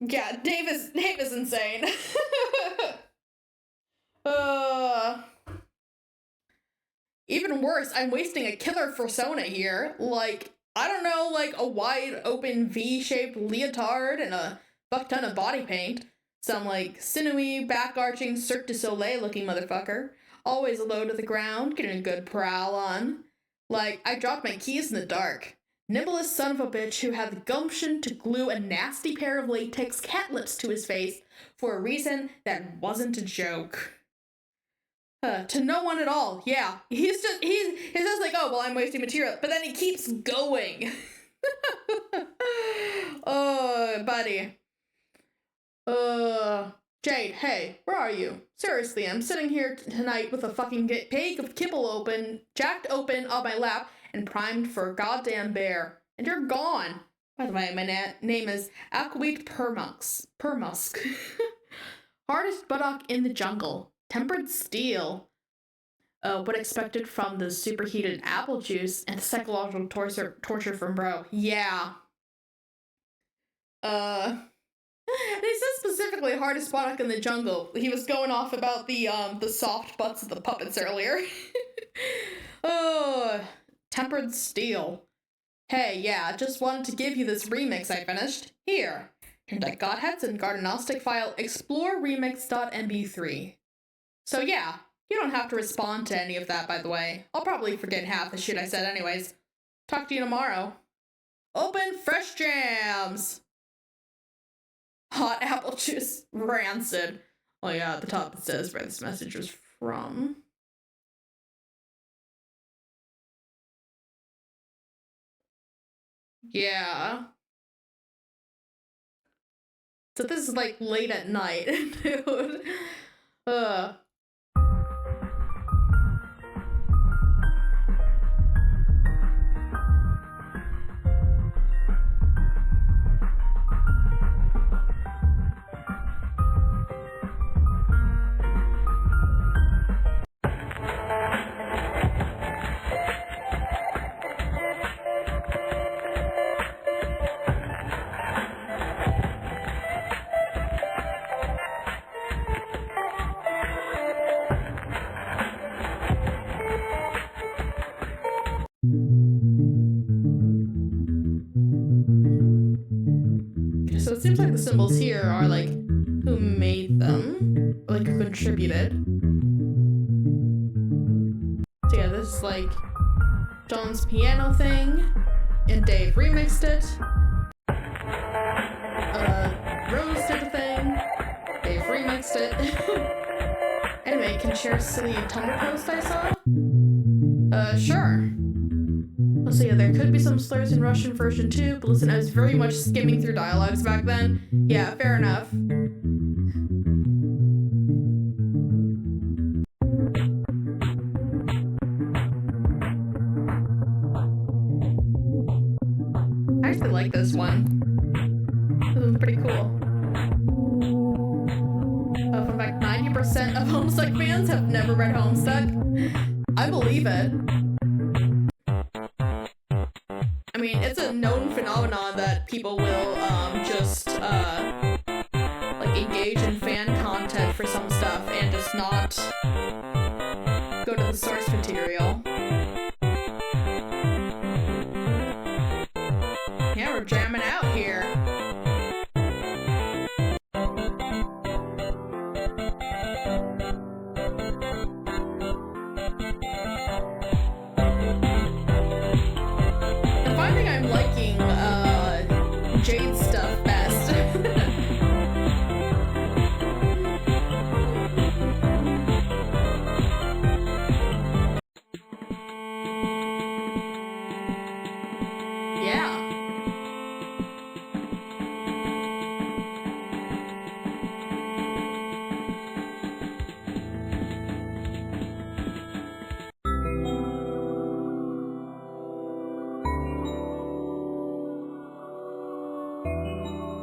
Yeah, Dave is insane. Even worse, I'm wasting a killer persona here. Like, I don't know, like a wide open V-shaped leotard and a fuck ton of body paint. Some like sinewy, back-arching Cirque du Soleil looking motherfucker. Always low to the ground, getting a good prowl on. Like, I dropped my keys in the dark. Nimblest son of a bitch who had the gumption to glue a nasty pair of latex cat lips to his face for a reason that wasn't a joke. To no one at all, yeah. He's just like, oh, well, I'm wasting material. But then he keeps going. Oh, buddy. Jade, hey, where are you? Seriously, I'm sitting here tonight with a fucking bag of kibble open, jacked open on my lap, and primed for a goddamn bear. And you're gone. By the way, my name is Aqueet Permusk. Hardest buttock in the jungle. Tempered steel. What expected from the superheated apple juice and psychological torture from bro. Yeah. And he says specifically hardest buttock in the jungle. He was going off about the soft butts of the puppets earlier. Oh, tempered steel. Hey, yeah, just wanted to give you this remix I finished. Here. Turned out Godheads and Gardenostic file exploreremix.mb3. So yeah, you don't have to respond to any of that, by the way. I'll probably forget half the shit I said anyways. Talk to you tomorrow. Open fresh jams! Hot apple juice. Rancid. Oh yeah, at the top it says where this message was from. Yeah. So this is like late at night, dude. So it seems like the symbols here are like who made them, or like who contributed. So yeah, this is like John's piano thing, and Dave remixed it. Rose did a thing, Dave remixed it. Anyway, can you share a silly Tumblr post I saw? Sure. So yeah, there could be some slurs in Russian version too, but listen, I was very much skimming through dialogues back then. Yeah, fair enough. I actually like this one. This is pretty cool. Fun fact, 90% of Homestuck fans have never read Homestuck. I believe it. I mean, it's a known phenomenon that people will just like engage in fan content for some stuff and just not go to the source material. Yeah, we're jamming out here. I'm finding I'm liking Jade's stuff best. Yeah.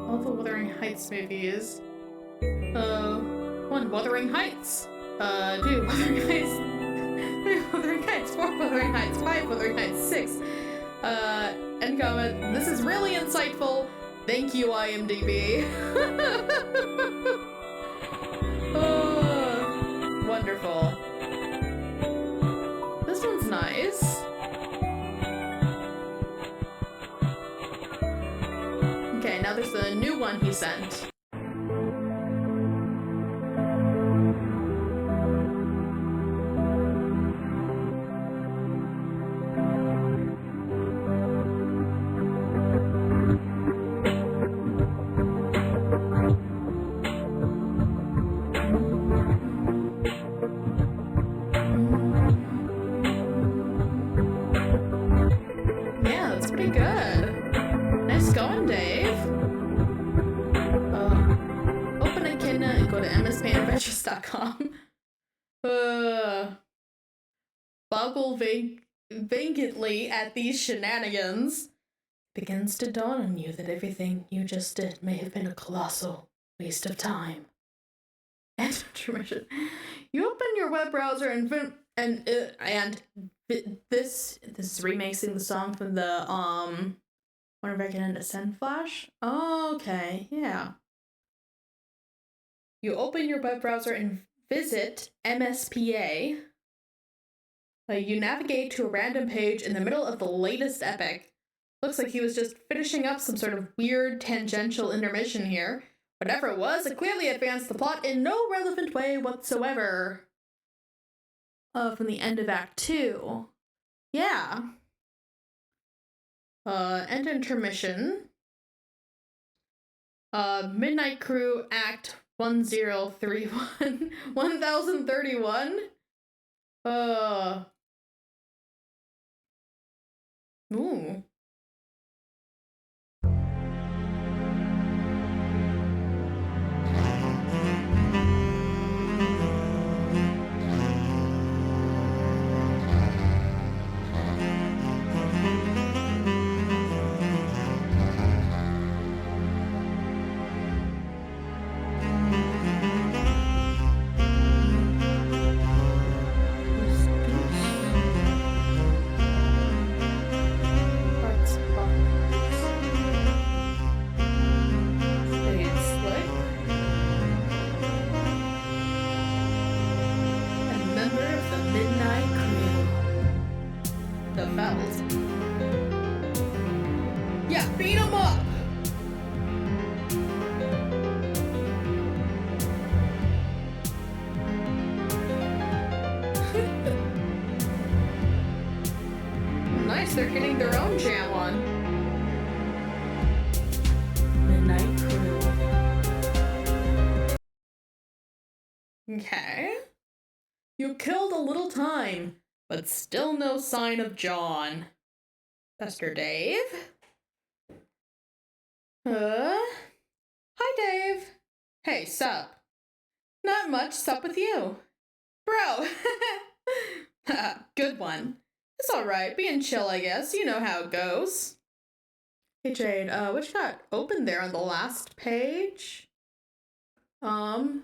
All the Wuthering Heights movies. One, Wuthering Heights. Two, Wuthering Heights. Three, Wuthering Heights. Four, Wuthering Heights. Five, Wuthering Heights. Six. End comment. This is really insightful. Thank you, IMDb. Wonderful. This one's nice. Okay, now there's the new one he sent. Yeah, that's pretty good. Nice going, Dave. Open a kidna and go to mspanadventures.com. Boggle vacantly at these shenanigans. Begins to dawn on you that everything you just did may have been a colossal waste of time. And intermission. You open your web browser and this is remixing the song from the Wonder if I can end a send flash. Oh, okay, yeah. You open your web browser and visit MSPA. You navigate to a random page in the middle of the latest epic. Looks like he was just finishing up some sort of weird tangential intermission here. Whatever it was, it clearly advanced the plot in no relevant way whatsoever. From the end of Act 2. Yeah. End intermission. Midnight Crew Act 1031. 1031? Ooh. Yeah, beat him up! Nice, they're getting their own jam on. Midnight Crew. Okay. You killed a little time, but still no sign of John. Pastor Dave? Hi, Dave. Hey, sup? Not much, sup with you? Bro! Good one. It's alright, being chill, I guess. You know how it goes. Hey Jade, what you got open there on the last page? Let's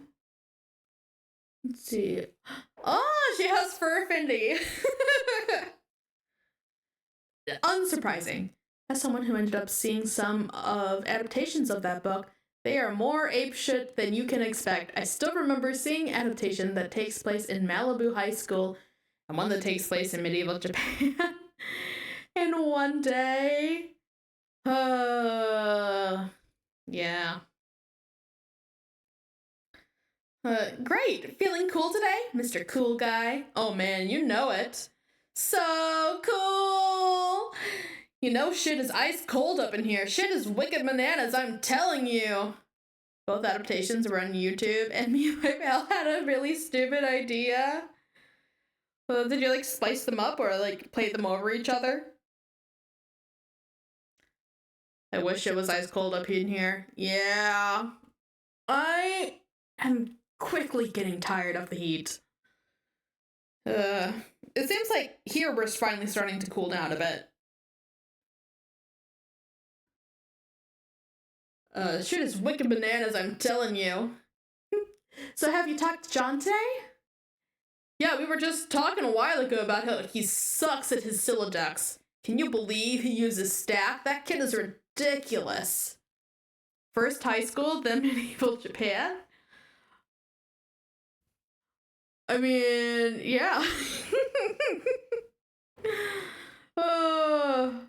see. Oh, she has fur affinity. Unsurprising. As someone who ended up seeing some of adaptations of that book, they are more apeshit than you can expect. I still remember seeing adaptation that takes place in Malibu High School and one that takes place in medieval Japan. And one day, yeah. Great. Feeling cool today, Mr. Cool Guy? Oh man, you know it. So cool! You know shit is ice cold up in here. Shit is wicked bananas, I'm telling you. Both adaptations were on YouTube, and me and my pal had a really stupid idea. Did you like slice them up or like play them over each other? I wish it was ice cold up in here. Yeah. I am quickly getting tired of the heat. It seems like here we're finally starting to cool down a bit. Shit is wicked bananas, I'm telling you. So have you talked to John today? Yeah, we were just talking a while ago about how he sucks at his Silodex. Can you believe he uses staff? That kid is ridiculous. First high school, then medieval Japan? I mean, yeah. Well,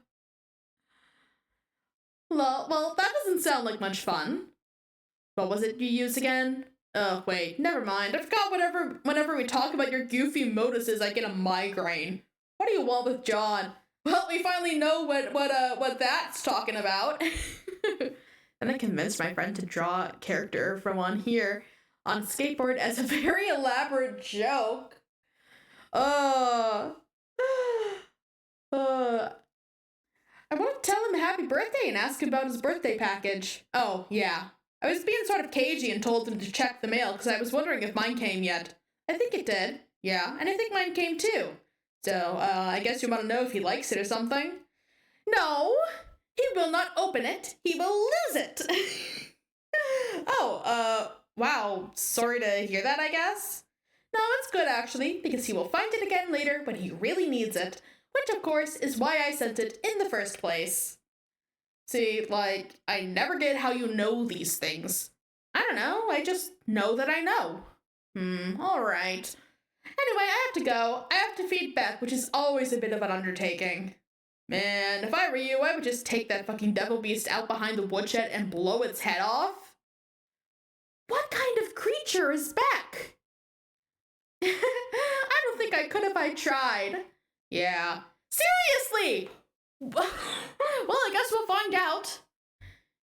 that doesn't sound like much fun. What was it you used again? Oh, wait, never mind. I forgot whenever we talk about your goofy moduses, I get a migraine. What do you want with John? Well, we finally know what that's talking about. And I convinced my friend to draw a character from on here on skateboard as a very elaborate joke. I want to tell him happy birthday and ask him about his birthday package. Oh, yeah. I was being sort of cagey and told him to check the mail because I was wondering if mine came yet. I think it did. Yeah, and I think mine came too. So, I guess you want to know if he likes it or something? No! He will not open it. He will lose it. Wow. Sorry to hear that, I guess. No, it's good actually, because he will find it again later when he really needs it. Which, of course, is why I sent it in the first place. See, like, I never get how you know these things. I don't know, I just know that I know. Alright. Anyway, I have to go. I have to feed Beth, which is always a bit of an undertaking. Man, if I were you, I would just take that fucking devil beast out behind the woodshed and blow its head off. What kind of creature is Beck? I don't think I could if I tried. Yeah. Seriously! Well, I guess we'll find out.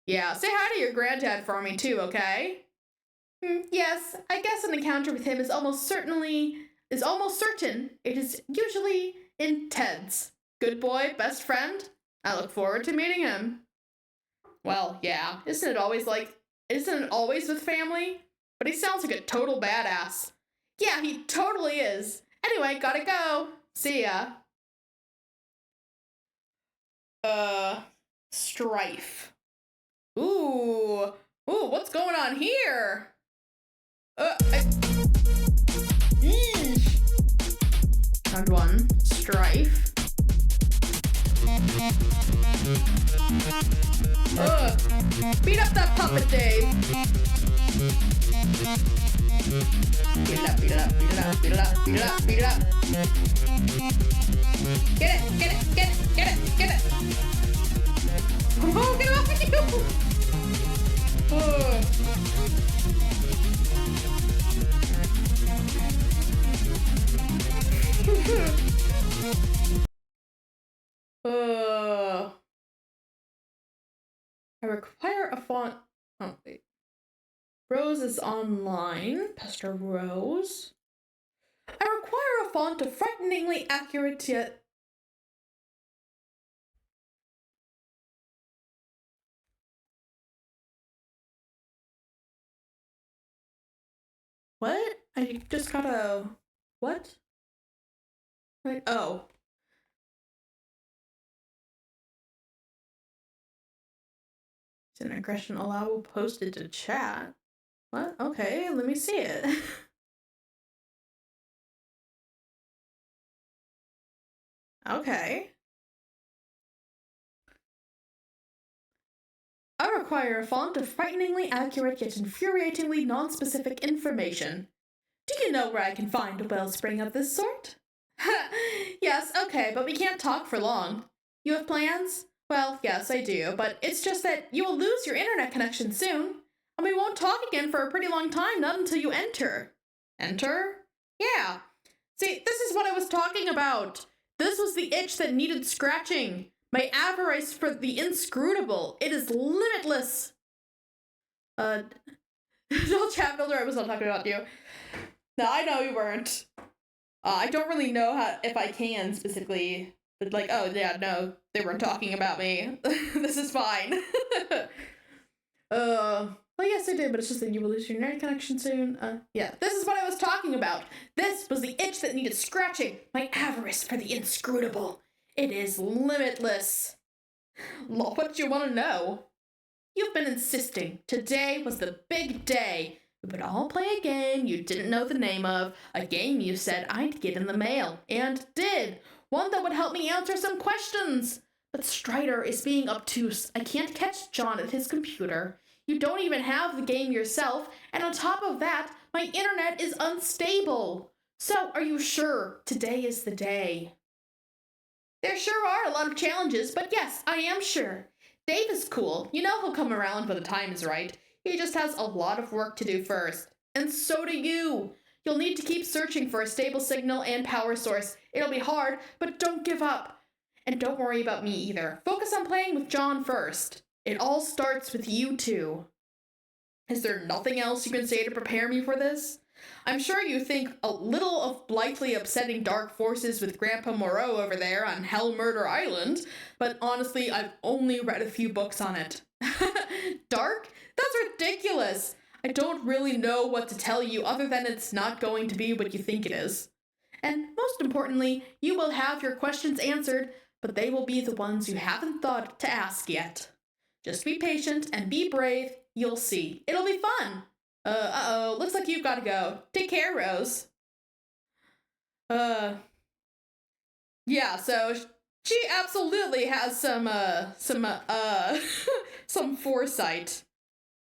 Yeah, say hi to your granddad for me too, okay? Yes, I guess an encounter with him is almost certain. It is usually intense. Good boy, best friend. I look forward to meeting him. Well, yeah, isn't it always with family? But he sounds like a total badass. Yeah, he totally is. Anyway, gotta go. See ya. Strife. Ooh, what's going on here? Round one, Strife. Beat up that puppet, Dave. Beat it up, beat it up, beat it up, beat it up, beat it up, beat it up. Get it, get it, get it, get it, get it. Oh, get off of you! I require a font. Oh, wait. Rose is online. Pastor Rose. I require a font of frighteningly accurate yet. What? I just gotta. What? Right. Oh. An aggression allowable posted to chat. What? Okay, let me see it. Okay. I require a font of frighteningly accurate yet infuriatingly non-specific information. Do you know where I can find a wellspring of this sort? Yes, okay, but we can't talk for long. You have plans? Well, yes, I do, but it's just that you will lose your internet connection soon, and we won't talk again for a pretty long time, not until you enter. Enter? Yeah. See, this is what I was talking about. This was the itch that needed scratching. My avarice for the inscrutable. It is limitless. Don't chat builder, I was not talking about you. No, I know you weren't. I don't really know if I can specifically, but like, oh yeah, no, they weren't talking about me. This is fine. Well, yes, I did, but it's just that you will lose your internet connection soon. Yeah, this is what I was talking about. This was the itch that needed scratching. My avarice for the inscrutable. It is limitless. What do you want to know? You've been insisting. Today was the big day. We would all play a game you didn't know the name of, a game you said I'd get in the mail, and did. One that would help me answer some questions. But Strider is being obtuse. I can't catch John at his computer. You don't even have the game yourself, and on top of that, my internet is unstable. So, are you sure today is the day? There sure are a lot of challenges, but yes, I am sure. Dave is cool. You know he'll come around when the time is right. He just has a lot of work to do first. And so do you. You'll need to keep searching for a stable signal and power source. It'll be hard, but don't give up. And don't worry about me either. Focus on playing with John first. It all starts with you two. Is there nothing else you can say to prepare me for this? I'm sure you think a little of blithely upsetting dark forces with Grandpa Moreau over there on Hell Murder Island, but honestly, I've only read a few books on it. Dark? That's ridiculous! I don't really know what to tell you other than it's not going to be what you think it is. And most importantly, you will have your questions answered, but they will be the ones you haven't thought to ask yet. Just be patient and be brave. You'll see. It'll be fun. Uh-oh. Looks like you've got to go. Take care, Rose. Yeah, so she absolutely has some foresight.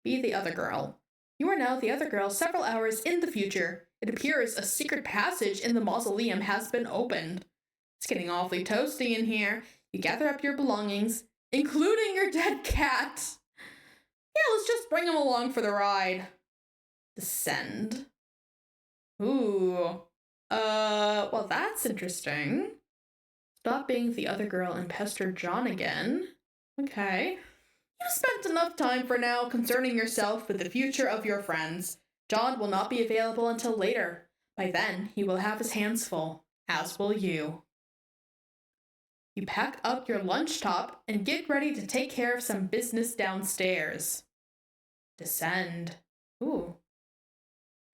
Be the other girl. You are now the other girl several hours in the future. It appears a secret passage in the mausoleum has been opened. It's getting awfully toasty in here. You gather up your belongings, including your dead cat. Yeah, let's just bring him along for the ride. Descend. Ooh. Well, that's interesting. Stop being the other girl and pester John again. Okay. You've spent enough time for now concerning yourself with the future of your friends. John will not be available until later. By then, he will have his hands full, as will you. You pack up your lunch top and get ready to take care of some business downstairs. Descend. Ooh.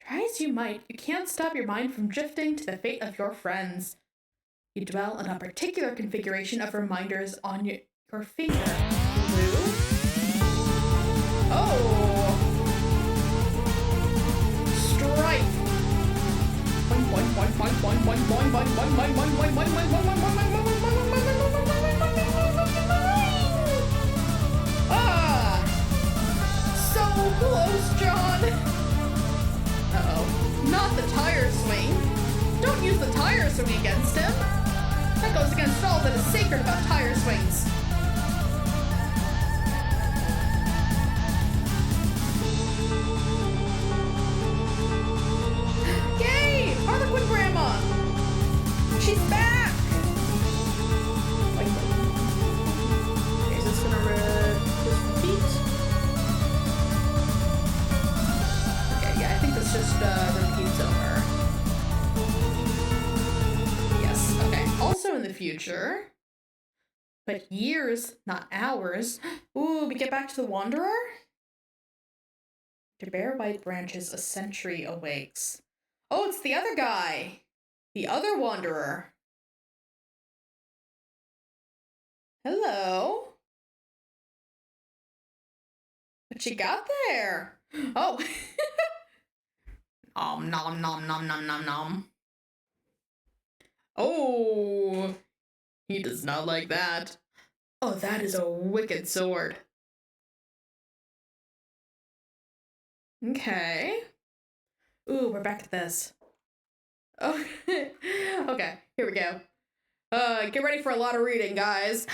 Try as you might, you can't stop your mind from drifting to the fate of your friends. You dwell on a particular configuration of reminders on your finger. Blue? Oh! Strife! Ah! So close, John! Uh-oh. Not the tire swing. Don't use the tire swing against him. That goes against all that is sacred about tire swings. Yay! Harlequin Grandma! She's back! Wait. Okay, so it's gonna repeat. Okay, yeah, I think this just repeats over. Yes, okay. Also in the future, but years, not hours. Ooh, we get back to the Wanderer? To bare white branches, a sentry awakes. Oh, it's the other guy! The other Wanderer. Hello? What you got there? Oh. Nom nom nom nom nom nom nom. Oh, he does not like that. Oh, that is a wicked sword. Okay. Ooh, we're back at this. Oh, okay, here we go. Get ready for a lot of reading, guys.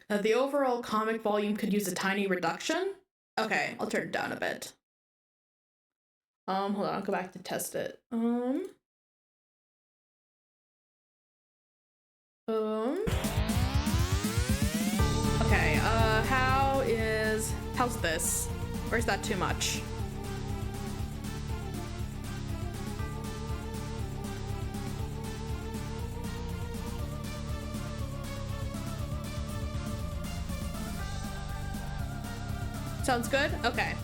The overall comic volume could use a tiny reduction. Okay, I'll turn it down a bit. Hold on, I'll go back to test it. Okay, how's this? Or is that too much? Sounds good? Okay.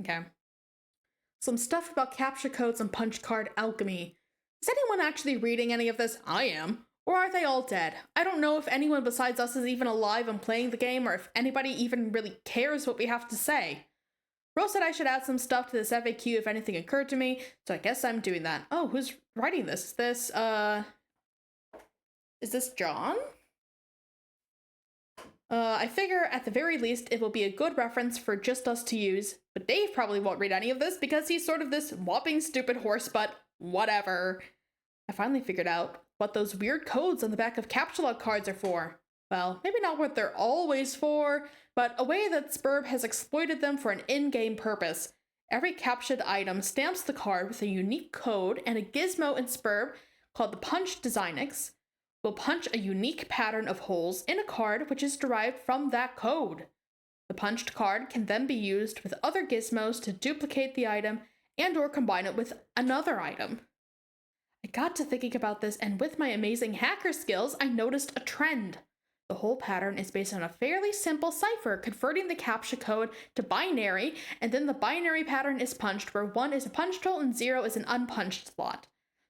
Okay. Some stuff about capture codes and punch card alchemy. Is anyone actually reading any of this? I am. Or are they all dead? I don't know if anyone besides us is even alive and playing the game, or if anybody even really cares what we have to say. Rose said I should add some stuff to this FAQ if anything occurred to me, so I guess I'm doing that. Oh, who's writing this? Is this John? I figure at the very least it will be a good reference for just us to use, but Dave probably won't read any of this because he's sort of this whopping stupid horse, but whatever. I finally figured out what those weird codes on the back of capture log cards are for. Well, maybe not what they're always for, but a way that Spurb has exploited them for an in-game purpose. Every captured item stamps the card with a unique code, and a gizmo in Spurb called the Punch Designix will punch a unique pattern of holes in a card which is derived from that code. The punched card can then be used with other gizmos to duplicate the item and or combine it with another item. I got to thinking about this, and with my amazing hacker skills, I noticed a trend. The whole pattern is based on a fairly simple cipher converting the captcha code to binary, and then the binary pattern is punched where 1 is a punched hole and 0 is an unpunched slot.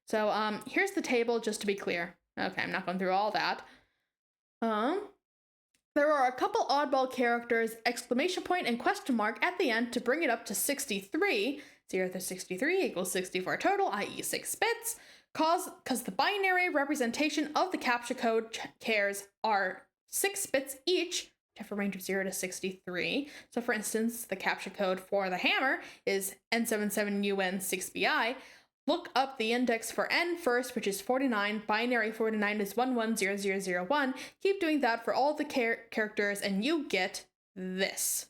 So here's the table just to be clear. Okay, I'm not going through all that. There are a couple oddball characters, exclamation point and question mark at the end to bring it up to 63. 0 to 63 equals 64 total, i.e. 6 bits. Because the binary representation of the captcha code chairs are 6 bits each, which have a range of 0 to 63. So for instance, the captcha code for the hammer is N77UN6BI. Look up the index for N first, which is 49. Binary 49 is 110001. Keep doing that for all the characters, and you get this.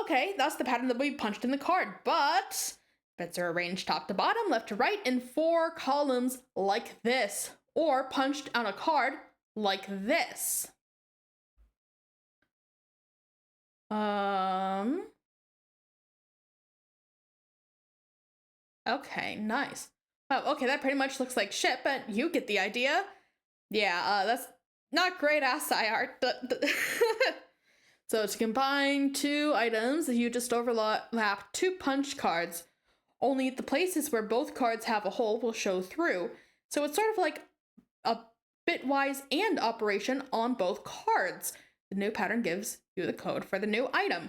Okay, that's the pattern that we punched in the card, but bits are arranged top to bottom, left to right, in 4 columns like this, or punched on a card like this. Okay, nice. Oh, okay, that pretty much looks like shit, but you get the idea. Yeah, that's not great assay art. So to combine 2 items, you just overlap 2 punch cards. Only the places where both cards have a hole will show through. So it's sort of like a bitwise AND operation on both cards. The new pattern gives you the code for the new item.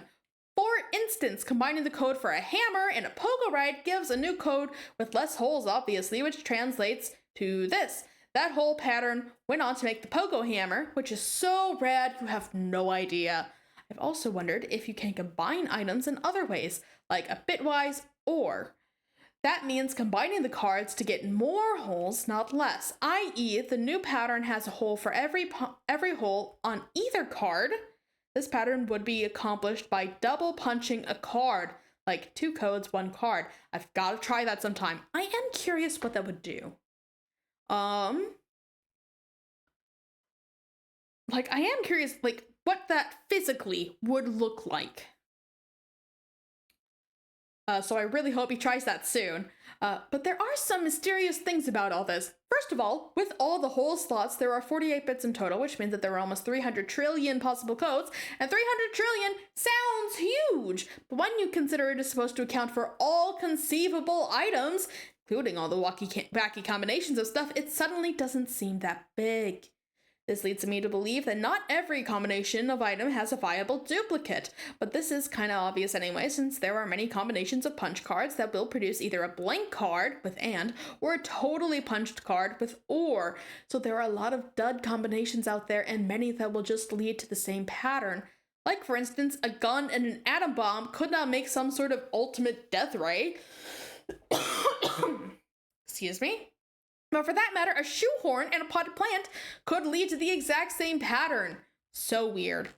For instance, combining the code for a hammer and a pogo ride gives a new code with less holes, obviously, which translates to this. That whole pattern went on to make the pogo hammer, which is so rad you have no idea. I've also wondered if you can combine items in other ways, like a bitwise OR. That means combining the cards to get more holes, not less, i.e. the new pattern has a hole for every hole on either card. This pattern would be accomplished by double punching a card, like 2 codes, 1 card. I've got to try that sometime. I am curious what that would do. I am curious, what that physically would look like. So I really hope he tries that soon. But there are some mysterious things about all this. First of all, with all the hole slots, there are 48 bits in total, which means that there are almost 300 trillion possible codes, and 300 trillion sounds huge! But when you consider it is supposed to account for all conceivable items, including all the wacky combinations of stuff, it suddenly doesn't seem that big. This leads me to believe that not every combination of item has a viable duplicate, but this is kind of obvious anyway, since there are many combinations of punch cards that will produce either a blank card with and, or a totally punched card with or. So there are a lot of dud combinations out there, and many that will just lead to the same pattern. Like, for instance, a gun and an atom bomb could not make some sort of ultimate death ray. Excuse me? But for that matter, a shoehorn and a potted plant could lead to the exact same pattern. So weird.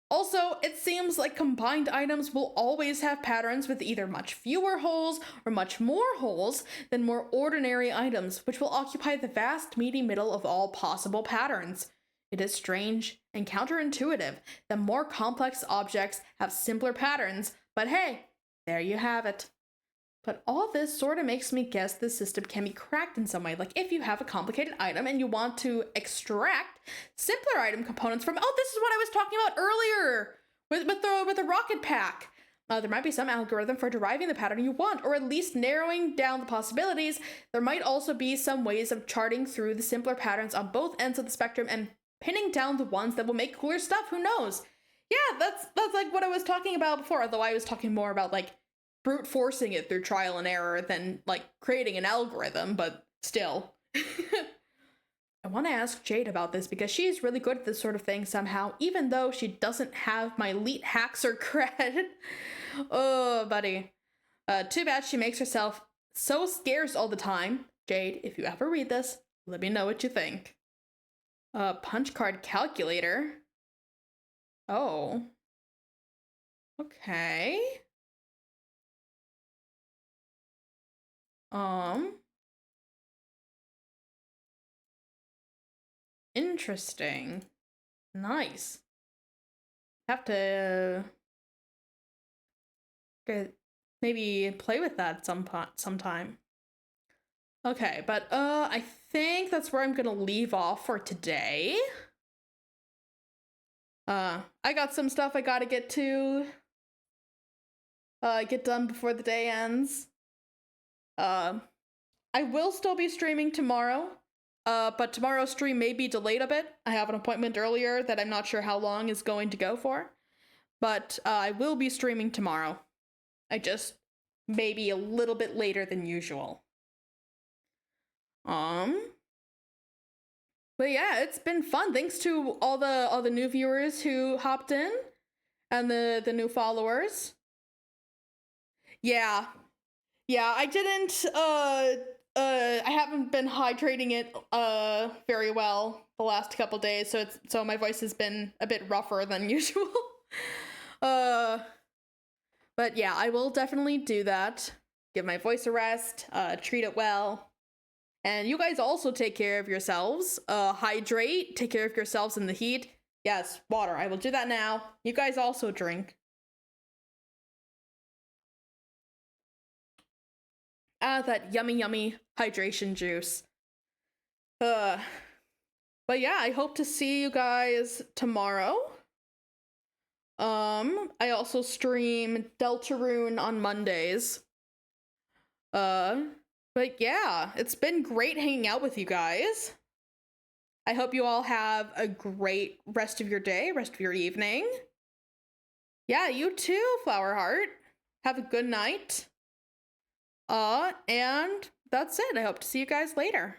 Also, it seems like combined items will always have patterns with either much fewer holes or much more holes than more ordinary items, which will occupy the vast meaty middle of all possible patterns. It is strange and counterintuitive that more complex objects have simpler patterns, but hey, there you have it. But all this sort of makes me guess this system can be cracked in some way. Like if you have a complicated item and you want to extract simpler item components from, oh, this is what I was talking about earlier with the rocket pack. There might be some algorithm for deriving the pattern you want, or at least narrowing down the possibilities. There might also be some ways of charting through the simpler patterns on both ends of the spectrum and pinning down the ones that will make cooler stuff. Who knows? Yeah, that's like what I was talking about before, although I was talking more about like brute forcing it through trial and error than like creating an algorithm, but still. I want to ask Jade about this because she's really good at this sort of thing somehow, even though she doesn't have my elite hacker cred. Oh, buddy. Too bad she makes herself so scarce all the time. Jade, if you ever read this, let me know what you think. Punch card calculator. Oh. Okay. Interesting. Nice. Have to maybe play with that sometime. Okay, but I think that's where I'm gonna leave off for today. I got some stuff I gotta get to get done before the day ends. I will still be streaming tomorrow, but tomorrow's stream may be delayed a bit. I have an appointment earlier that I'm not sure how long is going to go for, but I will be streaming tomorrow. I just maybe a little bit later than usual. But yeah, it's been fun. Thanks to all the new viewers who hopped in and the new followers. Yeah, I didn't I haven't been hydrating it very well the last couple days, so my voice has been a bit rougher than usual. But yeah, I will definitely do that. Give my voice a rest, treat it well. And you guys also take care of yourselves. Hydrate, take care of yourselves in the heat. Yes, water. I will do that now. You guys also drink. That yummy hydration juice. But yeah, I hope to see you guys tomorrow. I also stream Deltarune on Mondays. But yeah, it's been great hanging out with you guys. I hope you all have a great rest of your day, rest of your evening. Yeah, you too, Flower Heart. Have a good night. And that's it. I hope to see you guys later.